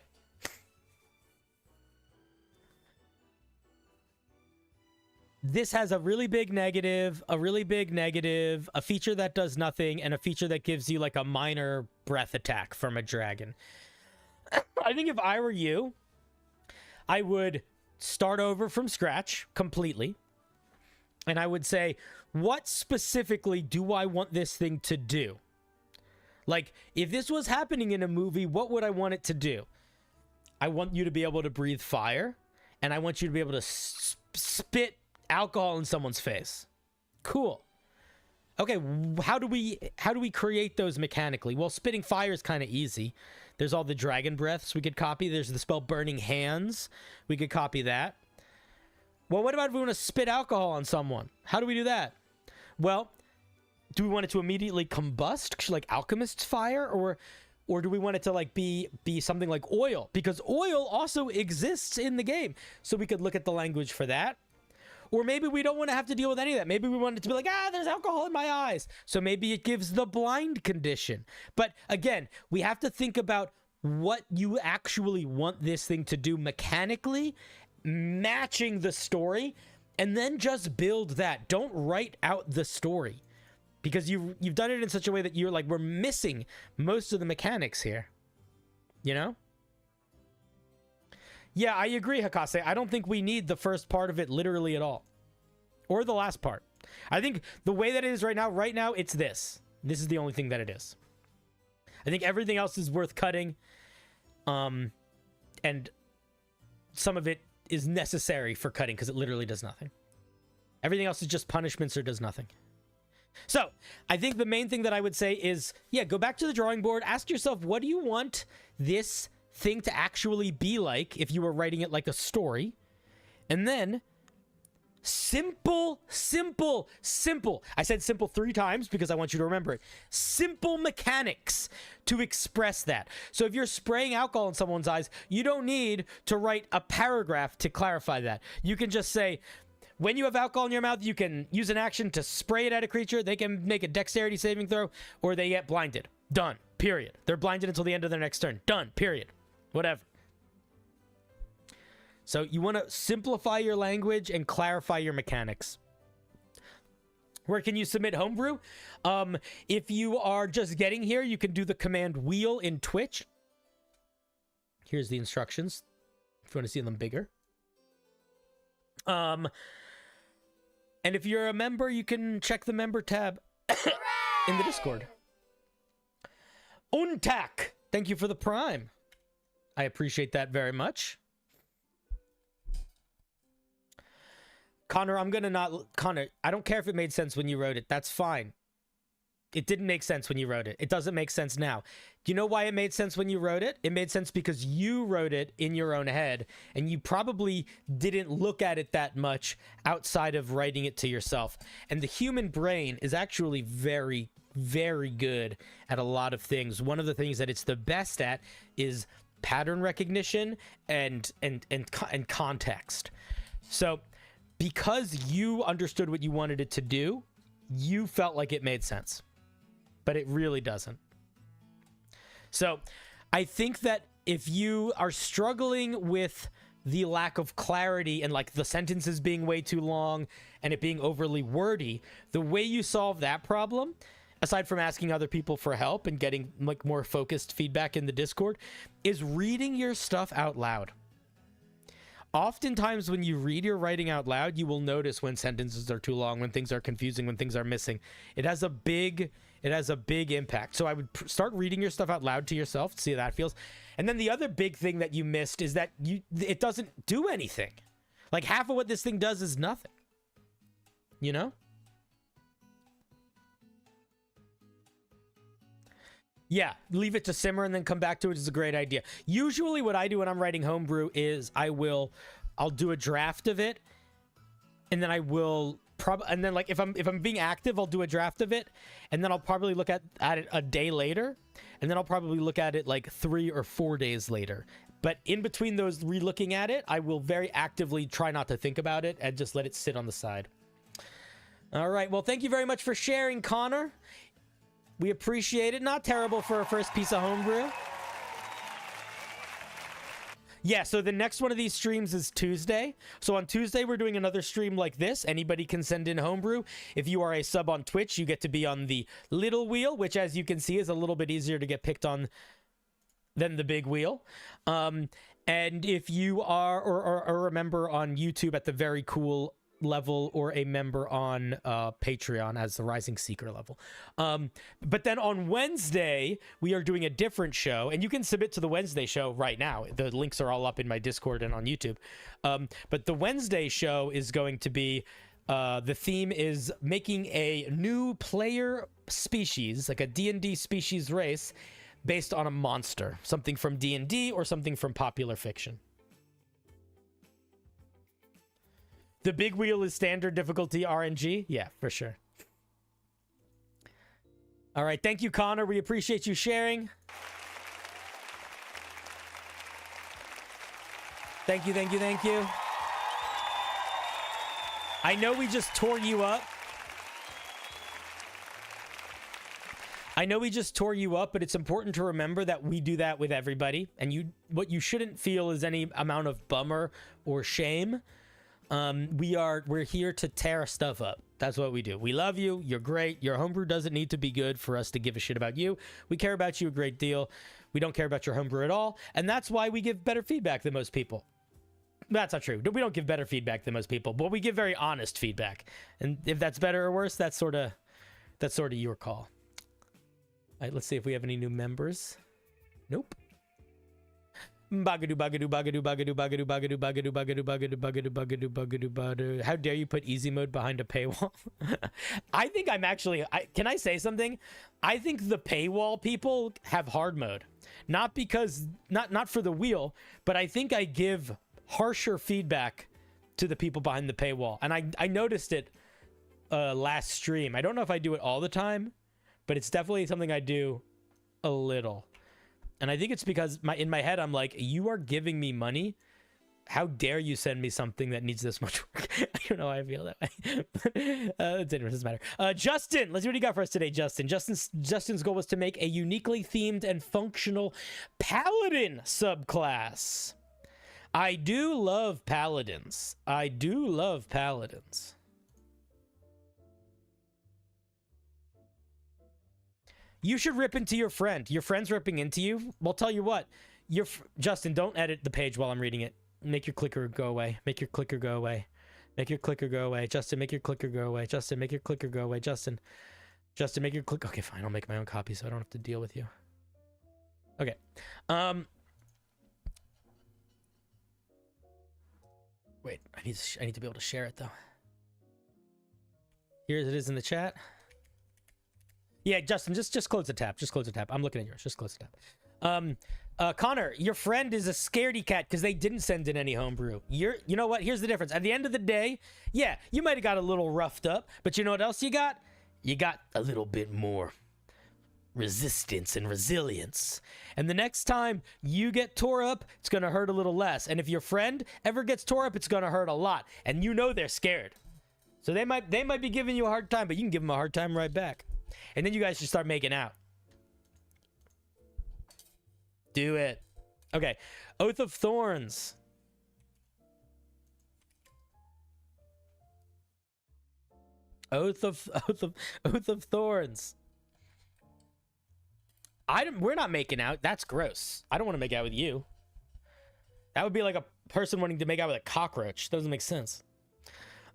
[SPEAKER 1] This has a really big negative, a feature that does nothing, and a feature that gives you like a minor breath attack from a dragon. I think if I were you, I would start over from scratch completely. And I would say, what specifically do I want this thing to do? Like, if this was happening in a movie, what would I want it to do? I want you to be able to breathe fire, and I want you to be able to spit alcohol in someone's face. Cool. Okay, how do we create those mechanically? Well, spitting fire is kind of easy. There's all the dragon breaths we could copy. There's the spell burning hands. We could copy that. Well, what about if we want to spit alcohol on someone? How do we do that? Well, do we want it to immediately combust, like alchemist's fire, or do we want it to like be something like oil? Because oil also exists in the game, so we could look at the language for that. Or maybe we don't want to have to deal with any of that. Maybe we want it to be like, there's alcohol in my eyes, so maybe it gives the blind condition. But again, we have to think about what you actually want this thing to do mechanically, matching the story, and then just build that. Don't write out the story, because you've done it in such a way that you're like, we're missing most of the mechanics here, you know? Yeah, I agree, Hakase. I don't think we need the first part of it literally at all, or the last part. I think the way that it is right now, it's this. This is the only thing that it is. I think everything else is worth cutting, and some of it is necessary for cutting because it literally does nothing. Everything else is just punishments or does nothing. So I think the main thing that I would say is, yeah, go back to the drawing board. Ask yourself, what do you want this thing to actually be like if you were writing it like a story? And then simple. I said simple 3 times because I want you to remember it. Simple mechanics to express that. So if you're spraying alcohol in someone's eyes, you don't need to write a paragraph to clarify that. You can just say, when you have alcohol in your mouth, you can use an action to spray it at a creature. They can make a dexterity saving throw, or they get blinded. Done. Period. They're blinded until the end of their next turn. Done. Period. Whatever. So you want to simplify your language and clarify your mechanics. Where can you submit Homebrew? If you are just getting here, you can do the command wheel in Twitch. Here's the instructions if you want to see them bigger. And if you're a member, you can check the member tab in the Discord. Untak, thank you for the Prime. I appreciate that very much. Connor, Connor, I don't care if it made sense when you wrote it. That's fine. It didn't make sense when you wrote it. It doesn't make sense now. Do you know why it made sense when you wrote it? It made sense because you wrote it in your own head, and you probably didn't look at it that much outside of writing it to yourself. And the human brain is actually very, very good at a lot of things. One of the things that it's the best at is pattern recognition and context. So because you understood what you wanted it to do, you felt like it made sense. But it really doesn't. So I think that if you are struggling with the lack of clarity and like the sentences being way too long and it being overly wordy, the way you solve that problem, aside from asking other people for help and getting like more focused feedback in the Discord, is reading your stuff out loud. Oftentimes when you read your writing out loud, you will notice when sentences are too long, when things are confusing, when things are missing. It has a big impact. So I would start reading your stuff out loud to yourself, see how that feels. And then the other big thing that you missed is that it doesn't do anything. Like half of what this thing does is nothing. You know? Yeah, leave it to simmer and then come back to it is a great idea. Usually what I do when I'm writing Homebrew is I'll do a draft of it, and then I will and then like if I'm being active, I'll do a draft of it, and then I'll probably look at it a day later, and then I'll probably look at it like 3 or 4 days later. But in between those re-looking at it, I will very actively try not to think about it and just let it sit on the side. All right, well, thank you very much for sharing, Connor. We appreciate it. Not terrible for a first piece of Homebrew. Yeah, so the next one of these streams is Tuesday. So on Tuesday, we're doing another stream like this. Anybody can send in Homebrew. If you are a sub on Twitch, you get to be on the little wheel, which as you can see is a little bit easier to get picked on than the big wheel. And if you are a member on YouTube at the very cool level, or a member on Patreon as the Rising Seeker level. But then on Wednesday, we are doing a different show, and you can submit to the Wednesday show right now. The links are all up in my Discord and on YouTube. But the Wednesday show is going to be, the theme is making a new player species, like a D&D species race, based on a monster. Something from D&D or something from popular fiction. The big wheel is standard difficulty RNG? Yeah, for sure. All right, thank you, Connor. We appreciate you sharing. Thank you, thank you, thank you. I know we just tore you up. I know we just tore you up, but it's important to remember that we do that with everybody. And what you shouldn't feel is any amount of bummer or shame. We're here to tear stuff up. That's what we do. We love you. You're great. Your homebrew doesn't need to be good for us to give a shit about you. We care about you a great deal. We don't care about your homebrew at all. And that's why we give better feedback than most people. That's not true. We don't give better feedback than most people, but we give very honest feedback. And if that's better or worse, that's sort of your call. All right, let's see if we have any new members. Nope. Bagadu, bagadu, bagadu, bagadu, bagadu, bagadu, bagadu, bagadu, bagadu, bagadu, bagadu, bagadu, bagadu. How dare you put easy mode behind a paywall? I think I'm actually... can I say something? I think the paywall people have hard mode. Not because... Not for the wheel, but I think I give harsher feedback to the people behind the paywall. And I noticed it last stream. I don't know if I do it all the time, but it's definitely something I do a little. And I think it's because in my head, I'm like, you are giving me money. How dare you send me something that needs this much work? I don't know how I feel that way. It doesn't matter. Justin, let's see what you got for us today, Justin. Justin's goal was to make a uniquely themed and functional paladin subclass. I do love paladins. I do love paladins. You should rip into your friend. Your friend's ripping into you. Well, tell you what. Justin, don't edit the page while I'm reading it. Make your clicker go away. Make your clicker go away. Make your clicker go away. Justin, make your clicker go away. Justin, make your clicker go away. Justin, make your click. Okay, fine. I'll make my own copy so I don't have to deal with you. Okay. Wait, I need to be able to share it though. Here it is in the chat. Yeah, Justin, just close the tab. Just close the tab. I'm looking at yours. Just close the tab. Connor, your friend is a scaredy cat because they didn't send in any homebrew. You know what? Here's the difference. At the end of the day, yeah, you might have got a little roughed up, but you know what else you got? You got a little bit more resistance and resilience. And the next time you get tore up, it's going to hurt a little less. And if your friend ever gets tore up, it's going to hurt a lot. And you know they're scared. So they might be giving you a hard time, but you can give them a hard time right back. And then you guys should start making out. Do it. Okay. Oath of Thorns. Oath of Thorns. We're not making out. That's gross. I don't want to make out with you. That would be like a person wanting to make out with a cockroach. Doesn't make sense.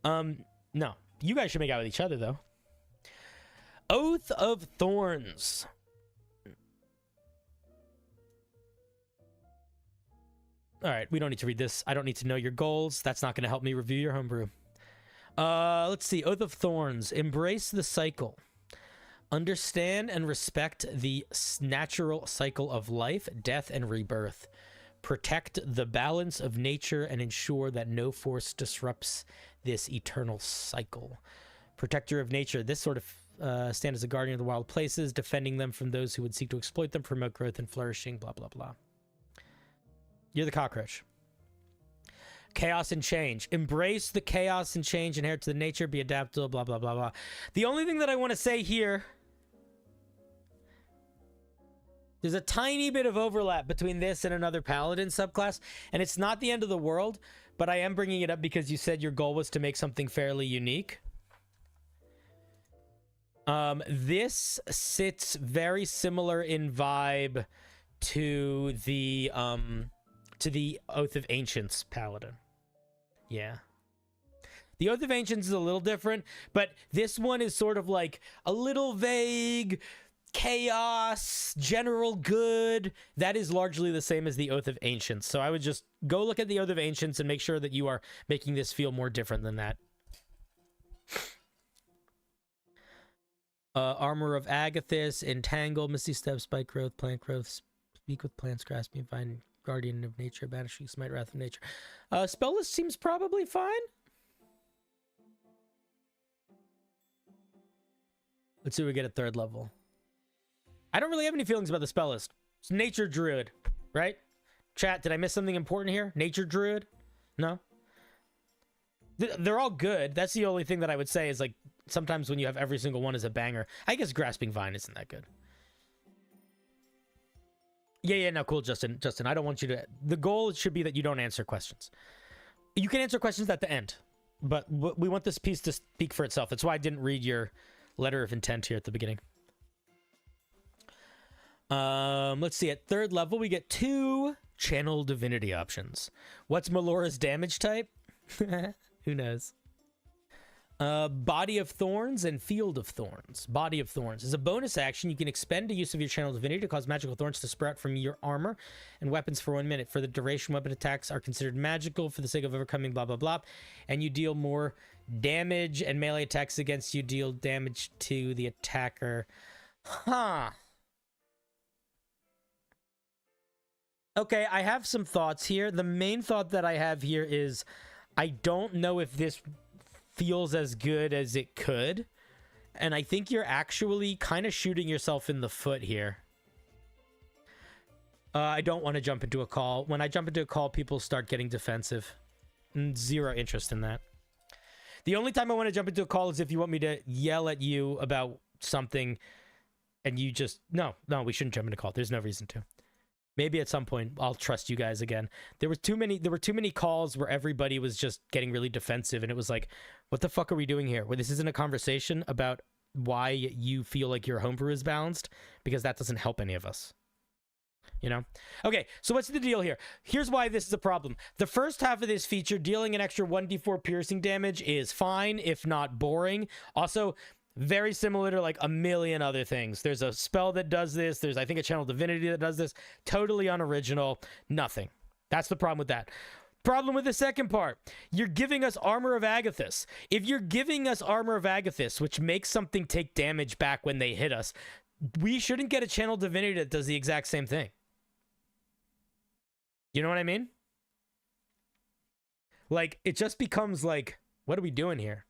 [SPEAKER 1] No. You guys should make out with each other though. Oath of Thorns. All right, we don't need to read this. I don't need to know your goals. That's not going to help me review your homebrew. Let's see. Oath of Thorns. Embrace the cycle. Understand and respect the natural cycle of life, death, and rebirth. Protect the balance of nature and ensure that no force disrupts this eternal cycle. Protector of nature. This sort of stand as a guardian of the wild places, defending them from those who would seek to exploit them, promote growth and flourishing, blah, blah, blah. You're the cockroach. Chaos and change. Embrace the chaos and change inherent to the nature, be adaptable, blah, blah, blah, blah. The only thing that I want to say here, there's a tiny bit of overlap between this and another paladin subclass, and it's not the end of the world, but I am bringing it up because you said your goal was to make something fairly unique. This sits very similar in vibe to the Oath of Ancients paladin. Yeah. The Oath of Ancients is a little different, but this one is sort of like a little vague, chaos, general good. That is largely the same as the Oath of Ancients. So I would just go look at the Oath of Ancients and make sure that you are making this feel more different than that. Armor of Agathis, Entangle, Misty Step, Spike Growth, Plant Growth, Speak with Plants, Grasping, Find, Guardian of Nature, Banishing, Smite, Wrath of Nature. Spell list seems probably fine. Let's see what we get at 3rd level. I don't really have any feelings about the spell list. It's Nature Druid, right? Chat, did I miss something important here? Nature Druid? No? They're all good. That's the only thing that I would say is, like, sometimes when you have every single one as a banger. I guess Grasping Vine isn't that good. Yeah, no, cool, Justin. Justin, I don't want you to... The goal should be that you don't answer questions. You can answer questions at the end, but we want this piece to speak for itself. That's why I didn't read your letter of intent here at the beginning. Let's see. At 3rd level, we get 2 Channel Divinity options. What's Melora's damage type? Who knows? Body of Thorns and Field of Thorns. Body of Thorns is a bonus action. You can expend the use of your Channel Divinity to cause magical thorns to sprout from your armor and weapons for 1 minute. For the duration, weapon attacks are considered magical for the sake of overcoming blah, blah, blah. And you deal more damage, and melee attacks against you deal damage to the attacker. Huh. Okay, I have some thoughts here. The main thought that I have here is I don't know if this feels as good as it could. And I think you're actually kind of shooting yourself in the foot here. I don't want to jump into a call. When I jump into a call, people start getting defensive. Zero interest in that. The only time I want to jump into a call is if you want me to yell at you about something and you just... No, we shouldn't jump into a call. There's no reason to. Maybe at some point I'll trust you guys again. There were too many calls where everybody was just getting really defensive, and it was like, what the fuck are we doing here? Where this isn't a conversation about why you feel like your homebrew is balanced, because that doesn't help any of us. You know? Okay, so what's the deal here? Here's why this is a problem. The first half of this feature, dealing an extra 1d4 piercing damage, is fine, if not boring. Also, very similar to like a million other things. There's a spell that does this. There's, I think, a Channel Divinity that does this. Totally unoriginal. Nothing. That's the problem with that. Problem with the second part. You're giving us Armor of Agathis. If you're giving us Armor of Agathis, which makes something take damage back when they hit us, we shouldn't get a Channel Divinity that does the exact same thing. You know what I mean? Like, it just becomes like, what are we doing here?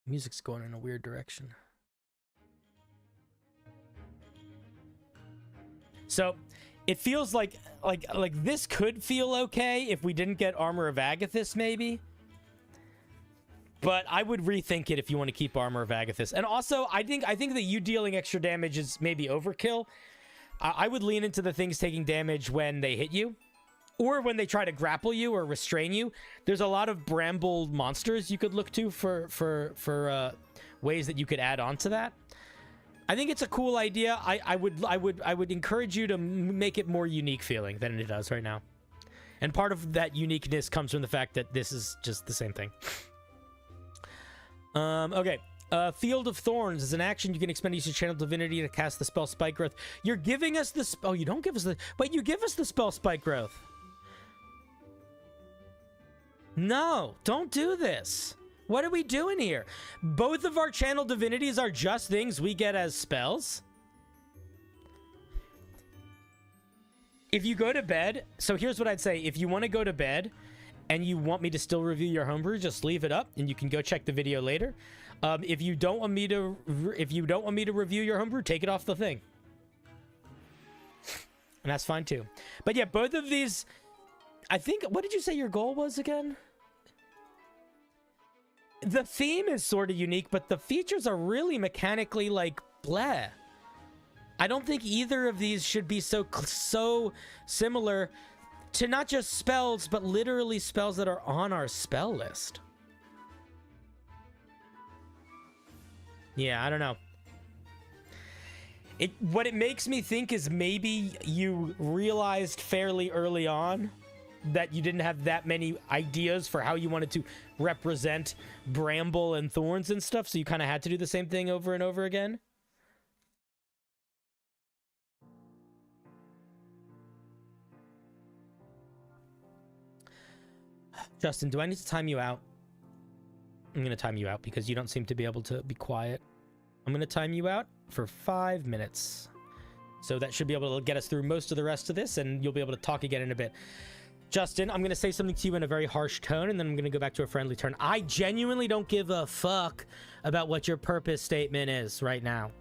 [SPEAKER 1] Music's going in a weird direction. So it feels like this could feel okay if we didn't get Armor of Agathis, maybe. But I would rethink it if you want to keep Armor of Agathis. And also, I think that you dealing extra damage is maybe overkill. I would lean into the things taking damage when they hit you, or when they try to grapple you or restrain you. There's a lot of bramble monsters you could look to for ways that you could add on to that. I think it's a cool idea. I would encourage you to make it more unique feeling than it does right now. And part of that uniqueness comes from the fact that this is just the same thing. Okay. Field of Thorns is an action you can expend use your Channel Divinity to cast the spell Spike Growth. You're giving us the... Oh, you don't give us the... Wait, you give us the spell Spike Growth. No, don't do this. What are we doing here? Both of our Channel Divinities are just things we get as spells. If you go to bed... So here's what I'd say. If you want to go to bed and you want me to still review your homebrew, just leave it up and you can go check the video later. If you don't want me to review your homebrew, take it off the thing. And that's fine too. But yeah, both of these... I think... What did you say your goal was again? The theme is sort of unique, but the features are really mechanically, like, bleh. I don't think either of these should be so similar to not just spells, but literally spells that are on our spell list. Yeah, I don't know. What it makes me think is maybe you realized fairly early on that you didn't have that many ideas for how you wanted to represent bramble and thorns and stuff, so you kind of had to do the same thing over and over again. Justin, do I need to time you out? I'm going to time you out because you don't seem to be able to be quiet. I'm going to time you out for 5 minutes. So that should be able to get us through most of the rest of this, and you'll be able to talk again in a bit. Justin, I'm going to say something to you in a very harsh tone, and then I'm going to go back to a friendly tone. I genuinely don't give a fuck about what your purpose statement is right now.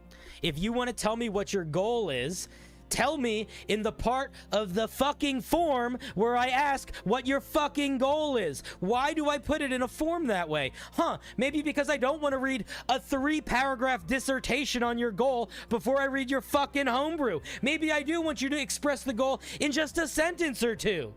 [SPEAKER 1] If you want to tell me what your goal is, tell me in the part of the fucking form where I ask what your fucking goal is. Why do I put it in a form that way? Maybe because I don't want to read a 3-paragraph dissertation on your goal before I read your fucking homebrew. Maybe I do want you to express the goal in just a sentence or two.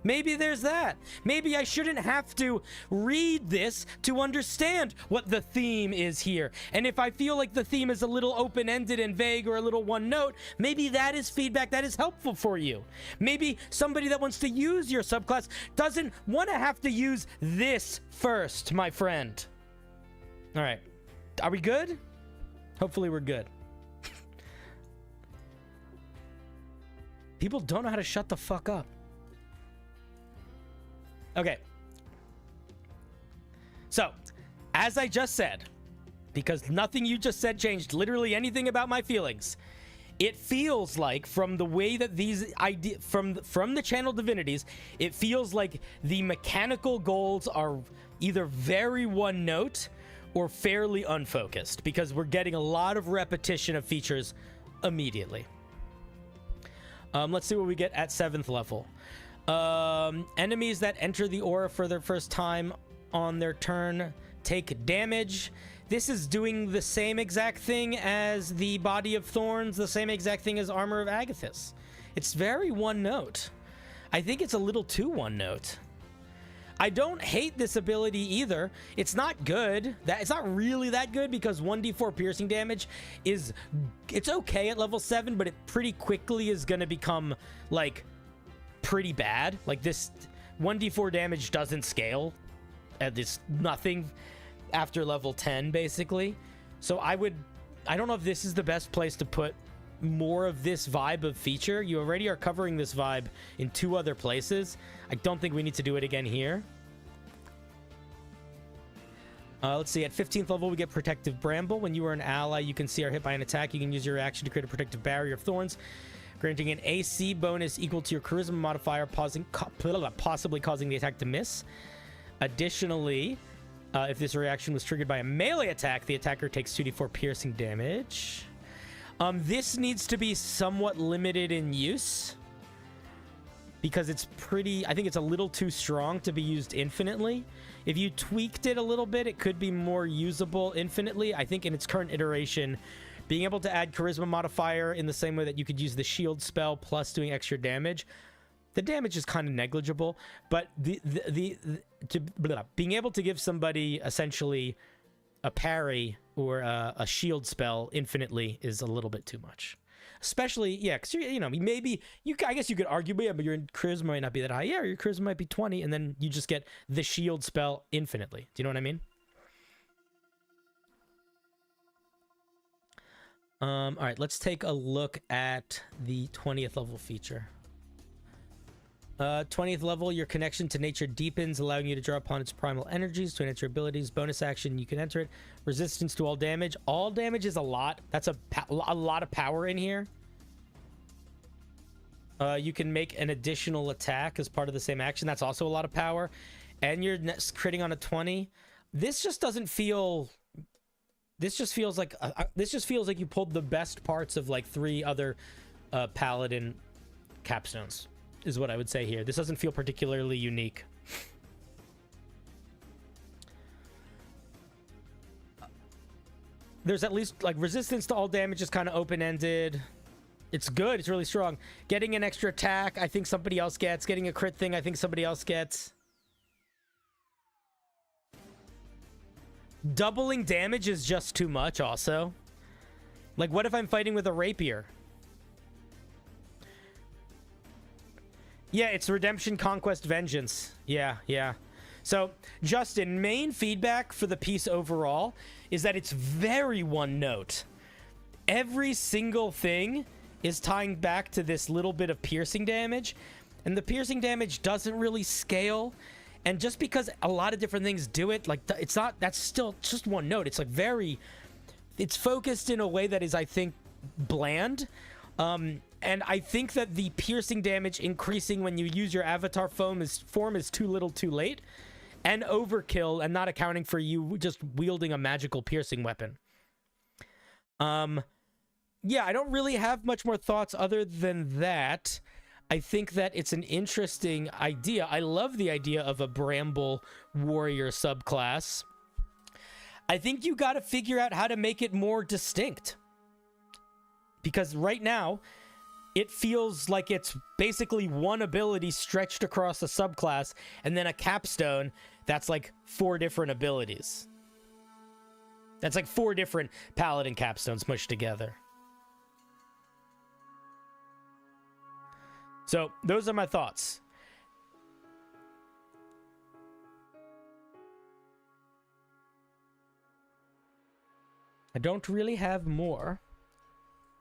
[SPEAKER 1] Maybe there's that. Maybe I shouldn't have to read this to understand what the theme is here. And if I feel like the theme is a little open-ended and vague or a little one-note, maybe that is feedback that is helpful for you. Maybe somebody that wants to use your subclass doesn't want to have to use this first, my friend. All right. Are we good? Hopefully we're good. People don't know how to shut the fuck up. Okay. So, as I just said, because nothing you just said changed literally anything about my feelings, it feels like from the way that these from the channel divinities, it feels like the mechanical goals are either very one note or fairly unfocused, because we're getting a lot of repetition of features immediately. Let's see what we get at 7th level. Enemies that enter the aura for their first time on their turn take damage. This is doing the same exact thing as the Body of Thorns, the same exact thing as Armor of Agathis. It's very one note. I think it's a little too one note. I don't hate this ability either. It's not good. It's not really that good, because 1d4 piercing damage is... It's okay at level 7, but it pretty quickly is going to become, like, pretty bad. Like, this 1d4 damage doesn't scale at this nothing after level 10, basically. So I don't know if this is the best place to put more of this vibe of feature. You already are covering this vibe in 2 other places. I don't think we need to do it again here. Let's see, at 15th level we get Protective Bramble. When you are an ally you can see are hit by an attack, you can use your action to create a protective barrier of thorns, granting an AC bonus equal to your charisma modifier, possibly causing the attack to miss. Additionally, if this reaction was triggered by a melee attack, the attacker takes 2d4 piercing damage. This needs to be somewhat limited in use, because it's pretty... I think it's a little too strong to be used infinitely. If you tweaked it a little bit, it could be more usable infinitely. I think in its current iteration, being able to add charisma modifier in the same way that you could use the shield spell plus doing extra damage, the damage is kind of negligible, but being able to give somebody essentially a parry or a shield spell infinitely is a little bit too much. Especially, yeah, because maybe I guess you could argue, but your charisma might not be that high. Yeah, your charisma might be 20, and then you just get the shield spell infinitely. Do you know what I mean? All right, let's take a look at the 20th level feature. 20th level, your connection to nature deepens, allowing you to draw upon its primal energies to enhance your abilities. Bonus action, you can enter it. Resistance to all damage. All damage is a lot. That's a lot of power in here. You can make an additional attack as part of the same action. That's also a lot of power. And you're critting on a 20. This just doesn't feel... This just feels like you pulled the best parts of like 3 other paladin capstones, is what I would say here. This doesn't feel particularly unique. There's at least like resistance to all damage is kind of open-ended. It's good. It's really strong. Getting an extra attack, I think somebody else gets. Getting a crit thing, I think somebody else gets. Doubling damage is just too much also. Like, what if I'm fighting with a rapier? Yeah, it's Redemption, Conquest, Vengeance. Yeah. So, Justin, main feedback for the piece overall is that it's very one note. Every single thing is tying back to this little bit of piercing damage, and the piercing damage doesn't really scale. And just because a lot of different things do it, like, it's not, that's still just one note. It's like it's focused in a way that is, I think, bland. And I think that the piercing damage increasing when you use your avatar form is too little too late, and overkill, and not accounting for you just wielding a magical piercing weapon. Yeah, I don't really have much more thoughts other than that. I think that it's an interesting idea. I love the idea of a bramble warrior subclass. I think you got to figure out how to make it more distinct. Because right now, it feels like it's basically one ability stretched across a subclass, and then a capstone that's like 4 different abilities. That's like 4 different paladin capstones mushed together. So, those are my thoughts. I don't really have more.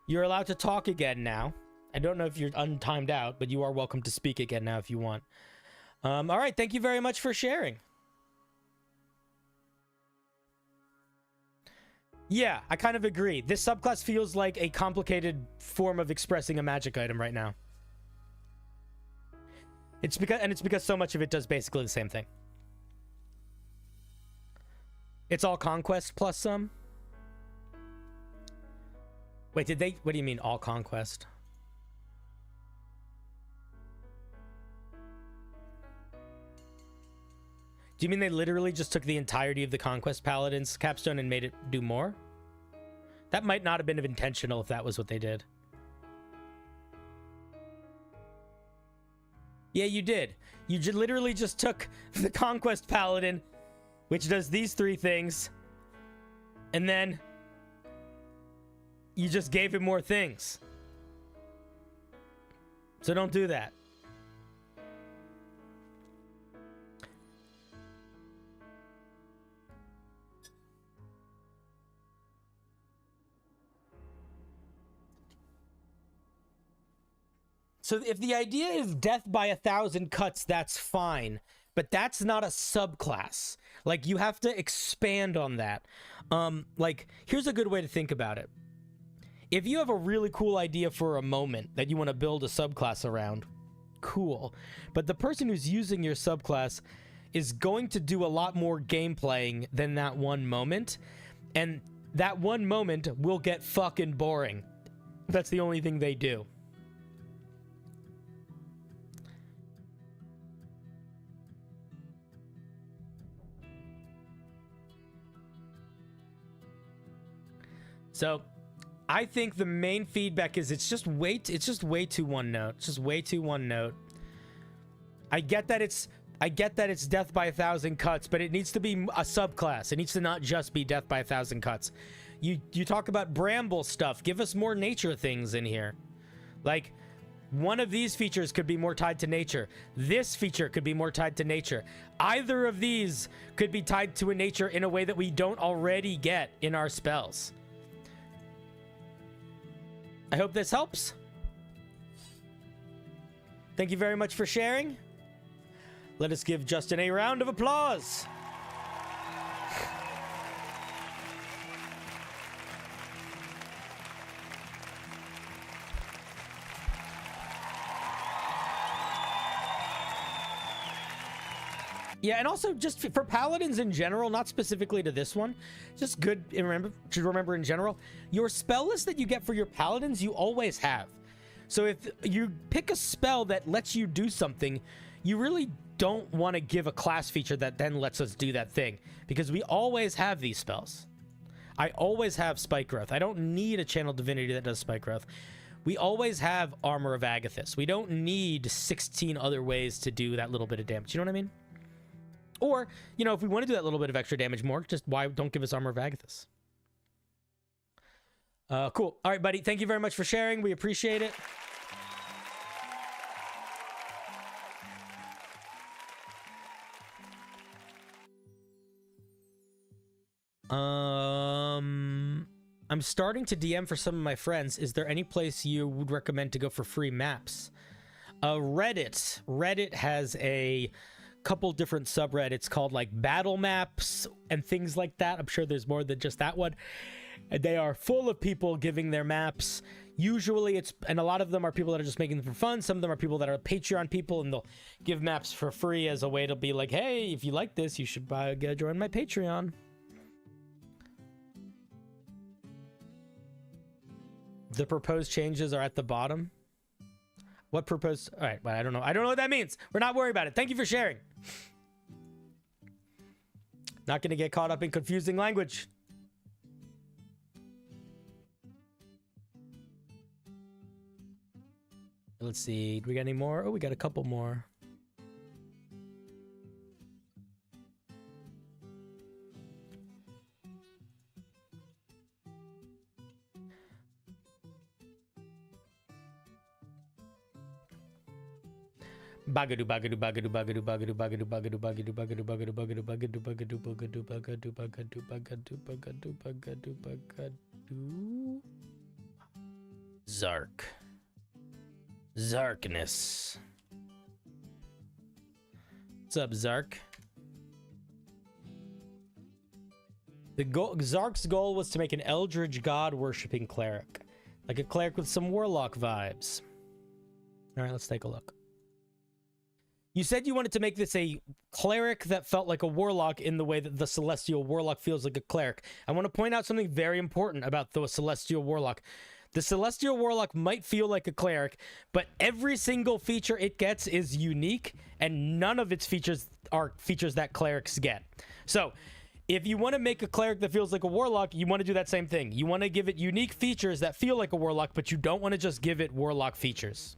[SPEAKER 1] You're allowed to talk again now. I don't know if you're untimed out, but you are welcome to speak again now if you want. All right, thank you very much for sharing. Yeah, I kind of agree. This subclass feels like a complicated form of expressing a magic item right now. It's because so much of it does basically the same thing. It's all conquest plus some. Wait, did they... What do you mean, all conquest? Do you mean they literally just took the entirety of the Conquest Paladin's capstone and made it do more? That might not have been intentional if that was what they did. Yeah, you did. You literally just took the Conquest Paladin, which does these 3 things, and then you just gave him more things. So don't do that. So if the idea is death by 1,000 cuts, that's fine. But that's not a subclass. Like, you have to expand on that. Like, here's a good way to think about it. If you have a really cool idea for a moment that you want to build a subclass around, cool. But the person who's using your subclass is going to do a lot more game playing than that one moment. And that one moment will get fucking boring. That's the only thing they do. So, I think the main feedback is it's just way too one note. It's just way too one note. I get that it's death by 1,000 cuts, but it needs to be a subclass. It needs to not just be death by 1,000 cuts. You talk about bramble stuff. Give us more nature things in here. Like, one of these features could be more tied to nature. This feature could be more tied to nature. Either of these could be tied to a nature in a way that we don't already get in our spells. I hope this helps. Thank you very much for sharing. Let us give Justin a round of applause. Yeah, and also just for paladins in general, not specifically to this one, just good to remember in general, your spell list that you get for your paladins, you always have. So if you pick a spell that lets you do something, you really don't want to give a class feature that then lets us do that thing, because we always have these spells. I always have Spike Growth. I don't need a Channel Divinity that does Spike Growth. We always have Armor of Agathis. We don't need 16 other ways to do that little bit of damage. You know what I mean? Or, you know, if we want to do that little bit of extra damage more, just why don't give us Armor of Agathis? Cool. All right, buddy. Thank you very much for sharing. We appreciate it. I'm starting to DM for some of my friends. Is there any place you would recommend to go for free maps? Reddit. Reddit has a couple different subreddits called like battle maps and things like that. I'm sure there's more than just that one. And they are full of people giving their maps. Usually and a lot of them are people that are just making them for fun. Some of them are people that are Patreon people, and they'll give maps for free as a way to be like, hey, if you like this, you should join my Patreon. The proposed changes are at the bottom. What proposed? All right, but I don't know. I don't know what that means. We're not worried about it. Thank you for sharing. Not going to get caught up in confusing language. Let's see. Do we got any more? Oh, we got a couple more. Bagadu bagadu bagadu bagadu bagadu bagadu bagadu bagadu bagadu bagadu bagadu bagadu bagadu bagadu bagadu bagadu bagadu bagadu bagadu bagadu. Zark. Zarkness. What's up, Zark? Zark's goal was to make an Eldritch God worshipping cleric, like a cleric with some warlock vibes. All right, let's take a look. You said you wanted to make this a cleric that felt like a warlock in the way that the Celestial Warlock feels like a cleric. I want to point out something very important about the Celestial Warlock. The Celestial Warlock might feel like a cleric, but every single feature it gets is unique, and none of its features are features that clerics get. So, if you want to make a cleric that feels like a warlock, you want to do that same thing. You want to give it unique features that feel like a warlock, but you don't want to just give it warlock features.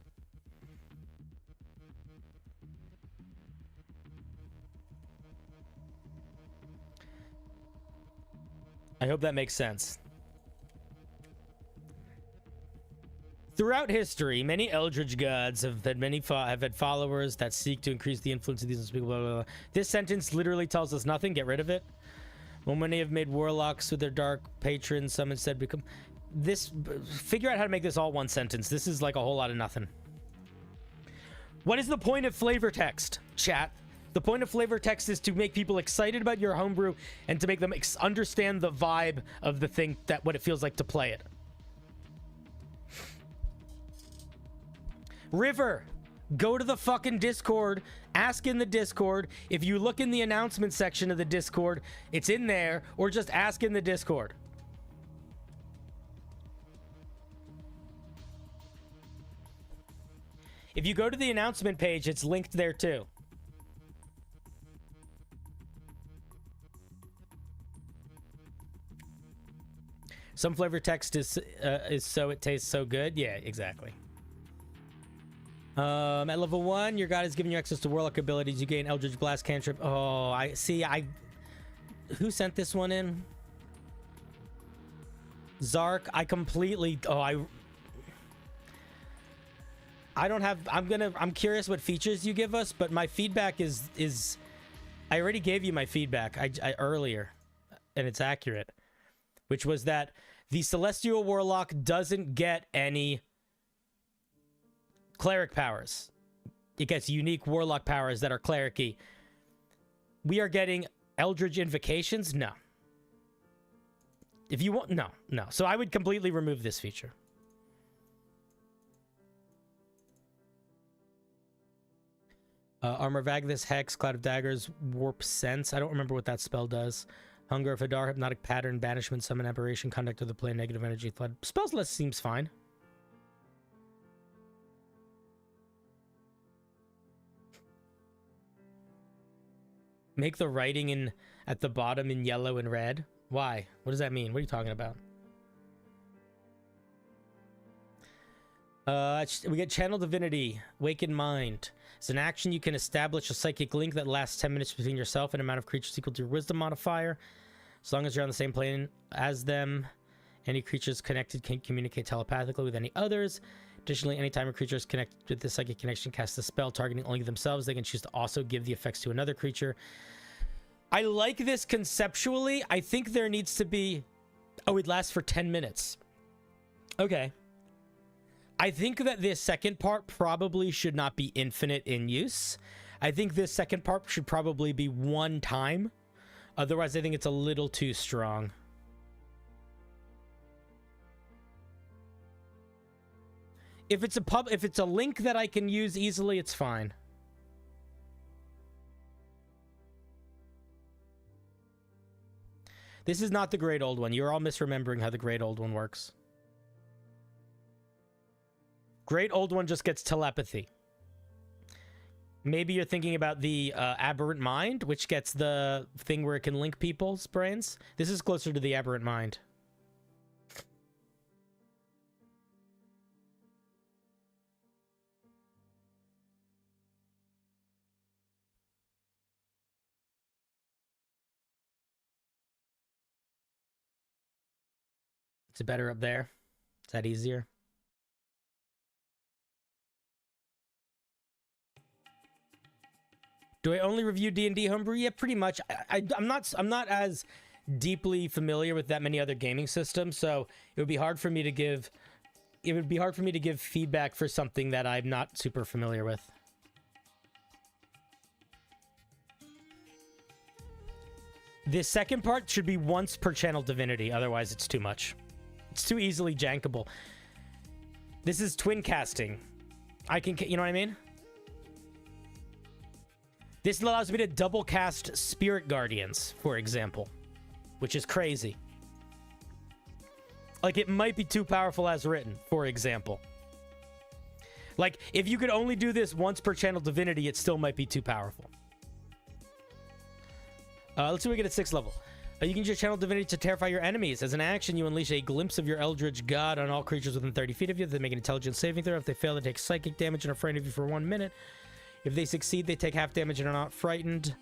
[SPEAKER 1] I hope that makes sense. Throughout history, many Eldritch gods have had followers that seek to increase the influence of these unspeakable. Blah, blah, blah. This sentence literally tells us nothing. Get rid of it. When many have made warlocks with their dark patrons, some instead become. Figure out how to make this all one sentence. This is like a whole lot of nothing. What is the point of flavor text, chat? The point of flavor text is to make people excited about your homebrew and to make them understand the vibe of the thing, what it feels like to play it. River, go to the fucking Discord, ask in the Discord. If you look in the announcement section of the Discord, it's in there, or just ask in the Discord. If you go to the announcement page, it's linked there too. Some flavor text is so it tastes so good. Yeah, exactly. At level 1, your god is giving you access to warlock abilities. You gain Eldritch Blast cantrip. Oh, I see. Who sent this one in? Zark. I completely. Oh, I don't have. I'm curious what features you give us, but my feedback is. I already gave you my feedback. I earlier, and it's accurate, which was that the Celestial Warlock doesn't get any cleric powers. It gets unique warlock powers that are cleric-y. We are getting Eldritch Invocations? No. If you want... No. So I would completely remove this feature. Armor of Agnes, Hex, Cloud of Daggers, Warp Sense. I don't remember what that spell does. Hunger of Hadar, Hypnotic Pattern, Banishment, Summon Aberration, Conduct of the Plane, Negative Energy, Flood. Spells list seems fine. Make the writing at the bottom in yellow and red. Why? What does that mean? What are you talking about? We get Channel Divinity, Waken Mind. It's an action you can establish a psychic link that lasts 10 minutes between yourself and an amount of creatures equal to your wisdom modifier. As long as you're on the same plane as them, any creatures connected can communicate telepathically with any others. Additionally, anytime a creature is connected with the psychic connection casts a spell targeting only themselves, they can choose to also give the effects to another creature. I like this conceptually. I think there needs to be... Oh, it lasts for 10 minutes. Okay. I think that this second part probably should not be infinite in use. I think this second part should probably be one time. Otherwise, I think it's a little too strong. If it's a link that I can use easily, it's fine. This is not the Great Old One. You're all misremembering how the Great Old One works. Great Old One just gets telepathy. Maybe you're thinking about the Aberrant Mind, which gets the thing where it can link people's brains. This is closer to the Aberrant Mind. Is it better up there? Is that easier? Do I only review D&D Homebrew? Yeah, pretty much. I'm not as deeply familiar with that many other gaming systems, so it would be hard for me to give feedback for something that I'm not super familiar with. The second part should be once per channel divinity, otherwise it's too much. It's too easily jankable. This is twin casting. I can, you know what I mean? This allows me to double cast Spirit Guardians, for example, which is crazy. Like, it might be too powerful as written, for example. Like, if you could only do this once per channel divinity, it still might be too powerful. Let's see what we get at 6th level. You can use your channel divinity to terrify your enemies. As an action, you unleash a glimpse of your Eldritch God on all creatures within 30 feet of you. They make an intelligence saving throw. If they fail, they take psychic damage and are frightened of you for 1 minute. If they succeed, they take half damage and are not frightened.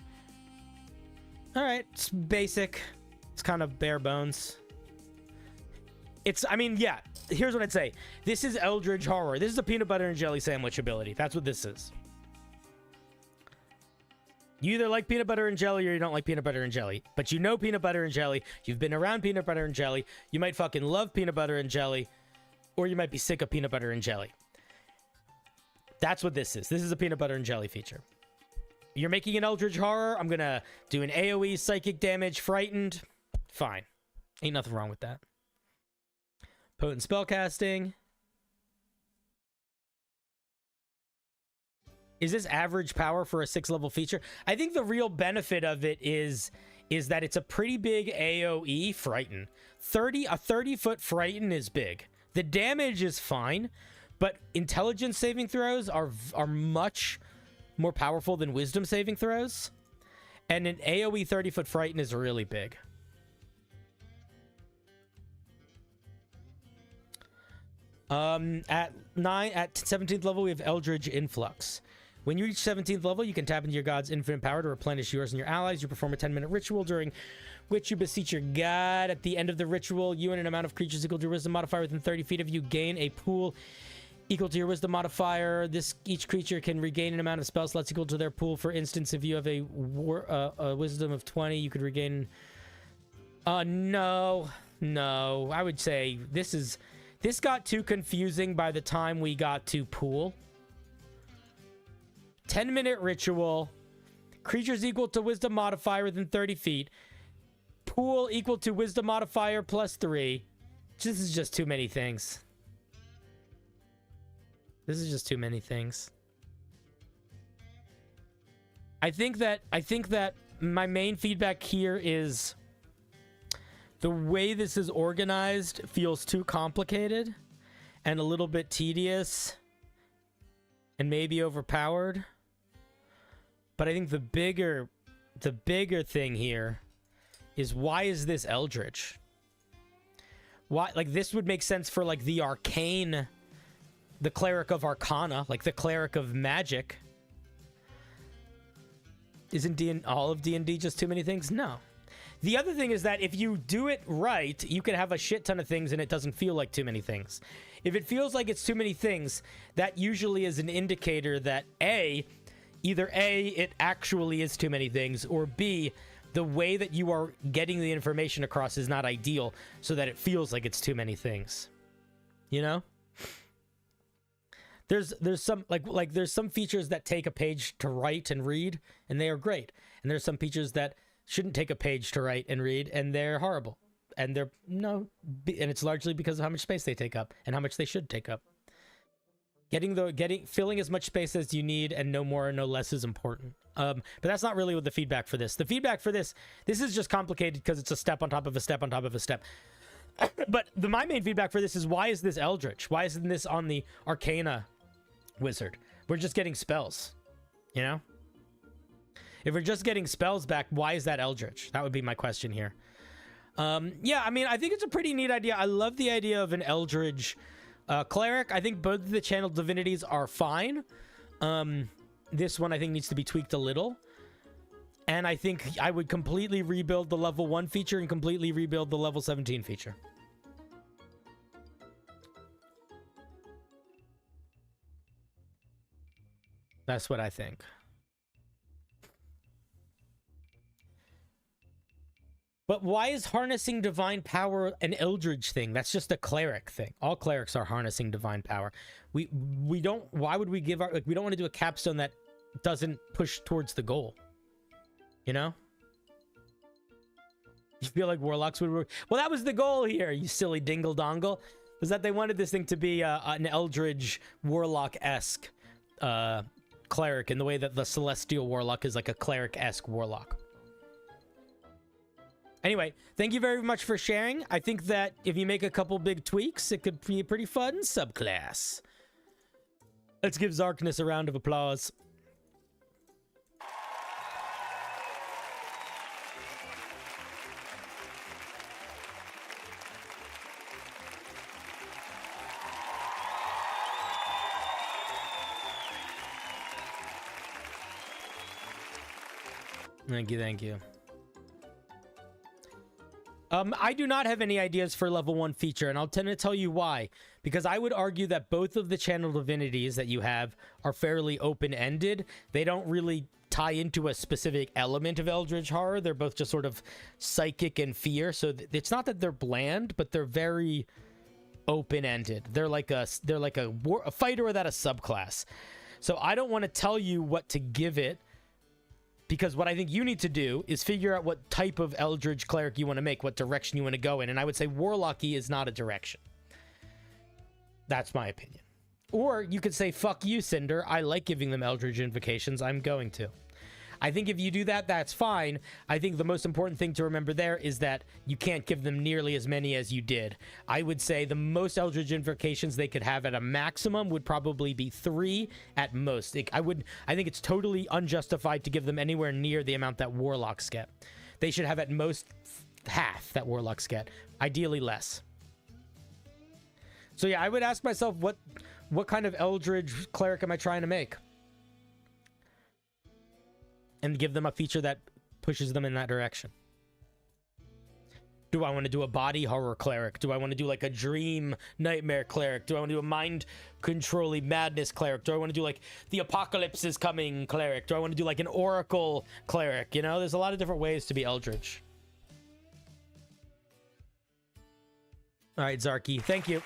[SPEAKER 1] Alright, it's basic. It's kind of bare bones. I mean, yeah, here's what I'd say. This is Eldritch Horror. This is a peanut butter and jelly sandwich ability. That's what this is. You either like peanut butter and jelly or you don't like peanut butter and jelly. But you know peanut butter and jelly. You've been around peanut butter and jelly. You might fucking love peanut butter and jelly. Or you might be sick of peanut butter and jelly. That's what this is. This is a peanut butter and jelly feature. You're making an Eldritch Horror. I'm going to do an AoE psychic damage. Frightened. Fine. Ain't nothing wrong with that. Potent spellcasting. Is this average power for a 6th level feature? I think the real benefit of it is that it's a pretty big AoE frighten. A 30-foot frighten is big. The damage is fine, but intelligence saving throws are much more powerful than wisdom saving throws. And an AoE 30-foot frighten is really big. At 17th level, we have Eldritch Influx. When you reach 17th level, you can tap into your god's infinite power to replenish yours and your allies. You perform a 10-minute ritual during which you beseech your god. At the end of the ritual, you and an amount of creatures equal to your wisdom modifier within 30 feet of you gain a pool equal to your wisdom modifier. Each creature can regain an amount of spell slots equal to their pool. For instance, if you have a wisdom of 20, you could regain... No. I would say this got too confusing by the time we got to pool. 10-minute ritual. Creatures equal to wisdom modifier within 30 feet. Pool equal to wisdom modifier plus 3. This is just too many things. This is just too many things. I think that my main feedback here is the way this is organized feels too complicated and a little bit tedious and maybe overpowered. But I think the bigger thing here is, why is this Eldritch? Why, like, this would make sense for like the arcane, the cleric of arcana, like the cleric of magic. Isn't all of D&D just too many things? No. The other thing is that if you do it right, you can have a shit ton of things and it doesn't feel like too many things. If it feels like it's too many things, that usually is an indicator that either A, it actually is too many things, or B, the way that you are getting the information across is not ideal, so that it feels like it's too many things. You know? There's some like there's some features that take a page to write and read, and they are great. And there's some features that shouldn't take a page to write and read, and they're horrible. And and it's largely because of how much space they take up and how much they should take up. Filling as much space as you need and no more or no less is important. But that's not really what the feedback for this. The feedback for this is just complicated because it's a step on top of a step on top of a step. But my main feedback for this is, why is this Eldritch? Why isn't this on the Arcana wizard? We're just getting spells, you know? If we're just getting spells back, why is that Eldritch? That would be my question here. Yeah, I mean, I think it's a pretty neat idea. I love the idea of an Eldritch cleric. I think both of the channeled divinities are fine. This one I think needs to be tweaked a little. And I think I would completely rebuild the level 1 feature and completely rebuild the level 17 feature. That's what I think. But why is harnessing divine power an Eldritch thing? That's just a cleric thing. All clerics are harnessing divine power. We don't. Why would we give our, like, we don't want to do a capstone that doesn't push towards the goal? You know? You feel like warlocks would work. Well, that was the goal here, you silly dingle dongle. Was that they wanted this thing to be an Eldritch warlock-esque cleric, in the way that the celestial warlock is like a cleric-esque warlock. Anyway, thank you very much for sharing. I think that if you make a couple big tweaks, it could be a pretty fun subclass. Let's give Zarkness a round of applause. Thank you, thank you. I do not have any ideas for level 1 feature, and I'll tend to tell you why. Because I would argue that both of the channel divinities that you have are fairly open-ended. They don't really tie into a specific element of Eldritch horror. They're both just sort of psychic and fear. So it's not that they're bland, but they're very open-ended. They're like a fighter without a subclass. So I don't want to tell you what to give it, because what I think you need to do is figure out what type of Eldritch cleric you want to make, what direction you want to go in. And I would say Warlocky is not a direction. That's my opinion. Or you could say, fuck you, Cinder. I like giving them Eldritch invocations. I'm going to. I think if you do that, that's fine. I think the most important thing to remember there is that you can't give them nearly as many as you did. I would say the most Eldritch invocations they could have at a maximum would probably be 3 at most. I think it's totally unjustified to give them anywhere near the amount that Warlocks get. They should have at most half that Warlocks get. Ideally less. So yeah, I would ask myself, what kind of Eldritch cleric am I trying to make? And give them a feature that pushes them in that direction. Do I want to do a body horror cleric? Do I want to do like a dream nightmare cleric? Do I want to do a mind controlling madness cleric? Do I want to do like the apocalypse is coming cleric? Do I want to do like an oracle cleric? You know, there's a lot of different ways to be Eldritch. All right, Zarky, thank you.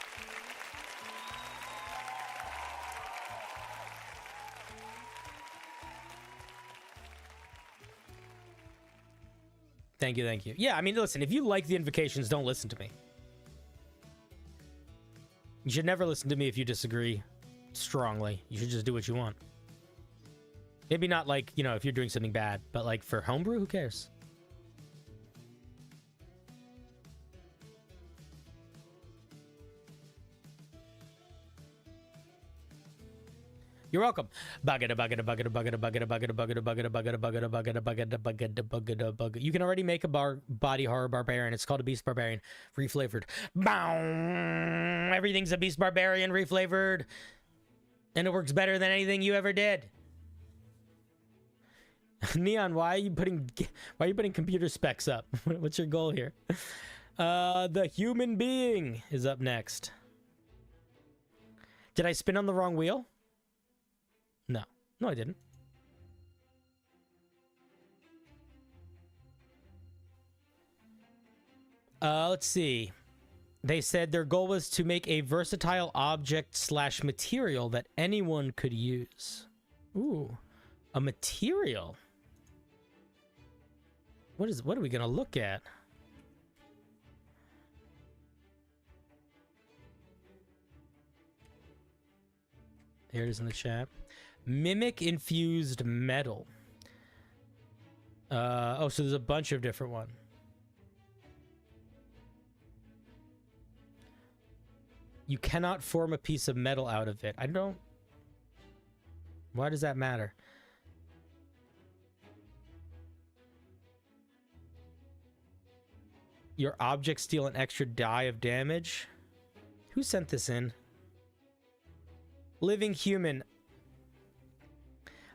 [SPEAKER 1] Thank you, thank you. Yeah, I mean, listen, if you like the invocations, don't listen to me. You should never listen to me if you disagree strongly. You should just do what you want. Maybe not like, you know, if you're doing something bad, but like for Homebrew, who cares? You're welcome. You can already make a body horror barbarian. It's called a beast barbarian, reflavored. Everything's a beast barbarian, reflavored, and it works better than anything you ever did. Neon, why are you putting computer specs up? What's your goal here? The human being is up next. Did I spin on the wrong wheel? No, I didn't. Let's see. They said their goal was to make a versatile object / material that anyone could use. Ooh, a material. What are we gonna look at? Here it is in the chat. Mimic Infused metal. Oh, so there's a bunch of different ones. You cannot form a piece of metal out of it. I don't... Why does that matter? Your objects deal an extra die of damage. Who sent this in? Living human.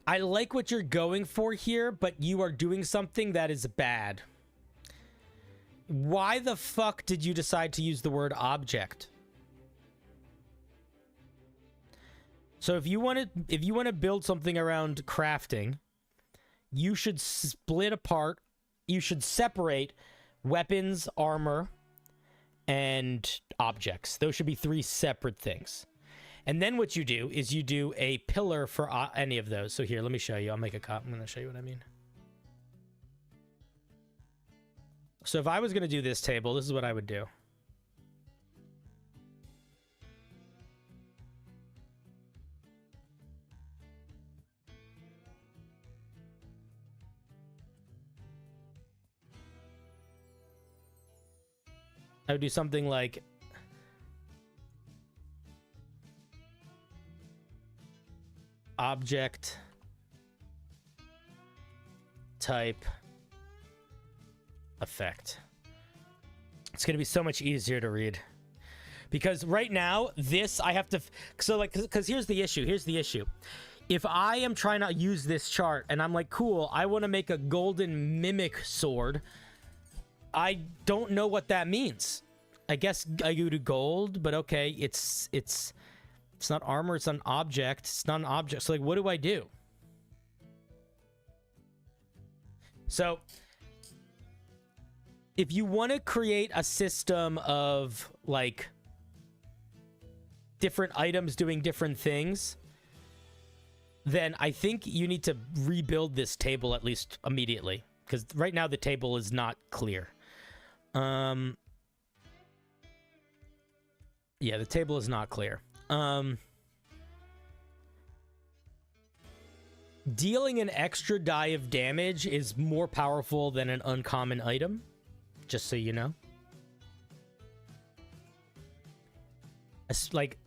[SPEAKER 1] I like what you're going for here, but you are doing something that is bad. Why the fuck did you decide to use the word object? So if you want to build something around crafting, you should split apart, you should separate weapons, armor, and objects. Those should be three separate things. And then what you do is you do a pillar for any of those. So here, let me show you. I'll make a copy. I'm going to show you what I mean. So if I was going to do this table, this is what I would do. I would do something like object type effect. It's going to be so much easier to read because right now this I have to because here's the issue. If I am trying to use this chart and I'm like, cool, I want to make a golden mimic sword, I don't know what that means. I guess I go to gold, but okay, it's not armor, it's an object. It's not an object. So like, what do I do? So if you want to create a system of like different items doing different things, then I think you need to rebuild this table at least immediately, because right now the table is not clear. Yeah, the table is not clear. Dealing an extra die of damage is more powerful than an uncommon item, just so you know. It's like,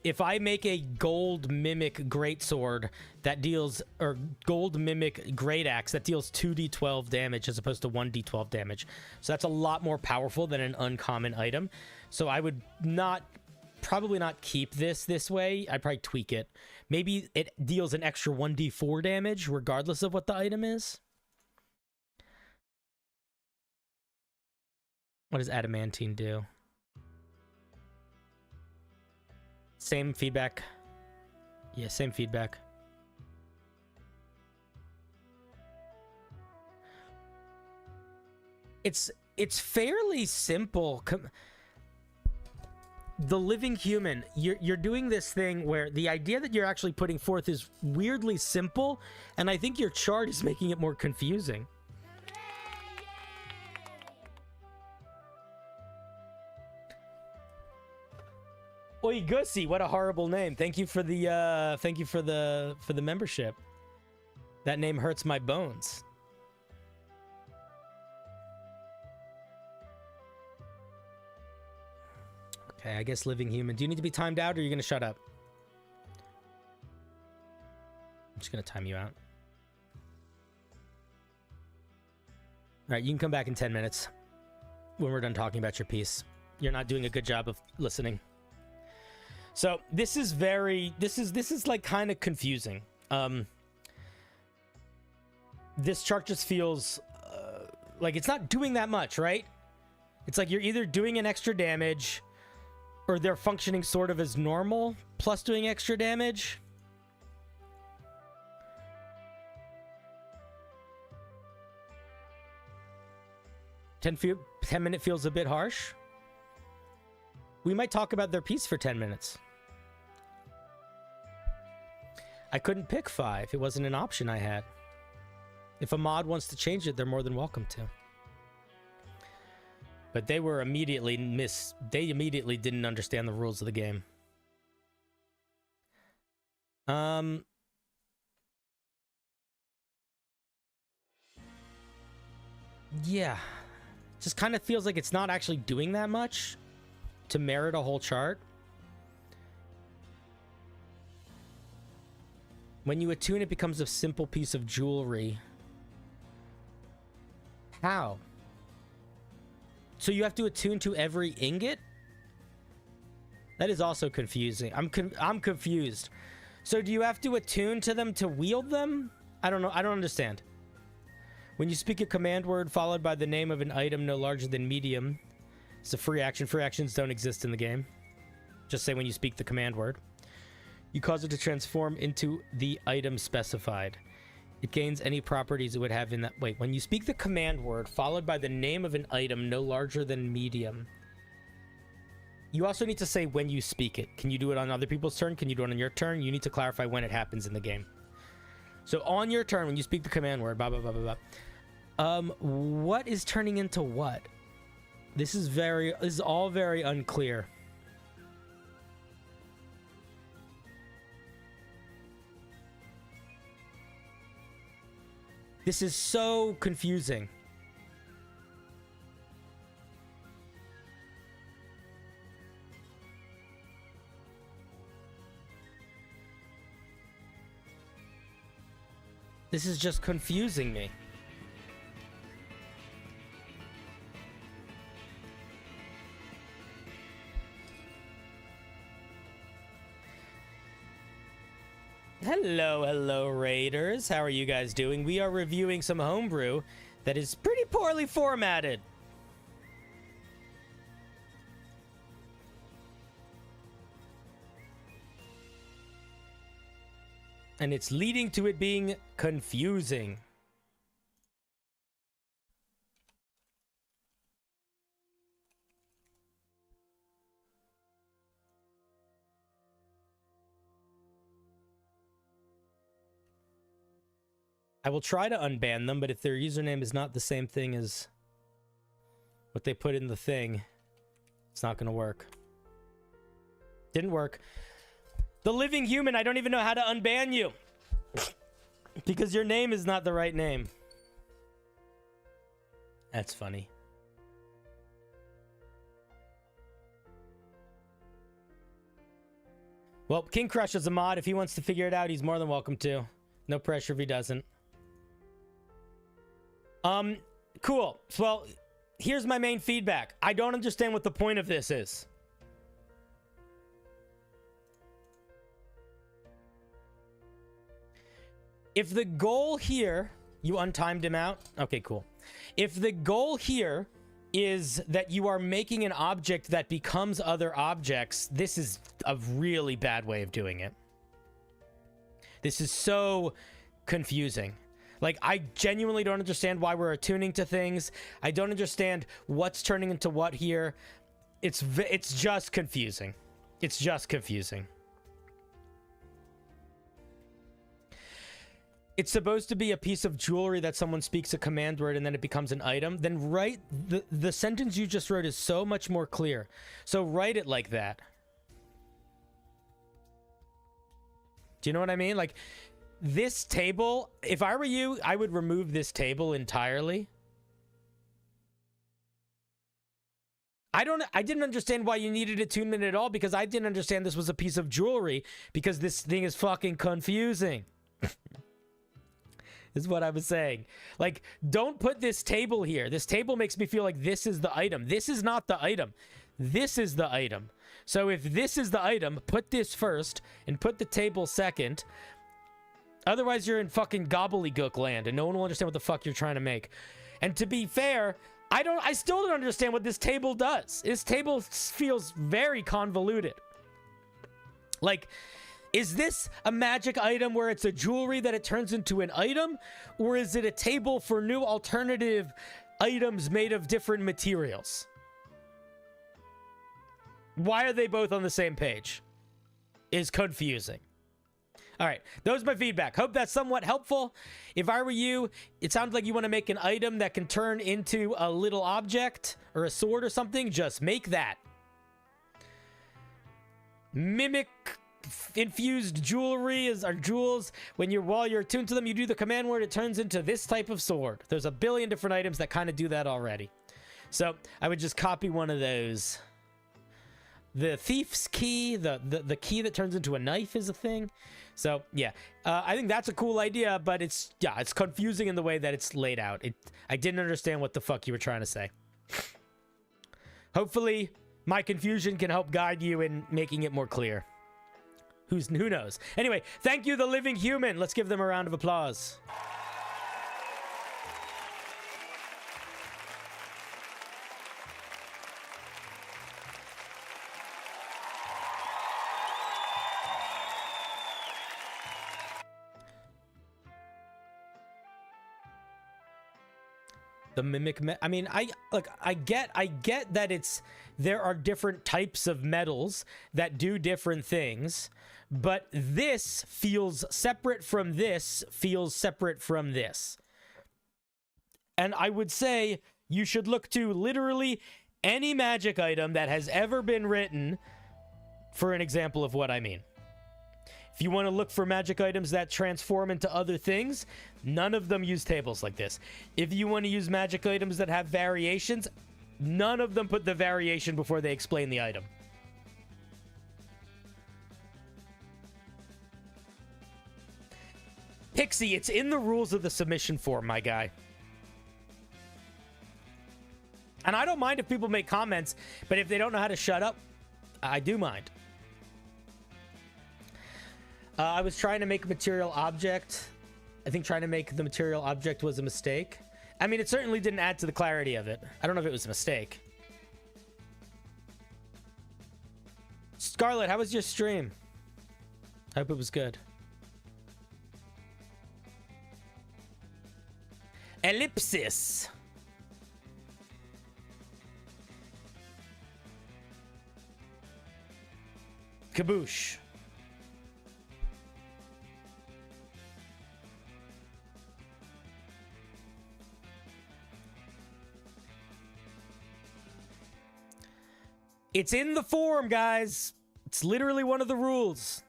[SPEAKER 1] if I make a gold mimic greatsword that deals, or gold mimic great axe that deals 2d12 damage as opposed to 1d12 damage, so that's a lot more powerful than an uncommon item. So I would probably not keep this way. I'd probably tweak it. Maybe it deals an extra 1d4 damage regardless of what the item is. What does adamantine do? Same feedback. Yeah, same feedback. It's fairly simple. The living human, you're doing this thing where the idea that you're actually putting forth is weirdly simple, and I think your chart is making it more confusing. Oi Gussie, what a horrible name. Thank you for the membership. That name hurts my bones. Okay, I guess living human. Do you need to be timed out, or are you gonna shut up? I'm just gonna time you out. All right, you can come back in 10 minutes when we're done talking about your piece. You're not doing a good job of listening. So this is like kind of confusing. This chart just feels like it's not doing that much, right? It's like you're either doing an extra damage, or they're functioning sort of as normal, plus doing extra damage. Ten minute feels a bit harsh. We might talk about their piece for 10 minutes. I couldn't pick 5. It wasn't an option I had. If a mod wants to change it, they're more than welcome to. But they were immediately they immediately didn't understand the rules of the game. Yeah. Just kind of feels like it's not actually doing that much to merit a whole chart. When you attune, it becomes a simple piece of jewelry. How? So you have to attune to every ingot? That is also confusing. I'm confused. So do you have to attune to them to wield them? I don't know. I don't understand. When you speak a command word followed by the name of an item no larger than medium, it's a free action. Free actions don't exist in the game. Just say when you speak the command word. You cause it to transform into the item specified. It gains any properties it would have in that... Wait, when you speak the command word followed by the name of an item no larger than medium. You also need to say when you speak it. Can you do it on other people's turn? Can you do it on your turn? You need to clarify when it happens in the game. So on your turn, when you speak the command word, blah, blah, blah, blah, blah. What is turning into what? This is all very unclear. This is so confusing. This is just confusing me. Hello, Raiders. How are you guys doing? We are reviewing some homebrew that is pretty poorly formatted. And it's leading to it being confusing. I will try to unban them, but if their username is not the same thing as what they put in the thing, it's not going to work. Didn't work. The living human, I don't even know how to unban you. Because your name is not the right name. That's funny. Well, King Crush is a mod. If he wants to figure it out, he's more than welcome to. No pressure if he doesn't. Cool. Well, here's my main feedback. I don't understand what the point of this is. If the goal here... You untimed him out? Okay, cool. If the goal here is that you are making an object that becomes other objects, this is a really bad way of doing it. This is so confusing. Like, I genuinely don't understand why we're attuning to things. I don't understand what's turning into what here. It's just confusing. It's just confusing. It's supposed to be a piece of jewelry that someone speaks a command word and then it becomes an item. Then write... The sentence you just wrote is so much more clear. So write it like that. Do you know what I mean? Like... This table, if I were you, I would remove this table entirely. I didn't understand why you needed attunement at all because I didn't understand this was a piece of jewelry because this thing is fucking confusing. Is what I was saying. Like, don't put this table here. This table makes me feel like this is the item. This is not the item. This is the item. So if this is the item, put this first and put the table second. Otherwise, you're in fucking gobbledygook land, and no one will understand what the fuck you're trying to make. And to be fair, I still don't understand what this table does. This table feels very convoluted. Like, is this a magic item where it's a jewelry that it turns into an item? Or is it a table for new alternative items made of different materials? Why are they both on the same page? Is confusing. All right, that was my feedback. Hope that's somewhat helpful. If I were you, it sounds like you want to make an item that can turn into a little object or a sword or something. Just make that. Mimic infused jewelry are jewels. While you're attuned to them, you do the command word, it turns into this type of sword. There's a billion different items that kind of do that already. So I would just copy one of those. The thief's key, the key that turns into a knife is a thing. So yeah, I think that's a cool idea, but it's confusing in the way that it's laid out. I didn't understand what the fuck you were trying to say. Hopefully my confusion can help guide you in making it more clear. Who knows? Anyway, thank you, the living human. Let's give them a round of applause. The mimic I mean, I get that there are different types of metals that do different things, but this feels separate from this, And I would say you should look to literally any magic item that has ever been written for an example of what I mean. If you want to look for magic items that transform into other things, none of them use tables like this. If you want to use magic items that have variations, none of them put the variation before they explain the item. Pixie, it's in the rules of the submission form, my guy. And I don't mind if people make comments, but if they don't know how to shut up, I do mind. I was trying to make a material object. I think trying to make the material object was a mistake. I mean, it certainly didn't add to the clarity of it. I don't know if it was a mistake. Scarlett, how was your stream? I hope it was good. Ellipsis. Kaboosh. It's in the form, guys. It's literally one of the rules.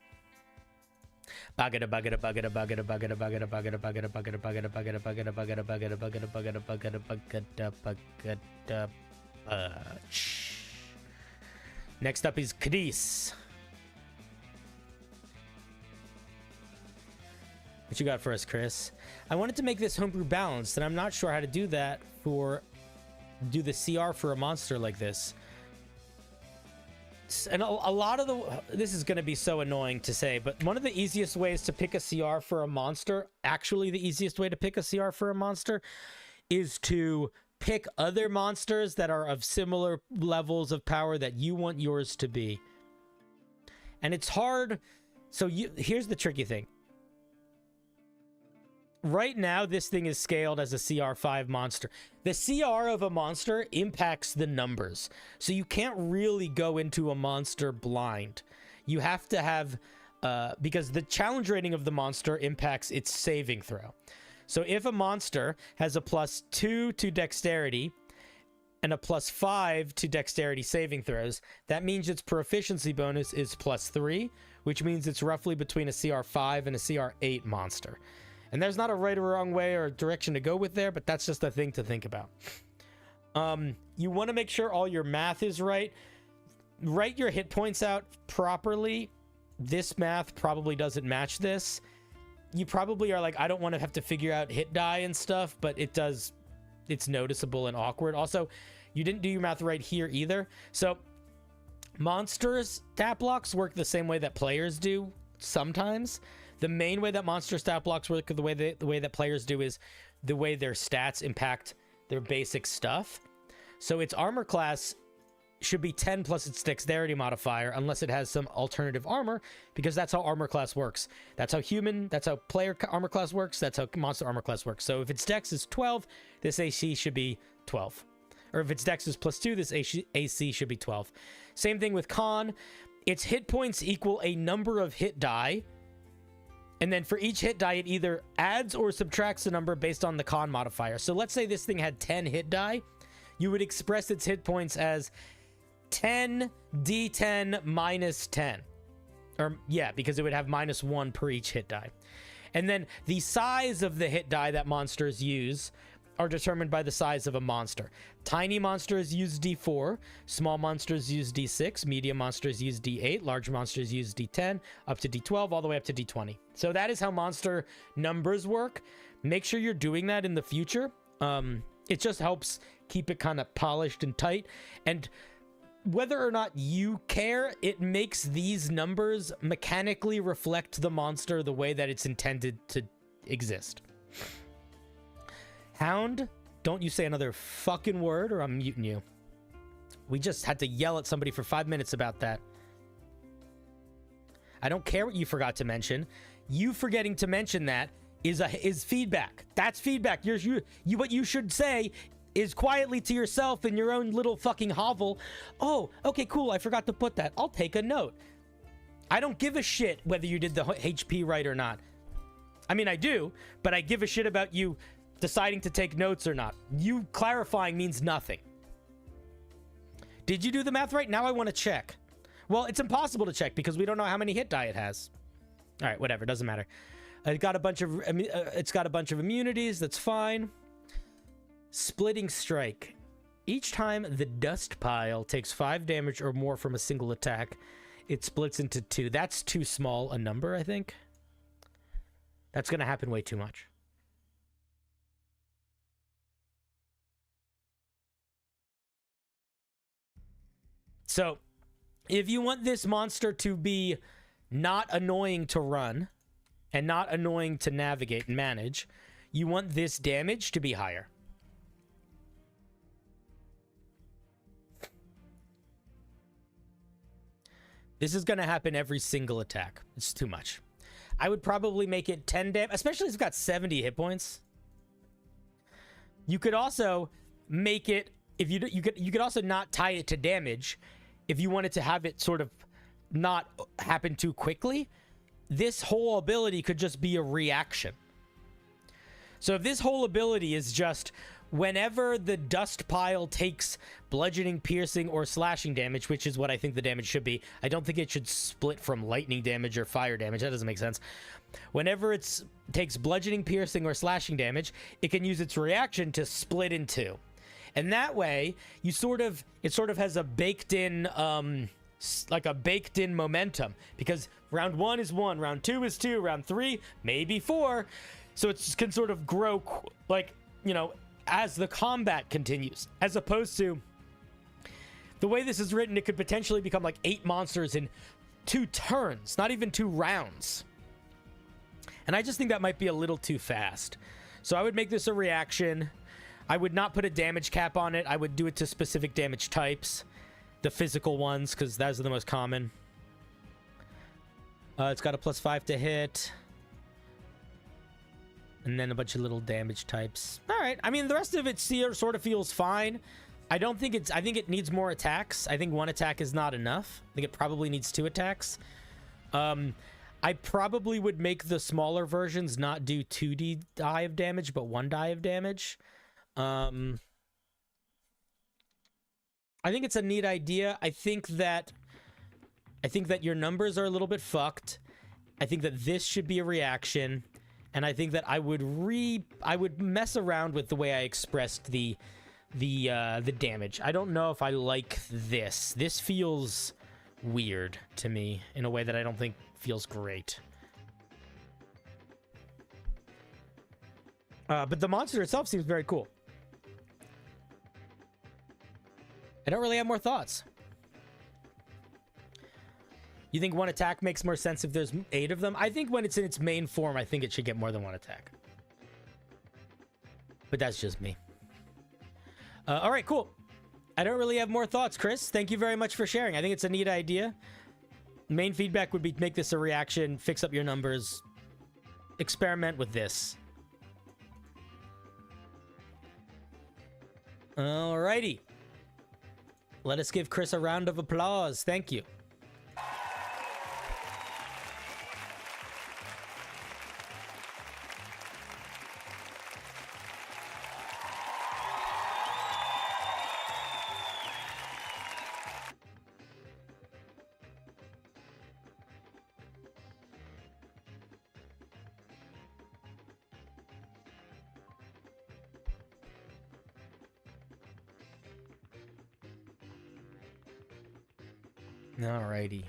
[SPEAKER 1] Next up is Cadiz. What you got for us, Chris? I wanted to make this homebrew balanced, and I'm not sure how to do that do the CR for a monster like this. And a lot of this is going to be so annoying to say, but one of the easiest ways to pick a CR for a monster, actually the easiest way to pick a CR for a monster, is to pick other monsters that are of similar levels of power that you want yours to be. And it's hard. So here's the tricky thing. Right now, this thing is scaled as a CR5 monster. The CR of a monster impacts the numbers. So you can't really go into a monster blind. You have to have... because the challenge rating of the monster impacts its saving throw. So if a monster has a +2 to dexterity and a +5 to dexterity saving throws, that means its proficiency bonus is +3, which means it's roughly between a CR5 and a CR8 monster. And there's not a right or wrong way or direction to go with there, but that's just a thing to think about. You want to make sure all your math is right. Write your hit points out properly. This math probably doesn't match this. You probably are like, I don't want to have to figure out hit die and stuff, but it does. It's noticeable and awkward. Also, you didn't do your math right here either. So monsters stat blocks work the same way that players do sometimes. The main way that monster stat blocks work, the way that players do, is the way their stats impact their basic stuff. So its armor class should be 10 plus its dexterity modifier, unless it has some alternative armor, because that's how armor class works. That's how player armor class works. That's how monster armor class works. So if its dex is 12, this AC should be 12. Or if its dex is +2, this AC should be 12. Same thing with con. Its hit points equal a number of hit die. And then for each hit die, it either adds or subtracts a number based on the con modifier. So let's say this thing had 10 hit die. You would express its hit points as 10 d10 minus 10. Or, yeah, because it would have -1 per each hit die. And then the size of the hit die that monsters use are determined by the size of a monster. Tiny monsters use D4, small monsters use D6, medium monsters use D8, large monsters use D10, up to D12, all the way up to D20. So that is how monster numbers work. Make sure you're doing that in the future. It just helps keep it kind of polished and tight. And whether or not you care, it makes these numbers mechanically reflect the monster the way that it's intended to exist. Hound, don't you say another fucking word or I'm muting you. We just had to yell at somebody for 5 minutes about that. I don't care what you forgot to mention. You forgetting to mention that is feedback. That's feedback. What you should say is quietly to yourself in your own little fucking hovel. Oh, okay, cool. I forgot to put that. I'll take a note. I don't give a shit whether you did the HP right or not. I mean, I do, but I give a shit about you deciding to take notes or not. You clarifying means nothing. Did you do the math right? Now I want to check. Well, it's impossible to check because we don't know how many hit die it has. All right, whatever. Doesn't matter. It's got a bunch of immunities. That's fine. Splitting Strike. Each time the dust pile takes 5 damage or more from a single attack, it splits into 2. That's too small a number, I think. That's going to happen way too much. So, if you want this monster to be not annoying to run and not annoying to navigate and manage, you want this damage to be higher. This is going to happen every single attack. It's too much. I would probably make it 10 damage, especially if it's got 70 hit points. You could also make it, if you could also not tie it to damage if you wanted to have it sort of not happen too quickly. This whole ability could just be a reaction. So if this whole ability is just whenever the dust pile takes bludgeoning, piercing, or slashing damage, which is what I think the damage should be. I don't think it should split from lightning damage or fire damage. That doesn't make sense. Whenever it takes bludgeoning, piercing, or slashing damage, it can use its reaction to split in 2. And that way, it sort of has a baked-in, like a baked-in momentum. Because round 1 is 1, round 2 is 2, round 3, maybe 4. So it can sort of grow, like, you know, as the combat continues, as opposed to the way this is written, it could potentially become like 8 monsters in 2 turns, not even 2 rounds. And I just think that might be a little too fast. So I would make this a reaction. I would not put a damage cap on it. I would do it to specific damage types, the physical ones, because those are the most common. It's got a +5 to hit. And then a bunch of little damage types. All right. I mean, the rest of it sort of feels fine. I think it needs more attacks. I think 1 attack is not enough. I think it probably needs 2 attacks. I probably would make the smaller versions not do 2d die of damage, but 1 die of damage. I think it's a neat idea. I think that your numbers are a little bit fucked. I think that this should be a reaction. And I think that I would mess around with the way I expressed the damage. I don't know if I like this. This feels weird to me in a way that I don't think feels great. But the monster itself seems very cool. I don't really have more thoughts. You think 1 attack makes more sense if there's 8 of them? I think when it's in its main form, I think it should get more than 1 attack. But that's just me. All right, cool. I don't really have more thoughts, Chris. Thank you very much for sharing. I think it's a neat idea. Main feedback would be make this a reaction, fix up your numbers, experiment with this. Alrighty. Let us give Chris a round of applause. Thank you. Alrighty.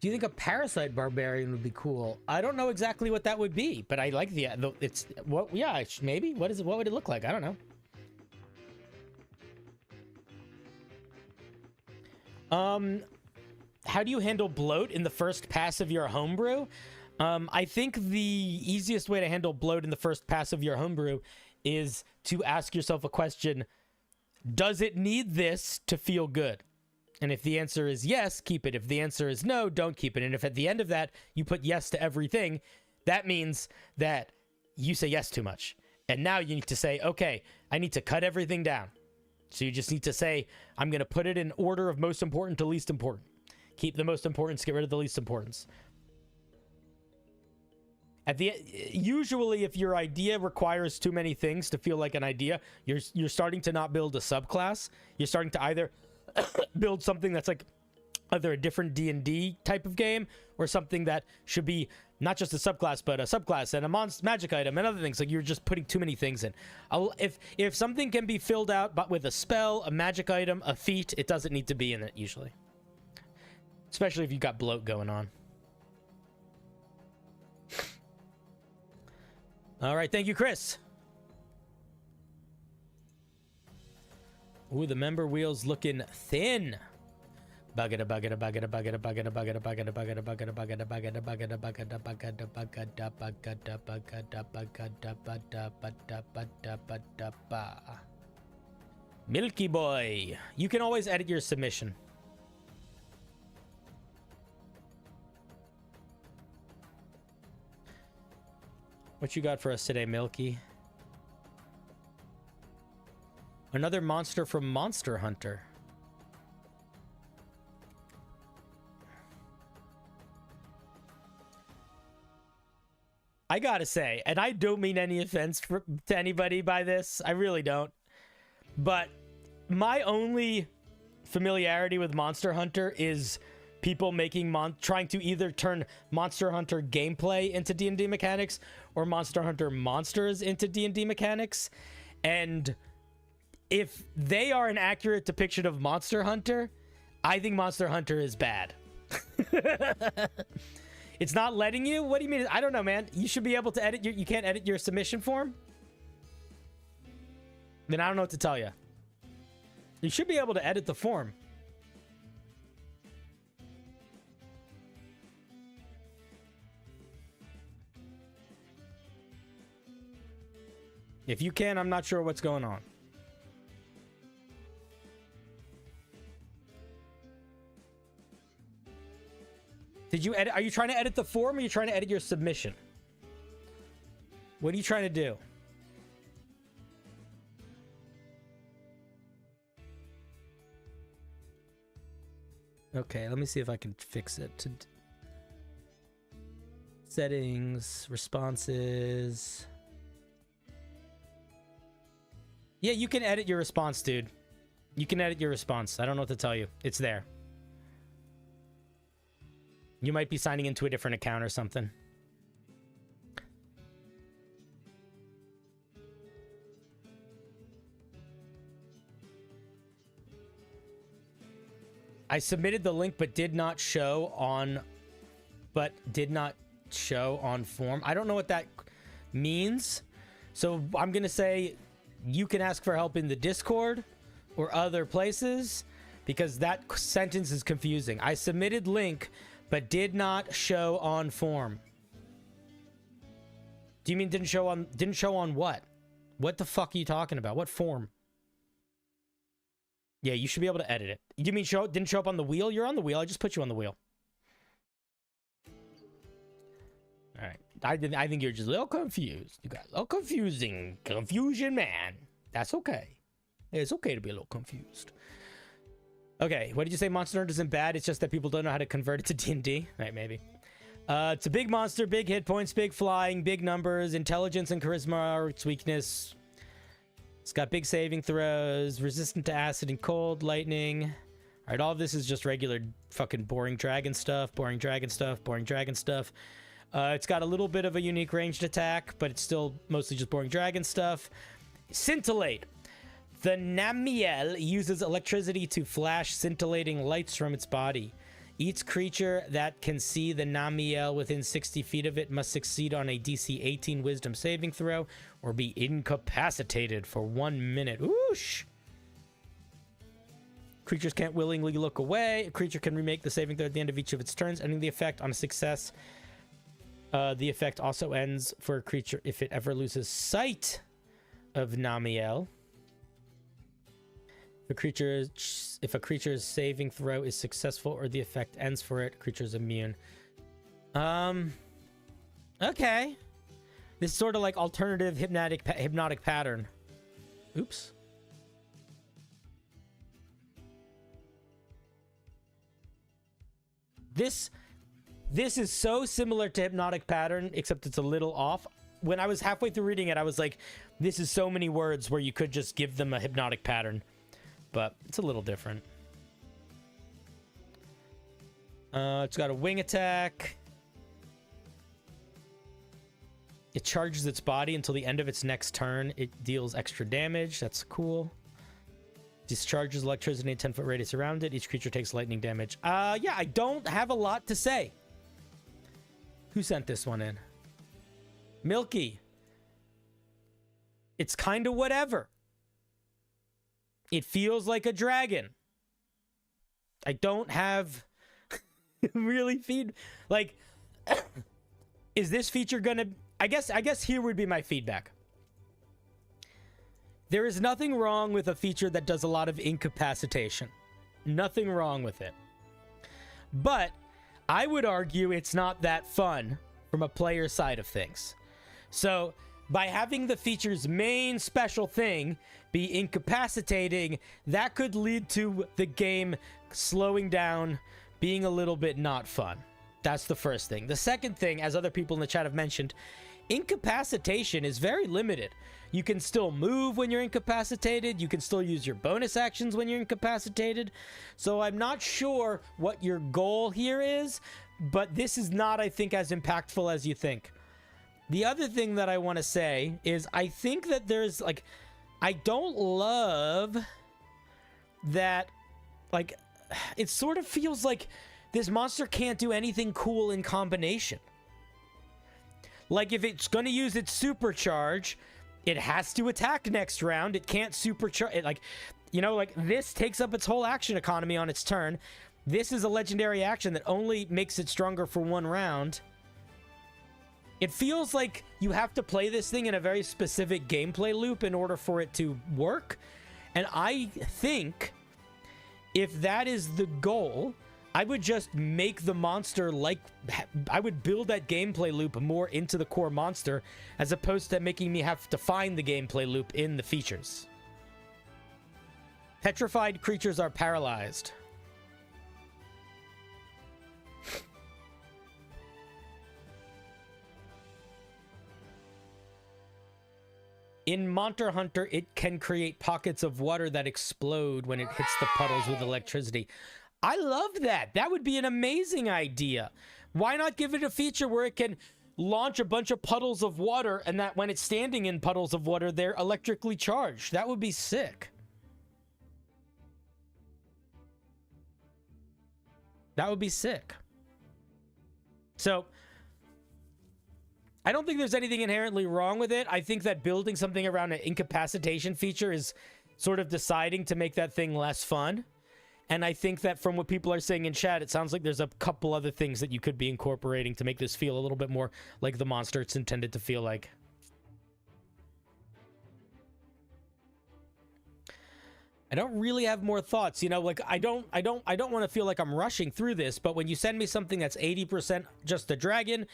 [SPEAKER 1] Do you think a parasite barbarian would be cool? I don't know exactly what that would be, but I like the it's what yeah, maybe. What is it? What would it look like? I don't know. How do you handle bloat in the first pass of your homebrew? I think the easiest way to handle bloat in the first pass of your homebrew is to ask yourself a question: does it need this to feel good? And if the answer is yes, keep it. If the answer is no, don't keep it. And if at the end of that you put yes to everything, that means that you say yes too much. And now you need to say, okay, I need to cut everything down. So you just need to say, I'm going to put it in order of most important to least important. Keep the most importance, get rid of the least importance. Usually, if your idea requires too many things to feel like an idea, you're starting to not build a subclass. You're starting to either build something that's like either a different D&D type of game or something that should be not just a subclass, but a subclass and a magic item and other things. Like you're just putting too many things in. If something can be filled out but with a spell, a magic item, a feat, it doesn't need to be in it usually. Especially if you've got bloat going on. All right, thank you, Chris. Ooh, the member wheel's looking thin. Buggada buggada buggada buggada buggada buggada buggada buggada buggada buggada buggada buggada buggada buggada buggada buggada buggada buggada buggada buggada. Milky Boy. You can always edit your submission. What you got for us today, Milky? Another monster from Monster Hunter. I gotta say, and I don't mean any offense to anybody by this. I really don't. But my only familiarity with Monster Hunter is people trying to either turn Monster Hunter gameplay into D&D mechanics or Monster Hunter monsters into D&D mechanics. And if they are an accurate depiction of Monster Hunter, I think Monster Hunter is bad. It's not letting you? What do you mean? I don't know, man. You should be able to edit you can't edit your submission form? Then I don't know what to tell you. You should be able to edit the form. If you can, I'm not sure what's going on. Did you edit? Are you trying to edit the form or are you trying to edit your submission? What are you trying to do? Okay, let me see if I can fix it. Settings, responses. Yeah, you can edit your response, dude. You can edit your response. I don't know what to tell you. It's there. You might be signing into a different account or something. I submitted the link but did not show on form. I don't know what that means. So I'm going to say you can ask for help in the Discord or other places because that sentence is confusing. I submitted link but did not show on form. Do you mean didn't show on what? What the fuck are you talking about? What form? Yeah, you should be able to edit it. You mean didn't show up on the wheel? You're on the wheel. I just put you on the wheel. All right. I think you're just a little confused. You got a little confusing. Confusion, man. That's okay. It's okay to be a little confused. Okay, what did you say? Monster Hunter isn't bad. It's just that people don't know how to convert it to D&D. Right, maybe. It's a big monster, big hit points, big flying, big numbers, intelligence and charisma are its weakness. It's got big saving throws, resistant to acid and cold, lightning. All right, all of this is just regular fucking boring dragon stuff, boring dragon stuff, boring dragon stuff. It's got a little bit of a unique ranged attack, but it's still mostly just boring dragon stuff. Scintillate. The Namiel uses electricity to flash scintillating lights from its body. Each creature that can see the Namiel within 60 feet of it must succeed on a DC 18 Wisdom saving throw or be incapacitated for 1 minute. Oosh! Creatures can't willingly look away. A creature can remake the saving throw at the end of each of its turns, ending the effect on a success. The effect also ends for a creature if it ever loses sight of Namiel. If a creature's saving throw is successful or the effect ends for it, creature's immune. Okay. This is sort of like alternative hypnotic pattern. Oops. This is so similar to hypnotic pattern, except it's a little off. When I was halfway through reading it, I was like, this is so many words where you could just give them a hypnotic pattern. But it's a little different. It's got a wing attack. It charges its body until the end of its next turn. It deals extra damage. That's cool. Discharges electricity in a 10-foot radius around it. Each creature takes lightning damage. Yeah, I don't have a lot to say. Who sent this one in? Milky. It's kind of whatever. It feels like a dragon. I don't have really like, is this feature gonna... I guess here would be my feedback. There is nothing wrong with a feature that does a lot of incapacitation. Nothing wrong with it. But I would argue it's not that fun from a player side of things. So by having the feature's main special thing be incapacitating, that could lead to the game slowing down, being a little bit not fun. That's the first thing. The second thing, as other people in the chat have mentioned, incapacitation is very limited. You can still move when you're incapacitated. You can still use your bonus actions when you're incapacitated. So I'm not sure what your goal here is, but this is not, I think, as impactful as you think. The other thing that I want to say is I think that there's, like, I don't love that, like, it sort of feels like this monster can't do anything cool in combination. Like, if it's going to use its supercharge, it has to attack next round. It can't supercharge it. Like, you know, like, this takes up its whole action economy on its turn. This is a legendary action that only makes it stronger for 1 round. It feels like you have to play this thing in a very specific gameplay loop in order for it to work. And I think if that is the goal, I would just make the monster like... I would build that gameplay loop more into the core monster as opposed to making me have to find the gameplay loop in the features. Petrified creatures are paralyzed. In Monster Hunter, it can create pockets of water that explode when it hits the puddles with electricity. I love that. That would be an amazing idea. Why not give it a feature where it can launch a bunch of puddles of water and that when it's standing in puddles of water, they're electrically charged? That would be sick. That would be sick. So, I don't think there's anything inherently wrong with it. I think that building something around an incapacitation feature is sort of deciding to make that thing less fun. And I think that from what people are saying in chat, it sounds like there's a couple other things that you could be incorporating to make this feel a little bit more like the monster it's intended to feel like. I don't really have more thoughts, you know, like I don't want to feel like I'm rushing through this, but when you send me something that's 80% just a dragon,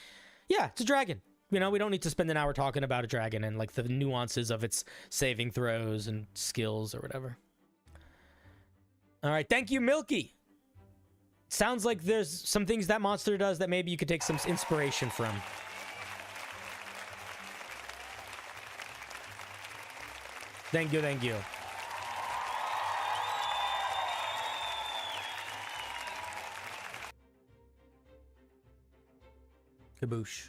[SPEAKER 1] yeah, it's a dragon. You know, we don't need to spend an hour talking about a dragon and like the nuances of its saving throws and skills or whatever. All right, thank you, Milky. Sounds like there's some things that monster does that maybe you could take some inspiration from. Thank you, thank you. Kaboosh.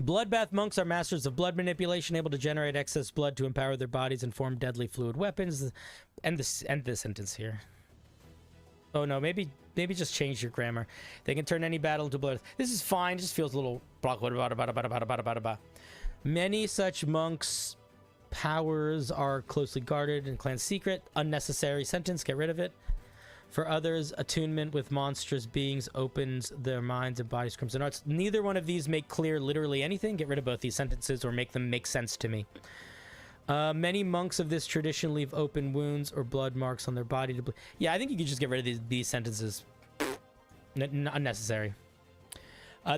[SPEAKER 1] Bloodbath monks are masters of blood manipulation, able to generate excess blood to empower their bodies and form deadly fluid weapons. End this sentence here. Oh no, maybe just change your grammar. They can turn any battle into blood. This is fine. It just feels a little... Many such monks' powers are closely guarded and clan secret. Unnecessary sentence. Get rid of it. For others, attunement with monstrous beings opens their minds and bodies crimson arts. Neither one of these make clear literally anything. Get rid of both these sentences or make them make sense to me. Many monks of this tradition leave open wounds or blood marks on their body to yeah, I think you could just get rid of these sentences. Unnecessary.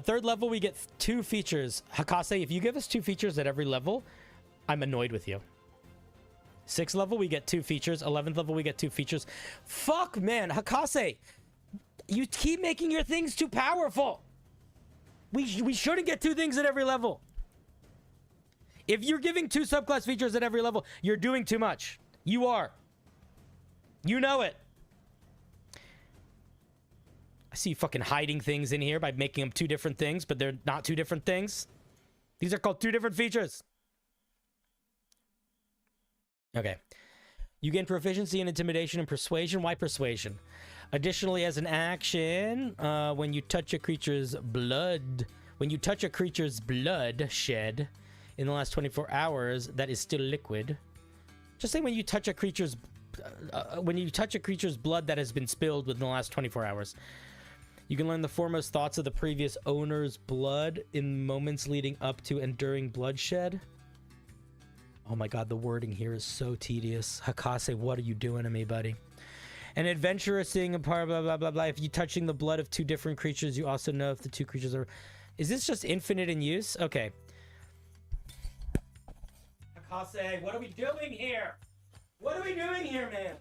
[SPEAKER 1] Third level, we get 2 features. Hakase, if you give us 2 features at every level, I'm annoyed with you. 6th level, we get 2 features. 11th level, we get 2 features. Fuck, man. Hakase, you keep making your things too powerful. We shouldn't get 2 things at every level. If you're giving 2 subclass features at every level, you're doing too much. You are. You know it. I see you fucking hiding things in here by making them 2 different things, but they're not 2 different things. These are called 2 different features. Okay. You gain proficiency in intimidation and persuasion. Why persuasion? Additionally, as an action, when you touch a creature's blood shed in the last 24 hours that is still liquid. Just say when you touch a creature's blood that has been spilled within the last 24 hours. You can learn the foremost thoughts of the previous owner's blood in moments leading up to and during bloodshed. Oh my god, the wording here is so tedious. Hakase, what are you doing to me, buddy? An adventurer seeing a part, blah, blah, blah, blah. If you're touching the blood of 2 different creatures, you also know if the 2 creatures are... Is this just infinite in use? Okay. Hakase, what are we doing here? What are we doing here, man?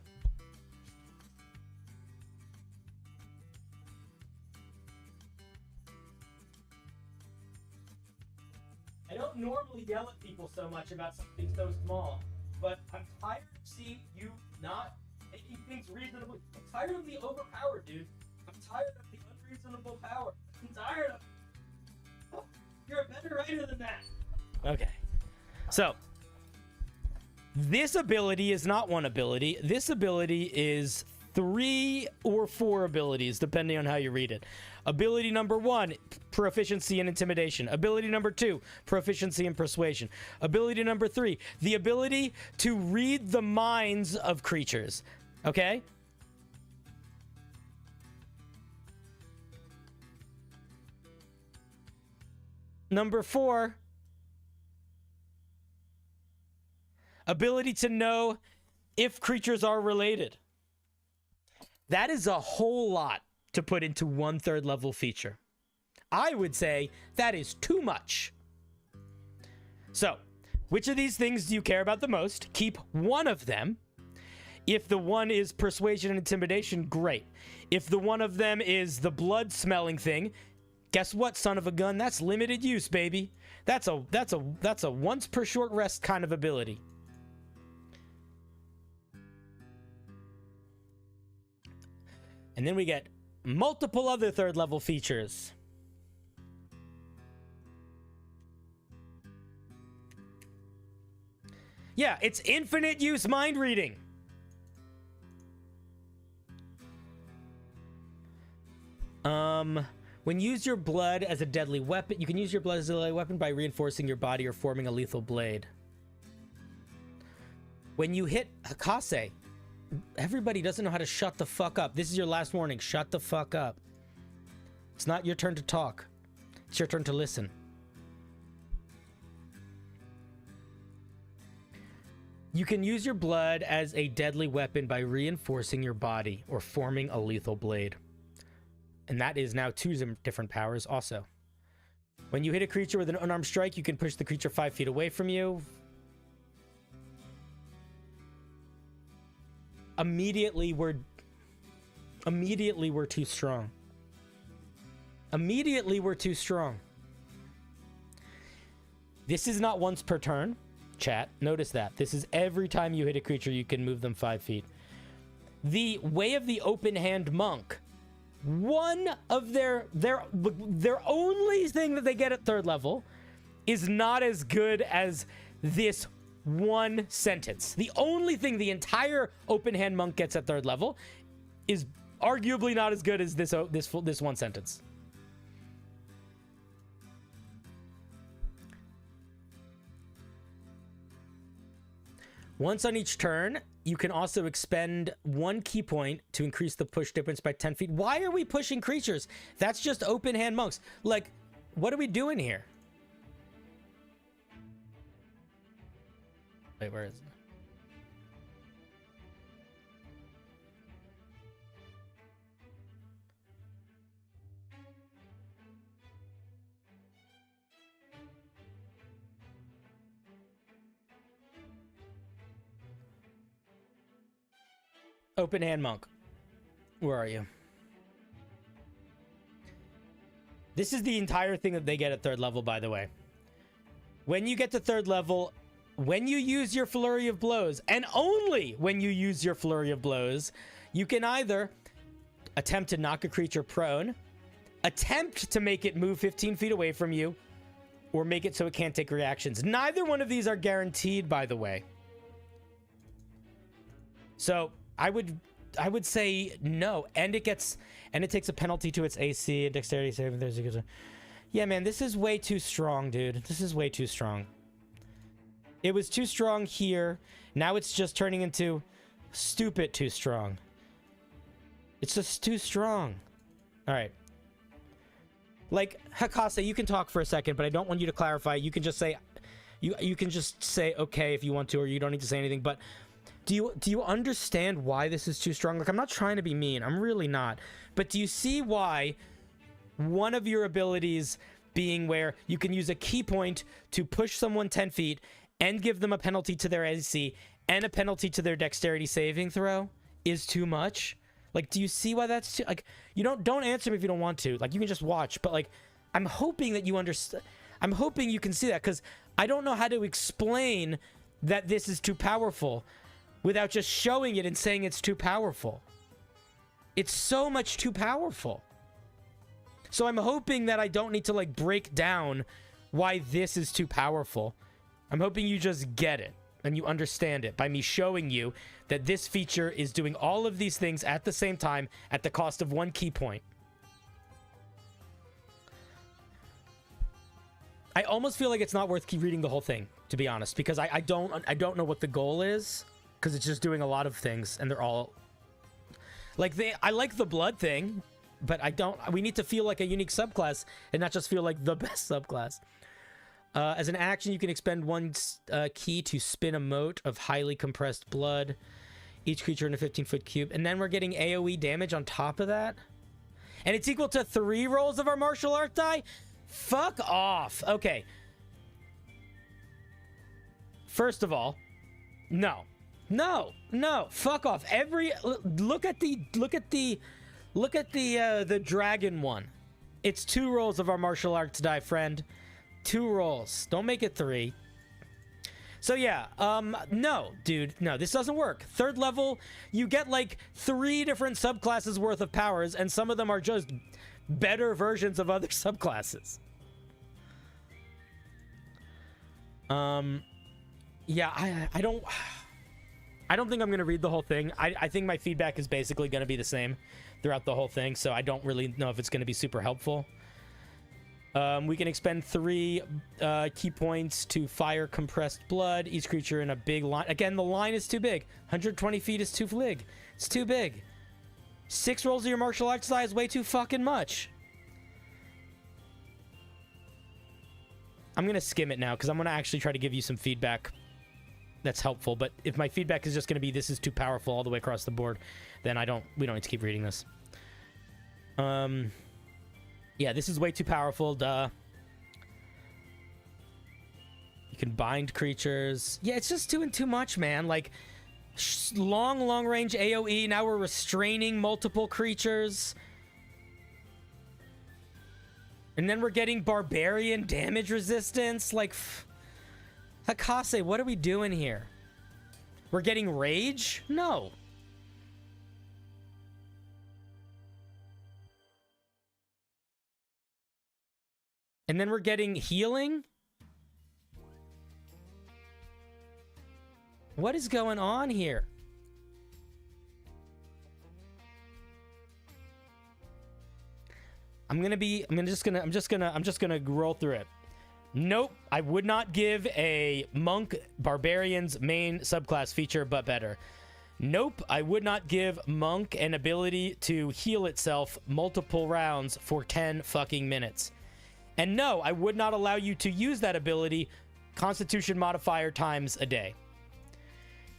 [SPEAKER 1] I don't normally yell at people so much about something so small, but I'm tired of seeing you not making things reasonable. I'm tired of the overpowered, dude. I'm tired of the unreasonable power. I'm tired of... Oh, you're a better writer than that. Okay. So, this ability is not 1 ability. This ability is 3 or 4 abilities, depending on how you read it. Ability number 1, proficiency in intimidation. Ability number 2, proficiency in persuasion. Ability number 3, the ability to read the minds of creatures. Okay? Number 4, ability to know if creatures are related. That is a whole lot to put into 1 3rd level feature. I would say that is too much. So, which of these things do you care about the most? Keep 1 of them. If the one is persuasion and intimidation, great. If the one of them is the blood smelling thing, guess what, son of a gun? That's limited use, baby. That's a once per short rest kind of ability. And then we get multiple other 3rd level features. Yeah, it's infinite use mind reading. When you use your blood as a deadly weapon, you can use your blood as a deadly weapon by reinforcing your body or forming a lethal blade. When you hit Hakase, everybody doesn't know how to shut the fuck up. This is your last warning. Shut the fuck up. It's not your turn to talk. It's your turn to listen. You can use your blood as a deadly weapon by reinforcing your body or forming a lethal blade. And that is now 2 different powers also. When you hit a creature with an unarmed strike, you can push the creature 5 feet away from you. Immediately we're too strong. Immediately we're too strong. This is not once per turn, chat. Notice that. This is every time you hit a creature, you can move them 5 feet. The Way of the Open Hand Monk, one of their only thing that they get at 3rd level is not as good as this one sentence. The only thing the entire open hand monk gets at 3rd level is arguably not as good as this one sentence. Once on each turn, you can also expend 1 key point to increase the push difference by 10 feet. Why are we pushing creatures? That's just open hand monks. Like, what are we doing here? Wait, where is it? Open hand monk. Where are you? This is the entire thing that they get at 3rd level, by the way. When you get to 3rd level, when you use your flurry of blows, and only when you use your flurry of blows, you can either attempt to knock a creature prone, attempt to make it move 15 feet away from you, or make it so it can't take reactions. Neither one of these are guaranteed, by the way. So I would say no, and it takes a penalty to its AC and dexterity saving. Yeah, man, this is way too strong, dude. This is way too strong. It was too strong here. Now it's just turning into stupid too strong. It's just too strong. All right. Like, Hakase, you can talk for a second, but I don't want you to clarify. You can just say, you can just say okay if you want to, or you don't need to say anything. But do you understand why this is too strong? Like, I'm not trying to be mean. I'm really not. But do you see why one of your abilities being where you can use a key point to push someone 10 feet and give them a penalty to their AC and a penalty to their dexterity saving throw is too much? Like, do you see why that's too... Like, you don't answer me if you don't want to. Like, you can just watch. But, like, I'm hoping that you understand... I'm hoping you can see that, because I don't know how to explain that this is too powerful without just showing it and saying it's too powerful. It's so much too powerful. So I'm hoping that I don't need to, like, break down why this is too powerful. I'm hoping you just get it and you understand it by me showing you that this feature is doing all of these things at the same time at the cost of 1 key point. I almost feel like it's not worth keep reading the whole thing, to be honest, because I don't know what the goal is, because it's just doing a lot of things and they're all like I like the blood thing, but we need to feel like a unique subclass and not just feel like the best subclass. As an action, you can expend 1 key to spin a mote of highly compressed blood. Each creature in a 15-foot cube. And then we're getting AoE damage on top of that. And it's equal to 3 rolls of our martial art die? Fuck off. Okay. First of all, no. No. No. Fuck off. Look at the dragon one. It's 2 rolls of our martial arts die, friend. 2 rolls. Don't make it 3. So yeah, no, dude, no, this doesn't work. 3rd level, you get like 3 different subclasses worth of powers, and some of them are just better versions of other subclasses. Yeah, I don't think I'm gonna read the whole thing. I think my feedback is basically gonna be the same throughout the whole thing, so I don't really know if it's gonna be super helpful. We can expend 3 key points to fire compressed blood. Each creature in a big line. Again, the line is too big. 120 feet is too big. It's too big. 6 rolls of your martial arts die is way too fucking much. I'm going to skim it now because I'm going to actually try to give you some feedback that's helpful. But if my feedback is just going to be this is too powerful all the way across the board, then we don't need to keep reading this. Yeah, this is way too powerful, duh. You can bind creatures. Yeah, it's just doing too much, man. Like, long range AoE. Now we're restraining multiple creatures. And then we're getting barbarian damage resistance. Like, Hakase, what are we doing here? We're getting rage? No. And then we're getting healing? What is going on here? I'm just gonna roll through it. Nope, I would not give a monk barbarian's main subclass feature, but better. Nope, I would not give monk an ability to heal itself multiple rounds for 10 fucking minutes. And no, I would not allow you to use that ability Constitution modifier times a day.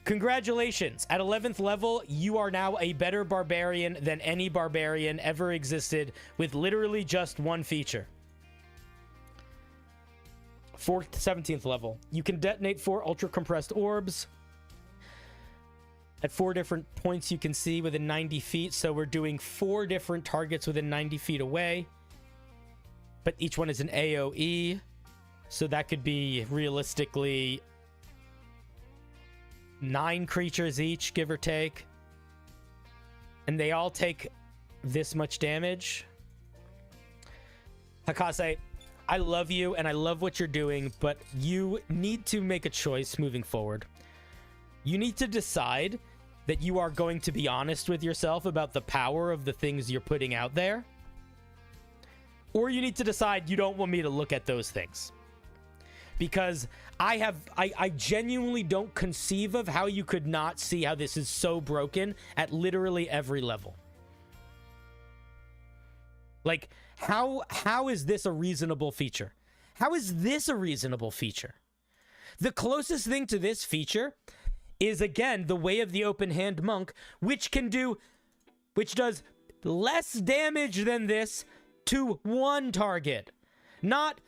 [SPEAKER 1] Congratulations, at 11th level, you are now a better barbarian than any barbarian ever existed with literally just one feature. 17th level, you can detonate 4 ultra compressed orbs at 4 different points you can see within 90 feet. So we're doing 4 different targets within 90 feet away, but each one is an AoE. So that could be realistically 9 creatures each, give or take. And they all take this much damage. Hakase, I love you and I love what you're doing, but you need to make a choice moving forward. You need to decide that you are going to be honest with yourself about the power of the things you're putting out there. Or you need to decide you don't want me to look at those things. Because I genuinely don't conceive of how you could not see how this is so broken at literally every level. Like, how is this a reasonable feature? How is this a reasonable feature? The closest thing to this feature is, again, the Way of the Open Hand Monk, which does less damage than this to one target. Not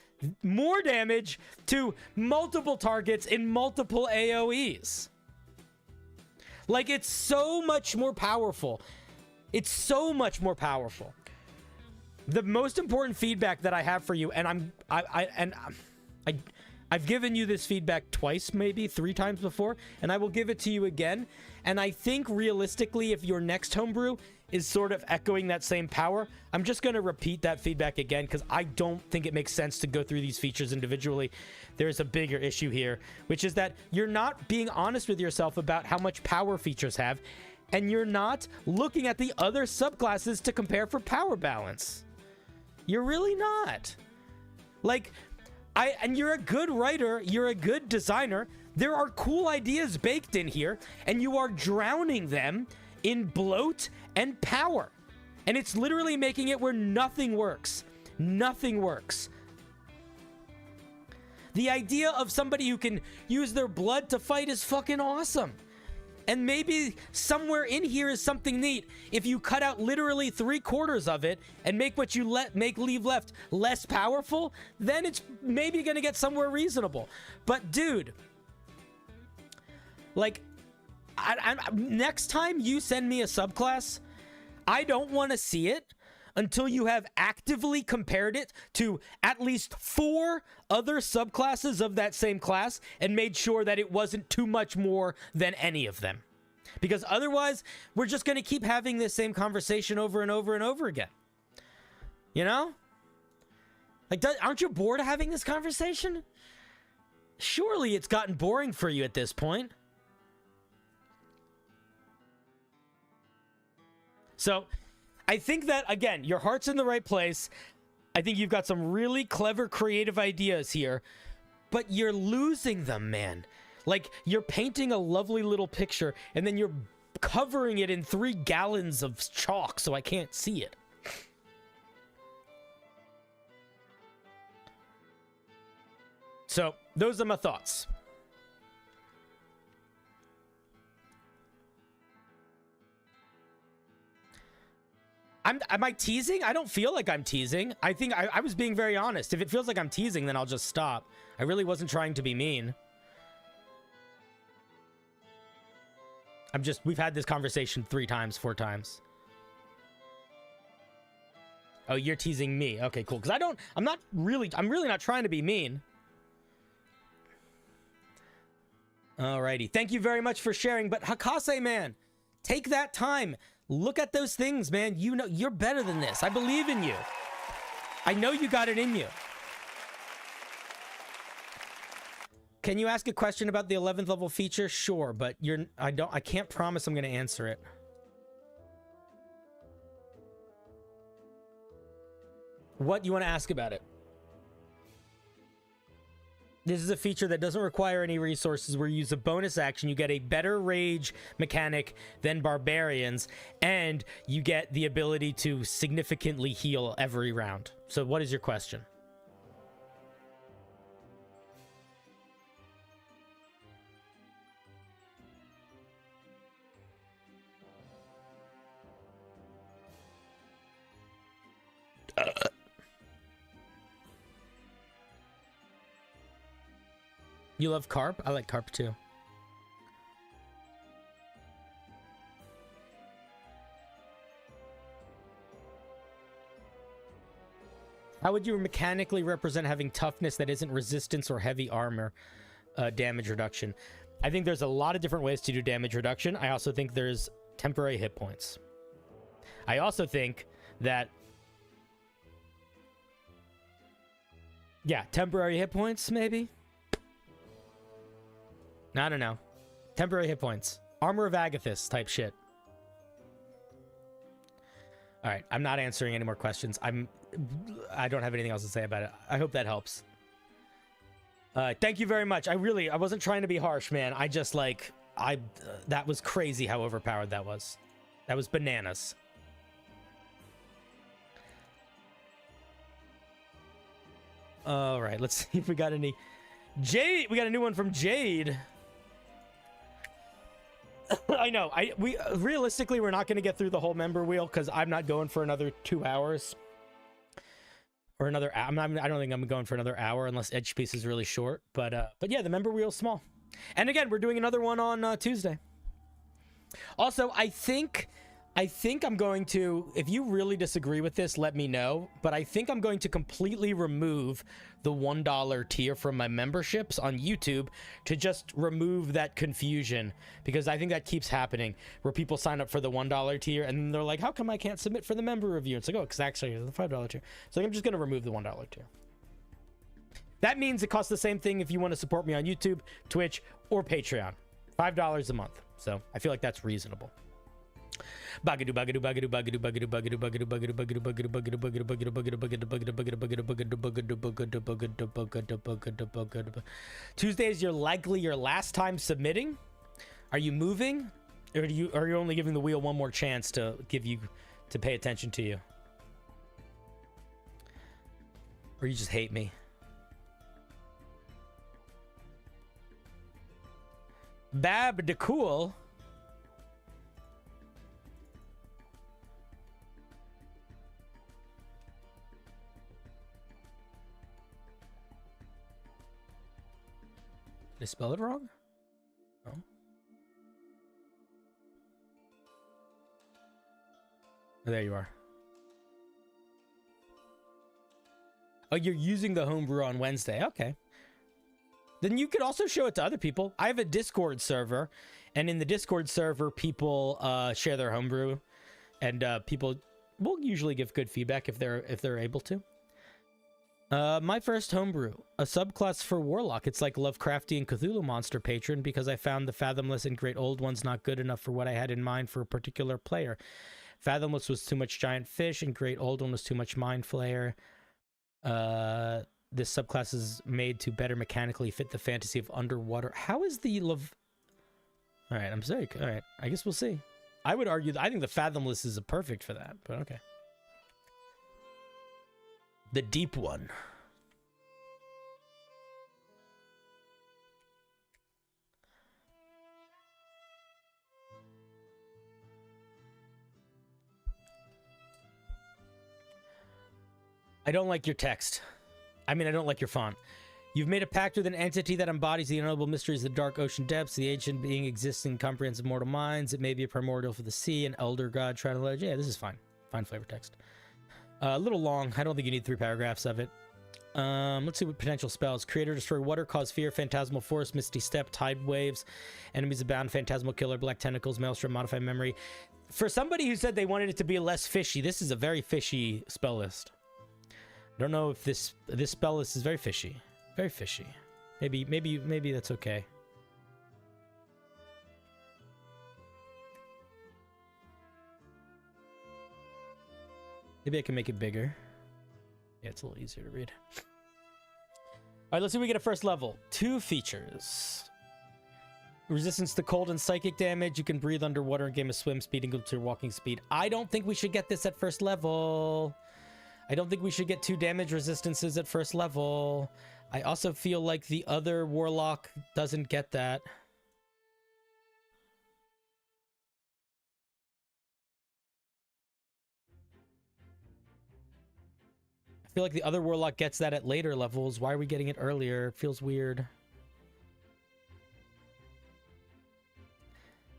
[SPEAKER 1] more damage to multiple targets in multiple AoEs. Like, it's so much more powerful. It's so much more powerful. The most important feedback that I have for you, and I've given you this feedback twice, maybe 3 times before, and I will give it to you again. And I think realistically, if your next homebrew is sort of echoing that same power, I'm just going to repeat that feedback again, because I don't think it makes sense to go through these features individually. There's a bigger issue here, which is that you're not being honest with yourself about how much power features have, and you're not looking at the other subclasses to compare for power balance. You're really not. Like, and you're a good writer, you're a good designer. There are cool ideas baked in here, and you are drowning them in bloat and power. And it's literally making it where nothing works. Nothing works. The idea of somebody who can use their blood to fight is fucking awesome. And maybe somewhere in here is something neat. If you cut out literally 3/4 of it and make what you leave left less powerful, then it's maybe gonna get somewhere reasonable. But dude, like, next time you send me a subclass, I don't want to see it until you have actively compared it to at least 4 other subclasses of that same class and made sure that it wasn't too much more than any of them. Because otherwise, we're just going to keep having this same conversation over and over and over again. You know? Like, aren't you bored of having this conversation? Surely it's gotten boring for you at this point. So, I think that, again, your heart's in the right place. I think you've got some really clever, creative ideas here, but you're losing them, man. Like, you're painting a lovely little picture, and then you're covering it in 3 gallons of chalk so I can't see it. So, those are my thoughts. Am I teasing? I don't feel like I'm teasing. I think I was being very honest. If it feels like I'm teasing, then I'll just stop. I really wasn't trying to be mean. We've had this conversation 3 times, 4 times. Oh, you're teasing me. Okay, cool. Because I'm really not trying to be mean. Alrighty. Thank you very much for sharing. But Hakase, man, take that time. Look at those things, man. You know, you're better than this. I believe in you. I know you got it in you. Can you ask a question about the 11th level feature? Sure, but I can't promise I'm going to answer it. What you want to ask about it? This is a feature that doesn't require any resources, where you use a bonus action, you get a better rage mechanic than barbarians, and you get the ability to significantly heal every round. So what is your question? You love carp? I like carp too. How would you mechanically represent having toughness that isn't resistance or heavy armor damage reduction? I think there's a lot of different ways to do damage reduction. I also think there's temporary hit points. I also think that... yeah, temporary hit points, maybe? I don't know. Temporary hit points. Armor of Agathis type shit. All right, I'm not answering any more questions. I don't have anything else to say about it. I hope that helps. Thank you very much. I wasn't trying to be harsh, man. I just that was crazy how overpowered that was. That was bananas. All right, let's see if we got any. Jade, we got a new one from Jade. I know. Realistically, we're not going to get through the whole member wheel because I'm not going for another 2 hours or another. I don't think I'm going for another hour unless Edge Piece is really short. But yeah, the member wheel's small. And again, we're doing another one on Tuesday. Also, I think I'm going to, if you really disagree with this, let me know. But I think I'm going to completely remove the $1 tier from my memberships on YouTube to just remove that confusion, because I think that keeps happening where people sign up for the $1 tier and then they're like, how come I can't submit for the member review? It's like, oh, because actually it's the $5 tier. So I'm just going to remove the $1 tier. That means it costs the same thing if you want to support me on YouTube, Twitch, or Patreon. $5 a month. So I feel like that's reasonable. Tuesday is likely your last time submitting. Are you moving, or are you only giving the wheel one more chance to pay attention to you, or you just hate me? Bab de Cool. Did I spell it wrong? No. Oh, there you are. Oh, you're using the homebrew on Wednesday. Okay. Then you could also show it to other people. I have a Discord server, and in the Discord server, people share their homebrew, and people will usually give good feedback if they're able to. My first homebrew, a subclass for Warlock. It's like Lovecraftian Cthulhu monster patron, because I found the Fathomless and Great Old Ones not good enough for what I had in mind for a particular player. Fathomless was too much giant fish, and Great Old One was too much mind flayer. This subclass is made to better mechanically fit the fantasy of underwater. How is the All right, I'm sorry. All right, I guess we'll see. I would argue I think the Fathomless is perfect for that, but okay. The Deep One. I don't like your text. I mean, I don't like your font. You've made a pact with an entity that embodies the unknowable mysteries of the dark ocean depths. The ancient being exists in comprehensive mortal minds. It may be a primordial for the sea, an elder god trying to... Yeah, this is fine. Fine flavor text. A little long. I don't think you need 3 paragraphs of it. Let's see what potential spells. Creator, destroy water, cause fear, phantasmal force, misty step, tide waves, enemies abound, phantasmal killer, black tentacles, maelstrom, modify memory. For somebody who said they wanted it to be less fishy, this is a very fishy spell list. I don't know if this spell list is very fishy. Very fishy. Maybe that's okay. Maybe I can make it bigger. Yeah, it's a little easier to read. All right, let's see if we get a first level. 2 features. Resistance to cold and psychic damage. You can breathe underwater and gain a swim speed and go to your walking speed. I don't think we should get this at first level. I don't think we should get 2 damage resistances at first level. I also feel like the other warlock doesn't get that. I feel like the other warlock gets that at later levels. Why are we getting it earlier? It feels weird.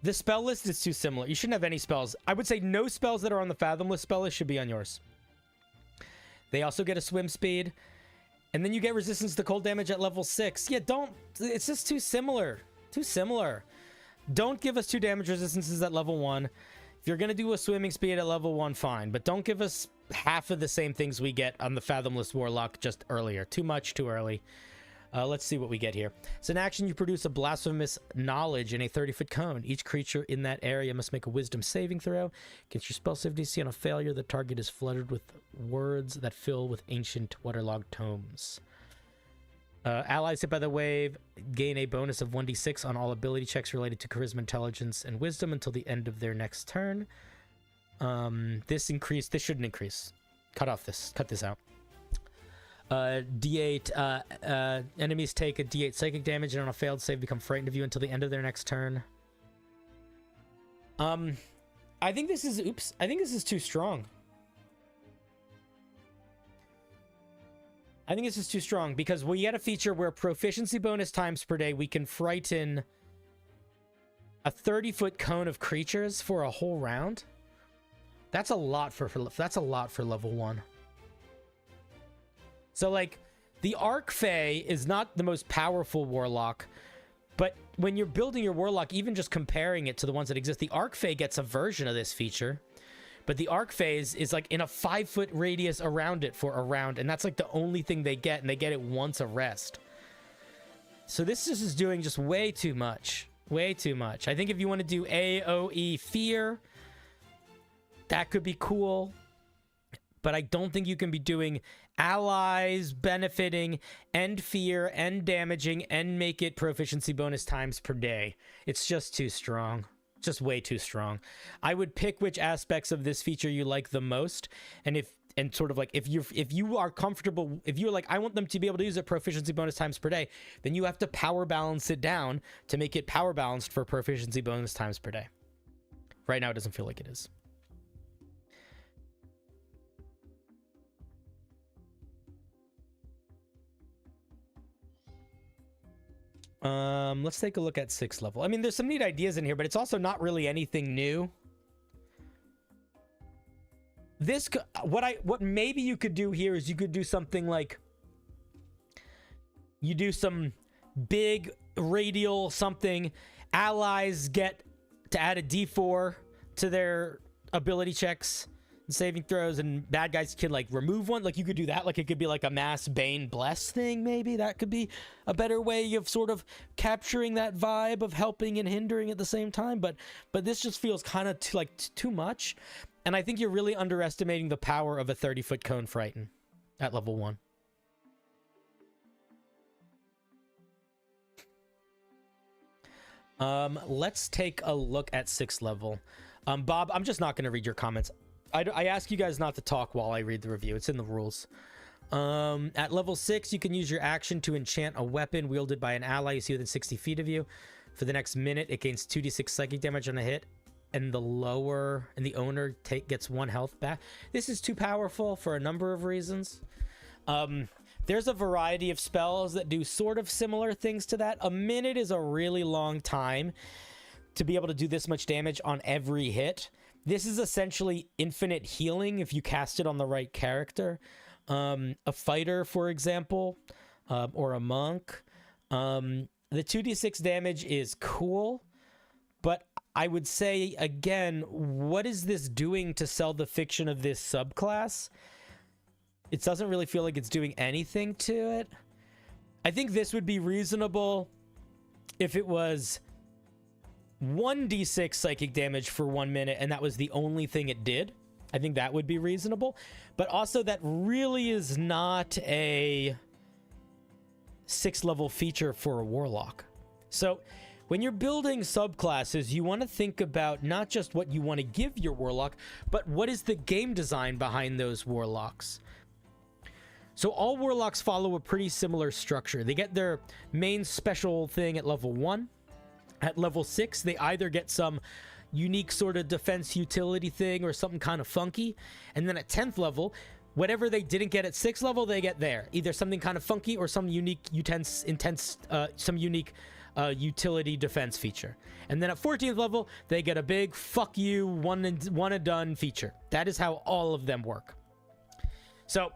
[SPEAKER 1] The spell list is too similar. You shouldn't have any spells. I would say no spells that are on the Fathomless spell list should be on yours. They also get a swim speed. And then you get resistance to cold damage at level 6. Yeah, don't... It's just too similar. Too similar. Don't give us 2 damage resistances at level 1. If you're going to do a swimming speed at level 1, fine. But don't give us half of the same things we get on the Fathomless Warlock just earlier. Too much, too early. Let's see what we get here. So in action, you produce a blasphemous knowledge in a 30-foot cone. Each creature in that area must make a wisdom saving throw. Against your spell save DC on a failure, the target is flooded with words that fill with ancient waterlogged tomes. Allies hit by the wave gain a bonus of 1d6 on all ability checks related to charisma, intelligence, and wisdom until the end of their next turn. This shouldn't increase. Cut this out. D8 enemies take a D8 psychic damage and on a failed save become frightened of you until the end of their next turn. I think this is too strong. I think this is too strong because we get a feature where proficiency bonus times per day we can frighten a 30-foot cone of creatures for a whole round. That's a lot for level 1. So, like, the Archfey is not the most powerful warlock, but when you're building your warlock, even just comparing it to the ones that exist, the Archfey gets a version of this feature, but the Archfey is like in a 5-foot radius around it for a round, and that's like the only thing they get, and they get it once a rest. So this just is doing just way too much. Way too much. I think if you want to do AoE Fear, that could be cool. But I don't think you can be doing allies benefiting and fear and damaging and make it proficiency bonus times per day. It's just too strong. Just way too strong. I would pick which aspects of this feature you like the most, and if you are comfortable, if you're like, I want them to be able to use it proficiency bonus times per day, then you have to power balance it down to make it power balanced for proficiency bonus times per day. Right now it doesn't feel like it is. Let's take a look at 6th level. I mean, there's some neat ideas in here, but it's also not really anything new. This, what maybe you could do here is you could do something like, you do some big radial something. Allies get to add a D4 to their ability checks and saving throws, and bad guys can like remove one. Like you could do that. Like it could be like a mass Bane Bless thing. Maybe that could be a better way of sort of capturing that vibe of helping and hindering at the same time. But this just feels kind of too much. And I think you're really underestimating the power of a 30-foot cone frighten at level 1. Let's take a look at 6th level. Bob, I'm just not going to read your comments. I ask you guys not to talk while I read the review. It's in the rules. At level 6, you can use your action to enchant a weapon wielded by an ally you see within 60 feet of you. For the next minute, it gains 2d6 psychic damage on a hit, and the owner gets 1 health back. This is too powerful for a number of reasons. There's a variety of spells that do sort of similar things to that. A minute is a really long time to be able to do this much damage on every hit. This is essentially infinite healing if you cast it on the right character. A fighter, for example, or a monk. The 2d6 damage is cool, but I would say, again, what is this doing to sell the fiction of this subclass? It doesn't really feel like it's doing anything to it. I think this would be reasonable if it was 1d6 psychic damage for 1 minute and that was the only thing it did. I think that would be reasonable. But also that really is not a 6th level feature for a warlock. So when you're building subclasses, you want to think about not just what you want to give your warlock, but what is the game design behind those warlocks. So all warlocks follow a pretty similar structure. They get their main special thing at level 1. At level 6, they either get some unique sort of defense utility thing or something kind of funky. And then at 10th level, whatever they didn't get at 6th level, they get there. Either something kind of funky or some unique utility defense feature. And then at 14th level, they get a big fuck you, one and done feature. That is how all of them work. So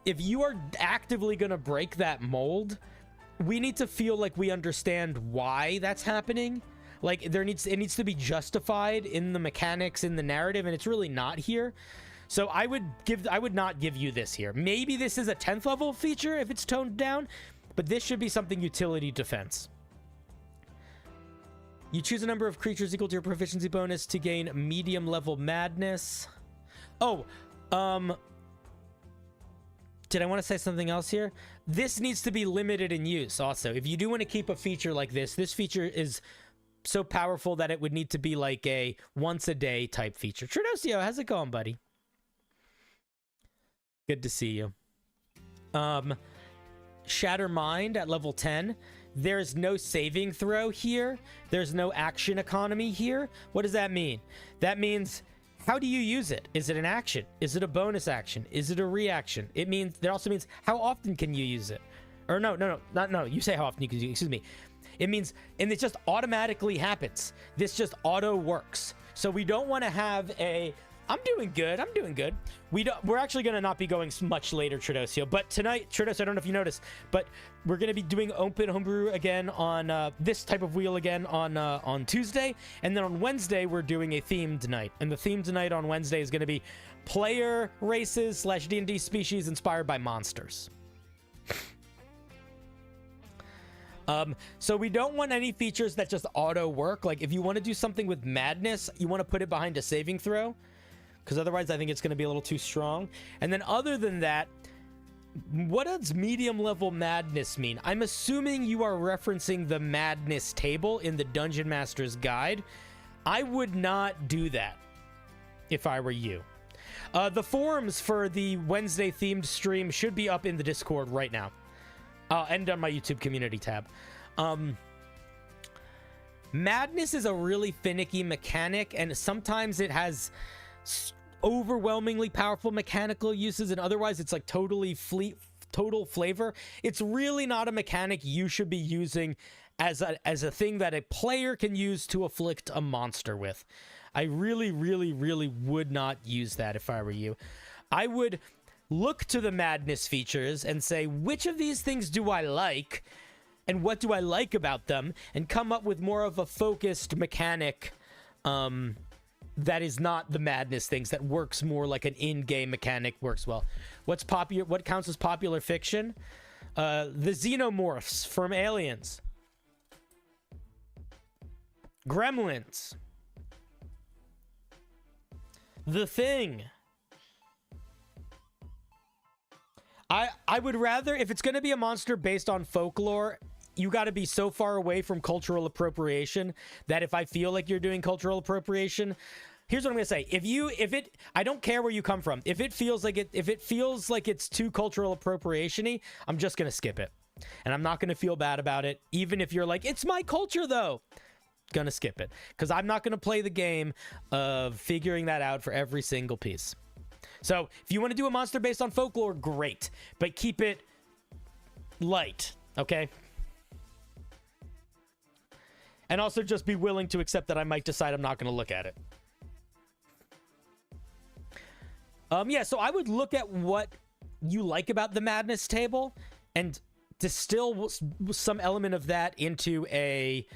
[SPEAKER 1] if you are actively going to break that mold, we need to feel like we understand why that's happening. Like it needs to be justified in the mechanics, in the narrative, and it's really not here. So I would not give you this here. Maybe this is a 10th level feature if it's toned down, but this should be something utility defense. You choose a number of creatures equal to your proficiency bonus to gain medium level madness. Oh, did I want to say something else here? This needs to be limited in use also. If you do want to keep a feature like this feature is so powerful that it would need to be like a once a day type feature. Trinosio, how's it going, buddy? Good to see you. Shatter Mind at level 10. There's no saving throw here. There's no action economy here. What does that mean? That means, how do you use it? Is it an action? Is it a bonus action? Is it a reaction? That also means, how often can you use it? Or no, you say how often you can use it, excuse me. It means, and it just automatically happens. This just auto works. So we don't want to have a, I'm doing good. We're actually going to not be going much later, Tridosio. But tonight, Tridos, I don't know if you noticed, but we're going to be doing open homebrew again on this type of wheel again on Tuesday. And then on Wednesday, we're doing a themed night. And the theme tonight on Wednesday is going to be player races / D&D species inspired by monsters. So we don't want any features that just auto work. Like if you want to do something with madness, you want to put it behind a saving throw, because otherwise I think it's going to be a little too strong. And then other than that, what does medium level madness mean? I'm assuming you are referencing the madness table in the Dungeon Master's Guide. I would not do that if I were you. The forums for the Wednesday themed stream should be up in the Discord right now. And on my YouTube community tab. Madness is a really finicky mechanic, and sometimes it has overwhelmingly powerful mechanical uses, and otherwise it's like total flavor. It's really not a mechanic you should be using as a thing that a player can use to afflict a monster with. I really would not use that if I were you. I would look to the madness features and say, which of these things do I like and what do I like about them, and come up with more of a focused mechanic that is not the madness things, that works more like an in-game mechanic works well. What counts as popular fiction? The xenomorphs from Aliens, Gremlins, The Thing. I would rather, if it's going to be a monster based on folklore, you got to be so far away from cultural appropriation that if I feel like you're doing cultural appropriation, here's what I'm going to say. I don't care where you come from. If it feels like it's too cultural appropriation-y, I'm just going to skip it. And I'm not going to feel bad about it. Even if you're like, it's my culture though. Gonna skip it. Because I'm not going to play the game of figuring that out for every single piece. So if you want to do a monster based on folklore, great, but keep it light, okay? And also just be willing to accept that I might decide I'm not going to look at it. Yeah, so I would look at what you like about the madness table and distill some element of that into a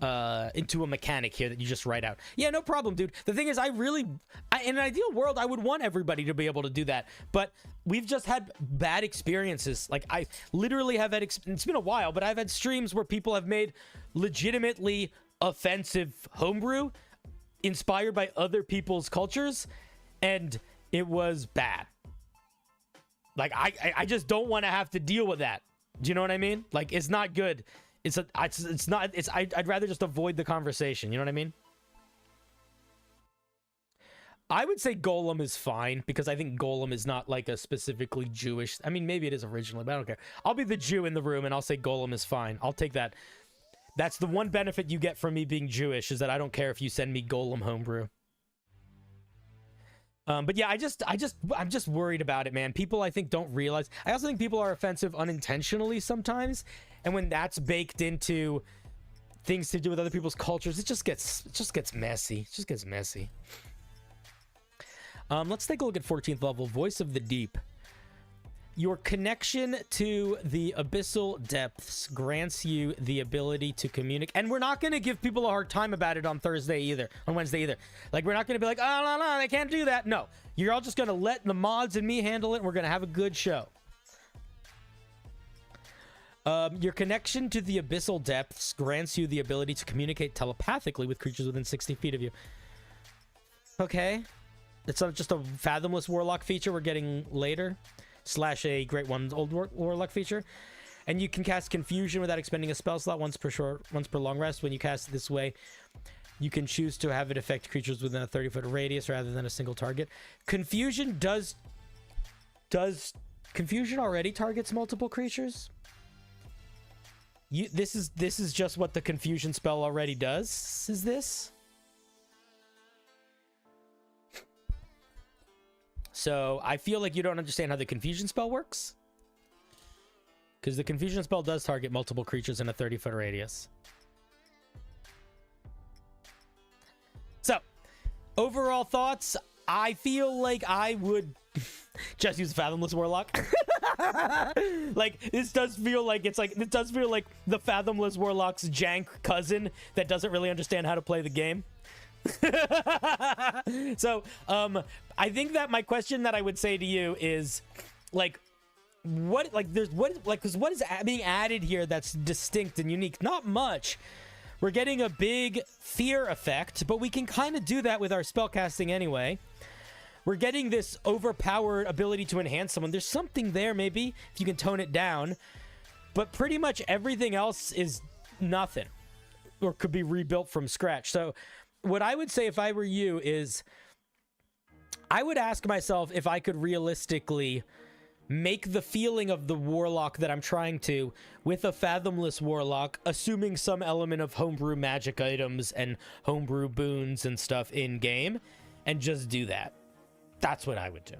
[SPEAKER 1] into a mechanic here that you just write out. Yeah, no problem, dude. The thing is, in an ideal world, I would want everybody to be able to do that, but we've just had bad experiences. Like, I literally have had, it's been a while, but I've had streams where people have made legitimately offensive homebrew inspired by other people's cultures, and it was bad. Like, I just don't want to have to deal with that. Do you know what I mean? Like, it's not good. I'd rather just avoid the conversation. You know what I mean? I would say Golem is fine, because I think Golem is not like a specifically Jewish. I mean, maybe it is originally, but I don't care. I'll be the Jew in the room, and I'll say Golem is fine. I'll take that. That's the one benefit you get from me being Jewish, is that I don't care if you send me Golem homebrew. But yeah, I'm just worried about it, man. People, I think, don't realize. I also think people are offensive unintentionally sometimes, and when that's baked into things to do with other people's cultures, it just gets messy. It just gets messy. Let's take a look at 14th level, Voice of the Deep. Your connection to the abyssal depths grants you the ability to communicate. And we're not going to give people a hard time about it on Wednesday either. Like, we're not going to be like, oh, no, they can't do that. No, you're all just going to let the mods and me handle it, and we're going to have a good show. Your connection to the abyssal depths grants you the ability to communicate telepathically with creatures within 60 feet of you. Okay. It's not just a Fathomless Warlock feature we're getting later. / a Great One's Old Warlock feature. And you can cast Confusion without expending a spell slot once per long rest. When you cast it this way, you can choose to have it affect creatures within a 30-foot radius rather than a single target. Confusion does Confusion already targets multiple creatures? This is just what the Confusion spell already does, is this? So I feel like you don't understand how the Confusion spell works, because the Confusion spell does target multiple creatures in a 30-foot radius. So, overall thoughts, I feel like I would just use Fathomless Warlock. Like, this does feel like the Fathomless Warlock's jank cousin that doesn't really understand how to play the game. So, I think that my question that I would say to you is, like, because what is being added here that's distinct and unique? Not much. We're getting a big fear effect, but we can kind of do that with our spellcasting anyway. We're getting this overpowered ability to enhance someone. There's something there, maybe, if you can tone it down. But pretty much everything else is nothing, or could be rebuilt from scratch. So what I would say if I were you is, I would ask myself if I could realistically make the feeling of the warlock that I'm trying to with a Fathomless Warlock, assuming some element of homebrew magic items and homebrew boons and stuff in game, and just do that. That's what I would do.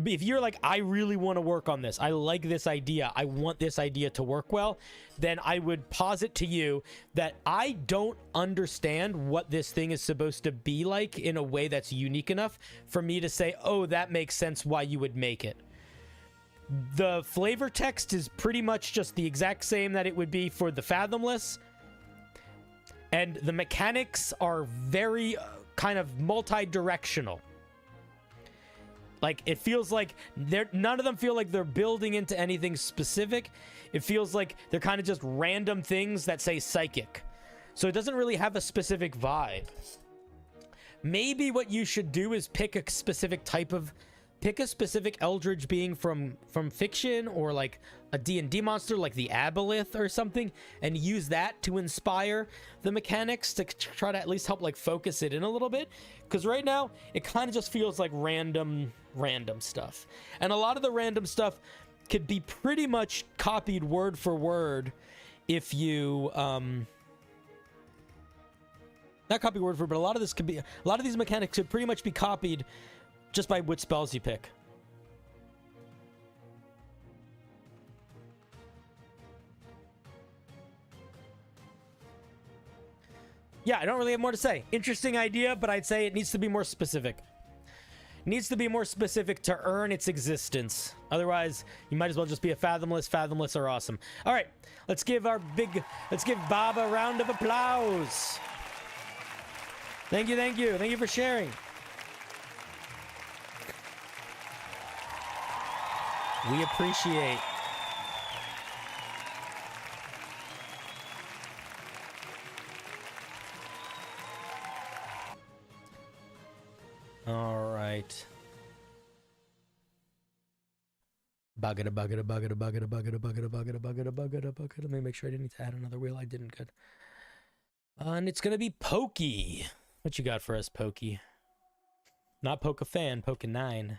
[SPEAKER 1] If you're like, I really want to work on this, I like this idea, I want this idea to work well, then I would posit to you that I don't understand what this thing is supposed to be like in a way that's unique enough for me to say, oh, that makes sense why you would make it. The flavor text is pretty much just the exact same that it would be for the Fathomless, and the mechanics are very kind of multi-directional. Like, it feels like none of them feel like they're building into anything specific. It feels like they're kind of just random things that say psychic. So it doesn't really have a specific vibe. Maybe what you should do is pick a specific Eldritch being from fiction, or like a D&D monster like the Aboleth or something, and use that to inspire the mechanics to try to at least help like focus it in a little bit. Because right now it kind of just feels like random stuff, and a lot of the random stuff could be pretty much copied word for word if you not copy word for word, but a lot of these mechanics could pretty much be copied just by which spells you pick. Yeah, I don't really have more to say. Interesting idea, but I'd say it needs to be more specific. needs to be more specific to earn its existence. Otherwise, you might as well just be a fathomless. Fathomless are awesome. All right, let's give Bob a round of applause. Thank you, thank you. Thank you for sharing. We appreciate. All right. Buggada. Let me make sure I didn't need to add another wheel. I didn't. Good. And it's gonna be Pokey. What you got for us, Pokey? Not Poke a fan, Poke 9.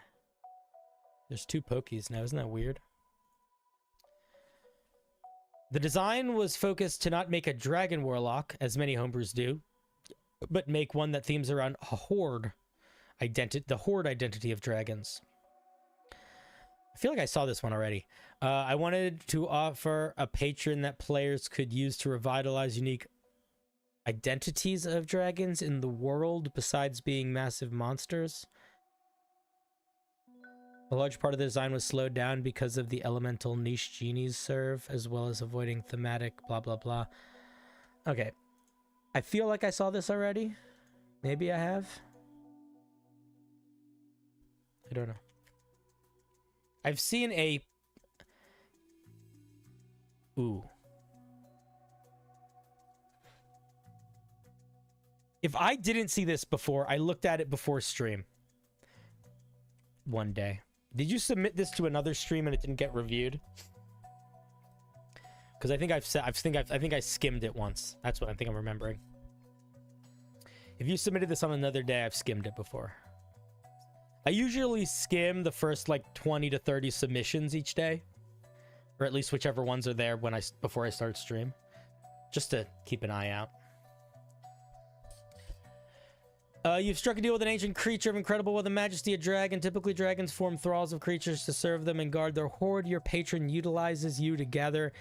[SPEAKER 1] There's 2 Pokies now. Isn't that weird? The design was focused to not make a dragon warlock, as many homebrews do, but make one that themes around a horde the horde identity of dragons. I feel like I saw this one already. I wanted to offer a patron that players could use to revitalize unique identities of dragons in the world besides being massive monsters. A large part of the design was slowed down because of the elemental niche genies serve, as well as avoiding thematic blah blah blah. Okay. I feel like I saw this already. Maybe I have. I don't know. I've seen a... Ooh. If I didn't see this before, I looked at it before stream. One day. Did you submit this to another stream and it didn't get reviewed? Because I think I think I skimmed it once. That's what I think I'm remembering. If you submitted this on another day, I've skimmed it before. I usually skim the first like 20 to 30 submissions each day, or at least whichever ones are there when before I start stream, just to keep an eye out. You've struck a deal with an ancient creature of incredible wealth and majesty, a dragon. Typically, dragons form thralls of creatures to serve them and guard their horde. Your patron utilizes you to gather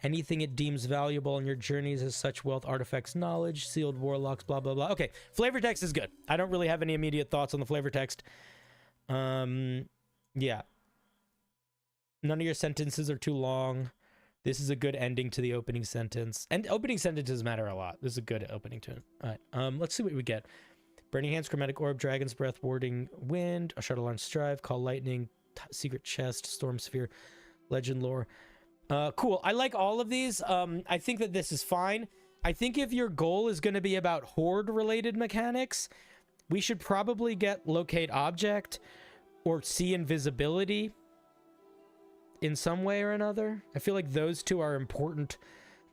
[SPEAKER 1] anything it deems valuable on your journeys as such wealth, artifacts, knowledge, sealed warlocks, blah, blah, blah. Okay, flavor text is good. I don't really have any immediate thoughts on the flavor text. Yeah. None of your sentences are too long. This is a good ending to the opening sentence. And opening sentences matter a lot. This is a good opening to it. All right, let's see what we get. Burning Hands, Chromatic Orb, Dragon's Breath, Warding Wind, a Shadowlands Strive, Call Lightning, Secret Chest, Storm Sphere, Legend Lore. Cool. I like all of these. I think that this is fine. I think if your goal is going to be about horde-related mechanics, we should probably get Locate Object or See Invisibility in some way or another. I feel like those two are important.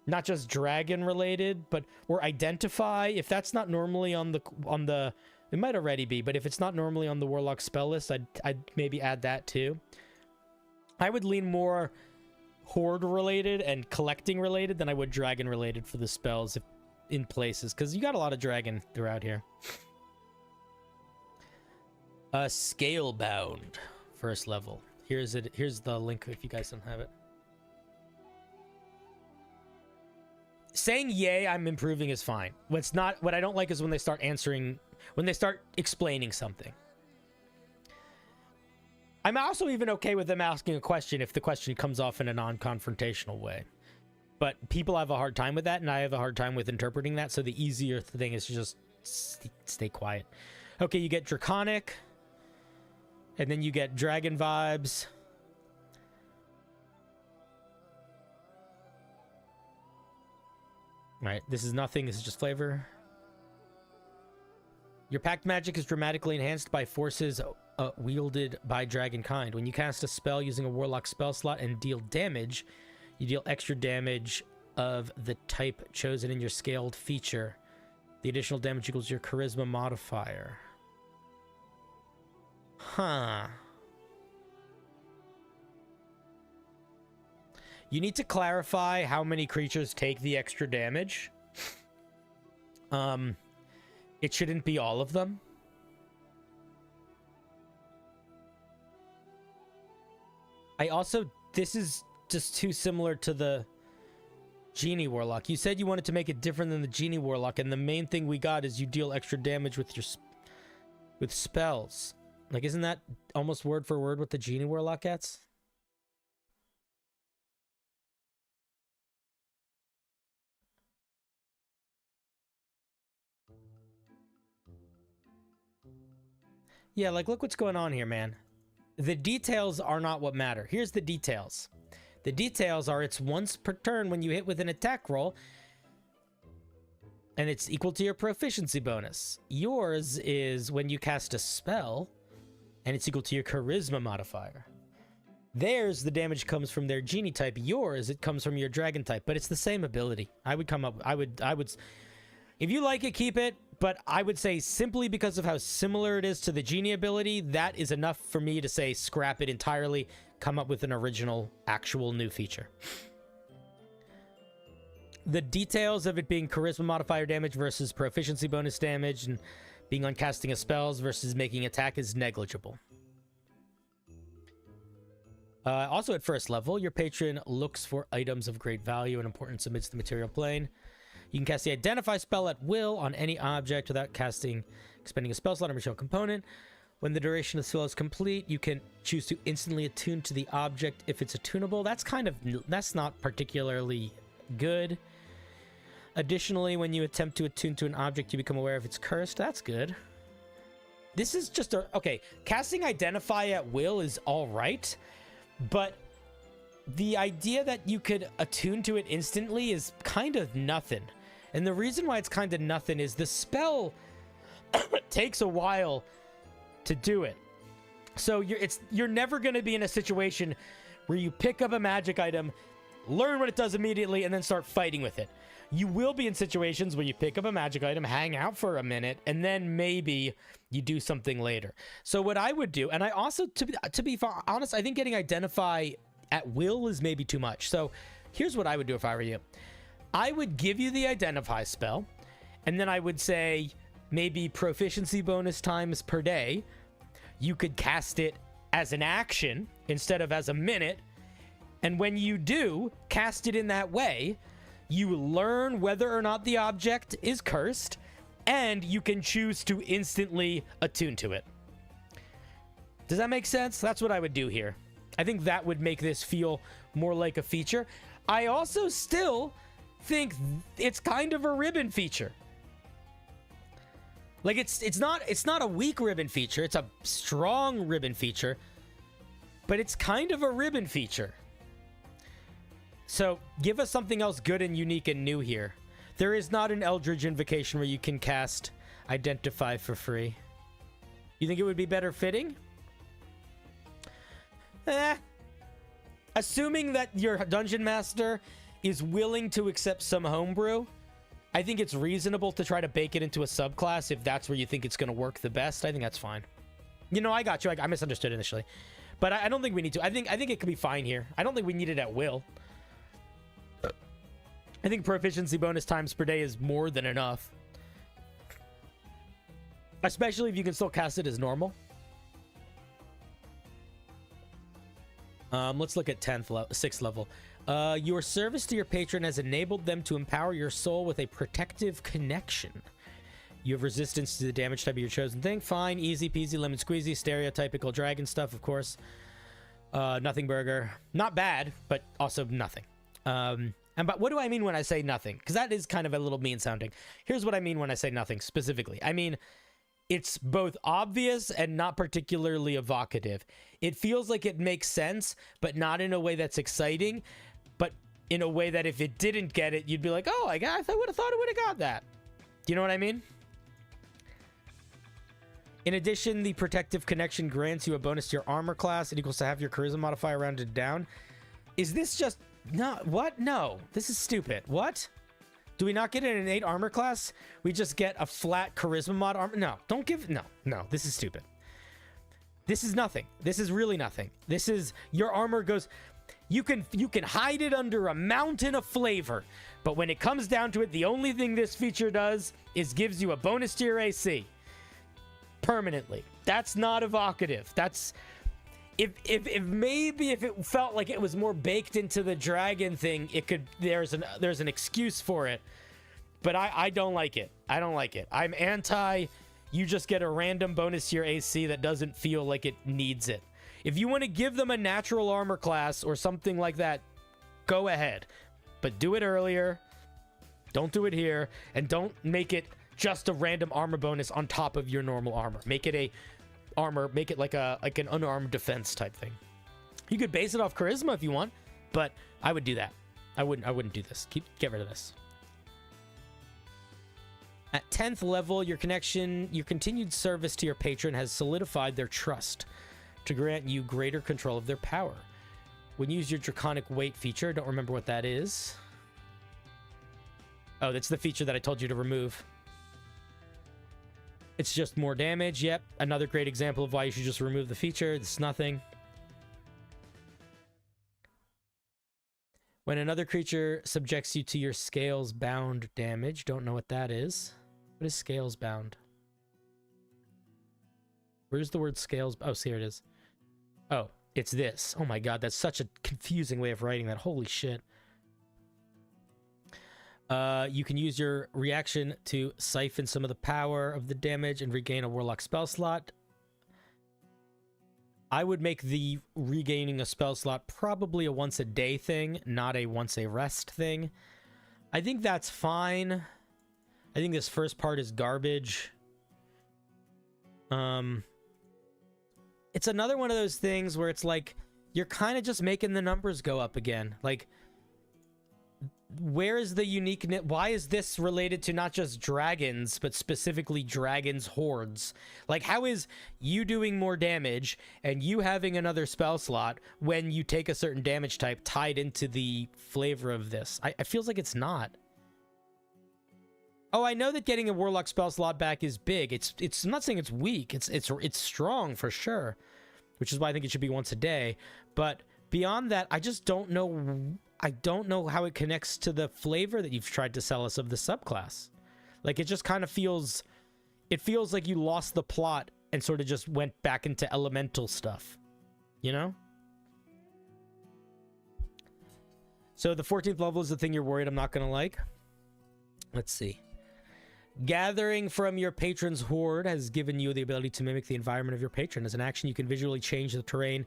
[SPEAKER 1] Not just dragon related, but or Identify. If that's not normally on the it might already be, but if it's not normally on the warlock spell list, I'd maybe add that too. I would lean more horde related and collecting related than I would dragon related for the spells in places, because you got a lot of dragon throughout here. Scalebound, first level. Here's the link if you guys don't have it. Saying yay, I'm improving is fine. What I don't like is when they start explaining something. I'm also even okay with them asking a question if the question comes off in a non-confrontational way. But people have a hard time with that, and I have a hard time with interpreting that, so the easier thing is to just stay quiet. Okay, you get Draconic, and then you get Dragon vibes. Right, this is nothing, this is just flavor. Your pact magic is dramatically enhanced by forces wielded by dragonkind. When you cast a spell using a warlock spell slot and deal damage, you deal extra damage of the type chosen in your scaled feature. The additional damage equals your charisma modifier. Huh. You need to clarify how many creatures take the extra damage. It shouldn't be all of them. This is just too similar to the Genie Warlock. You said you wanted to make it different than the Genie Warlock, and the main thing we got is you deal extra damage with spells. Like, isn't that almost word for word what the Genie Warlock gets? Yeah, like, look what's going on here, man. The details are not what matter. Here's the details. The details are it's once per turn when you hit with an attack roll, and it's equal to your proficiency bonus. Yours is when you cast a spell, and it's equal to your charisma modifier. Theirs, the damage comes from their genie type. Yours, it comes from your dragon type, but it's the same ability. I would, if you like it, keep it, but I would say simply because of how similar it is to the genie ability, that is enough for me to say scrap it entirely, come up with an original, actual new feature. The details of it being charisma modifier damage versus proficiency bonus damage and being on casting of spells versus making attack is negligible. Also at first level, your patron looks for items of great value and importance amidst the material plane. You can cast the Identify spell at will on any object without expending a spell slot or material component. When the duration of the spell is complete, you can choose to instantly attune to the object if it's attunable. That's not particularly good. Additionally, when you attempt to attune to an object, you become aware if it's cursed. That's good. This is just okay, casting Identify at will is all right, but the idea that you could attune to it instantly is kind of nothing. And the reason why it's kind of nothing is the spell takes a while to do it. So you're never going to be in a situation where you pick up a magic item, learn what it does immediately, and then start fighting with it. You will be in situations where you pick up a magic item, hang out for a minute, and then maybe you do something later. So what I would do, and I also, to be honest, I think getting Identify at will is maybe too much. So here's what I would do if I were you. I would give you the Identify spell, and then I would say maybe proficiency bonus times per day. You could cast it as an action instead of as a minute. And when you do cast it in that way, you learn whether or not the object is cursed, and you can choose to instantly attune to it. Does that make sense? That's what I would do here. I think that would make this feel more like a feature. I also still think it's kind of a ribbon feature. Like it's not a weak ribbon feature. It's a strong ribbon feature, but it's kind of a ribbon feature. So give us something else good and unique and new here. There is not an Eldritch Invocation where you can cast Identify for free. You think it would be better fitting? Assuming that your dungeon master is willing to accept some homebrew, I think it's reasonable to try to bake it into a subclass if that's where you think it's going to work the best. I think that's fine. You know, I got you. I misunderstood initially. But I don't think we need to. I think it could be fine here. I don't think we need it at will. I think proficiency bonus times per day is more than enough. Especially if you can still cast it as normal. Let's look at 6th level. Your service to your patron has enabled them to empower your soul with a protective connection. You have resistance to the damage type of your chosen thing. Fine, easy peasy, lemon squeezy, stereotypical dragon stuff, of course. Nothing burger. Not bad, but also nothing. But what do I mean when I say nothing? Because that is kind of a little mean sounding. Here's what I mean when I say nothing specifically. I mean, it's both obvious and not particularly evocative. It feels like it makes sense, but not in a way that's exciting, but in a way that if it didn't get it, you'd be like, oh, I would have thought it would have got that. Do you know what I mean? In addition, the protective connection grants you a bonus to your armor class. It equals to half your charisma modifier rounded down. Is this just... No, what? No, this is stupid. What? Do we not get an innate armor class? We just get a flat charisma mod armor? No, don't give... No, this is stupid. This is nothing. This is really nothing. This is... Your armor goes... You can hide it under a mountain of flavor, but when it comes down to it, the only thing this feature does is gives you a bonus to your AC. Permanently. That's not evocative. That's... If maybe if it felt like it was more baked into the dragon thing, it could... There's an excuse for it. But I don't like it. I don't like it. I'm anti... you just get a random bonus to your AC that doesn't feel like it needs it. If you want to give them a natural armor class or something like that, go ahead. But do it earlier. Don't do it here. And don't make it just a random armor bonus on top of your normal armor. Make it make it like an unarmed defense type thing. You could base it off charisma if you want, but I would do that. I wouldn't do this. Get rid of this. At 10th level, your continued service to your patron has solidified their trust to grant you greater control of their power. When you use your Draconic Weight feature, don't remember what that is. Oh, that's the feature that I told you to remove. It's just more damage. Yep, another great example of why you should just remove the feature. It's nothing. When another creature subjects you to your scales bound damage, don't know what that is. What is scales bound? Where's the word scales? Oh, see, here it is. Oh, it's this. Oh my god, that's such a confusing way of writing that. Holy shit. You can use your reaction to siphon some of the power of the damage and regain a warlock spell slot. I would make the regaining a spell slot probably a once a day thing, not a once a rest thing. I think that's fine. I think this first part is garbage. It's another one of those things where it's like, you're kind of just making the numbers go up again. Like, where is the uniqueness? Why is this related to not just dragons, but specifically dragons' hordes? Like, how is you doing more damage and you having another spell slot when you take a certain damage type tied into the flavor of this? I feels like it's not. Oh, I know that getting a warlock spell slot back is big. I'm not saying it's weak. It's strong for sure, which is why I think it should be once a day. But beyond that, I just don't know. I don't know how it connects to the flavor that you've tried to sell us of the subclass. Like, it just kind of feels... It feels like you lost the plot and sort of just went back into elemental stuff. You know? So the 14th level is the thing you're worried I'm not going to like. Let's see. Gathering from your patron's horde has given you the ability to mimic the environment of your patron. As an action, you can visually change the terrain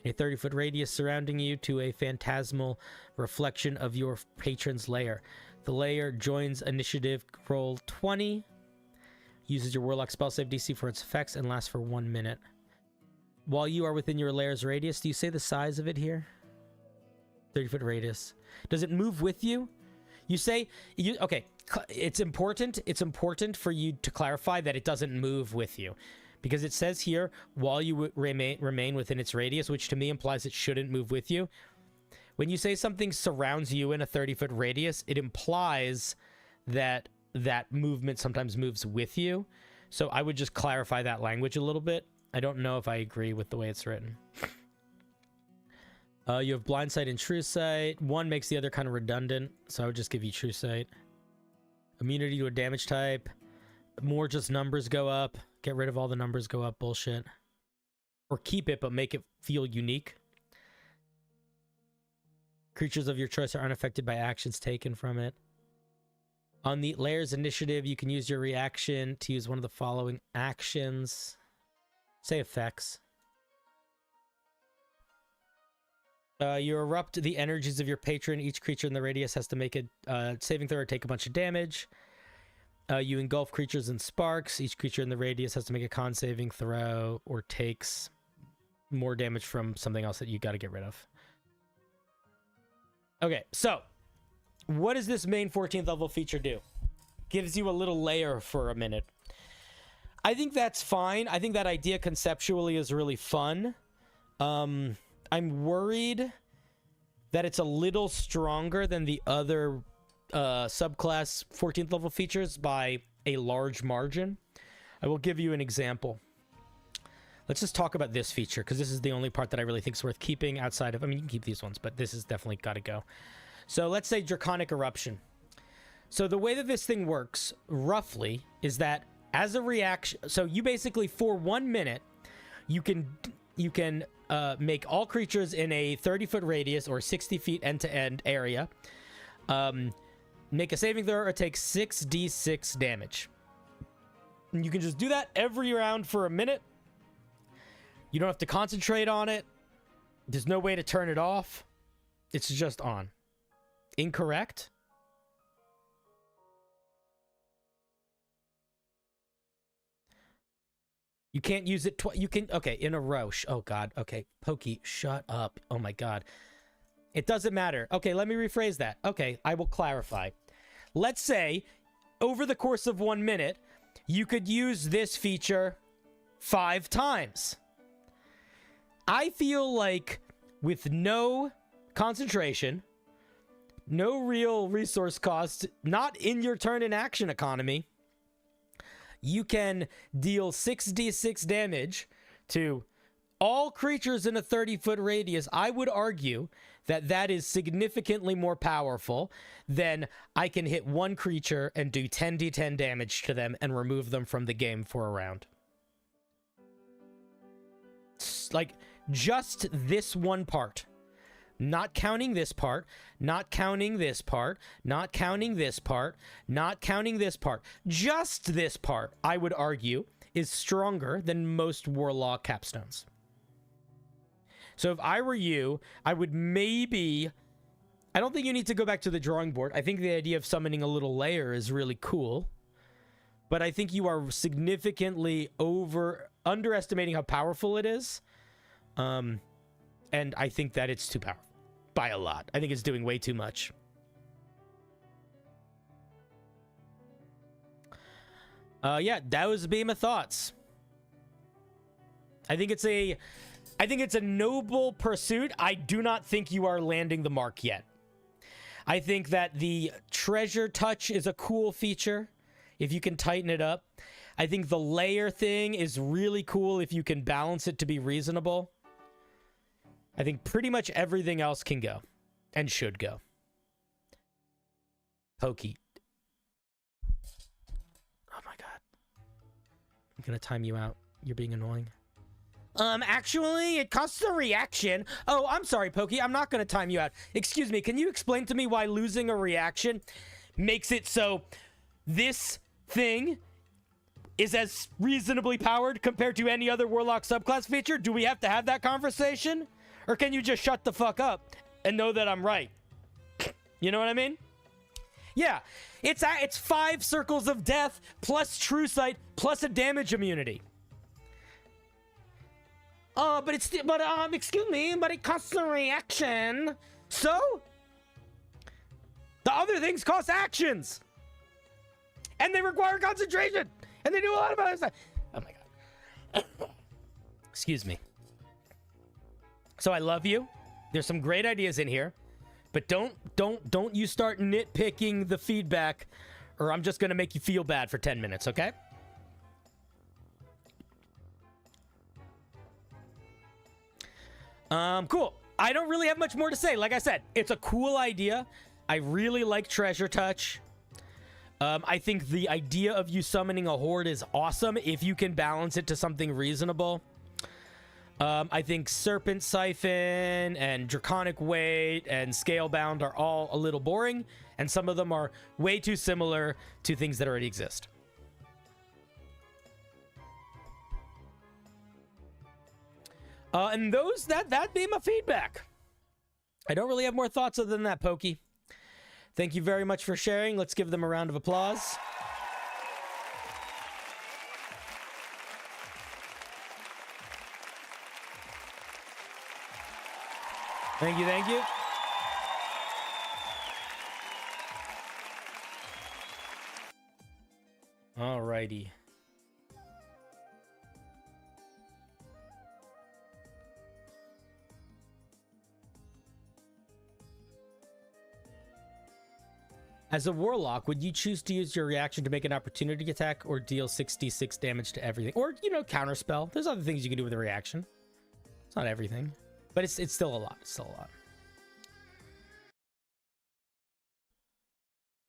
[SPEAKER 1] in a 30-foot radius surrounding you to a phantasmal reflection of your patron's lair. The lair joins initiative roll 20, uses your warlock spell save DC for its effects, and lasts for 1 minute. While you are within your lair's radius, do you say the size of it here? 30-foot radius. Does it move with you? You say... Okay, it's important for you to clarify that it doesn't move with you. Because it says here, while you remain within its radius, which to me implies it shouldn't move with you. When you say something surrounds you in a 30-foot radius, it implies that that movement sometimes moves with you. So I would just clarify that language a little bit. I don't know if I agree with the way it's written. You have blind sight and true sight. One makes the other kind of redundant, so I would just give you true sight. Immunity to a damage type. More just numbers go up. Get rid of all the numbers go up bullshit. Or keep it, but make it feel unique. Creatures of your choice are unaffected by actions taken from it. On the Lair's initiative, you can use your reaction to use one of the following actions. Say effects. You erupt the energies of your patron. Each creature in the radius has to make a saving throw or take a bunch of damage. You engulf creatures in sparks. Each creature in the radius has to make a con saving throw or takes more damage from something else that you got to get rid of. Okay, so what does this main 14th level feature do? Gives you a little layer for a minute. I think that's fine. I think that idea conceptually is really fun. I'm worried that it's a little stronger than the other subclass 14th level features by a large margin. I will give you an example. Let's just talk about this feature, because this is the only part that I really think is worth keeping outside of... I mean, you can keep these ones, but this has definitely got to go. So let's say Draconic Eruption. So the way that this thing works, roughly, is that as a reaction... So you basically, for 1 minute, you can make all creatures in a 30-foot radius or 60 feet end-to-end area make a saving throw or take 6d6 damage. And you can just do that every round for a minute. You don't have to concentrate on it. There's no way to turn it off. It's just on. Incorrect? You can't use it you can... Okay, in a row. Oh, God. Okay, Pokey, shut up. Oh, my God. It doesn't matter. Okay, let me rephrase that. Okay, I will clarify. Let's say, over the course of 1 minute, you could use this feature 5 times. I feel like with no concentration, no real resource cost, not in your turn in action economy, you can deal 6d6 damage to all creatures in a 30-foot radius. I would argue that that is significantly more powerful than I can hit one creature and do 10d10 damage to them and remove them from the game for a round. Like, just this one part. Not counting this part, not counting this part, not counting this part, not counting this part. Just this part, I would argue, is stronger than most Warlock capstones. So if I were you, I would maybe... I don't think you need to go back to the drawing board. I think the idea of summoning a little layer is really cool. But I think you are significantly underestimating how powerful it is. And I think that it's too powerful. By a lot. I think it's doing way too much. Yeah, that was Beam of Thoughts. I think it's a noble pursuit. I do not think you are landing the mark yet. I think that the treasure touch is a cool feature if you can tighten it up. I think the layer thing is really cool if you can balance it to be reasonable. I think pretty much everything else can go and should go. Pokey. Oh my God. I'm gonna time you out. You're being annoying. Actually, it costs a reaction. Oh, I'm sorry, Pokey. I'm not gonna time you out. Excuse me, can you explain to me why losing a reaction makes it so this thing is as reasonably powered compared to any other Warlock subclass feature? Do we have to have that conversation? Or can you just shut the fuck up and know that I'm right? You know what I mean? Yeah, it's 5 circles of death plus true sight plus a damage immunity. But excuse me, but it costs a reaction. So? The other things cost actions. And they require concentration. And they do a lot of other stuff. Oh my God. Excuse me. So I love you. There's some great ideas in here, but don't you start nitpicking the feedback, or I'm just gonna make you feel bad for 10 minutes, okay? Cool. I don't really have much more to say. Like I said, it's a cool idea. I really like Treasure Touch. I think the idea of you summoning a horde is awesome if you can balance it to something reasonable. I think Serpent Siphon and Draconic Weight and Scalebound are all a little boring, and some of them are way too similar to things that already exist. And that be my feedback. I don't really have more thoughts other than that, Pokey. Thank you very much for sharing. Let's give them a round of applause. Thank you, thank you. Alrighty. As a warlock, would you choose to use your reaction to make an opportunity attack or deal 66 damage to everything? Or, you know, counterspell. There's other things you can do with a reaction. It's not everything. But it's still a lot. It's still a lot.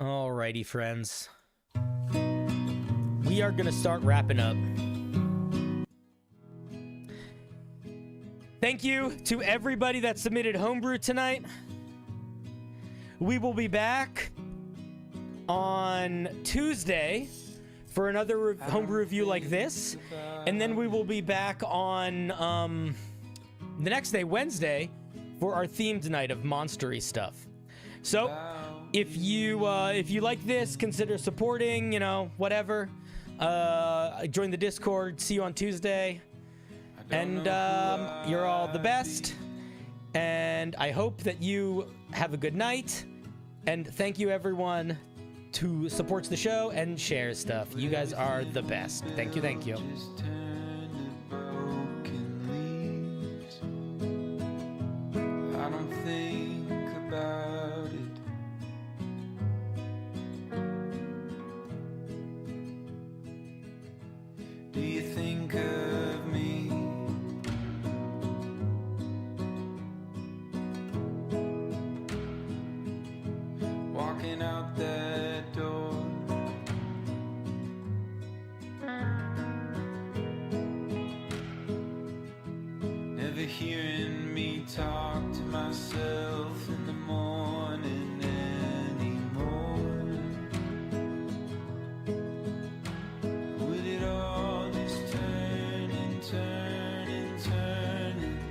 [SPEAKER 1] Alrighty, friends. We are going to start wrapping up. Thank you to everybody that submitted Homebrew tonight. We will be back on Tuesday for another homebrew review like this. And then we will be back on the next day, Wednesday, for our themed night of monstery stuff. So if you like this, consider supporting, you know, whatever. Join the Discord. See you on Tuesday. And you're all the best. And I hope that you have a good night. And thank you, everyone who supports the show and shares stuff. You guys are the best. Thank you, thank you.
[SPEAKER 2] I don't think about it. Do you think of me? Walking out that door. Never hearing